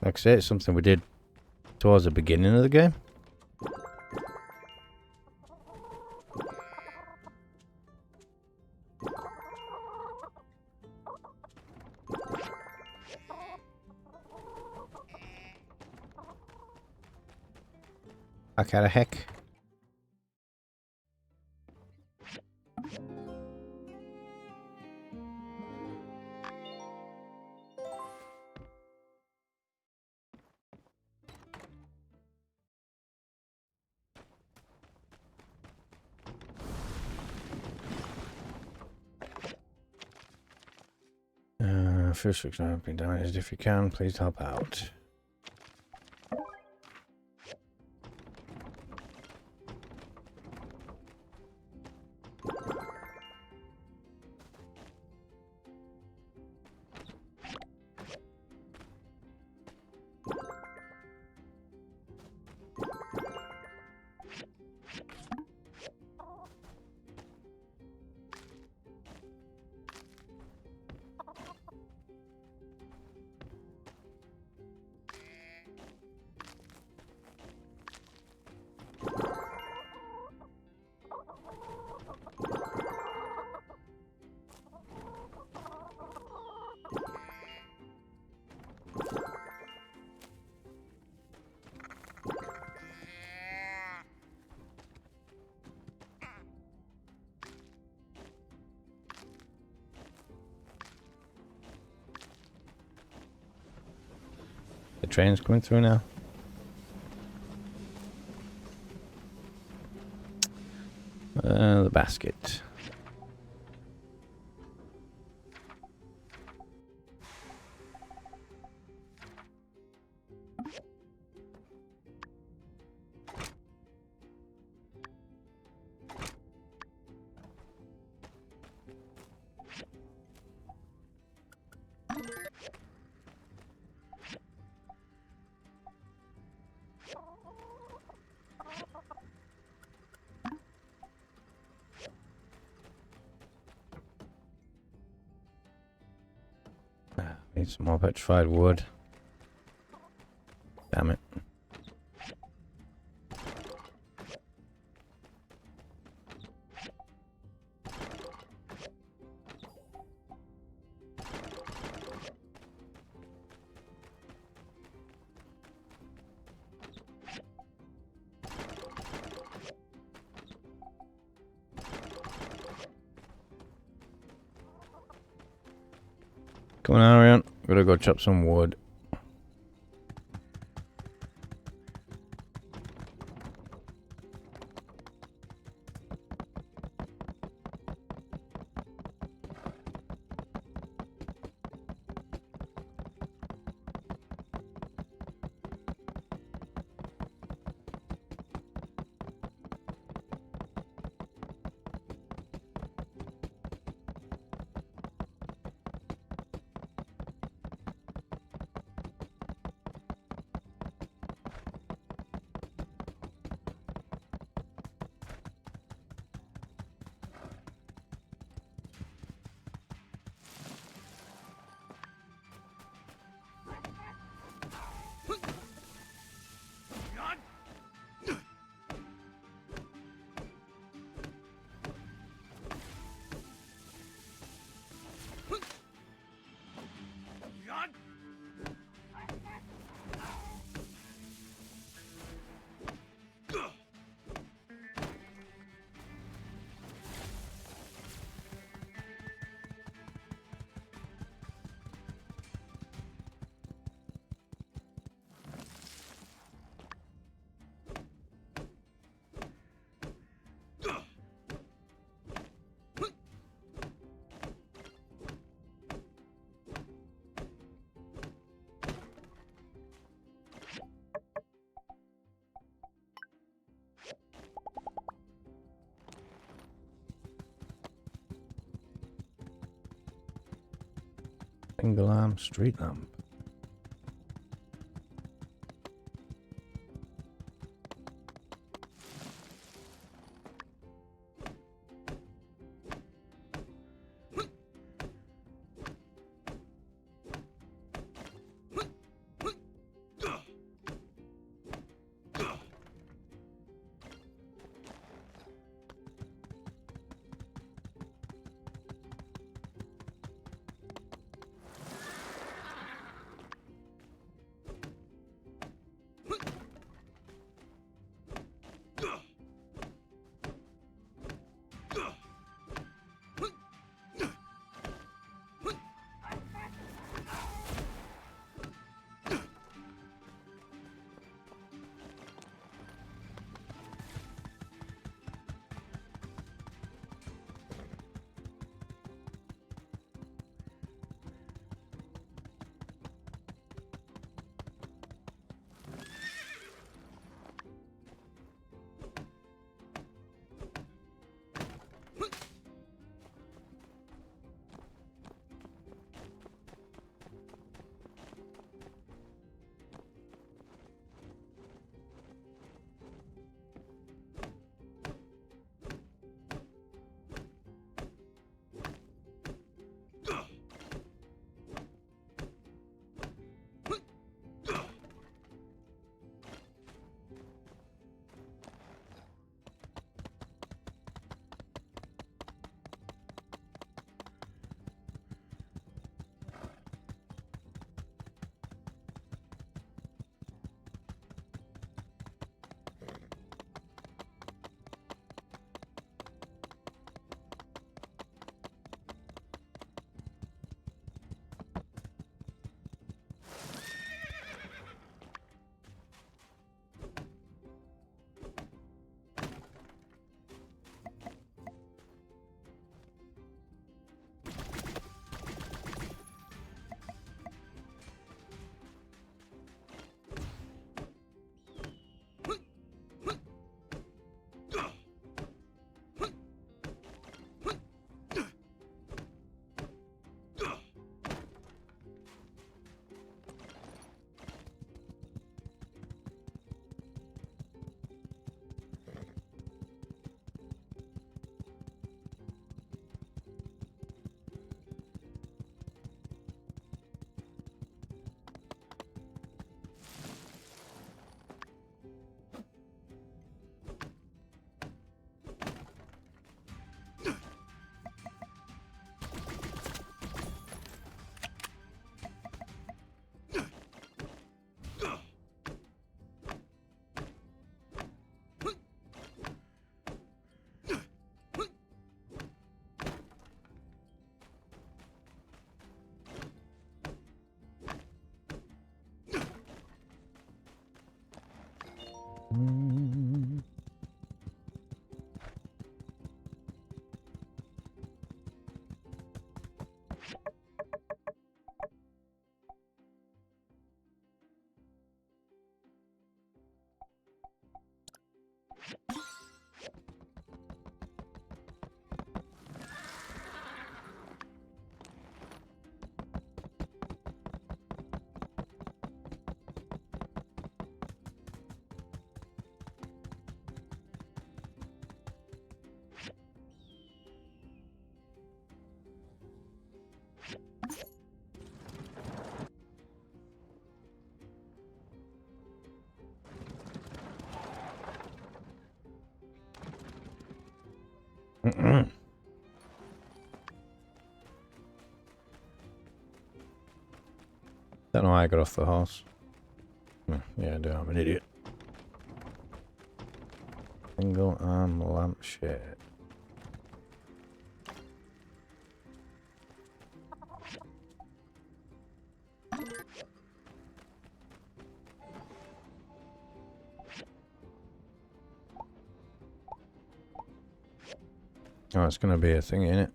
Like I say, it's something we did towards the beginning of the game. How the heck? First fix not been damaged. If you can, please help out. The train's coming through now. The basket. Need some more petrified wood. Damn it. Come on, Arian. Gotta go chop some wood. Single arm street lamp. Don't know why I got off the horse. Yeah, I do. I'm an idiot. Single arm lampshade. Oh, it's gonna be a thing, ain't it?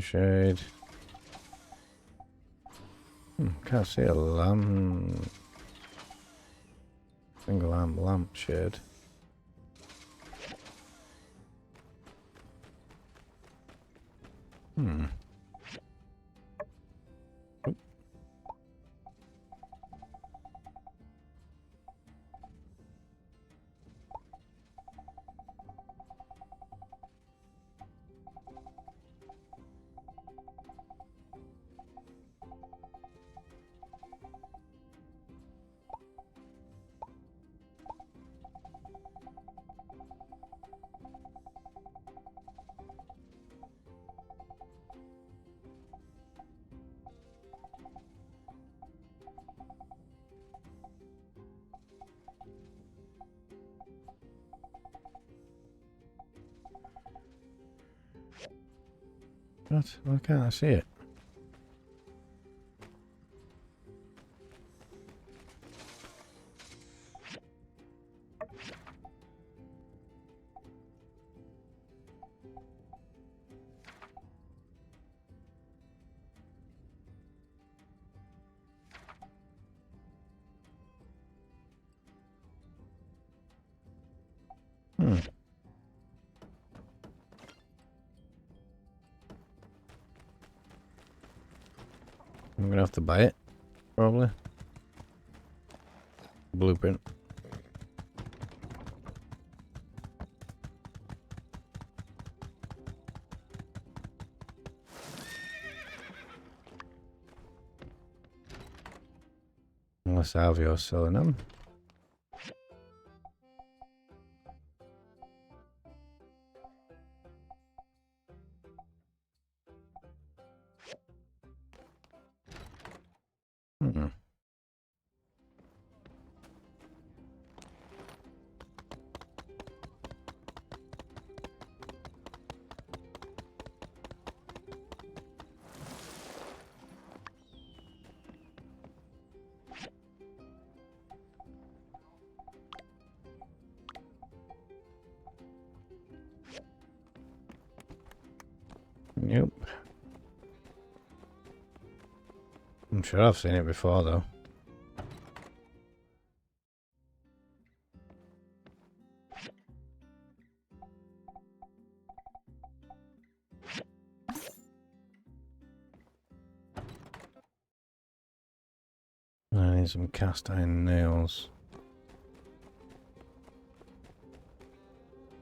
Shade. Can't see a lamp. Single lamp shade. What? Why can't I see it? I'm gonna have to buy it, probably. Blueprint. Unless Alvio's selling them. Nope. I'm sure I've seen it before, though. I need some cast iron nails.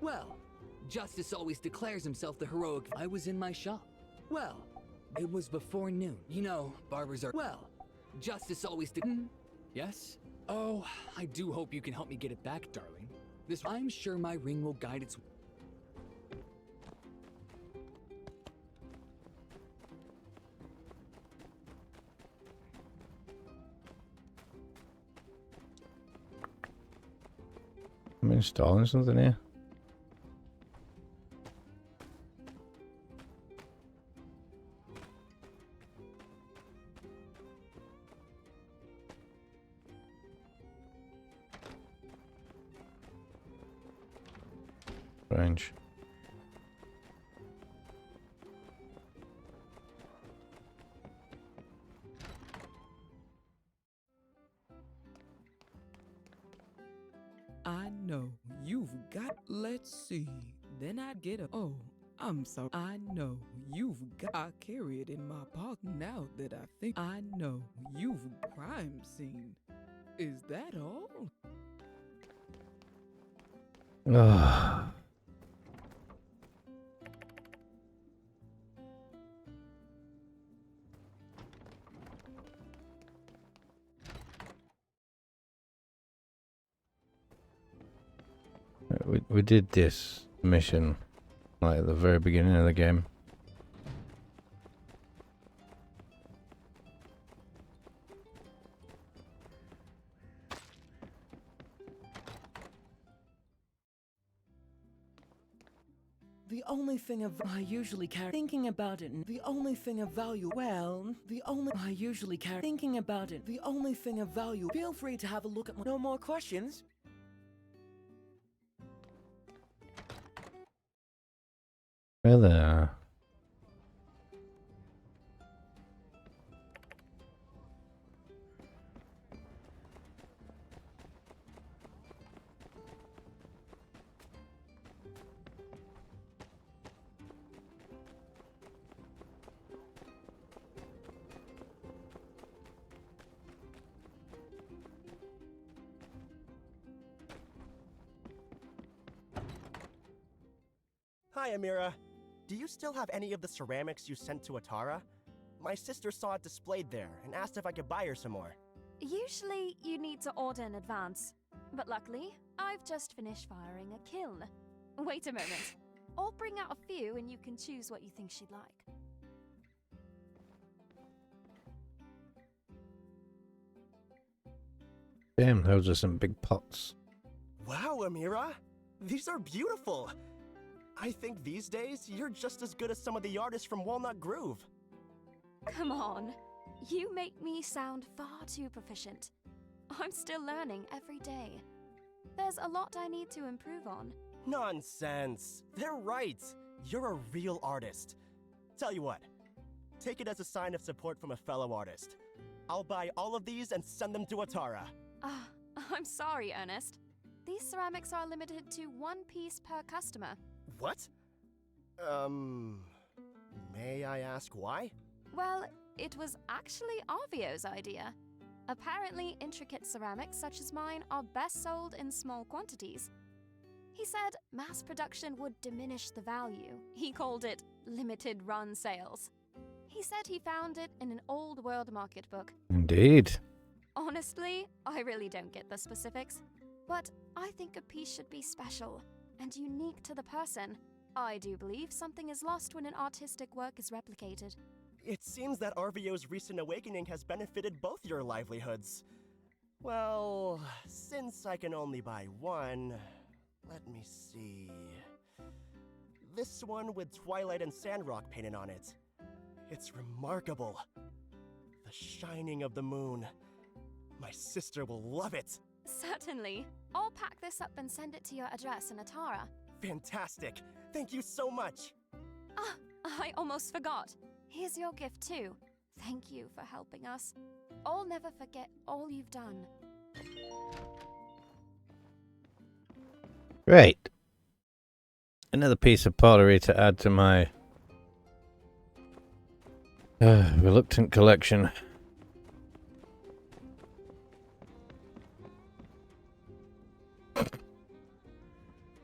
Well, Justice always declares himself the heroic. I was in my shop. Well, it was before noon. You know, barbers are. Well, Justice always. Yes? Oh, I do hope you can help me get it back, darling. I'm sure my ring will guide its. I'm installing something here. Strange. I know you've got. Let's see. Then I get a. Oh, I'm sorry. I know you've got. I carry it in my pocket now that I think. I know you've crime scene. Is that all? Ugh. We did this mission like at the very beginning of the game. The only thing of I usually carry thinking about it. The only thing of value. Well, the only I usually carry thinking about it. The only thing of value. Feel free to have a look at my. No more questions. Where there? Hi, Amira. Do you still have any of the ceramics you sent to Atara? My sister saw it displayed there and asked if I could buy her some more. Usually, you need to order in advance. But luckily, I've just finished firing a kiln. Wait a moment. I'll bring out a few and you can choose what you think she'd like. Damn, those are some big pots. Wow, Amira! These are beautiful! I think these days, you're just as good as some of the artists from Walnut Groove. Come on. You make me sound far too proficient. I'm still learning every day. There's a lot I need to improve on. Nonsense! They're right! You're a real artist. Tell you what, take it as a sign of support from a fellow artist. I'll buy all of these and send them to Atara. I'm sorry, Ernest. These ceramics are limited to 1 piece per customer. What? May I ask why? Well, it was actually Arvio's idea. Apparently, intricate ceramics such as mine are best sold in small quantities. He said mass production would diminish the value. He called it limited run sales. He said he found it in an old world market book. Indeed. Honestly, I really don't get the specifics, but I think a piece should be special and unique to the person. I do believe something is lost when an artistic work is replicated. It seems that Arvio's recent awakening has benefited both your livelihoods. Well, since I can only buy one, let me see. This one with Twilight and Sandrock painted on it. It's remarkable. The shining of the moon. My sister will love it. Certainly. I'll pack this up and send it to your address in Atara. Fantastic. Thank you so much. Ah, I almost forgot. Here's your gift too. Thank you for helping us. I'll never forget all you've done. Great. Another piece of pottery to add to my reluctant collection.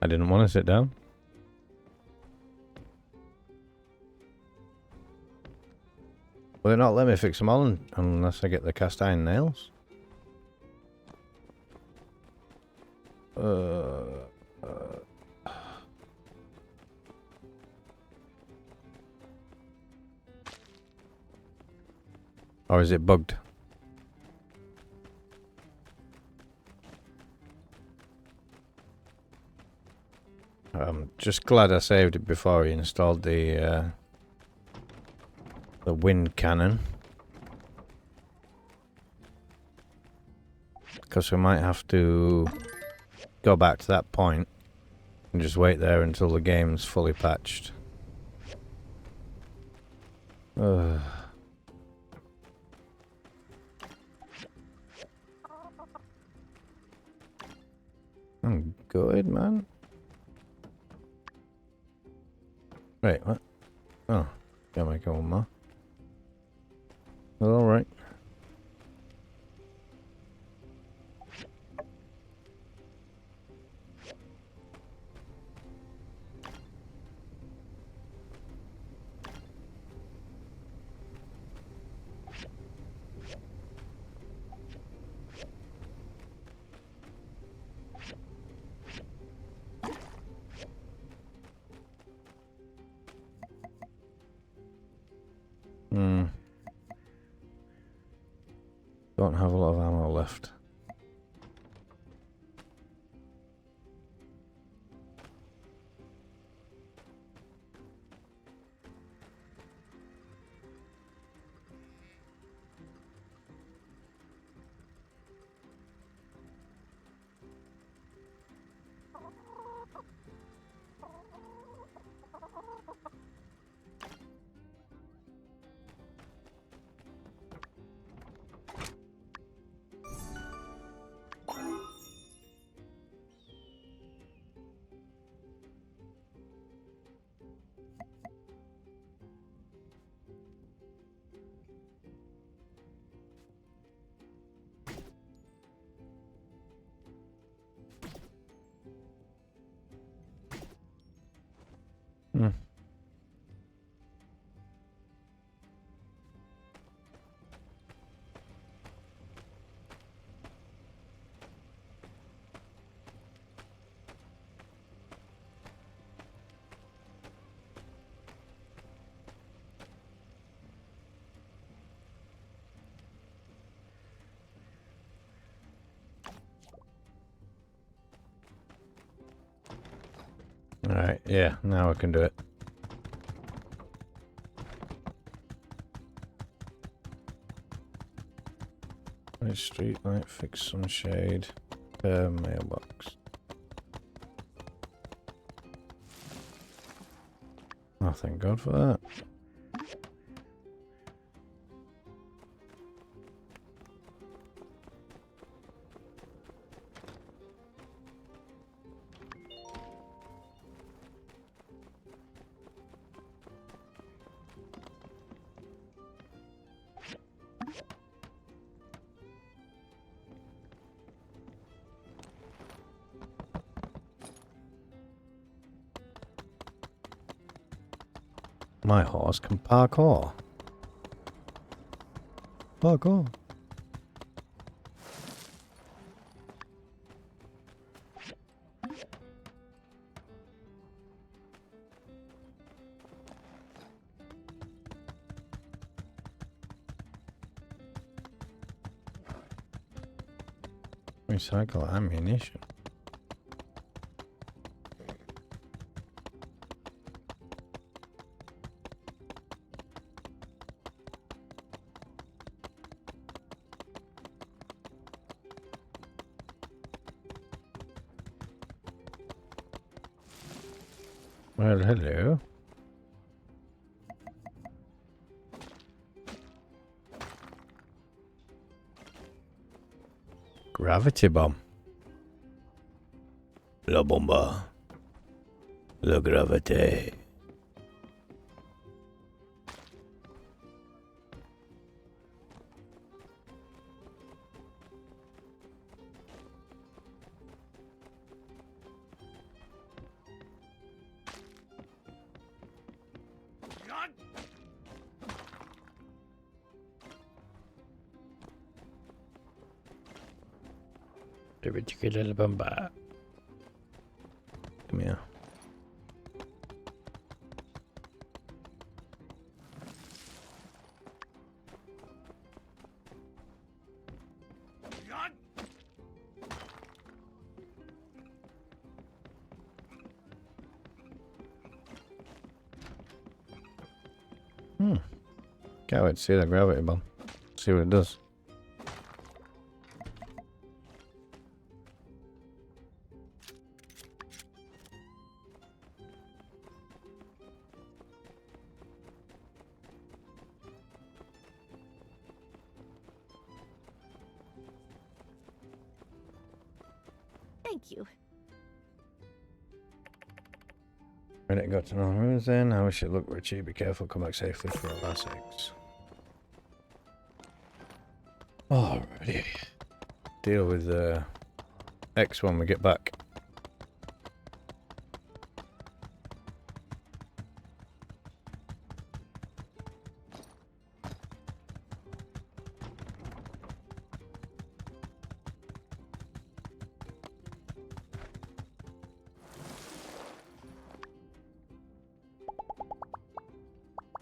I didn't want to sit down. Will they not let me fix them all unless I get the cast iron nails? Or is it bugged? I'm just glad I saved it before he installed the wind cannon. Because we might have to go back to that point and just wait there until the game's fully patched. I'm good, man. Wait, what? Oh, gotta make one more. Well, alright. Don't have a lot of ammo left. Alright, yeah, now I can do it. Street light, fix sunshade, mailbox. Oh, thank God for that. My horse can parkour. Parkour. Recycle ammunition. Well, hello. Gravity bomb. La bomba. La gravité. Little bomba. Come here. Can't wait to see that gravity bomb. See what it does. Thank you. When it got to normal rooms then, I wish it looked Richie. Be careful, come back safely for our last eggs. Alrighty. Deal with X when we get back.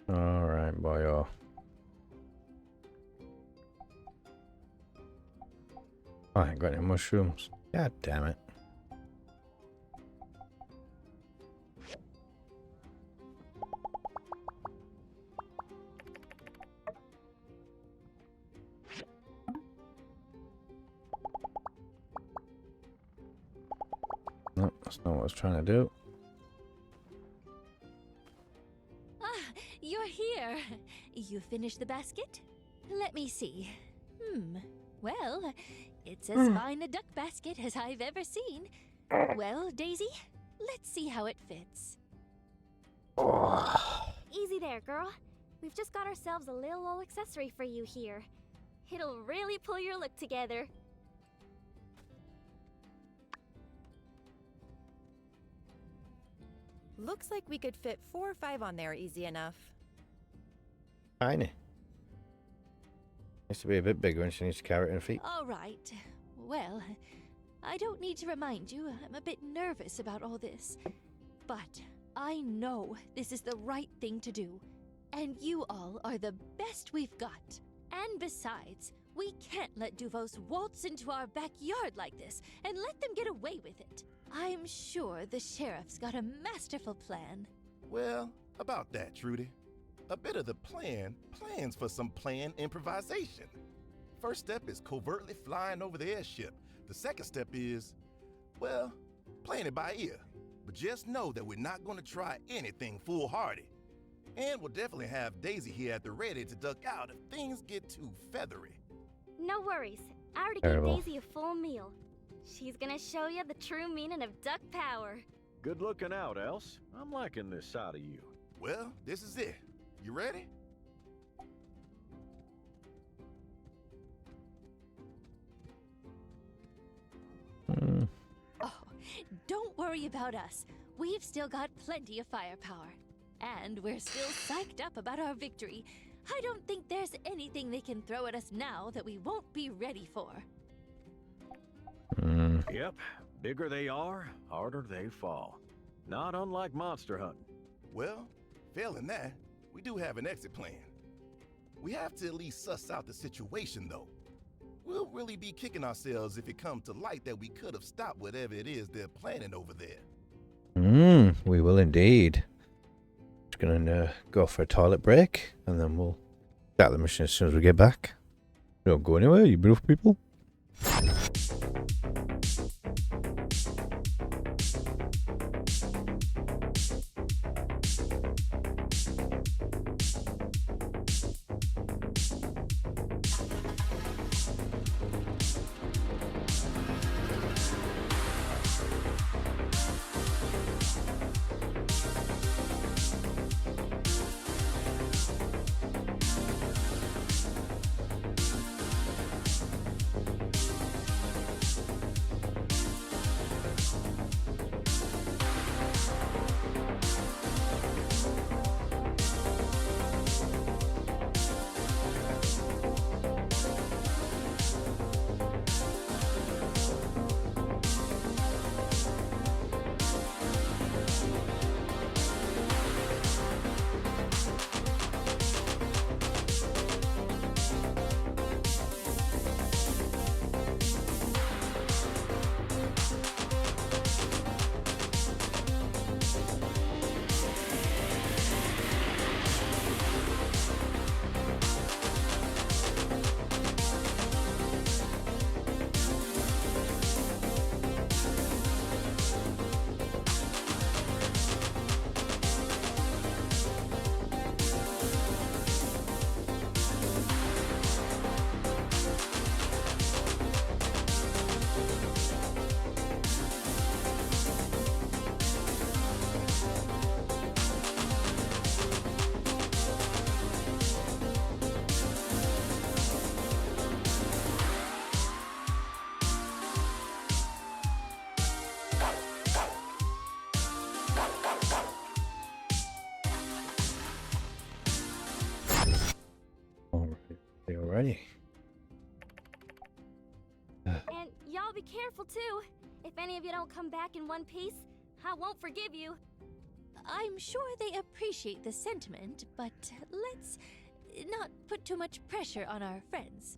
Alright, boyo. I ain't got any mushrooms. God damn it. No, that's not what I was trying to do. You're here. You finished the basket? Let me see. Well, it's as fine a duck basket as I've ever seen. Well, Daisy, let's see how it fits. Easy there, girl. We've just got ourselves a little old accessory for you here. It'll really pull your look together. Looks like we could fit 4 or 5 on there easy enough. Tiny. Needs to be a bit bigger when she needs to carry it in her feet. All right. Well, I don't need to remind you, I'm a bit nervous about all this. But I know this is the right thing to do. And you all are the best we've got. And besides, we can't let Duvos waltz into our backyard like this and let them get away with it. I'm sure the sheriff's got a masterful plan. Well, about that, Trudy. A bit of the plans for some planned improvisation. First step is covertly flying over the airship. The second step is, well, playing it by ear. But just know that we're not going to try anything foolhardy. And we'll definitely have Daisy here at the ready to duck out if things get too feathery. No worries. I already Terrible. gave Daisy a full meal. She's gonna show you the true meaning of duck power. Good looking out, Else. I'm liking this side of you. Well, this is it. You ready? Oh, don't worry about us. We've still got plenty of firepower. And we're still psyched up about our victory. I don't think there's anything they can throw at us now that we won't be ready for. Yep. Bigger they are, harder they fall. Not unlike monster hunting. Well, failing that, we do have an exit plan. We have to at least suss out the situation, though. We'll really be kicking ourselves if it comes to light that we could have stopped whatever it is they're planning over there. We will indeed. Just gonna go for a toilet break, and then we'll start the mission as soon as we get back. Don't go anywhere, you beautiful people. Alrighty. And y'all be careful too. If any of you don't come back in one piece, I won't forgive you. I'm sure they appreciate the sentiment, but let's not put too much pressure on our friends,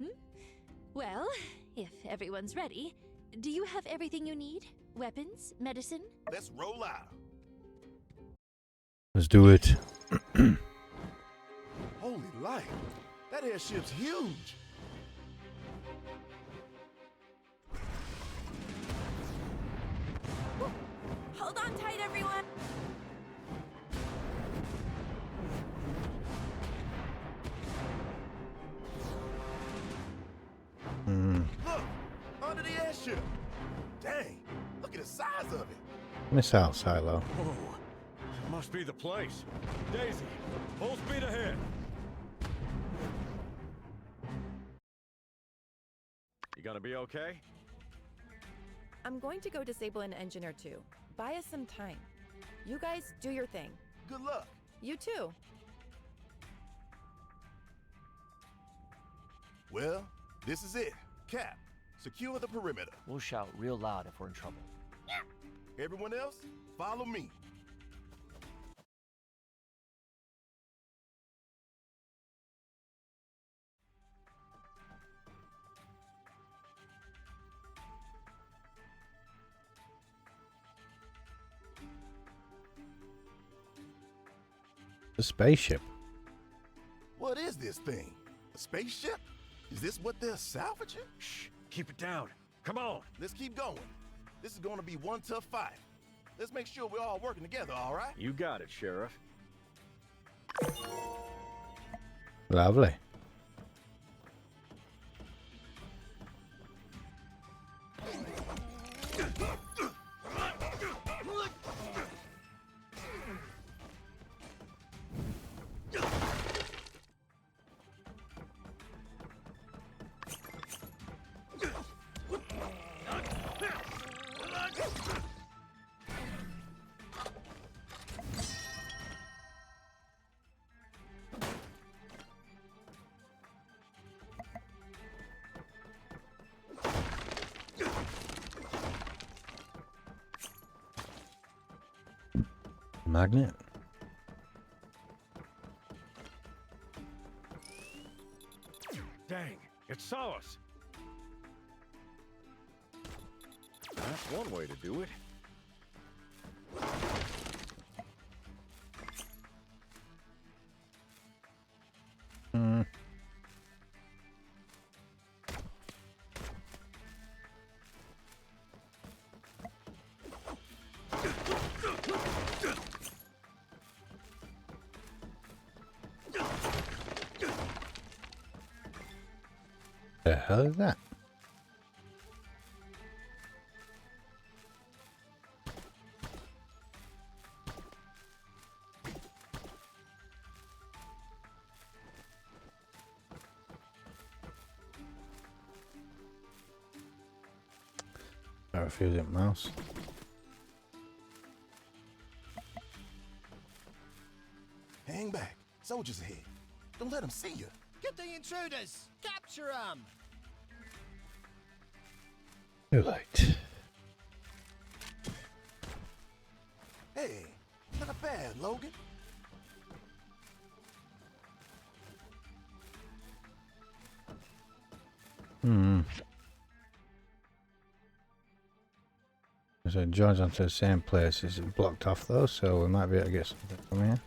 Well, if everyone's ready, do you have everything you need? Weapons? Medicine? Let's roll out. Let's do it. Holy light, that airship's huge. Hold on tight, everyone. Look, under the airship. Dang, look at the size of it. Missile silo. Oh, must be the place. Daisy, full speed ahead. You gonna be okay? I'm going to go disable an engine or two. Buy us some time. You guys do your thing. Good luck. You too. Well, this is it. Cap, secure the perimeter. We'll shout real loud if we're in trouble. Everyone else, follow me. A spaceship. What is this thing? A spaceship? Is this what they're salvaging? Shh, keep it down. Come on. Let's keep going. This is gonna be one tough fight. Let's make sure we're all working together, all right? You got it, Sheriff. Lovely. Magnet. Dang, it saw us. That's one way to do it. The hell is that? I refuse it, mouse. Hang back. Soldiers ahead. Don't let them see you. Get the intruders! Capture them! Too late. Hey, not bad, Logan. So it joins onto the same place. It's blocked off though, so we might be able to get something from here.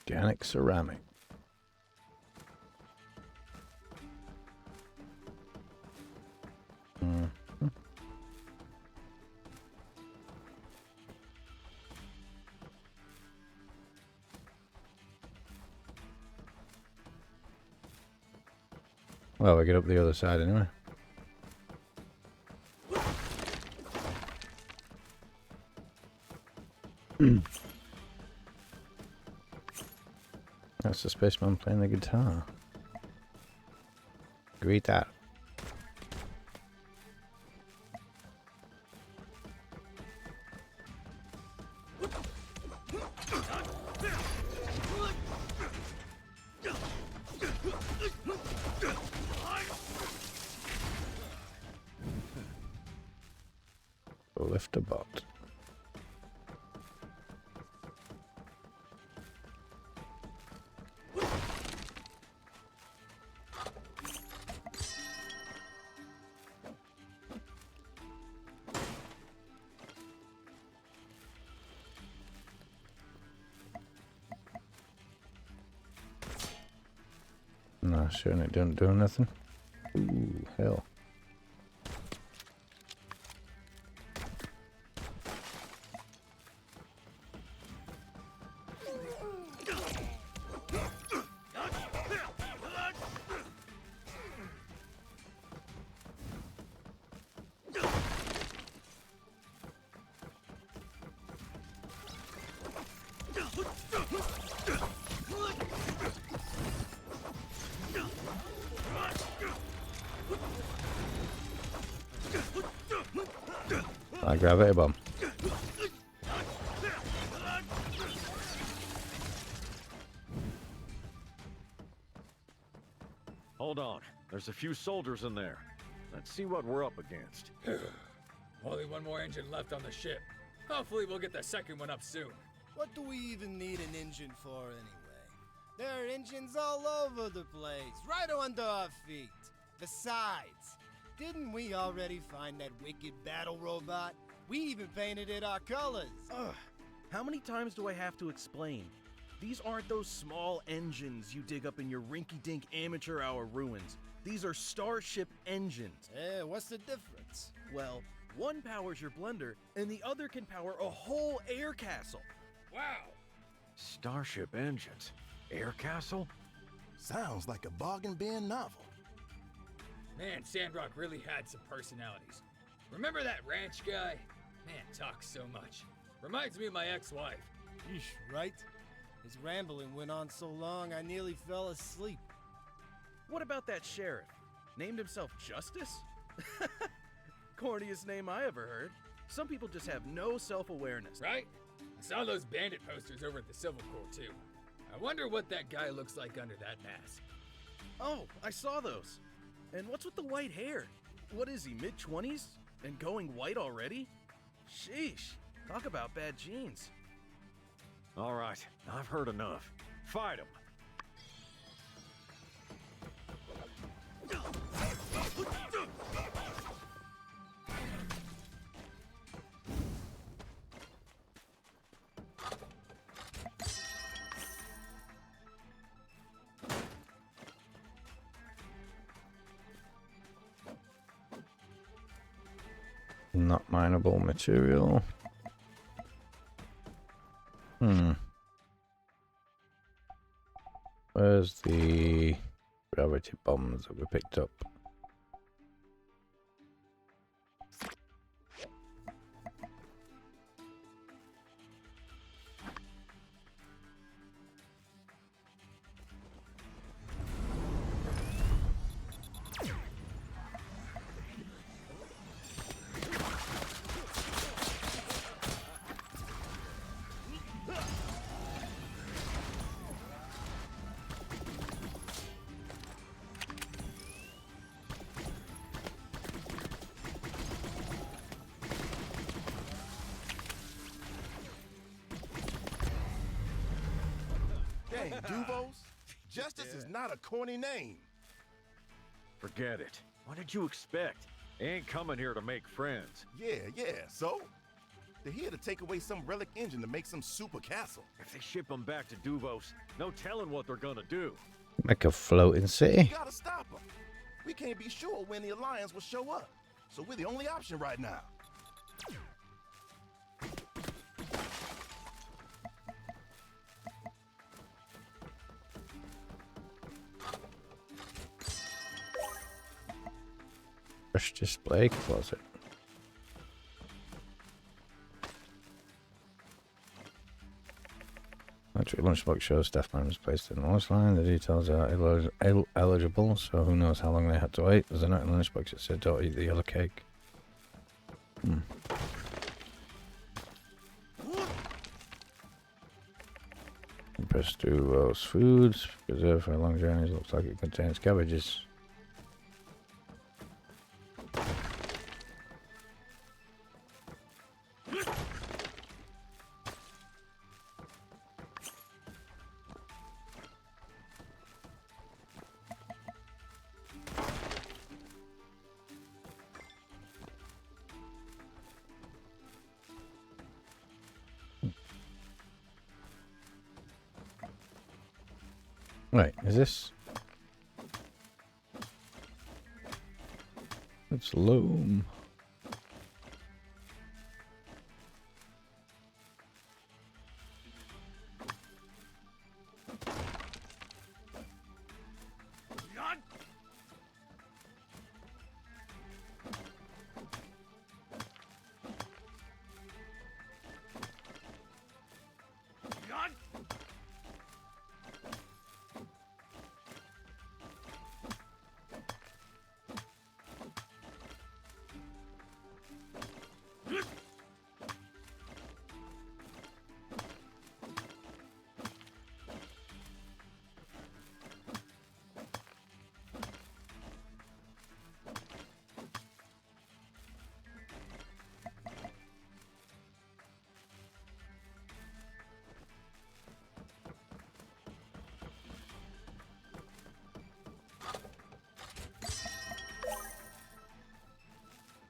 Organic ceramic. Well, we get up the other side anyway. That's the spaceman playing the guitar. Greet that. Lift a bot. No, certainly don't do nothing. Ooh, hell. Gravity bomb. Hold on. There's a few soldiers in there. Let's see what we're up against. Only one more engine left on the ship. Hopefully we'll get the second one up soon. What do we even need an engine for anyway? There are engines all over the place, right under our feet. Besides, didn't we already find that wicked battle robot? We even painted it our colors. Ugh, how many times do I have to explain? These aren't those small engines you dig up in your rinky-dink amateur hour ruins. These are Starship engines. What's the difference? Well, one powers your blender, and the other can power a whole air castle. Wow! Starship engines? Air castle? Sounds like a bargain bin novel. Man, Sandrock really had some personalities. Remember that ranch guy? Man, talks so much. Reminds me of my ex-wife. Yeesh, right? His rambling went on so long I nearly fell asleep. What about that sheriff? Named himself Justice? Corniest name I ever heard. Some people just have no self-awareness. Right? I saw those bandit posters over at the Civil Corps too. I wonder what that guy looks like under that mask. Oh, I saw those. And what's with the white hair? What is he, mid-20s? And going white already? Sheesh, talk about bad genes. All right, I've heard enough. Fight him. Not mineable material. Where's the gravity bombs that we picked up? Dang, Duvos. Justice is not a corny name. Forget it. What did you expect? They ain't coming here to make friends. Yeah, so? They're here to take away some relic engine to make some super castle. If they ship them back to Duvos, no telling what they're gonna do. Make a floating We city. gotta stop them. We can't be sure when the Alliance will show up. So we're the only option right now. Fresh display closet. Electric lunchbox shows staff members placed in the lunch line. The details are eligible, so who knows how long they had to wait. There's a note in the lunchbox that said, "Don't eat the yellow cake." Press through those foods. Preserved for long journeys. Looks like it contains cabbages. Right, is this? It's loam.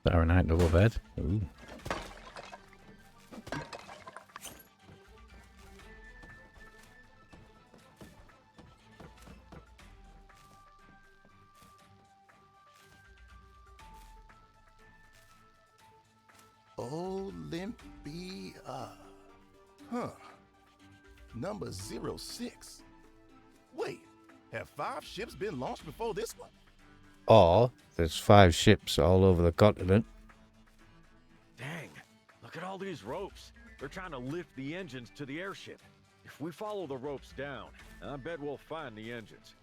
Fahrenheit double bed. Ooh. Olympia. Huh. Number 06. Wait, have 5 ships been launched before this one? Or there's 5 ships all over the continent. Dang, look at all these ropes. They're trying to lift the engines to the airship. If we follow the ropes down, I bet we'll find the engines.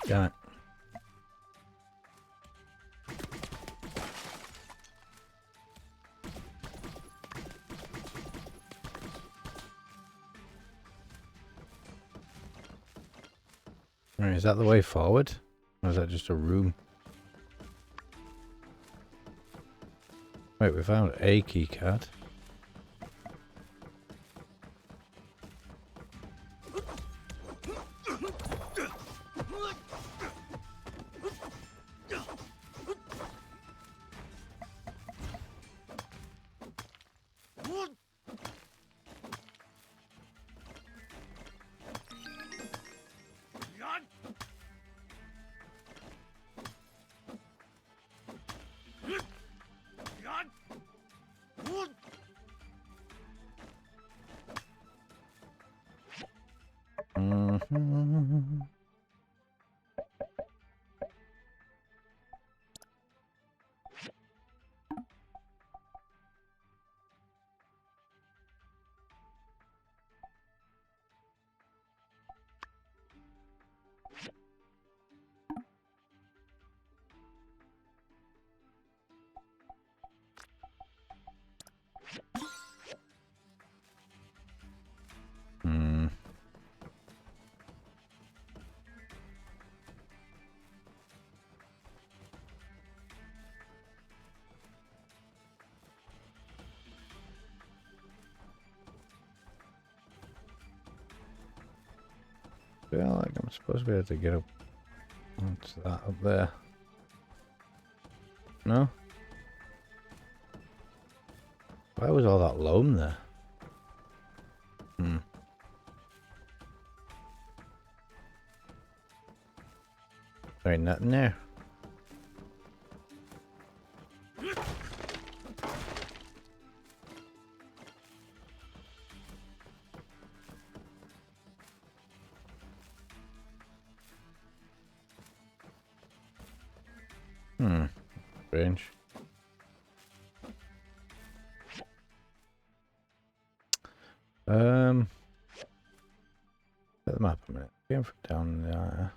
Damn it. Right, is that the way forward? Or is that just a room? Wait, we found a key card. feel like I'm supposed to be able to get up onto that up there. No? Why was all that loam there? There ain't nothing there. Strange. Set the map a minute. Going from down there.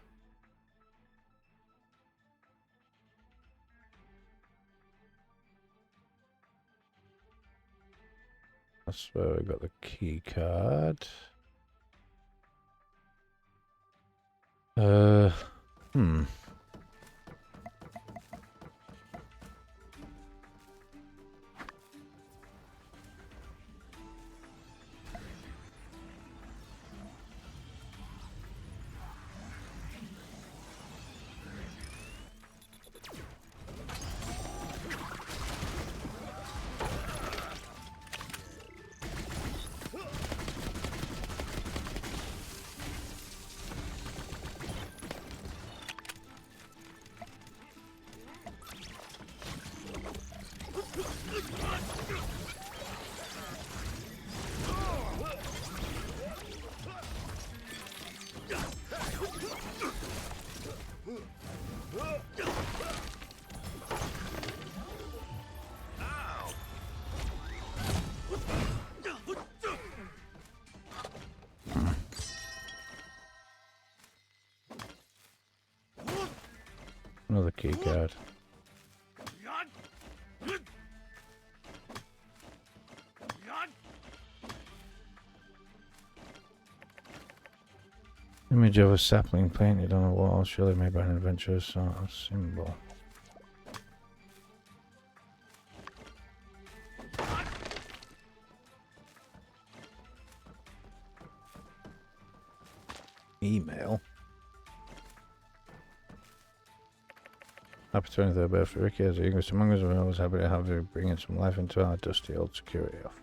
That's where we got the key card. Another key card. Image of a sapling painted on a wall, surely made by an adventurous sort of symbol. Email. Happy 23rd birthday, Ricky. As the youngest among us, we're always happy to have you bringing some life into our dusty old security office.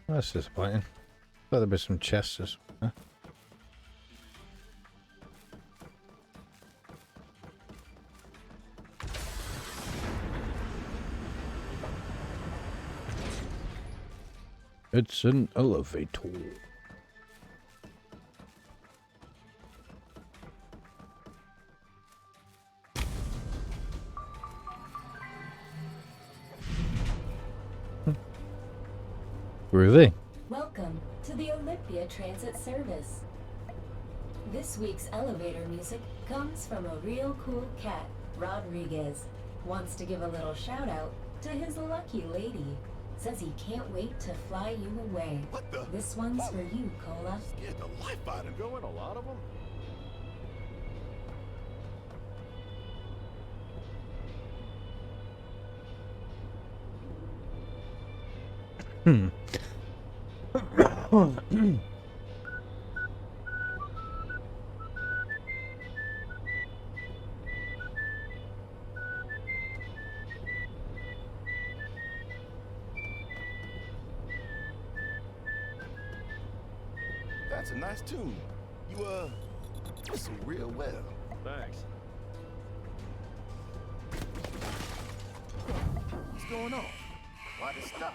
That's disappointing. Thought there'd be some chests. Huh? It's an elevator. Groovy. Welcome to the Olympia Transit Service. This week's elevator music comes from a real cool cat, Rodriguez. Wants to give a little shout out to his lucky lady. Says he can't wait to fly you away. What the? This one's for you, Cola. Scared the life out of him. Going a lot of them? That's a nice tune. You, whistle real well. Thanks. What's going on? Why'd it stop?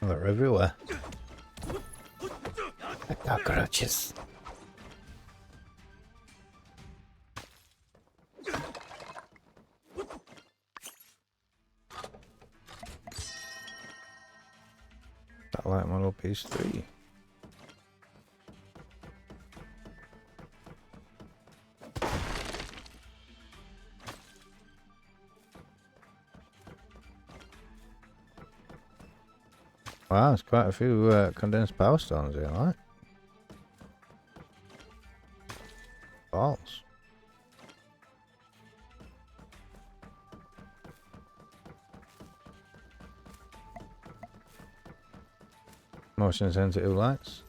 They're everywhere. Cockroaches. Satellite model piece 3. Wow, there's quite a few condensed power stones here, right? Balls. Motion sensitive lights.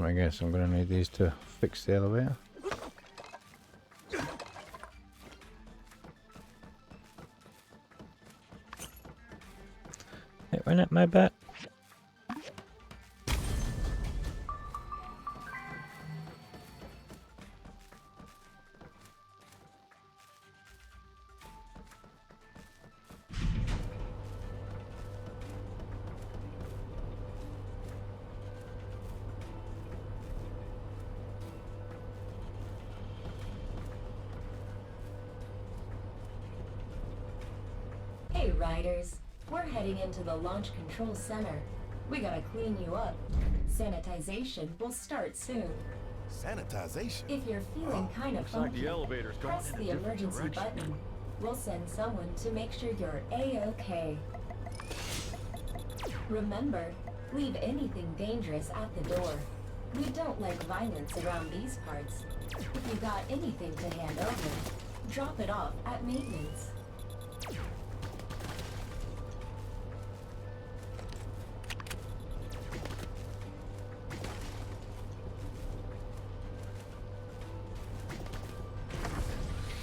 I guess I'm going to need these to fix the elevator. It went up my butt. Hey riders, we're heading into the launch control center. We gotta clean you up. Sanitization will start soon. Sanitization? If you're feeling kind of looks like funky, the elevator's going press in a the different emergency direction. button. We'll send someone to make sure you're A-okay. Remember, leave anything dangerous at the door. We don't like violence around these parts. If you got anything to hand over, drop it off at maintenance.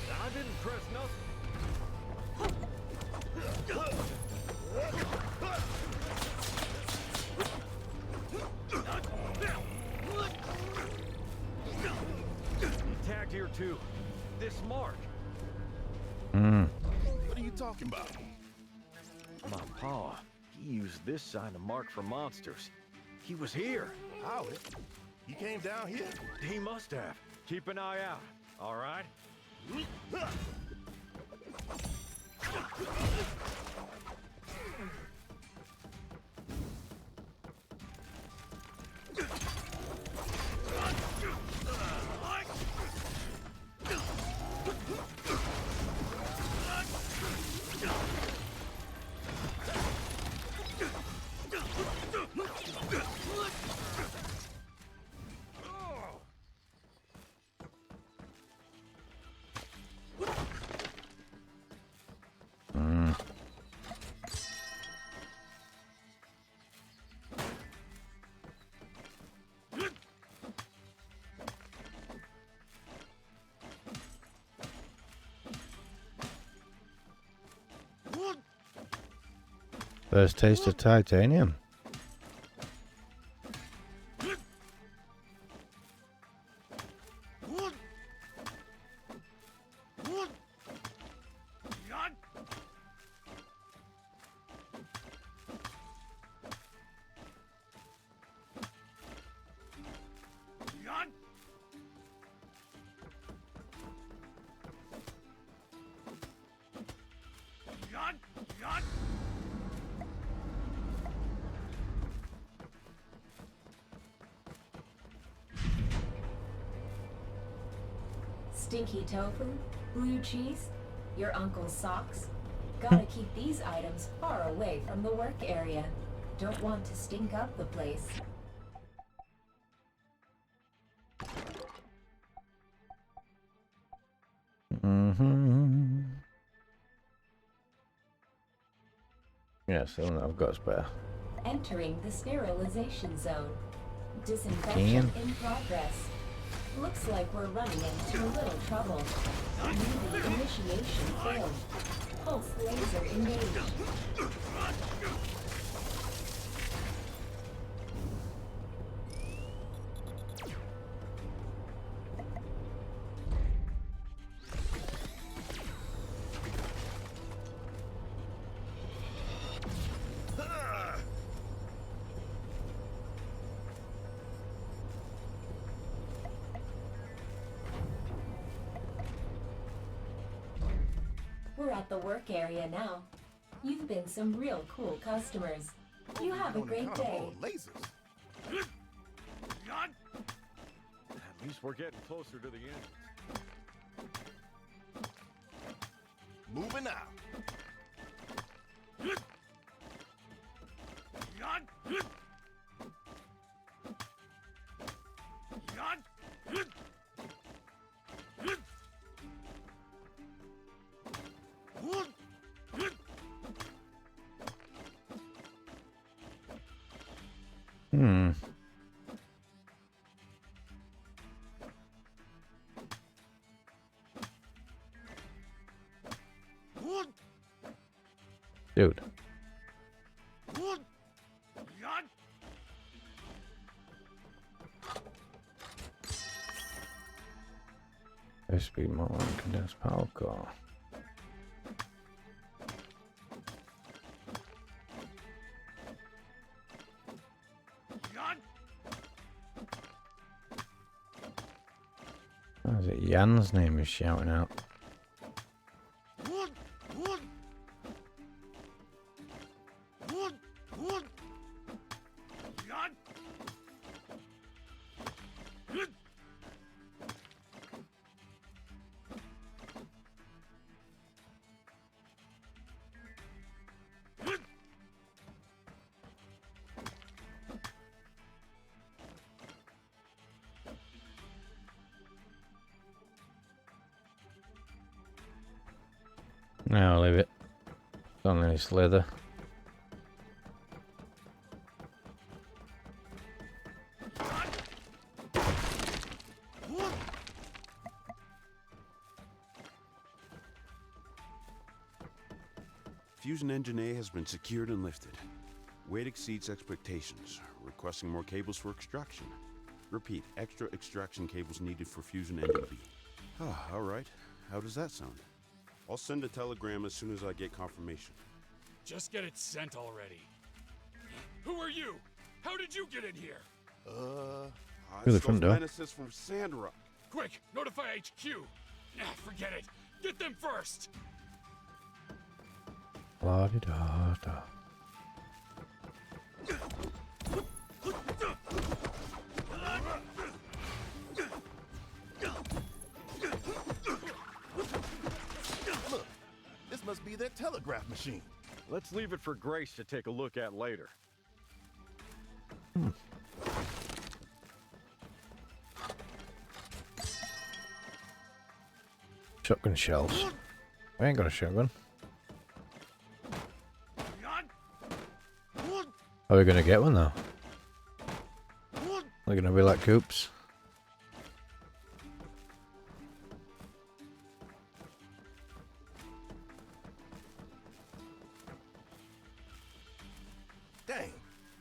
I didn't press nothing. He tagged here too. This mark. What are you talking about? My pa, he used this sign to mark for monsters. He was here. Howard? He came down here? He must have. Keep an eye out, all right? First taste of titanium. Stinky tofu, blue cheese, your uncle's socks. Gotta keep these items far away from the work area. Don't want to stink up the place. Yes, I've got a spare. Entering the sterilization zone. Disinfection Can. in progress. Looks like we're running into a little trouble. Maybe initiation failed. Pulse laser engaged. We're at the work area now. You've been some real cool customers. You have a great day. Lasers. At least we're getting closer to the end. Moving out. Dude. High-speed motor and condensed power core. What is it? Jan's name is shouting out. No, I'll leave it. It's only a slither. Fusion Engine A has been secured and lifted. Weight exceeds expectations. Requesting more cables for extraction. Repeat, extra extraction cables needed for Fusion Engine B. Ah, all right. How does that sound? I'll send a telegram as soon as I get confirmation. Just get it sent already. Who are you? How did you get in here? Through the front door. Menaces from Sandrock. Quick, notify HQ. Nah, forget it. Get them first. La-di-da-da. Look, this must be their telegraph machine. Let's leave it for Grace to take a look at later. Shotgun shells. We ain't got a shotgun. Are we gonna get one though? We're gonna be like Coops. Dang,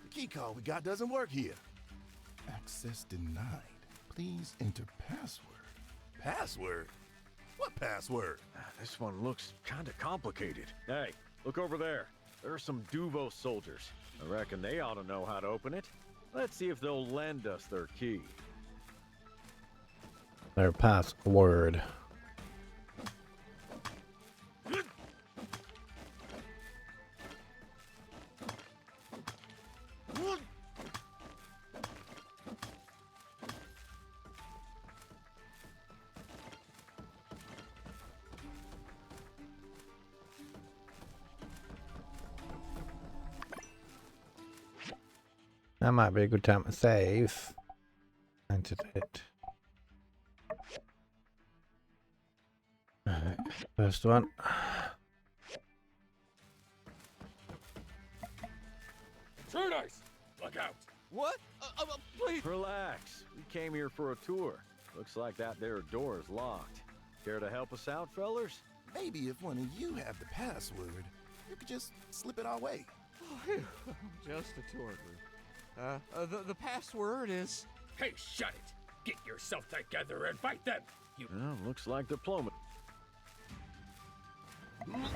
the key card we got doesn't work here. Access denied. Please enter password. Password? What password? This one looks kind of complicated. Hey, look over there. There are some Duvo soldiers. I reckon they ought to know how to open it. Let's see if they'll lend us their key. Their password. That might be a good time to save. Entered it. Alright, first one. True dice! Look out! What? Please. Relax. We came here for a tour. Looks like that there door is locked. Care to help us out, fellers? Maybe if one of you have the password, you could just slip it our way. Just a tour group. The password is... Hey, shut it! Get yourself together and fight them! You... Well, looks like diplomacy. I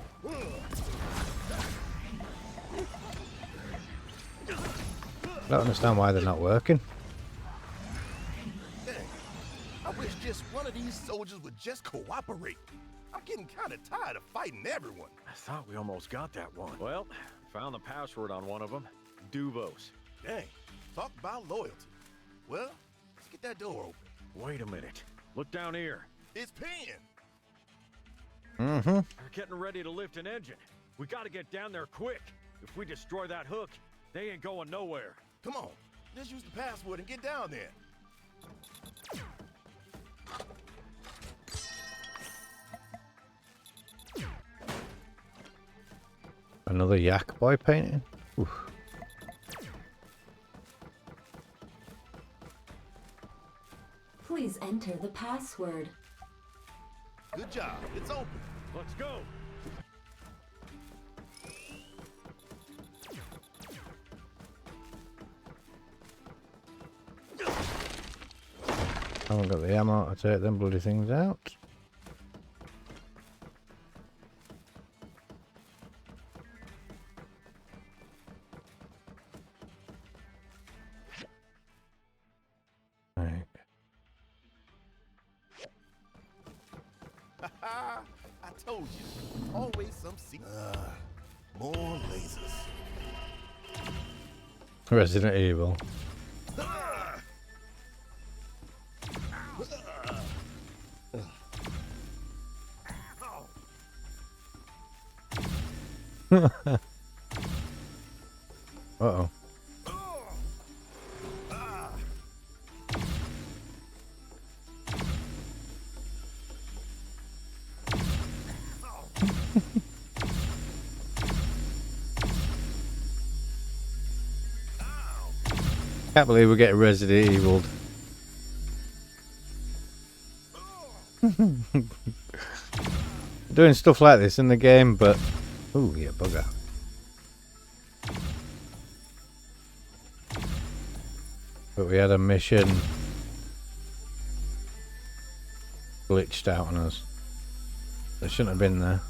don't understand why they're not working. Dang, I wish just one of these soldiers would just cooperate. I'm getting kind of tired of fighting everyone. I thought we almost got that one. Well, found the password on one of them. Duvos. Dang, talk about loyalty. Well, let's get that door open. Wait a minute. Look down here. It's Penn. Mm-hmm. They're getting ready to lift an engine. We gotta get down there quick. If we destroy that hook, they ain't going nowhere. Come on, let's use the password and get down there. Another Yak Boy painting? Oof. Please enter the password. Good job, it's open. Let's go. I haven't got the ammo to take them bloody things out. Right. I told you. Always some more lasers. Resident Evil. Uh-oh. Can't believe we're getting Resident Evil. Doing stuff like this in the game, but ooh, yeah, bugger. But we had a mission glitched out on us. They shouldn't have been there.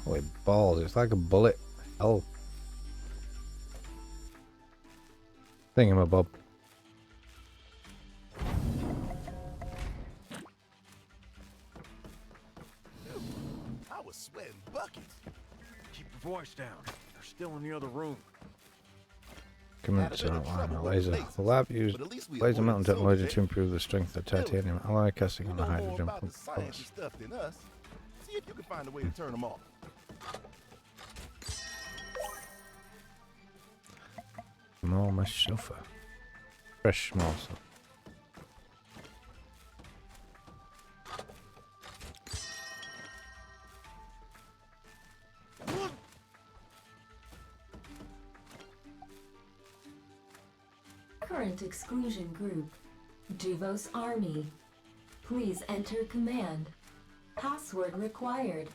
Holy balls, it's like a bullet. Hell. Thingamabob. I was sweating buckets. Keep your voice down. They're still in the other room. Commence outline a laser. The lab used laser melting technology to improve the strength of titanium alloy casting on the hydrogen pump. Stuff than us. See if you can find a way to turn them off. Small mesh sofa. Fresh small sofa. Current exclusion group. Duvos Army. Please enter command. Password required.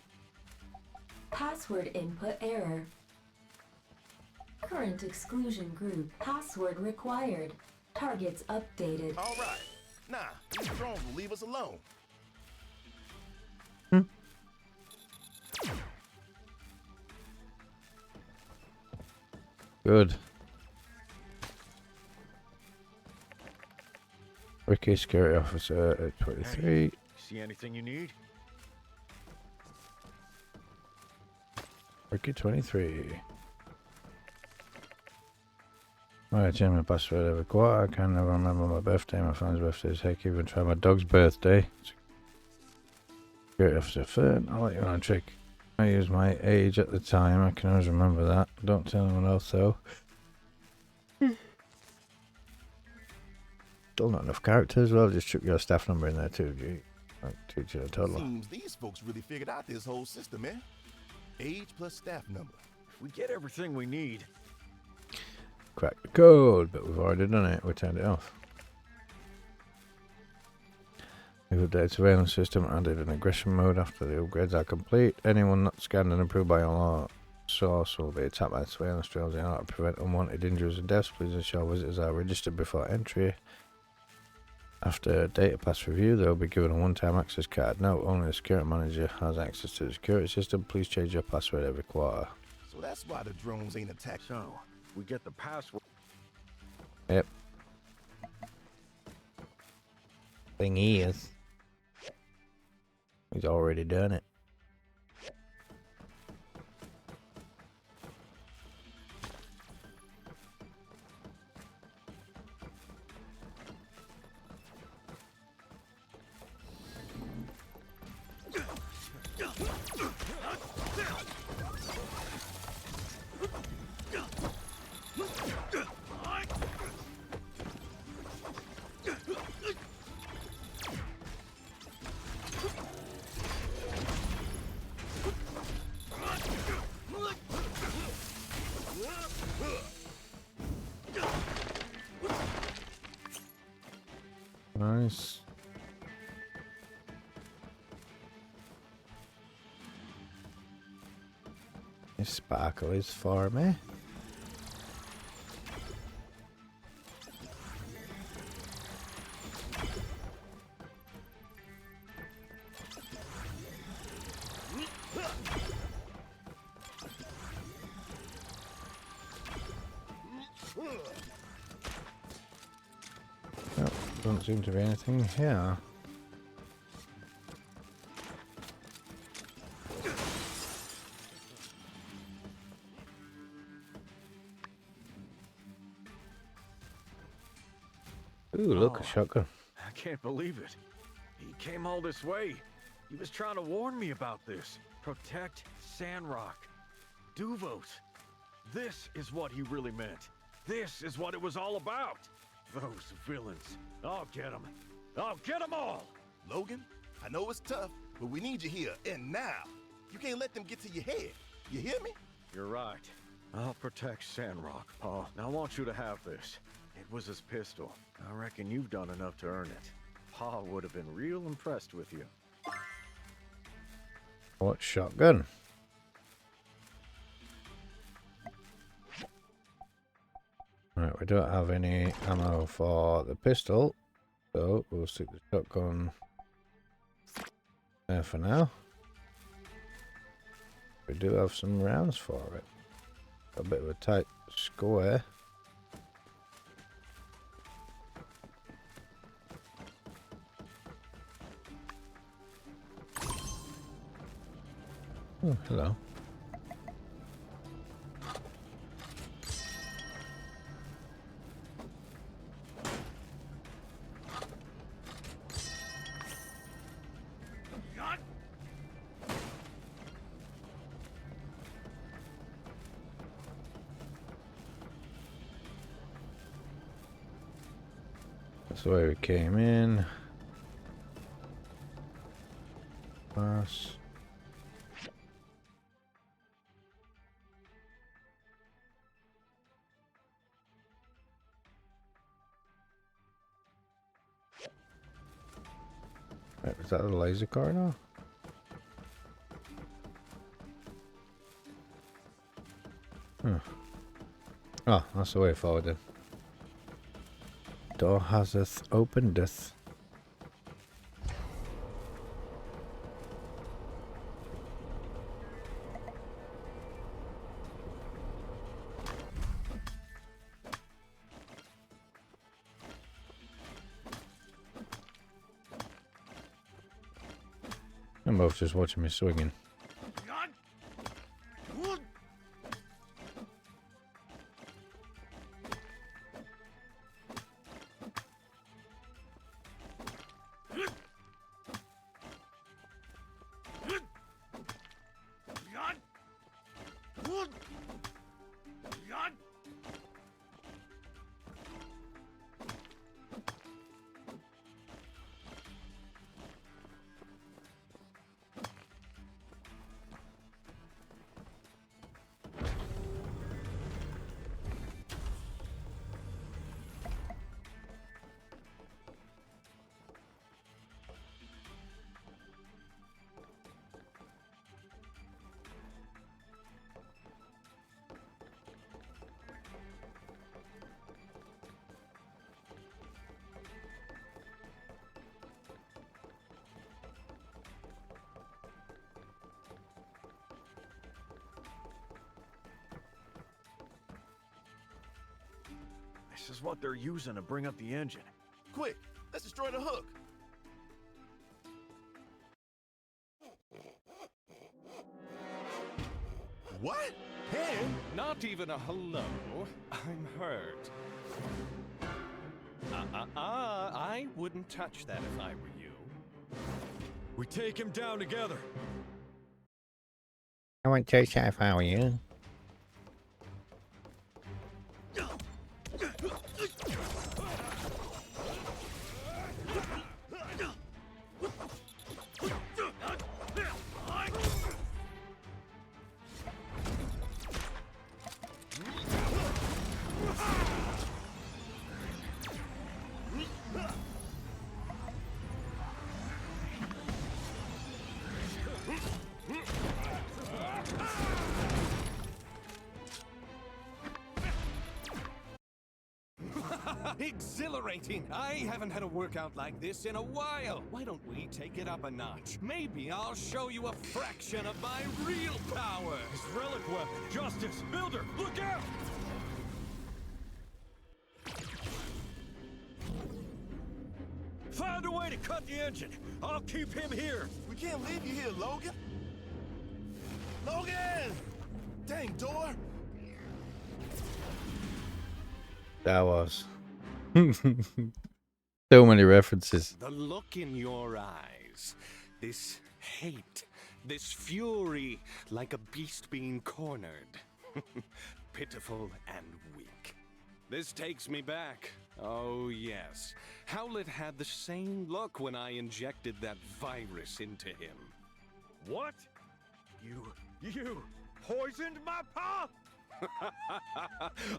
Password input error. Current exclusion group. Password required. Targets updated. All right. Nah, these drones will leave us alone. Good. Ricky, security officer at 23. Hey, see anything you need? Ricky 23. I change my password every quarter. I can never remember my birthday. My friend's birthday is heck. Even try my dog's birthday. Security officer Fern. I'll let you on a trick. I use my age at the time. I can always remember that. Don't tell anyone else though. Still not enough characters. Well, just chuck your staff number in there too, G. Like teach you a total. Seems these folks really figured out this whole system, man. Age plus staff number. If we get everything we need. Crack the code, but we've already done it. We turned it off. We've updated surveillance system, added an aggression mode after the upgrades are complete. Anyone not scanned and approved by our source will be attacked by surveillance drones in order to prevent unwanted injuries and deaths. Please ensure visitors are registered before entry. After data pass review, they will be given a one-time access card. Note, only the security manager has access to the security system. Please change your password every quarter. So that's why the drones ain't attacked. So, we get the password. Yep. Thing is, he's already done it. His sparkle is for me. Oh, doesn't seem to be anything here. Ooh, look, a shotgun. I can't believe it. He came all this way. He was trying to warn me about this. Protect Sandrock. Duvos. This is what he really meant. This is what it was all about. Those villains. I'll get them. I'll get them all. Logan, I know it's tough, but we need you here, and now. You can't let them get to your head. You hear me? You're right. I'll protect Sandrock, Paul. Now I want you to have this. It was his pistol. I reckon you've done enough to earn it. Paul would have been real impressed with you. What shotgun? Right, we don't have any ammo for the pistol, so we'll stick the shotgun there for now. We do have some rounds for it. A bit of a tight square. Oh, hello. That's the way we came in. Pass. Right, was that a laser corridor? Huh. Oh, that's the way forward then. Door haseth openedeth. I'm both just watching me swinging. This is what they're using to bring up the engine. Quick, let's destroy the hook. What? Him? Not even a hello. I'm hurt. I wouldn't touch that if I were you. We take him down together. I won't touch that if I were you. Exhilarating! I haven't had a workout like this in a while. Why don't we take it up a notch? Maybe I'll show you a fraction of my real power. His relic weapon. Justice! Builder! Look out! Find a way to cut the engine. I'll keep him here. We can't leave you here, Logan. Logan! Dang, door! That was. So many references. The look in your eyes, this hate, this fury, like a beast being cornered. Pitiful and weak. This takes me back. Oh, yes. Howlett had the same look when I injected that virus into him. What? You poisoned my pa?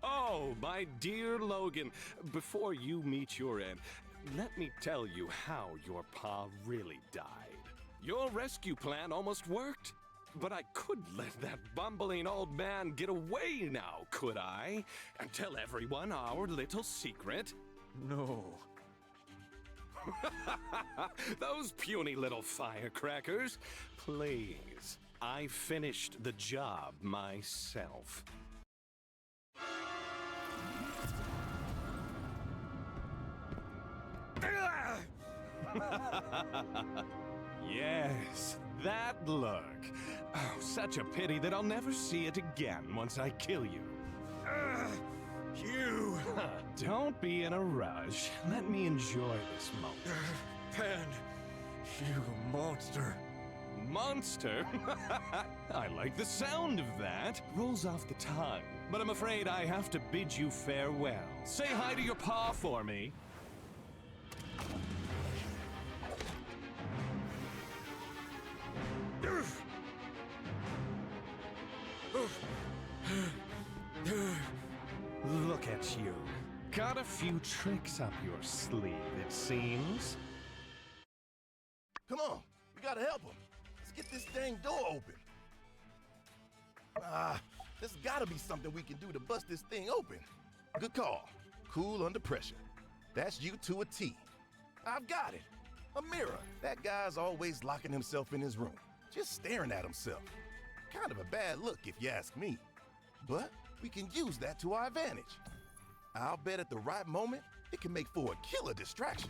Oh, my dear Logan, before you meet your end, let me tell you how your pa really died. Your rescue plan almost worked, but I couldn't let that bumbling old man get away now, could I? And tell everyone our little secret? No. Those puny little firecrackers. Please, I finished the job myself. Yes, that look. Oh, such a pity that I'll never see it again once I kill you. You! Don't be in a rush. Let me enjoy this moment. Pen, you monster. Monster? I like the sound of that. Rolls off the tongue. But I'm afraid I have to bid you farewell. Say hi to your pa for me. Look at you. Got a few tricks up your sleeve, it seems. Come on, we gotta help him. Let's get this dang door open. There's gotta be something we can do to bust this thing open. Good call. Cool under pressure. That's you to a T. I've got it. A mirror. That guy's always locking himself in his room, just staring at himself. Kind of a bad look if you ask me. But we can use that to our advantage. I'll bet at the right moment, it can make for a killer distraction.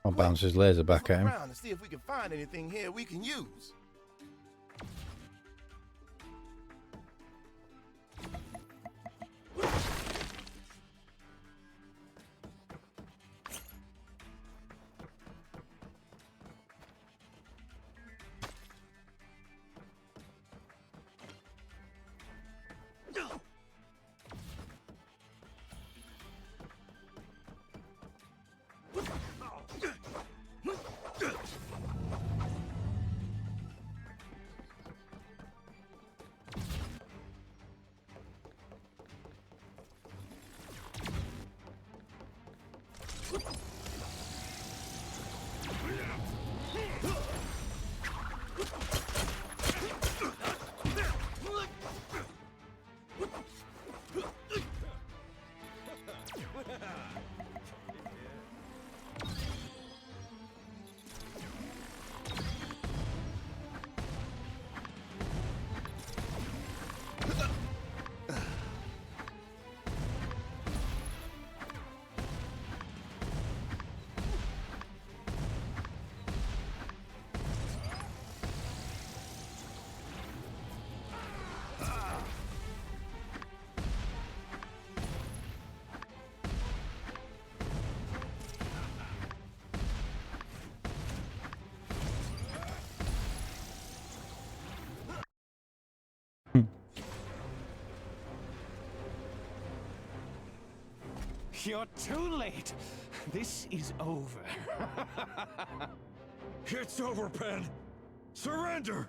I'll bounce his laser back at him. Around and see if we can find anything here we can use. You're too late. This is over. It's over, Pen. Surrender!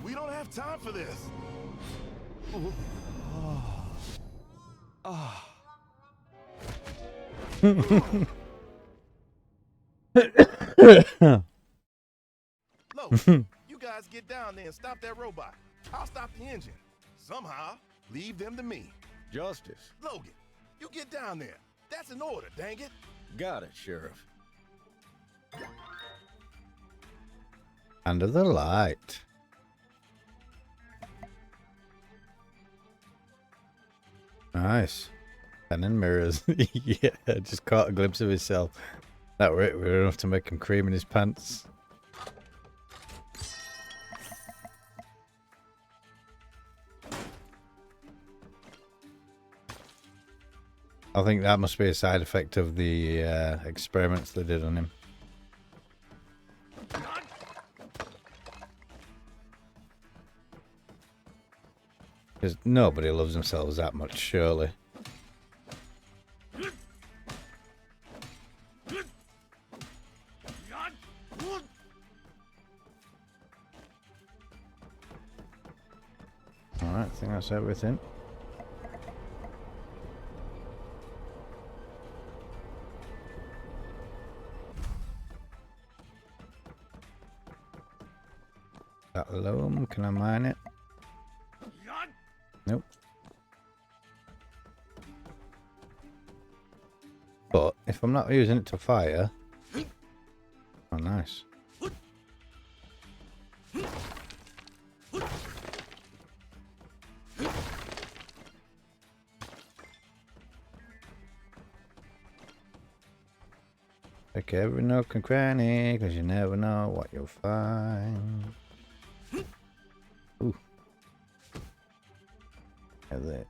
We don't have time for this. Logan, you guys get down there and stop that robot. I'll stop the engine. Somehow, leave them to me. Justice. Logan, you get down there. That's an order, dang it. Got it, Sheriff. Under the light. Nice. And in mirrors. Yeah, just caught a glimpse of himself. That were it. We were enough to make him cream in his pants. I think that must be a side effect of the experiments they did on him. Because nobody loves themselves that much, surely. Alright, I think that's everything. That loam, can I mine it? Nope. But if I'm not using it to fire... Oh, nice. Check every nook and cranny, because you never know what you'll find. Ooh. Have that.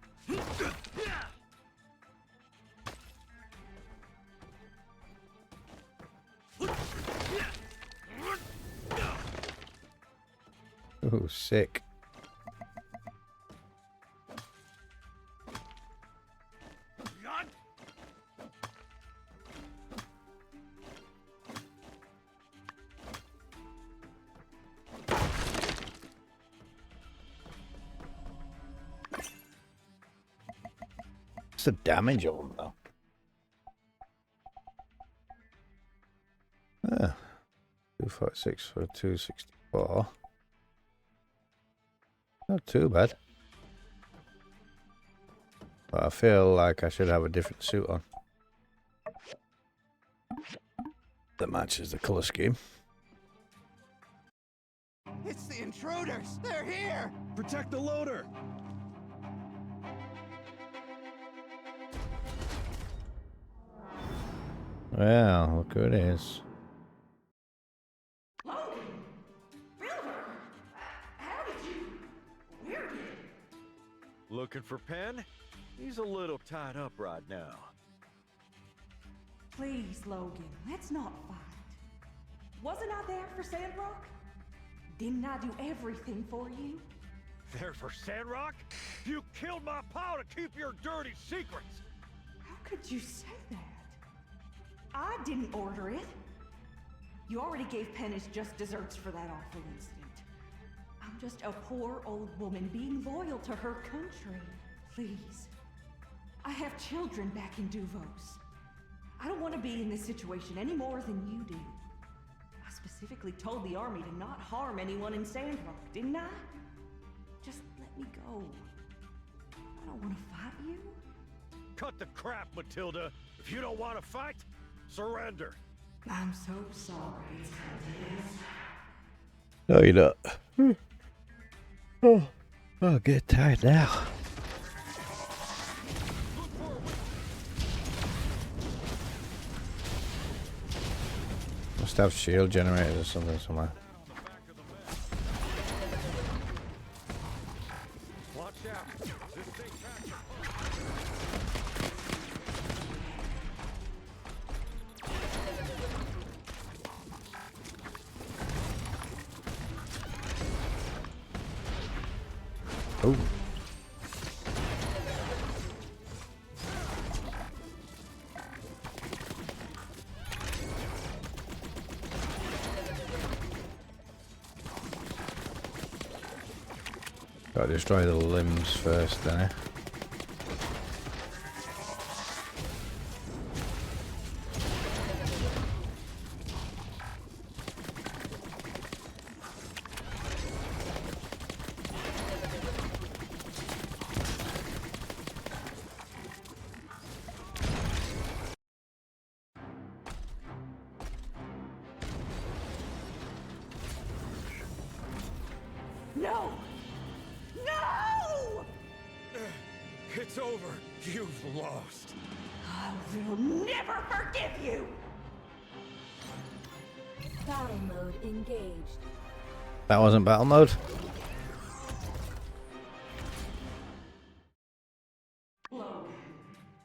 Ooh, sick. What's the damage on them, though? Ah, 246 for 264. Not too bad. But I feel like I should have a different suit on that matches the colour scheme. It's the intruders! They're here! Protect the loader! Well, look who it is. Looking for Penn? He's a little tied up right now. Please, Logan, let's not fight. Wasn't I there for Sandrock? Didn't I do everything for you? There for Sandrock? You killed my pal to keep your dirty secrets! How could you say that? I didn't order it. You already gave Penn his just desserts for that awful incident. I'm just a poor old woman being loyal to her country. Please. I have children back in Duvos. I don't want to be in this situation any more than you do. I specifically told the army to not harm anyone in Sandrock, didn't I? Just let me go. I don't want to fight you. Cut the crap, Matilda! If you don't want to fight, surrender! I'm so sorry. No, you're not. Oh, get tired now. Must have shield generators or something somewhere. Watch out! This thing Oh. Gotta destroy the limbs first, then, eh? No! No! It's over. You've lost. I will never forgive you! Battle mode engaged. That wasn't battle mode. Logan,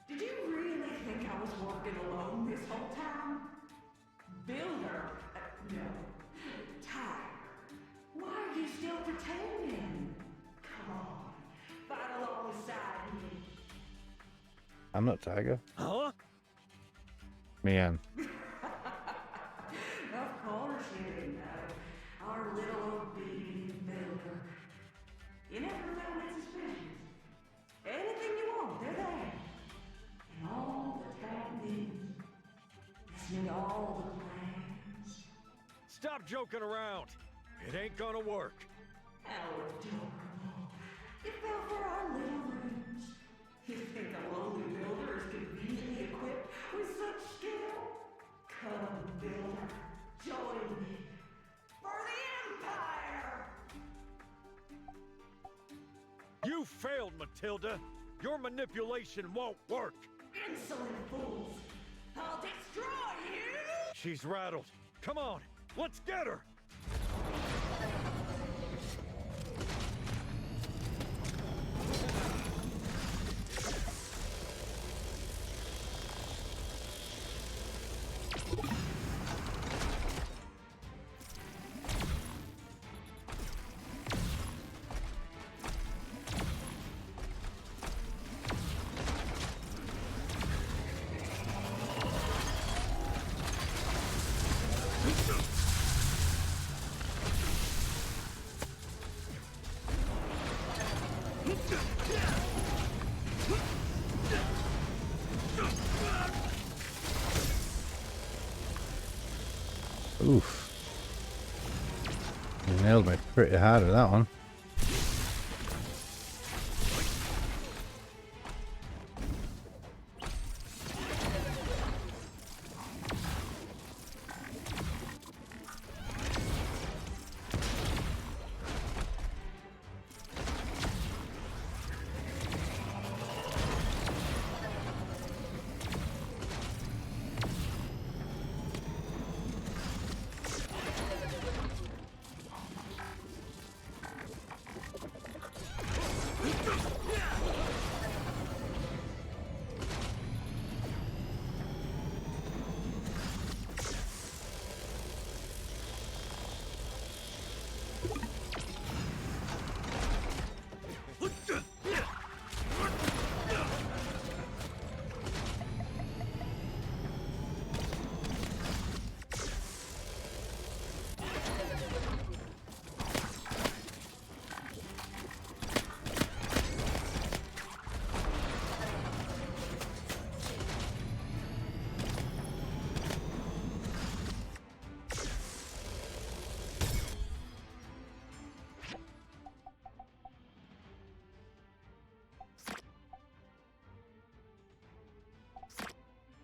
did you really think I was working alone this whole time? Builder? No. Tiger. Why are you still pretending? Come on, fight alongside me. I'm not Tiger. Huh? Man. Of course you didn't know. Our little obedient builder. You never found it suspicious. Anything you want, they're there. And all the techniques. Listening to all the plans. Stop joking around. It ain't gonna work. How adorable. You fell for our little rooms. You think a lowly builder is conveniently equipped with such skill? Come, builder. Join me. For the Empire! You failed, Matilda. Your manipulation won't work. Insolent fools! I'll destroy you! She's rattled. Come on, let's get her. Oof. You nailed me pretty hard with that one.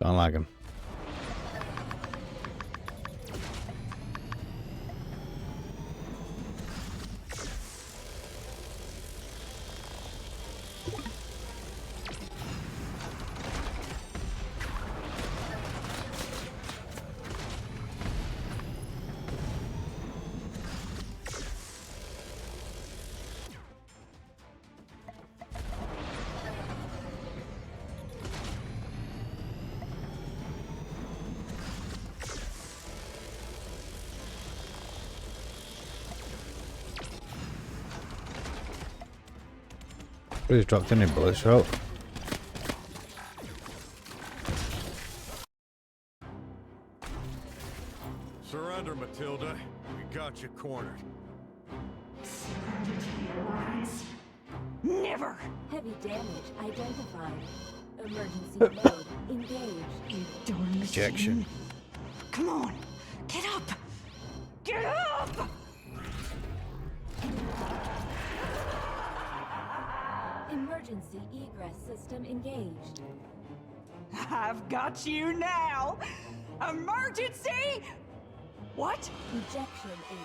Don't like him. He's dropped any bullets out. Surrender, Matilda. We got you cornered. Surrender to the Alliance? Never! Heavy damage identified. Emergency mode engaged. You darn machine. Ejection. Come on! Get up! Get up! Emergency egress system engaged. I've got you now! Emergency! What? Ejection in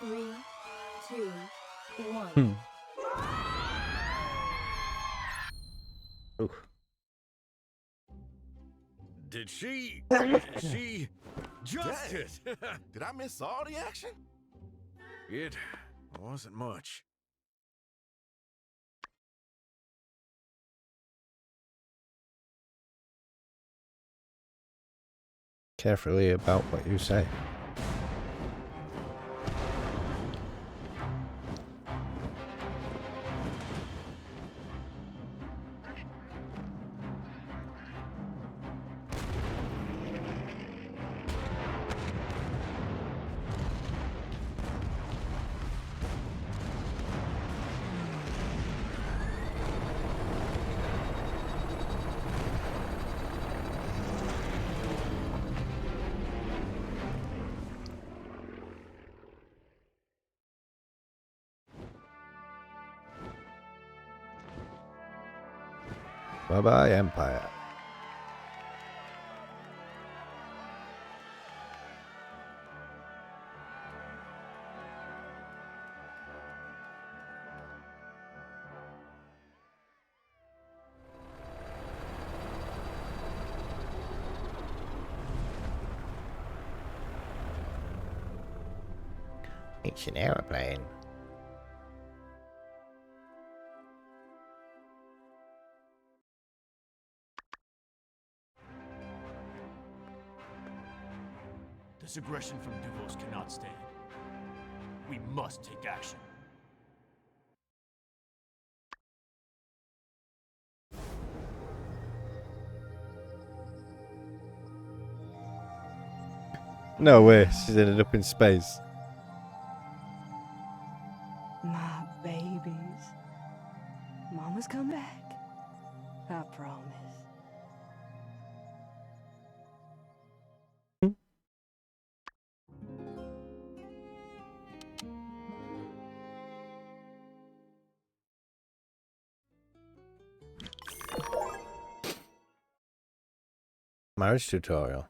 3, 2, 1. Ooh. Did she... Justice! Did I miss all the action? It wasn't much. Carefully about what you say. Bye-bye, Empire. It's an aeroplane. This aggression from Duvos cannot stand. We must take action. No way, she's ended up in space. My babies. Mama's come back. I promise. Marriage tutorial.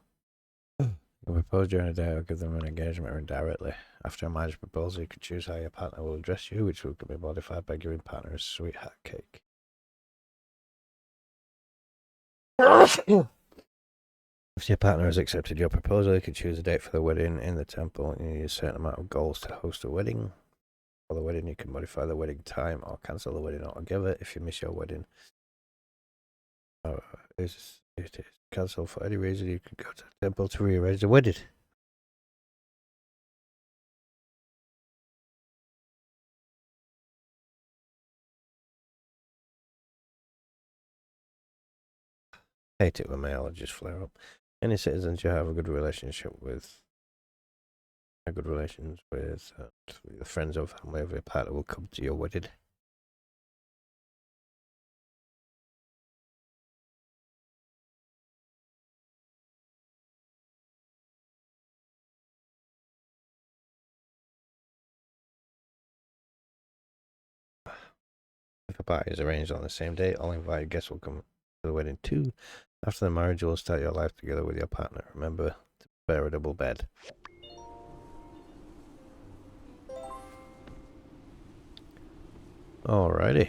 You propose during a day or give them an engagement ring directly. After a marriage proposal, you can choose how your partner will address you, which will be modified by giving partner a sweetheart cake. If your partner has accepted your proposal, you can choose a date for the wedding in the temple. You need a certain amount of goals to host a wedding. For the wedding, you can modify the wedding time or cancel the wedding altogether. If you miss your wedding, it is cancelled for any reason, you can go to the temple to rearrange the wedding. Hate it when my allergies flare up. Any citizens you have a good relations with, the friends or family of your partner will come to your wedding. If a party is arranged on the same day, all invited guests will come to the wedding too. After the marriage, you will start your life together with your partner. Remember to prepare a double bed. Alrighty.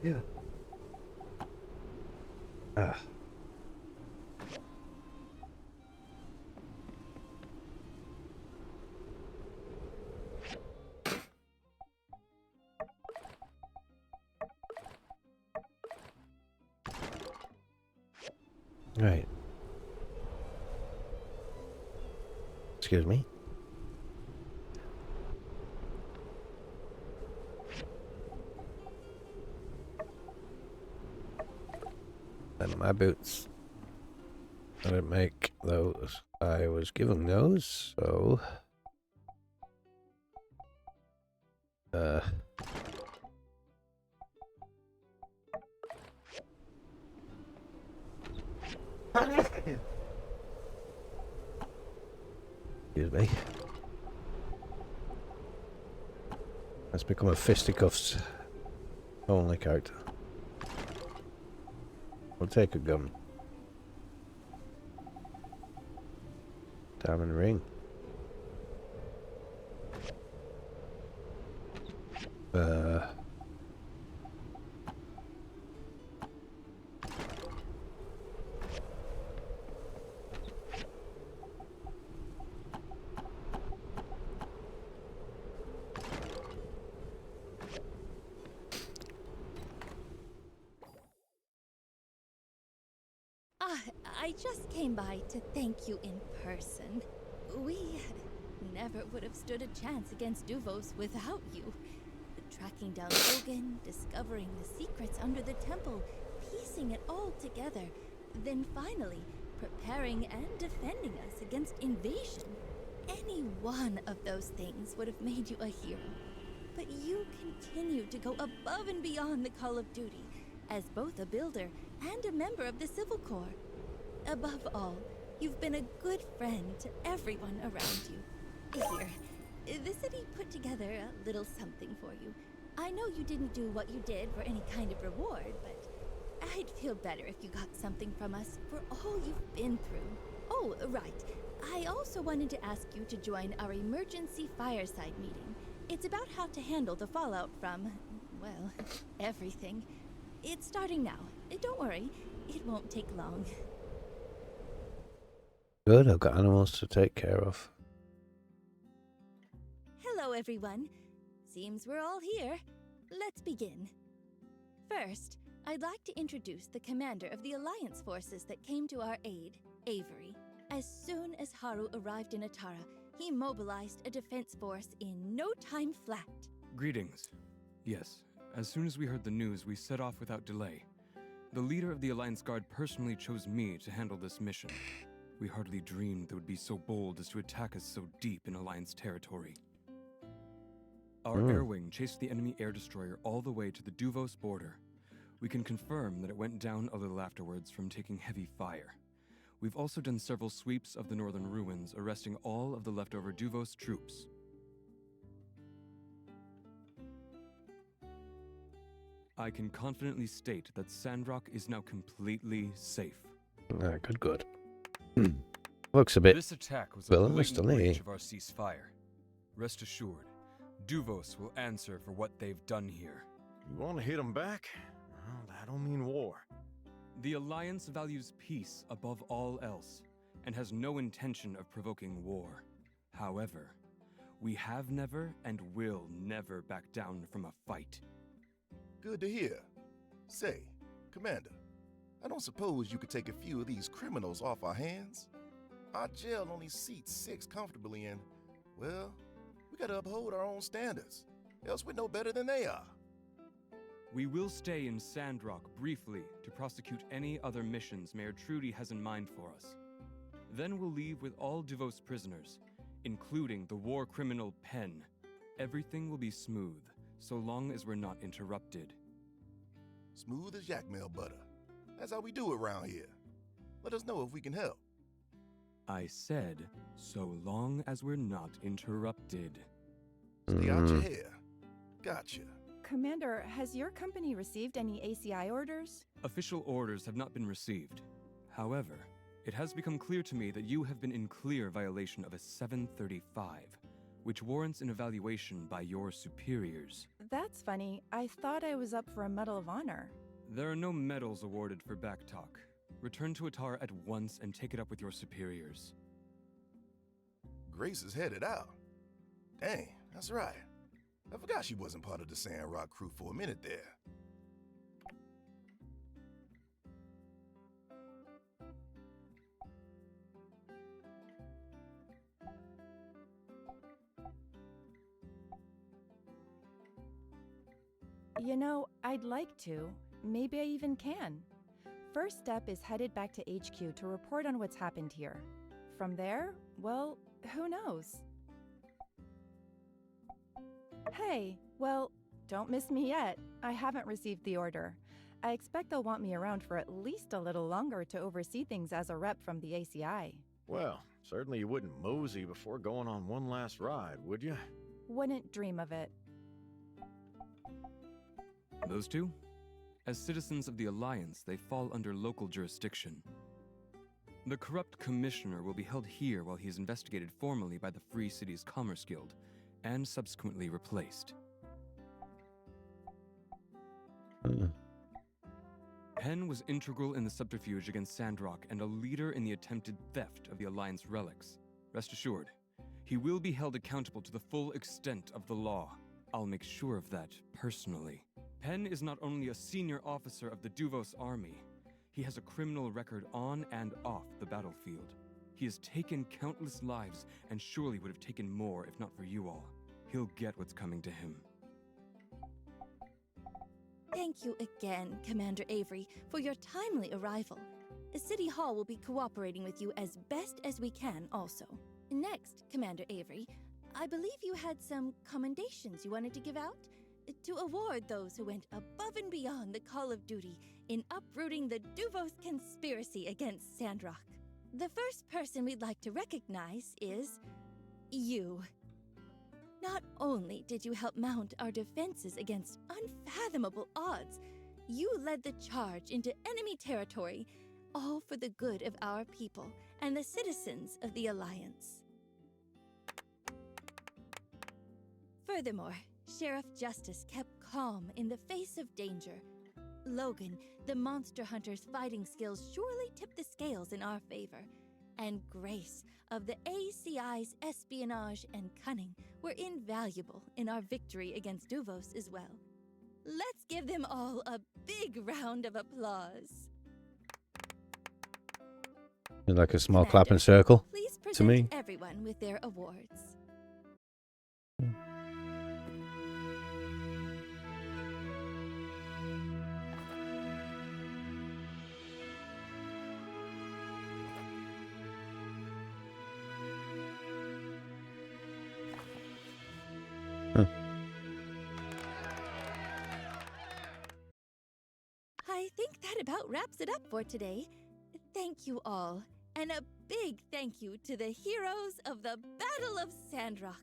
Yeah. Right. Excuse me. And my boots. I didn't make those. I was given those, so... Excuse me. Let's become a fisticuffs only character. We'll take a gun. Diamond ring. I just came by to thank you in person. We never would have stood a chance against Duvos without you. Tracking down Logan, discovering the secrets under the temple, piecing it all together, then finally preparing and defending us against invasion. Any one of those things would have made you a hero. But you continue to go above and beyond the call of duty, as both a builder and a member of the Civil Corps. Above all, you've been a good friend to everyone around you. Here, the city put together a little something for you. I know you didn't do what you did for any kind of reward, but I'd feel better if you got something from us for all you've been through. Oh, right. I also wanted to ask you to join our emergency fireside meeting. It's about how to handle the fallout from, well, everything. It's starting now. Don't worry, it won't take long. Good, I've got animals to take care of. Hello, everyone. Seems we're all here. Let's begin. First, I'd like to introduce the commander of the Alliance forces that came to our aid, Avery. As soon as Haru arrived in Atara, he mobilized a defense force in no time flat. Greetings. Yes, as soon as we heard the news, we set off without delay. The leader of the Alliance Guard personally chose me to handle this mission. We hardly dreamed they would be so bold as to attack us so deep in Alliance territory. Our air wing chased the enemy air destroyer all the way to the Duvos border. We can confirm that it went down a little afterwards from taking heavy fire. We've also done several sweeps of the northern ruins, arresting all of the leftover Duvos troops. I can confidently state that Sandrock is now completely safe. Good. Looks a bit This attack was a villainous to blatant me. breach of our ceasefire. Rest assured, Duvos will answer for what they've done here. You want to hit them back? Well, that don't mean war. The Alliance values peace above all else, and has no intention of provoking war. However, we have never and will never back down from a fight. Good to hear. Say, Commander, I don't suppose you could take a few of these criminals off our hands? Our jail only seats 6 comfortably and, well, we gotta uphold our own standards, else we're no better than they are. We will stay in Sandrock briefly to prosecute any other missions Mayor Trudy has in mind for us. Then we'll leave with all Duvos prisoners, including the war criminal Penn. Everything will be smooth, so long as we're not interrupted. Smooth as yak mail butter. That's how we do it around here. Let us know if we can help. I said, so long as we're not interrupted. Stay out your hair. Gotcha. Commander, has your company received any ACI orders? Official orders have not been received. However, it has become clear to me that you have been in clear violation of a 735, which warrants an evaluation by your superiors. That's funny. I thought I was up for a Medal of Honor. There are no medals awarded for backtalk. Return to Atara at once and take it up with your superiors. Grace is headed out. Dang, that's right. I forgot she wasn't part of the Sandrock crew for a minute there. You know, I'd like to. Maybe I even can. First step is headed back to HQ to report on what's happened here. From there, well, who knows? Hey, well, don't miss me yet. I haven't received the order. I expect they'll want me around for at least a little longer to oversee things as a rep from the ACI. Well, certainly you wouldn't mosey before going on one last ride, would you? Wouldn't dream of it. Those two? As citizens of the Alliance, they fall under local jurisdiction. The corrupt commissioner will be held here while he is investigated formally by the Free Cities Commerce Guild, and subsequently replaced. Penn was integral in the subterfuge against Sandrock and a leader in the attempted theft of the Alliance relics. Rest assured, he will be held accountable to the full extent of the law. I'll make sure of that personally. Penn is not only a senior officer of the Duvos army, he has a criminal record on and off the battlefield. He has taken countless lives and surely would have taken more if not for you all. He'll get what's coming to him. Thank you again, Commander Avery, for your timely arrival. City Hall will be cooperating with you as best as we can also. Next, Commander Avery, I believe you had some commendations you wanted to give out? To award those who went above and beyond the call of duty in uprooting the Duvos conspiracy against Sandrock. The first person we'd like to recognize is you. Not only did you help mount our defenses against unfathomable odds, you led the charge into enemy territory, all for the good of our people and the citizens of the Alliance. Furthermore, Sheriff Justice kept calm in the face of danger. Logan, the monster hunter's fighting skills surely tipped the scales in our favor. And Grace of the ACI's espionage and cunning were invaluable in our victory against Duvos as well. Let's give them all a big round of applause. Like a small clapping circle Please to me. present everyone with their awards. I think that about wraps it up for today. Thank you all, and a big thank you to the heroes of the Battle of Sandrock.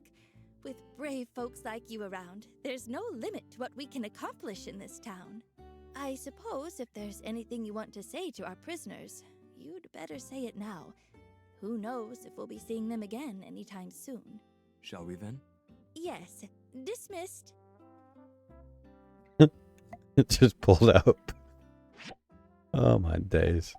With brave folks like you around, there's no limit to what we can accomplish in this town. I suppose if there's anything you want to say to our prisoners, you'd better say it now. Who knows if we'll be seeing them again anytime soon. Shall we then? Yes, dismissed. It just pulled up. Oh my days.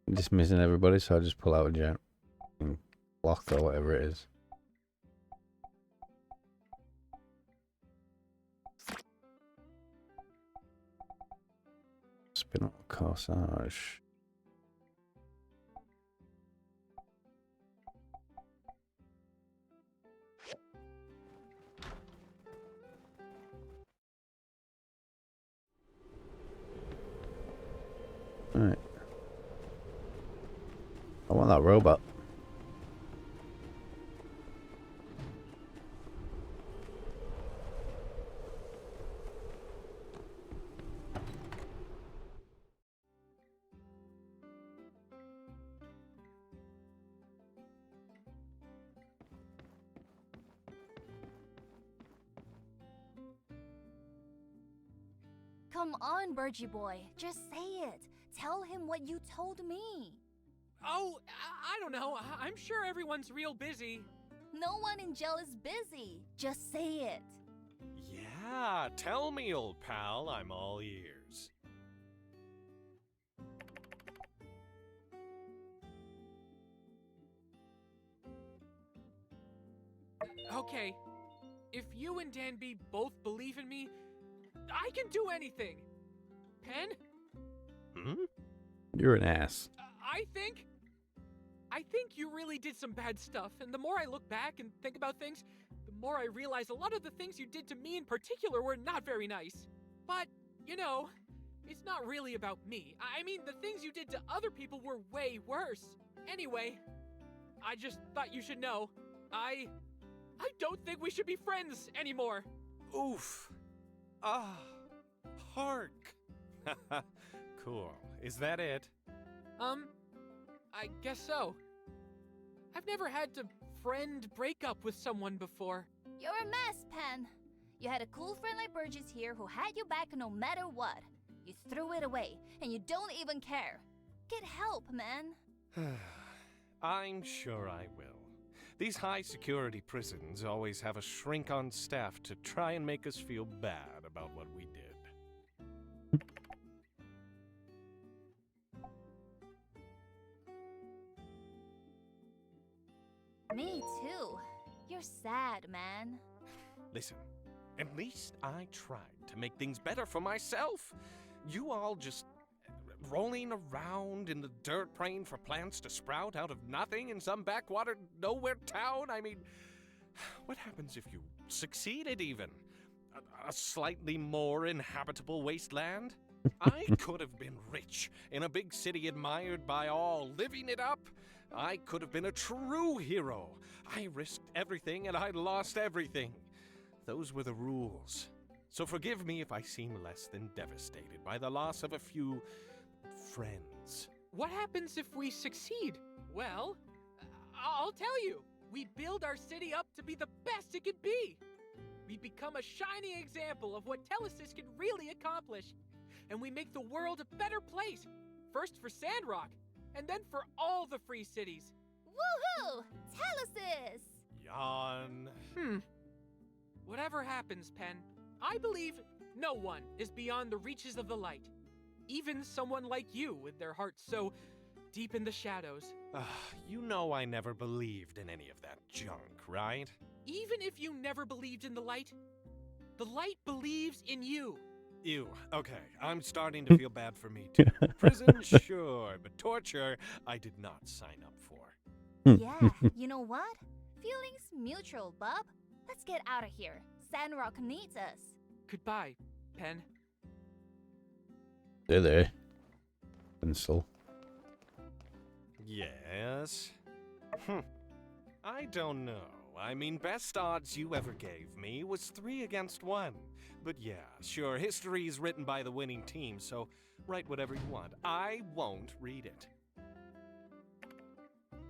I'm just missing everybody, so I just pull out a giant block or whatever it is. Spin up corsage. Right. I want that robot. Come on, Burgie boy. Just say it. Tell him what you told me. Oh, I don't know. I'm sure everyone's real busy. No one in jail is busy. Just say it. Yeah, tell me, old pal. I'm all ears. Okay, if you and Danby both believe in me, I can do anything. Pen? You're an ass. I think you really did some bad stuff, and the more I look back and think about things, the more I realize a lot of the things you did to me in particular were not very nice. But, you know, it's not really about me. I mean, the things you did to other people were way worse. Anyway, I just thought you should know, I don't think we should be friends anymore. Oof. Ah. park. Cool. Is that it? I guess so. I've never had to friend break up with someone before. You're a mess, Pen. You had a cool friend like Burgess here who had your back no matter what. You threw it away, and you don't even care. Get help, man. I'm sure I will. These high-security prisons always have a shrink on staff to try and make us feel bad about what we did. Me too. You're sad, man. Listen, at least I tried to make things better for myself. You all just rolling around in the dirt praying for plants to sprout out of nothing in some backwater nowhere town. I mean, what happens if you succeeded even? A slightly more inhabitable wasteland? I could have been rich in a big city admired by all, living it up. I could have been a true hero. I risked everything and I lost everything. Those were the rules. So forgive me if I seem less than devastated by the loss of a few friends. What happens if we succeed? Well, I'll tell you. We build our city up to be the best it could be. We become a shining example of what Telesis can really accomplish. And we make the world a better place. First for Sandrock, and then for all the free cities. Woohoo! Telesis! Yawn. Whatever happens, Pen, I believe no one is beyond the reaches of the light. Even someone like you with their hearts so deep in the shadows. You know I never believed in any of that junk, right? Even if you never believed in the light believes in you. Ew, okay, I'm starting to feel bad for me too. Prison, sure, but torture, I did not sign up for. Yeah, you know what? Feelings mutual, bub. Let's get out of here. Sandrock needs us. Goodbye, Pen. Stay there. Pencil. Yes? I don't know. I mean, best odds you ever gave me was 3 against 1. But yeah, sure, history's written by the winning team, so write whatever you want. I won't read it.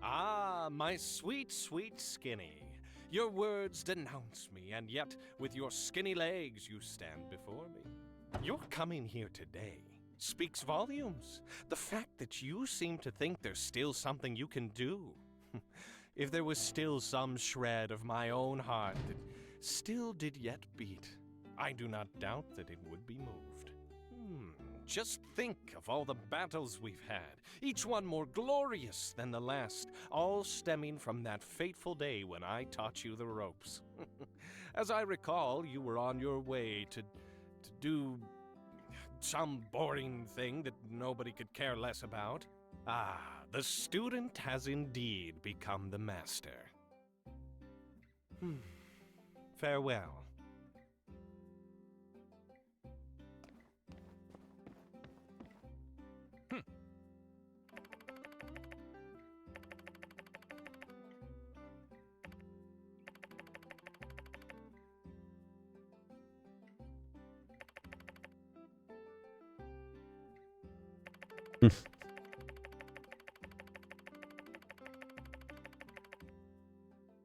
Ah, my sweet, sweet Skinny. Your words denounce me, and yet, with your skinny legs, you stand before me. Your coming here today speaks volumes. The fact that you seem to think there's still something you can do. If there was still some shred of my own heart that still did yet beat, I do not doubt that it would be moved. Just think of all the battles we've had, each one more glorious than the last, all stemming from that fateful day when I taught you the ropes. As I recall, you were on your way to do some boring thing that nobody could care less about. Ah, the student has indeed become the master. Farewell.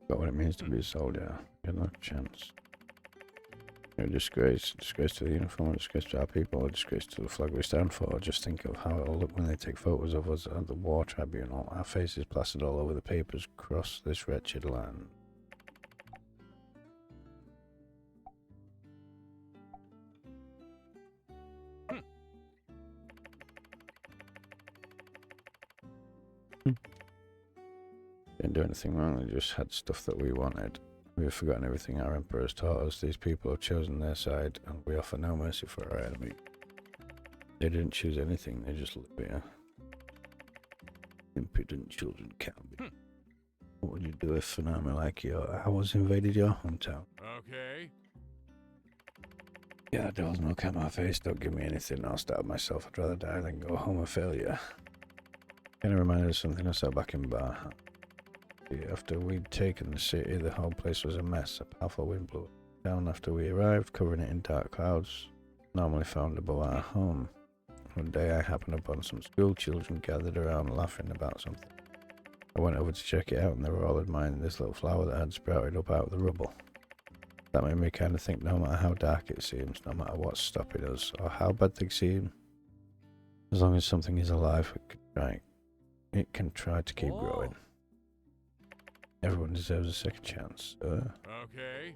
Got what it means to be a soldier. Got no chance. You're a disgrace. Disgrace to the uniform, a disgrace to our people, a disgrace to the flag we stand for. Just think of how it'll look when they take photos of us at the war tribunal. Our faces plastered all over the papers across this wretched land. Didn't do anything wrong, they just had stuff that we wanted. We've forgotten everything our emperor has taught us. These people have chosen their side, and we offer no mercy for our enemy. They didn't choose anything, they just live here. Impudent children can't be. What would you do if an army like ours invaded your hometown? Okay. Yeah, devils no cat my face, don't give me anything, I'll starve myself. I'd rather die than go home a failure. Kinda reminded of something I saw back in Bar. After we'd taken the city, the whole place was a mess. A powerful wind blew down after we arrived, covering it in dark clouds. normally found above our home. One day I happened upon some school children gathered around laughing about something. I went over to check it out and they were all admiring this little flower that had sprouted up out of the rubble. That made me kind of think no matter how dark it seems, no matter what's stopping us or how bad things seem, as long as something is alive, it can try to keep growing. Everyone deserves a second chance. Okay.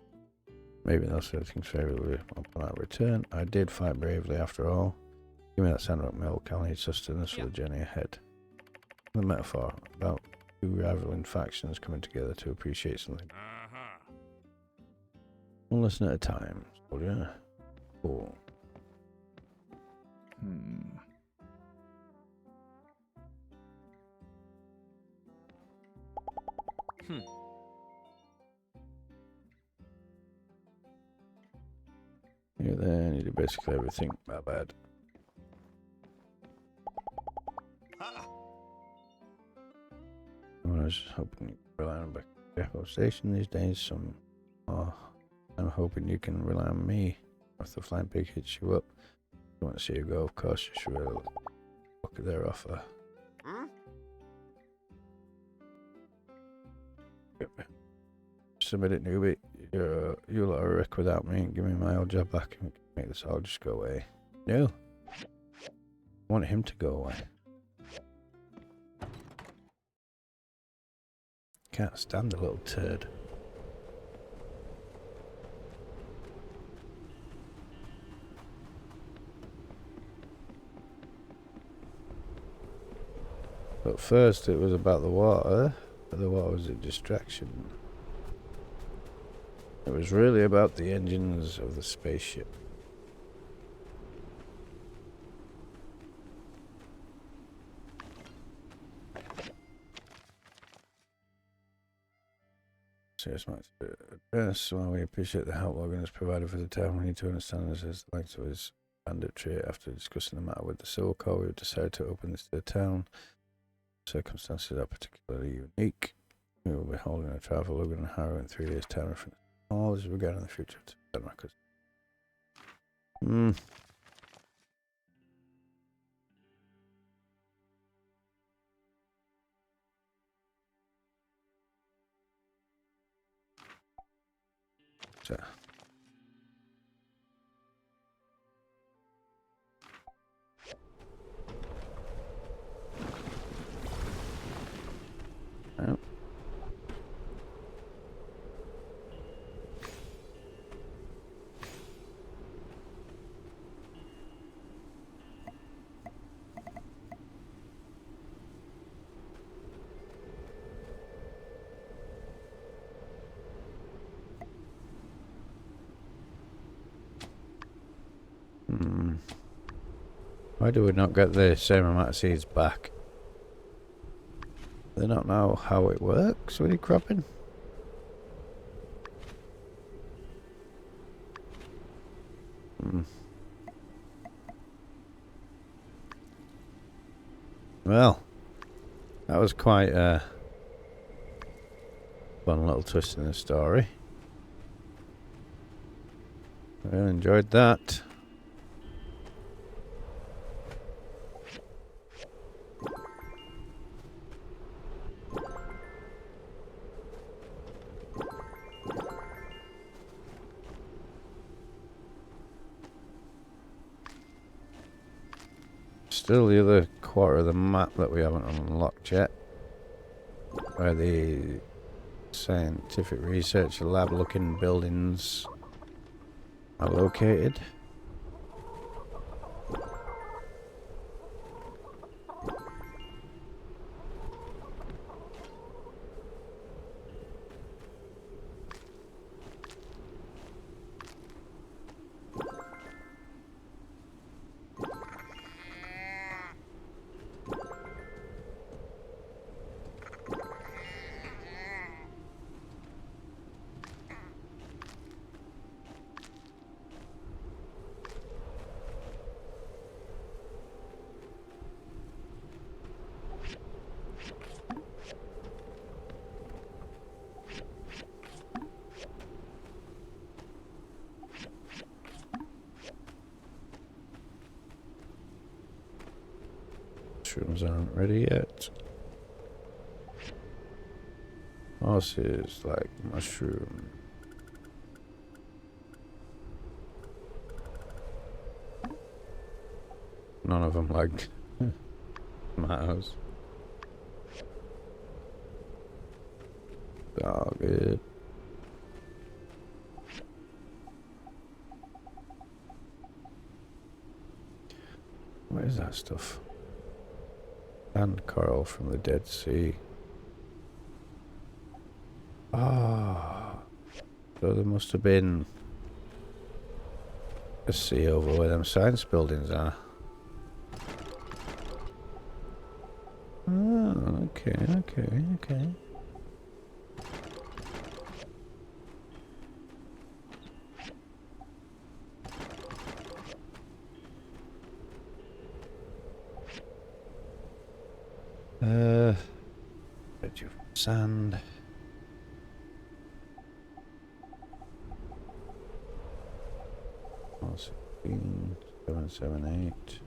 Maybe they'll say things favorably upon our return. I did fight bravely after all. Give me that Sandrock milk. I'll need sustenance for the journey ahead. The metaphor about two rivaling factions coming together to appreciate something. One lesson at a time. Soldier. Cool. Yeah, then you do basically everything. My bad. I was hoping you could rely on back at the depot station these days. I'm hoping you can rely on me. If the flying pig hits you up, I want to see you go. Of course, you should look at their offer. Submit it, newbie. You lot are a wreck without me. Give me my old job back and make this all just go away. No. I want him to go away. Can't stand the little turd. But first it was about the water. But the water was a distraction. It was really about the engines of the spaceship. Serious much address. While we appreciate the help Logan has provided for the town, we need to understand this as the length of his banditry. After discussing the matter with the Civil Corps, we have decided to open this to the town. Circumstances are particularly unique. We will be holding a trial for Logan and Harrow in 3 days' time. All is regarding the future of Sandrock. So. Oh. Why do we not get the same amount of seeds back? They don't know how it works with cropping. Well, that was quite a fun little twist in the story. I really enjoyed that. Still the other quarter of the map that we haven't unlocked yet, where the scientific research lab looking buildings are located. mushrooms aren't ready yet. Horses like mushroom. None of them like tomatoes. Oh, good. What is that stuff? Sand coral from the Dead Sea. Ah, so there must have been a sea over where them science buildings are. Oh, okay, okay, okay. Bit of sand. Oh, 16, 7, 7, 8.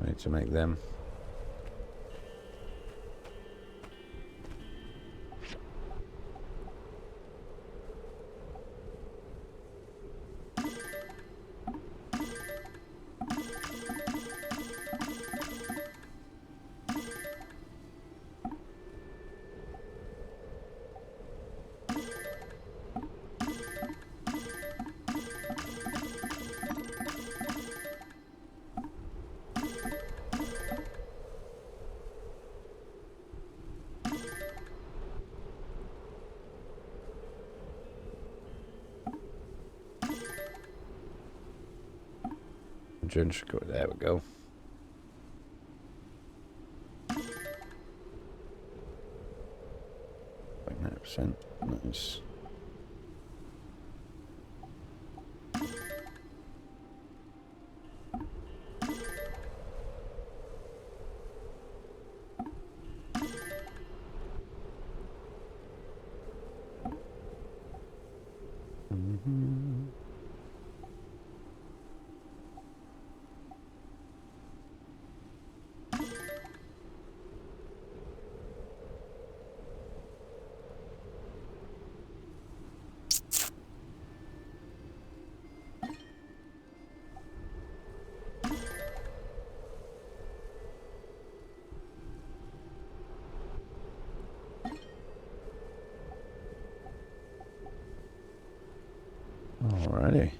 I need to make them. There we go. Like 9%. Nice. Alrighty.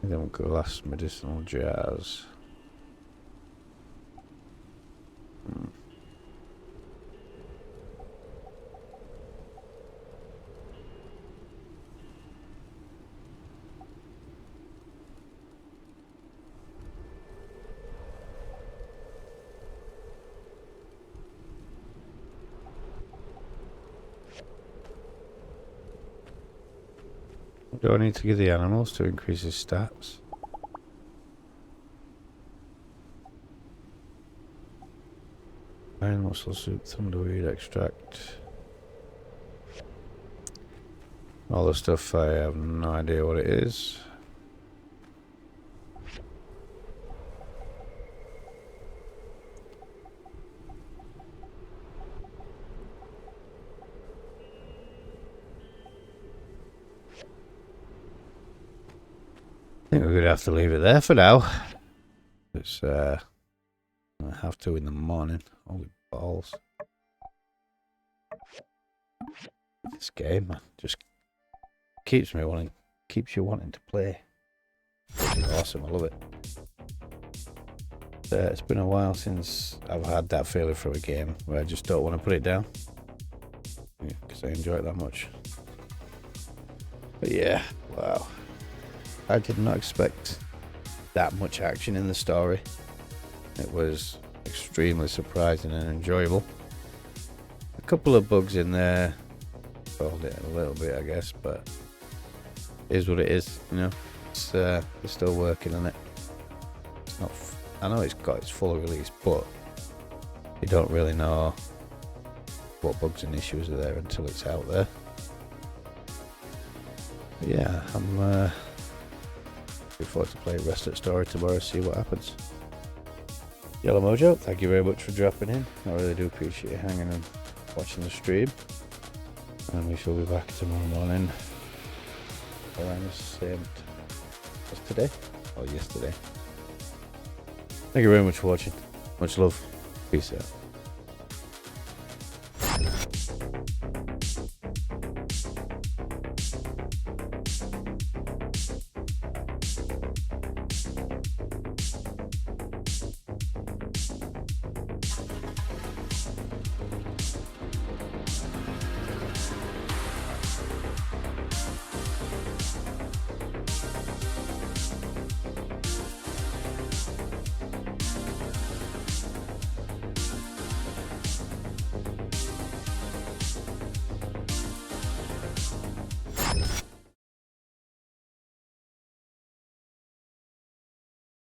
Them glass medicinal jars. What do I need to give the animals to increase his stats? Iron muscle soup, thunderweed extract. All the stuff I have no idea what it is. I think we're going to have to leave it there for now. It's, I have to in the morning. Holy balls. This game, man, just keeps me wanting to keeps you wanting to play. It's awesome. I love it. It's been a while since I've had that feeling from a game where I just don't want to put it down because I enjoy it that much. But yeah, wow. I did not expect that much action in the story. It was extremely surprising and enjoyable. A couple of bugs in there spoiled it a little bit, I guess, but it is what it is, you know. It's still working on it. It's not. I know it's got its full release, but you don't really know what bugs and issues are there until it's out there. But yeah, I'm looking forward to play Rest at Story tomorrow, see what happens. Yellow Mojo, thank you very much for dropping in. I really do appreciate you hanging and watching the stream. And we shall be back tomorrow morning around the same as today, or yesterday. Thank you very much for watching. Much love. Peace out.